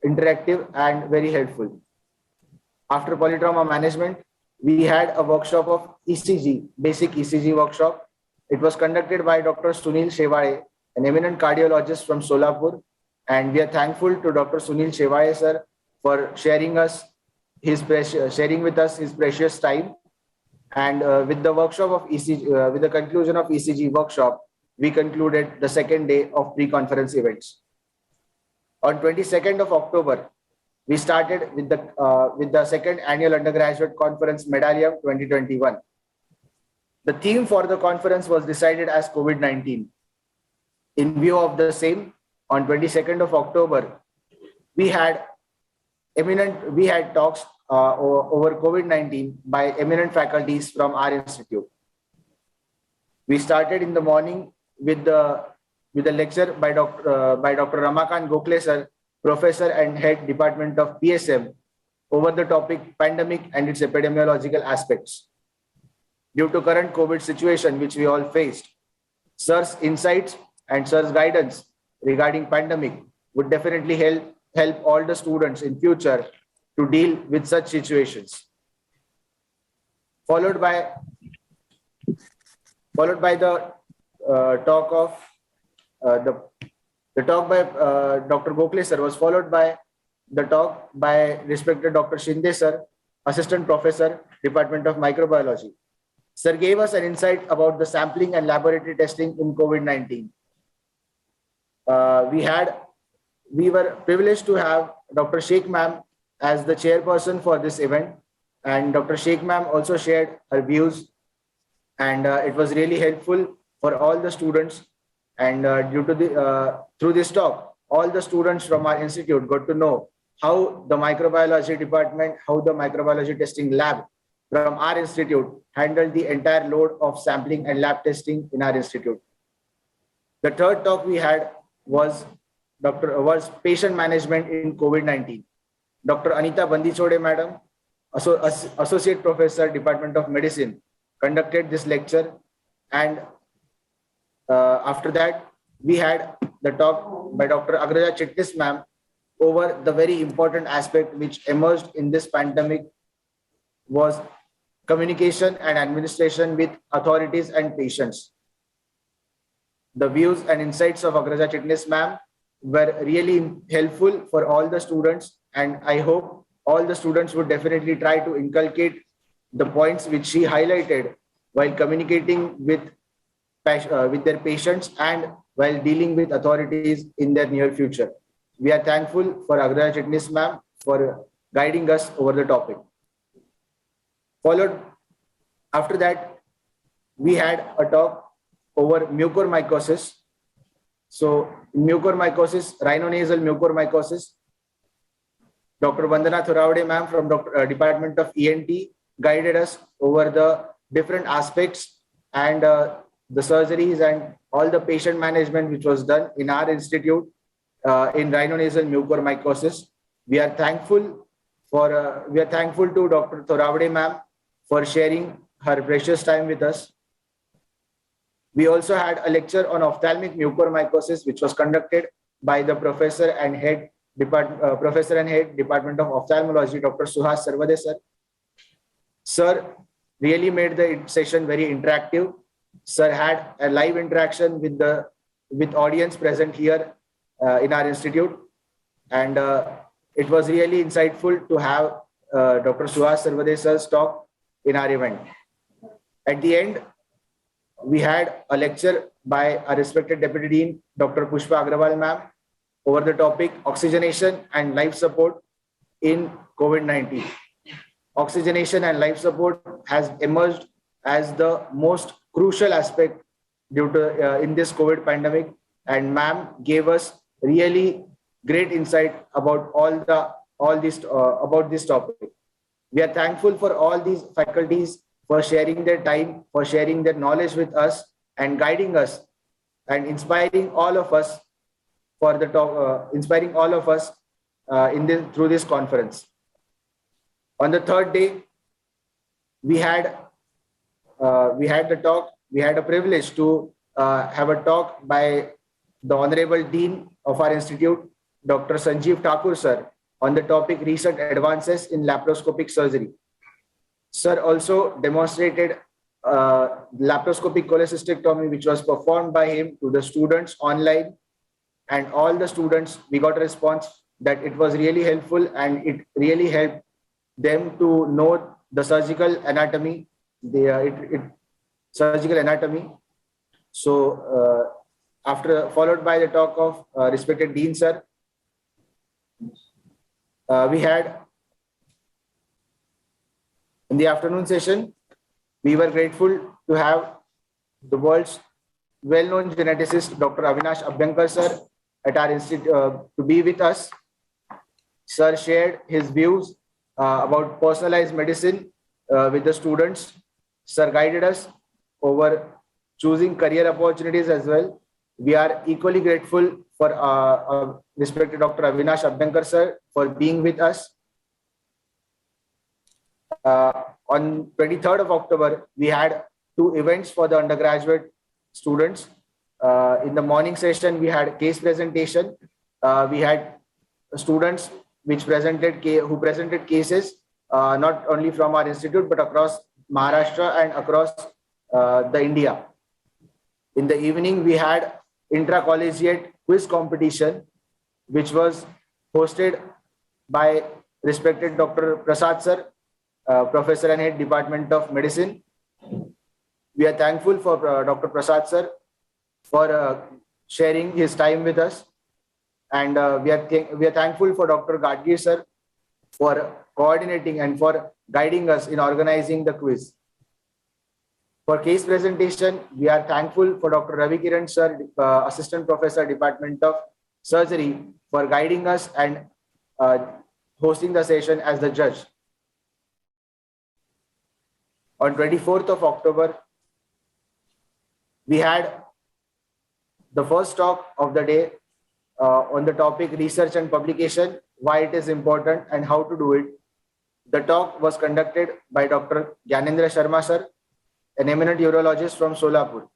interactive and very helpful. After polytrauma management, we had a workshop of ECG, basic ECG workshop. It was conducted by Dr. Sunil Shevare, an eminent cardiologist from Solapur. And we are thankful to Dr. Sunil Shevare sir for sharing with us his precious time. And with the workshop of ECG, with the conclusion of ECG workshop, we concluded the second day of pre-conference events. On 22nd of October, we started with the second annual undergraduate conference Medalium 2021. The theme for the conference was decided as COVID-19. In view of the same, on 22nd of October, we had talks over COVID-19 by eminent faculties from our institute. We started in the morning with a lecture by Dr. Ramakant Gokhale sir, Professor and Head Department of PSM, over the topic pandemic and its epidemiological aspects. Due to current COVID situation which we all faced, sir's insights and sir's guidance regarding pandemic would definitely help all the students in future to deal with such situations. Followed by the talk of the talk by Dr. Gokhale sir was followed by the talk by respected Dr. Shinde sir, Assistant Professor, Department of Microbiology. Sir gave us an insight about the sampling and laboratory testing in COVID-19. We were privileged to have Dr. Sheikh ma'am as the chairperson for this event, and Dr. Sheikh ma'am also shared her views, and it was really helpful for all the students. And through this talk, all the students from our institute got to know how the microbiology department, how the microbiology testing lab from our institute handled the entire load of sampling and lab testing in our institute. The third talk we had was patient management in COVID-19. Dr. Anita Bandichode madam, Associate Professor, Department of Medicine, conducted this lecture. And after that, we had the talk by Dr. Agraja Chitnis ma'am over the very important aspect which emerged in this pandemic was communication and administration with authorities and patients. The views and insights of Agraja Chitnis ma'am were really helpful for all the students, and I hope all the students would definitely try to inculcate the points which she highlighted while communicating with their patients and while dealing with authorities in their near future. We are thankful for Agraja Chitnis ma'am for guiding us over the topic. After that, we had a talk over mucormycosis. So mucormycosis, rhinonasal mucormycosis, Dr. Vandana Thoravade ma'am from Department of ENT guided us over the different aspects and the surgeries and all the patient management which was done in our institute in rhinonasal mucormycosis. We are thankful to Dr. Thoravade ma'am for sharing her precious time with us. We also had a lecture on ophthalmic mucormycosis, which was conducted by the Professor and Head Department of Ophthalmology, Dr. Suhas Sarvade sir. Sir really made the session very interactive. Sir had a live interaction with audience present here in our institute, and it was really insightful to have Dr. Suhas Sarvade sir's talk in our event. At the end, we had a lecture by our respected Deputy Dean, Dr. Pushpa Agrawal ma'am, over the topic oxygenation and life support in COVID-19. Oxygenation and life support has emerged as the most crucial aspect due to in this COVID pandemic, and ma'am gave us really great insight about all all this about this topic. We are thankful for all these faculties for sharing their time, for sharing their knowledge with us and guiding us and inspiring all of us for the inspiring all of us through this conference. On the third day, we had the talk. We had a privilege to have a talk by the Honorable Dean of our institute, Dr. Sanjeev Thakur sir, on the topic recent advances in laparoscopic surgery. Sir also demonstrated laparoscopic cholecystectomy, which was performed by him to the students online, and all the students, we got a response that it was really helpful and it really helped them to know the surgical anatomy, surgical anatomy. So followed by the talk of respected Dean sir, we had in the afternoon session, we were grateful to have the world's well-known geneticist, Dr. Avinash Abhyankar sir, at our institute to be with us. Sir shared his views about personalized medicine with the students. Sir guided us over choosing career opportunities as well. We are equally grateful for respected Dr. Avinash Abhyankar sir for being with us. On 23rd of October, we had 2 events for the undergraduate students. In the morning session, we had case presentation. We had students who presented cases not only from our institute but across Maharashtra and across the India. In the evening, we had intra-collegiate quiz competition, which was hosted by respected Dr. Prasad sir, Professor and Head Department of Medicine. We are thankful for Dr. Prasad sir for sharing his time with us, and we are thankful for Dr. Gadgir sir for coordinating and for guiding us in organizing the quiz. For case presentation, we are thankful for Dr. Ravi Kiran sir, Assistant Professor, Department of Surgery, for guiding us and hosting the session as the judge. On 24th of October, we had the first talk of the day on the topic research and publication, why it is important and how to do it. The talk was conducted by Dr. Gyanendra Sharma sir, an eminent urologist from Solapur.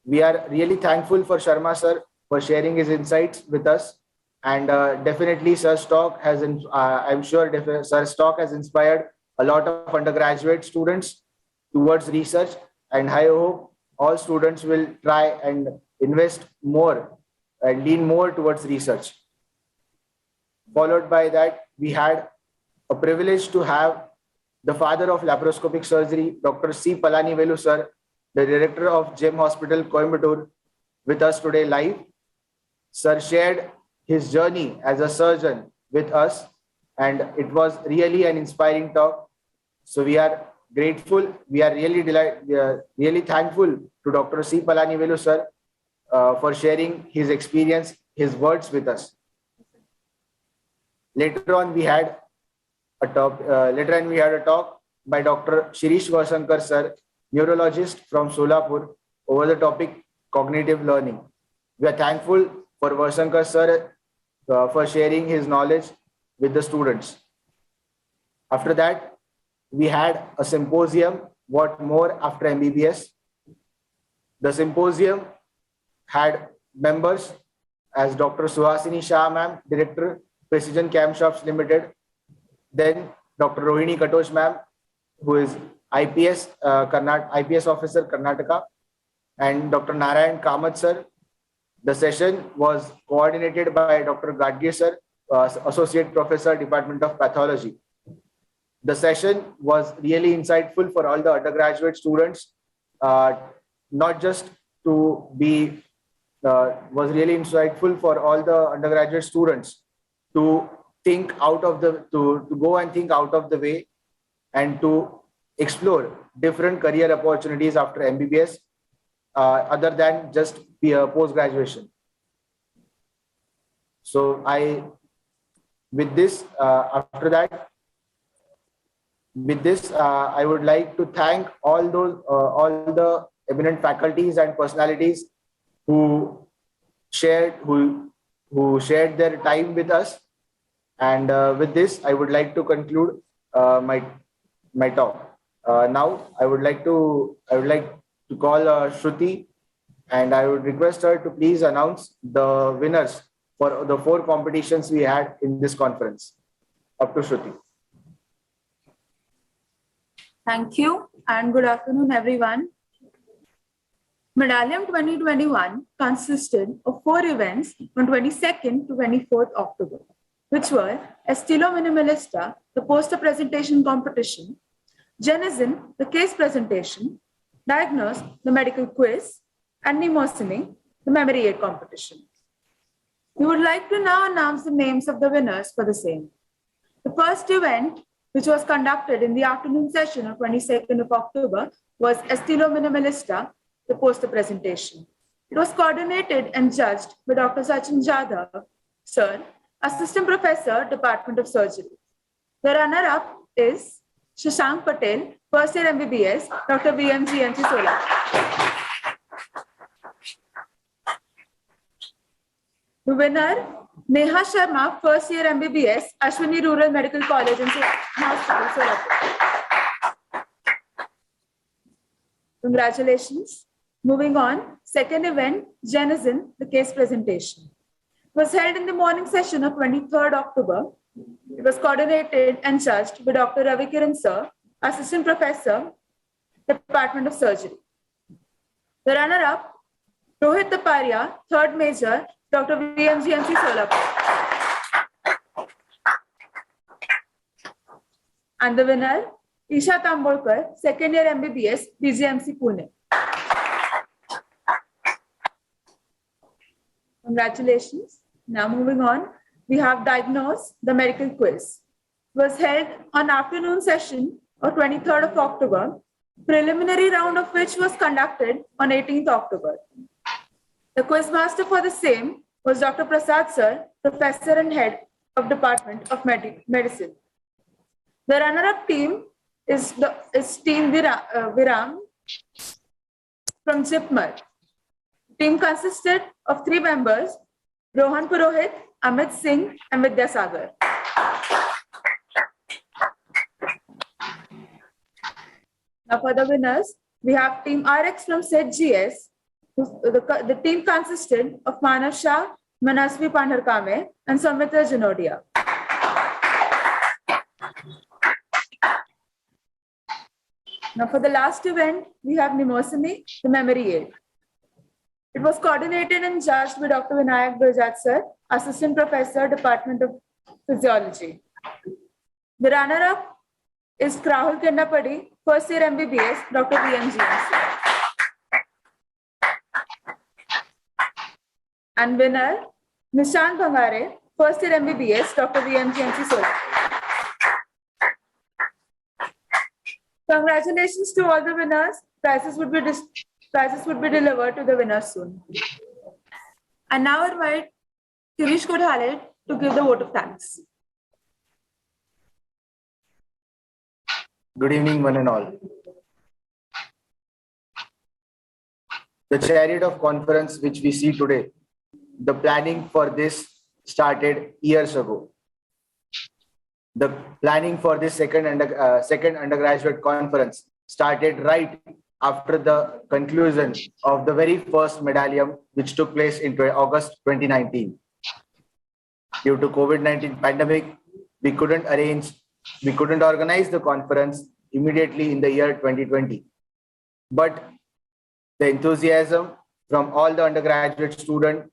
We are really thankful for Sharma sir for sharing his insights with us, and definitely sir's talk has, I'm sure sir's talk has inspired a lot of undergraduate students towards research, and I hope all students will try and invest more and lean more towards research. Followed by that, we had a privilege to have the father of laparoscopic surgery, Dr. C. Palanivelu sir, the director of GEM Hospital, Coimbatore, with us today live. Sir shared his journey as a surgeon with us, and it was really an inspiring talk. So we are grateful. We are really delighted. We are really thankful to Dr. C. Palanivelu sir for sharing his experience, his words with us. Later on, we had a talk. By Dr. Shirish Vasankar sir, neurologist from Solapur, over the topic cognitive learning. We are thankful for Vasankar sir for sharing his knowledge with the students. After that, we had a symposium, what more after MBBS. The symposium had members as Dr. Suhasini Shah ma'am, Director, Precision Cam Shops Limited. Then Dr. Rohini Katosh ma'am, who is IPS officer, Karnataka, and Dr. Narayan Kamath sir. The session was coordinated by Dr. Gadgir sir, Associate Professor, Department of Pathology. The session was really insightful for all the undergraduate students, not just to be, was really insightful for all the undergraduate students to think out of the, to go and think out of the way and to explore different career opportunities after MBBS, other than just be a post-graduation. So I with this, I would like to thank all the eminent faculties and personalities who shared their time with us. And with this, I would like to conclude my talk. Now, I would like to call Shruti, and I would request her to please announce the winners for the 4 competitions we had in this conference. Up to Shruti. Thank you and good afternoon, everyone. Medalium 2021 consisted of 4 events on 22nd to 24th October, which were Estilo Minimalista, the poster presentation competition, Genesin, the case presentation, Diagnose, the medical quiz, and Mnemosine, the memory aid competition. We would like to now announce the names of the winners for the same. The first event, which was conducted in the afternoon session of 22nd of October, was Estilo Minimalista, the poster presentation. It was coordinated and judged by Dr. Sachin Jadhav, Sir, Assistant Professor, Department of Surgery. The runner-up is Shashank Patel, first year MBBS, Dr. VMGMC Solapur. The winner, Neha Sharma, first year MBBS, Ashwini Rural Medical College and Hospital, Solapur. Congratulations. Moving on, second event, Genesin, the case presentation. It was held in the morning session of 23rd October. It was coordinated and judged by Dr. Ravi Kiran Sir, Assistant Professor, Department of Surgery. The runner-up, Rohit Taparia, third major, Dr. VMGMC Solapur. And the winner, Isha Tambolkar, second year MBBS, BGMC Pune. Congratulations. Now moving on, we have Diagnose, the medical quiz. It was held on afternoon session of 23rd of October, preliminary round of which was conducted on 18th October. The quiz master for the same was Dr. Prasad Sir, Professor and Head of Department of Medicine. The runner-up team is Team Viram from Jipmar. The team consisted of 3 members, Rohan Purohit, Amit Singh, and Vidyasagar. Now for the winners, we have Team RX from SETGS. The team consisted of Manav Shah, Manasvi Pandharkame, and Samitra Janodia. Now for the last event, we have Mnemosine, the memory aid. It was coordinated and judged by Dr. Vinayak Brajat Sir, Assistant Professor, Department of Physiology. The runner-up is Rahul Kendapadi, first year MBBS, Dr. VMGMC. And winner, Nishant Bhangare, first year MBBS, Dr. VMGMC Solapur. Congratulations to all the winners. Prizes would be delivered to the winners soon. And now I invite Kirish Kodhale to give the vote of thanks. Good evening, one and all. The chariot of conference which we see today, the planning for this started years ago. The planning for this second undergraduate conference started right after the conclusion of the very first Medalium, which took place in August 2019. Due to COVID-19 pandemic, we couldn't organize the conference immediately in the year 2020. But the enthusiasm from all the undergraduate students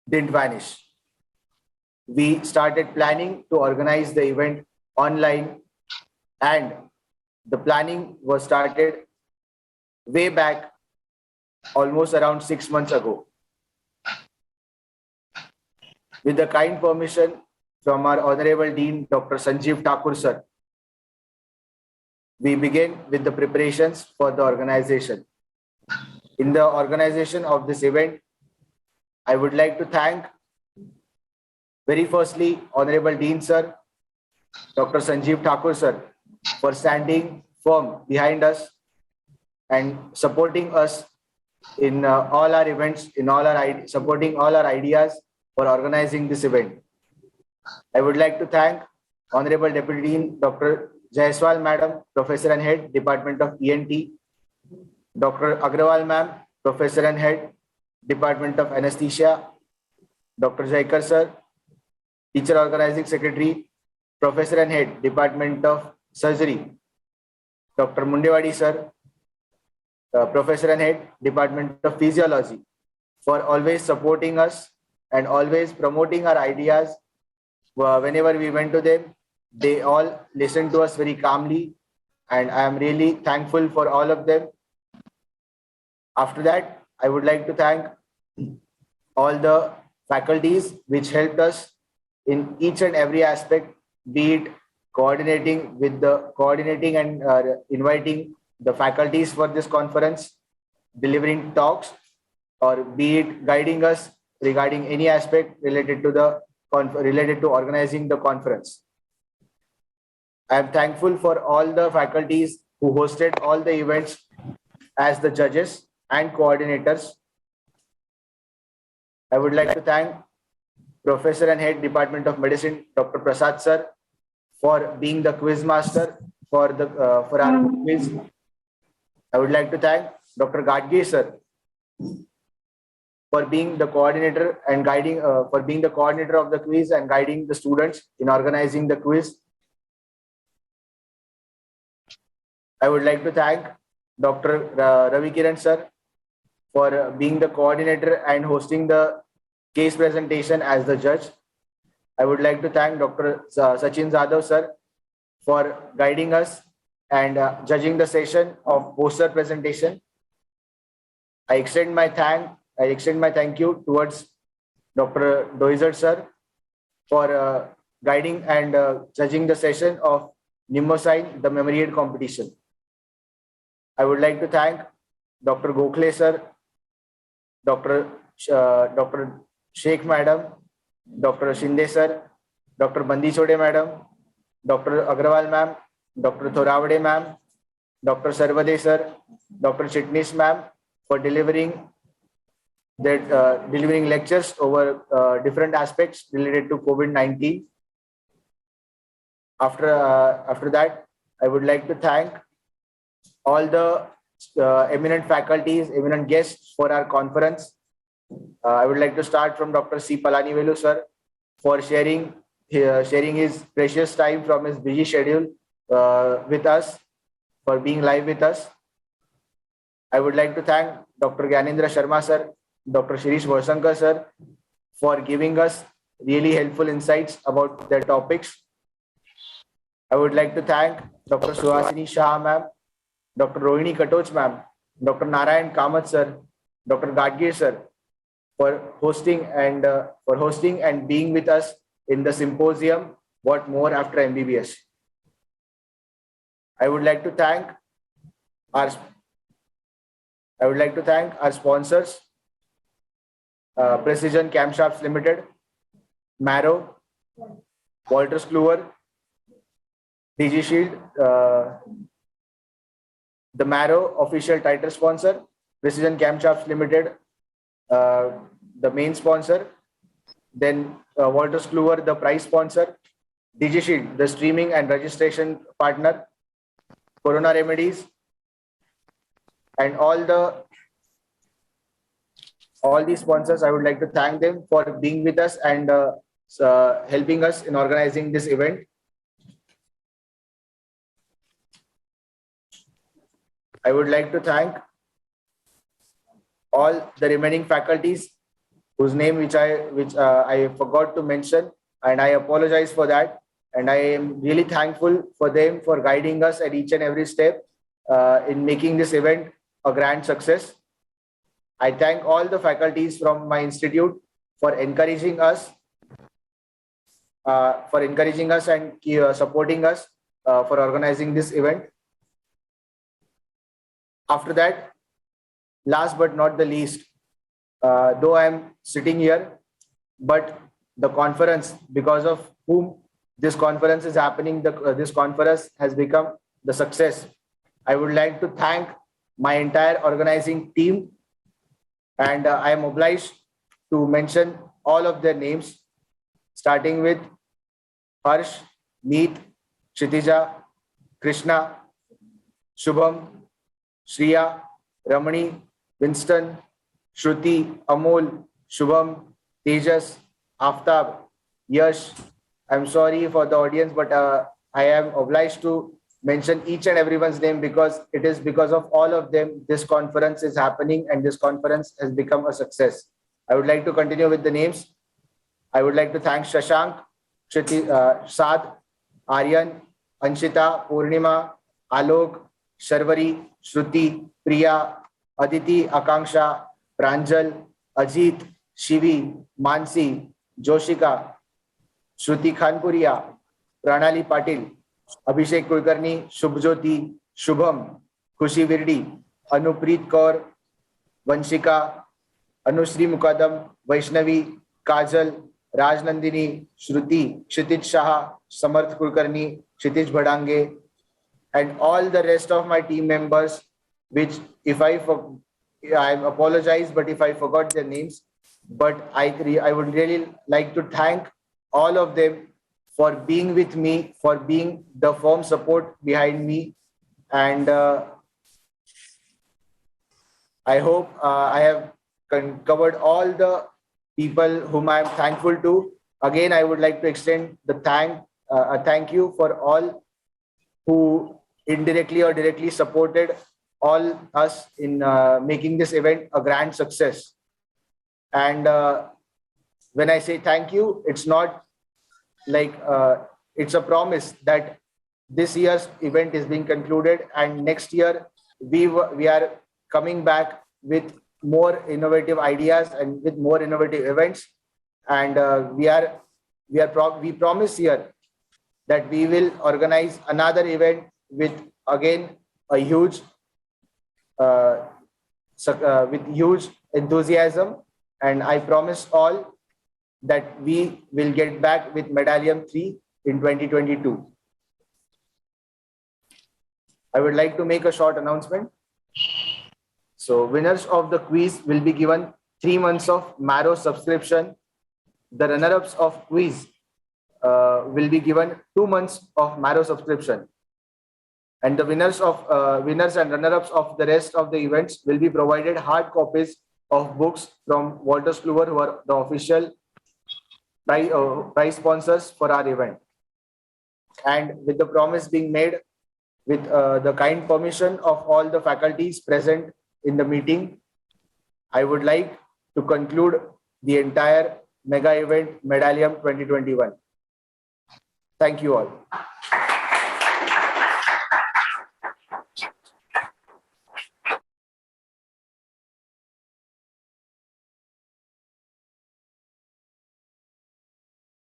didn't vanish. We started planning to organize the event online, and the planning was started way back almost around 6 months ago. With the kind permission from our Honorable Dean, Dr. Sanjeev Thakur Sir, we began with the preparations for the organization. In the organization of this event, I would like to thank Very firstly, Honorable Dean Sir, Dr. Sanjeev Thakur Sir, for standing firm behind us and supporting us in all our events, supporting all our ideas for organizing this event. I would like to thank Honorable Deputy Dean Dr. Jaiswal Madam, Professor and Head, Department of ENT, Dr. Agrawal Ma'am, Professor and Head, Department of Anesthesia, Dr. Jaikar Sir, Teacher Organizing Secretary, Professor and Head, Department of Surgery, Dr. Mundewadi Sir, Professor and Head, Department of Physiology, for always supporting us and always promoting our ideas. Whenever we went to them, they all listened to us very calmly, and I am really thankful for all of them. After that, I would like to thank all the faculties which helped us in each and every aspect, be it coordinating and inviting the faculties for this conference, delivering talks, or be it guiding us regarding any aspect related to organizing the conference. I am thankful for all the faculties who hosted all the events as the judges and coordinators. I would like to thank Professor and Head, Department of Medicine, Dr. Prasad Sir, for being the quiz master for our quiz. I would like to thank Dr. Gadge Sir for being the coordinator and guiding, for being the coordinator of the quiz and guiding the students in organizing the quiz. I would like to thank Dr. Ravi Kiran Sir for being the coordinator and hosting the case presentation as the judge. I would like to thank Dr. Sachin Zadav Sir for guiding us and judging the session of poster presentation. I extend my thank you towards Dr. Doizer Sir for guiding and judging the session of Nimosine, the memory aid competition. I would like to thank Dr. Gokhale Sir, Dr. Sheikh Madam, Dr. Shinde Sir, Dr. Bandi Chode Madam, Dr. Agrawal Ma'am, Dr. Thoravade Ma'am, Dr. Sarvade Sir, Dr. Chitnis Ma'am, for delivering lectures over different aspects related to COVID-19. After that, I would like to thank all the eminent faculties, eminent guests for our conference. I would like to start from Dr. C. Palanivelu Sir for sharing his precious time from his busy schedule with us, for being live with us. I would like to thank Dr. Gyanendra Sharma Sir, Dr. Shirish Varsankar Sir for giving us really helpful insights about their topics. I would like to thank Dr. Suhasini Shah Ma'am, Dr. Rohini Katoch Ma'am, Dr. Narayan Kamath Sir, Dr. Gadgir Sir for hosting and being with us in the symposium, What More After MBBS. I would like to thank our sponsors, Precision Camshafts Limited, Marrow, Walters Kluwer, DG Shield, the Marrow official title sponsor, Precision Camshafts Limited, the main sponsor, then Walters Kluwer, the prize sponsor, DG Shield, the streaming and registration partner, Corona Remedies, and all these sponsors. I would like to thank them for being with us and helping us in organizing this event. I would like to thank all the remaining faculties whose name which I forgot to mention, and I apologize for that. And I am really thankful for them for guiding us at each and every step in making this event a grand success. I thank all the faculties from my institute for encouraging us and supporting us for organizing this event. After that, last but not the least, though I am sitting here, but the conference, because of whom this conference is happening, this conference has become the success. I would like to thank my entire organizing team, and I am obliged to mention all of their names, starting with Harsh, Meet, Kshitija, Krishna, Shubham, Shriya, Ramani, Winston, Shruti, Amol, Shubham, Tejas, Aftab, Yash. I'm sorry for the audience, but I am obliged to mention each and everyone's name because it is because of all of them this conference is happening and this conference has become a success. I would like to continue with the names. I would like to thank Shashank, Sad, Aryan, Anshita, Purnima, Alok, Sharvari, Shruti, Priya, Aditi, Akanksha, Pranjal, Ajit, Shivi, Mansi, Joshika, Shruti Khanpuria, Pranali Patil, Abhishek Kulkarni, Shubhjyoti, Shubham, Khushi Virdi, Anupreet Kaur, Vanshika, Anushree Mukadam, Vaishnavi, Kajal, Rajnandini, Shruti, Kshitij Shah, Samarth Kulkarni, Kshitij Bhadange, and all the rest of my team members, which if I apologize, but if I forgot their names, but I would really like to thank all of them for being with me, for being the firm support behind me. And I hope I have covered all the people whom I am thankful to. Again, I would like to extend the a thank you for all who indirectly or directly supported all us in making this event a grand success. And when I say thank you, it's not like it's a promise that this year's event is being concluded and next year we are coming back with more innovative ideas and with more innovative events. And we promise here that we will organize another event with again a huge with huge enthusiasm, and I promise all that we will get back with Medalium 3 in 2022. I would like to make a short announcement. So winners of the quiz will be given 3 months of Marrow subscription. The runner-ups of quiz will be given 2 months of Marrow subscription. And the winners and runner-ups of the rest of the events will be provided hard copies of books from Wolters Kluwer, who are the official prize sponsors for our event. And with the promise being made, with the kind permission of all the faculties present in the meeting, I would like to conclude the entire mega event Medalium 2021. Thank you all.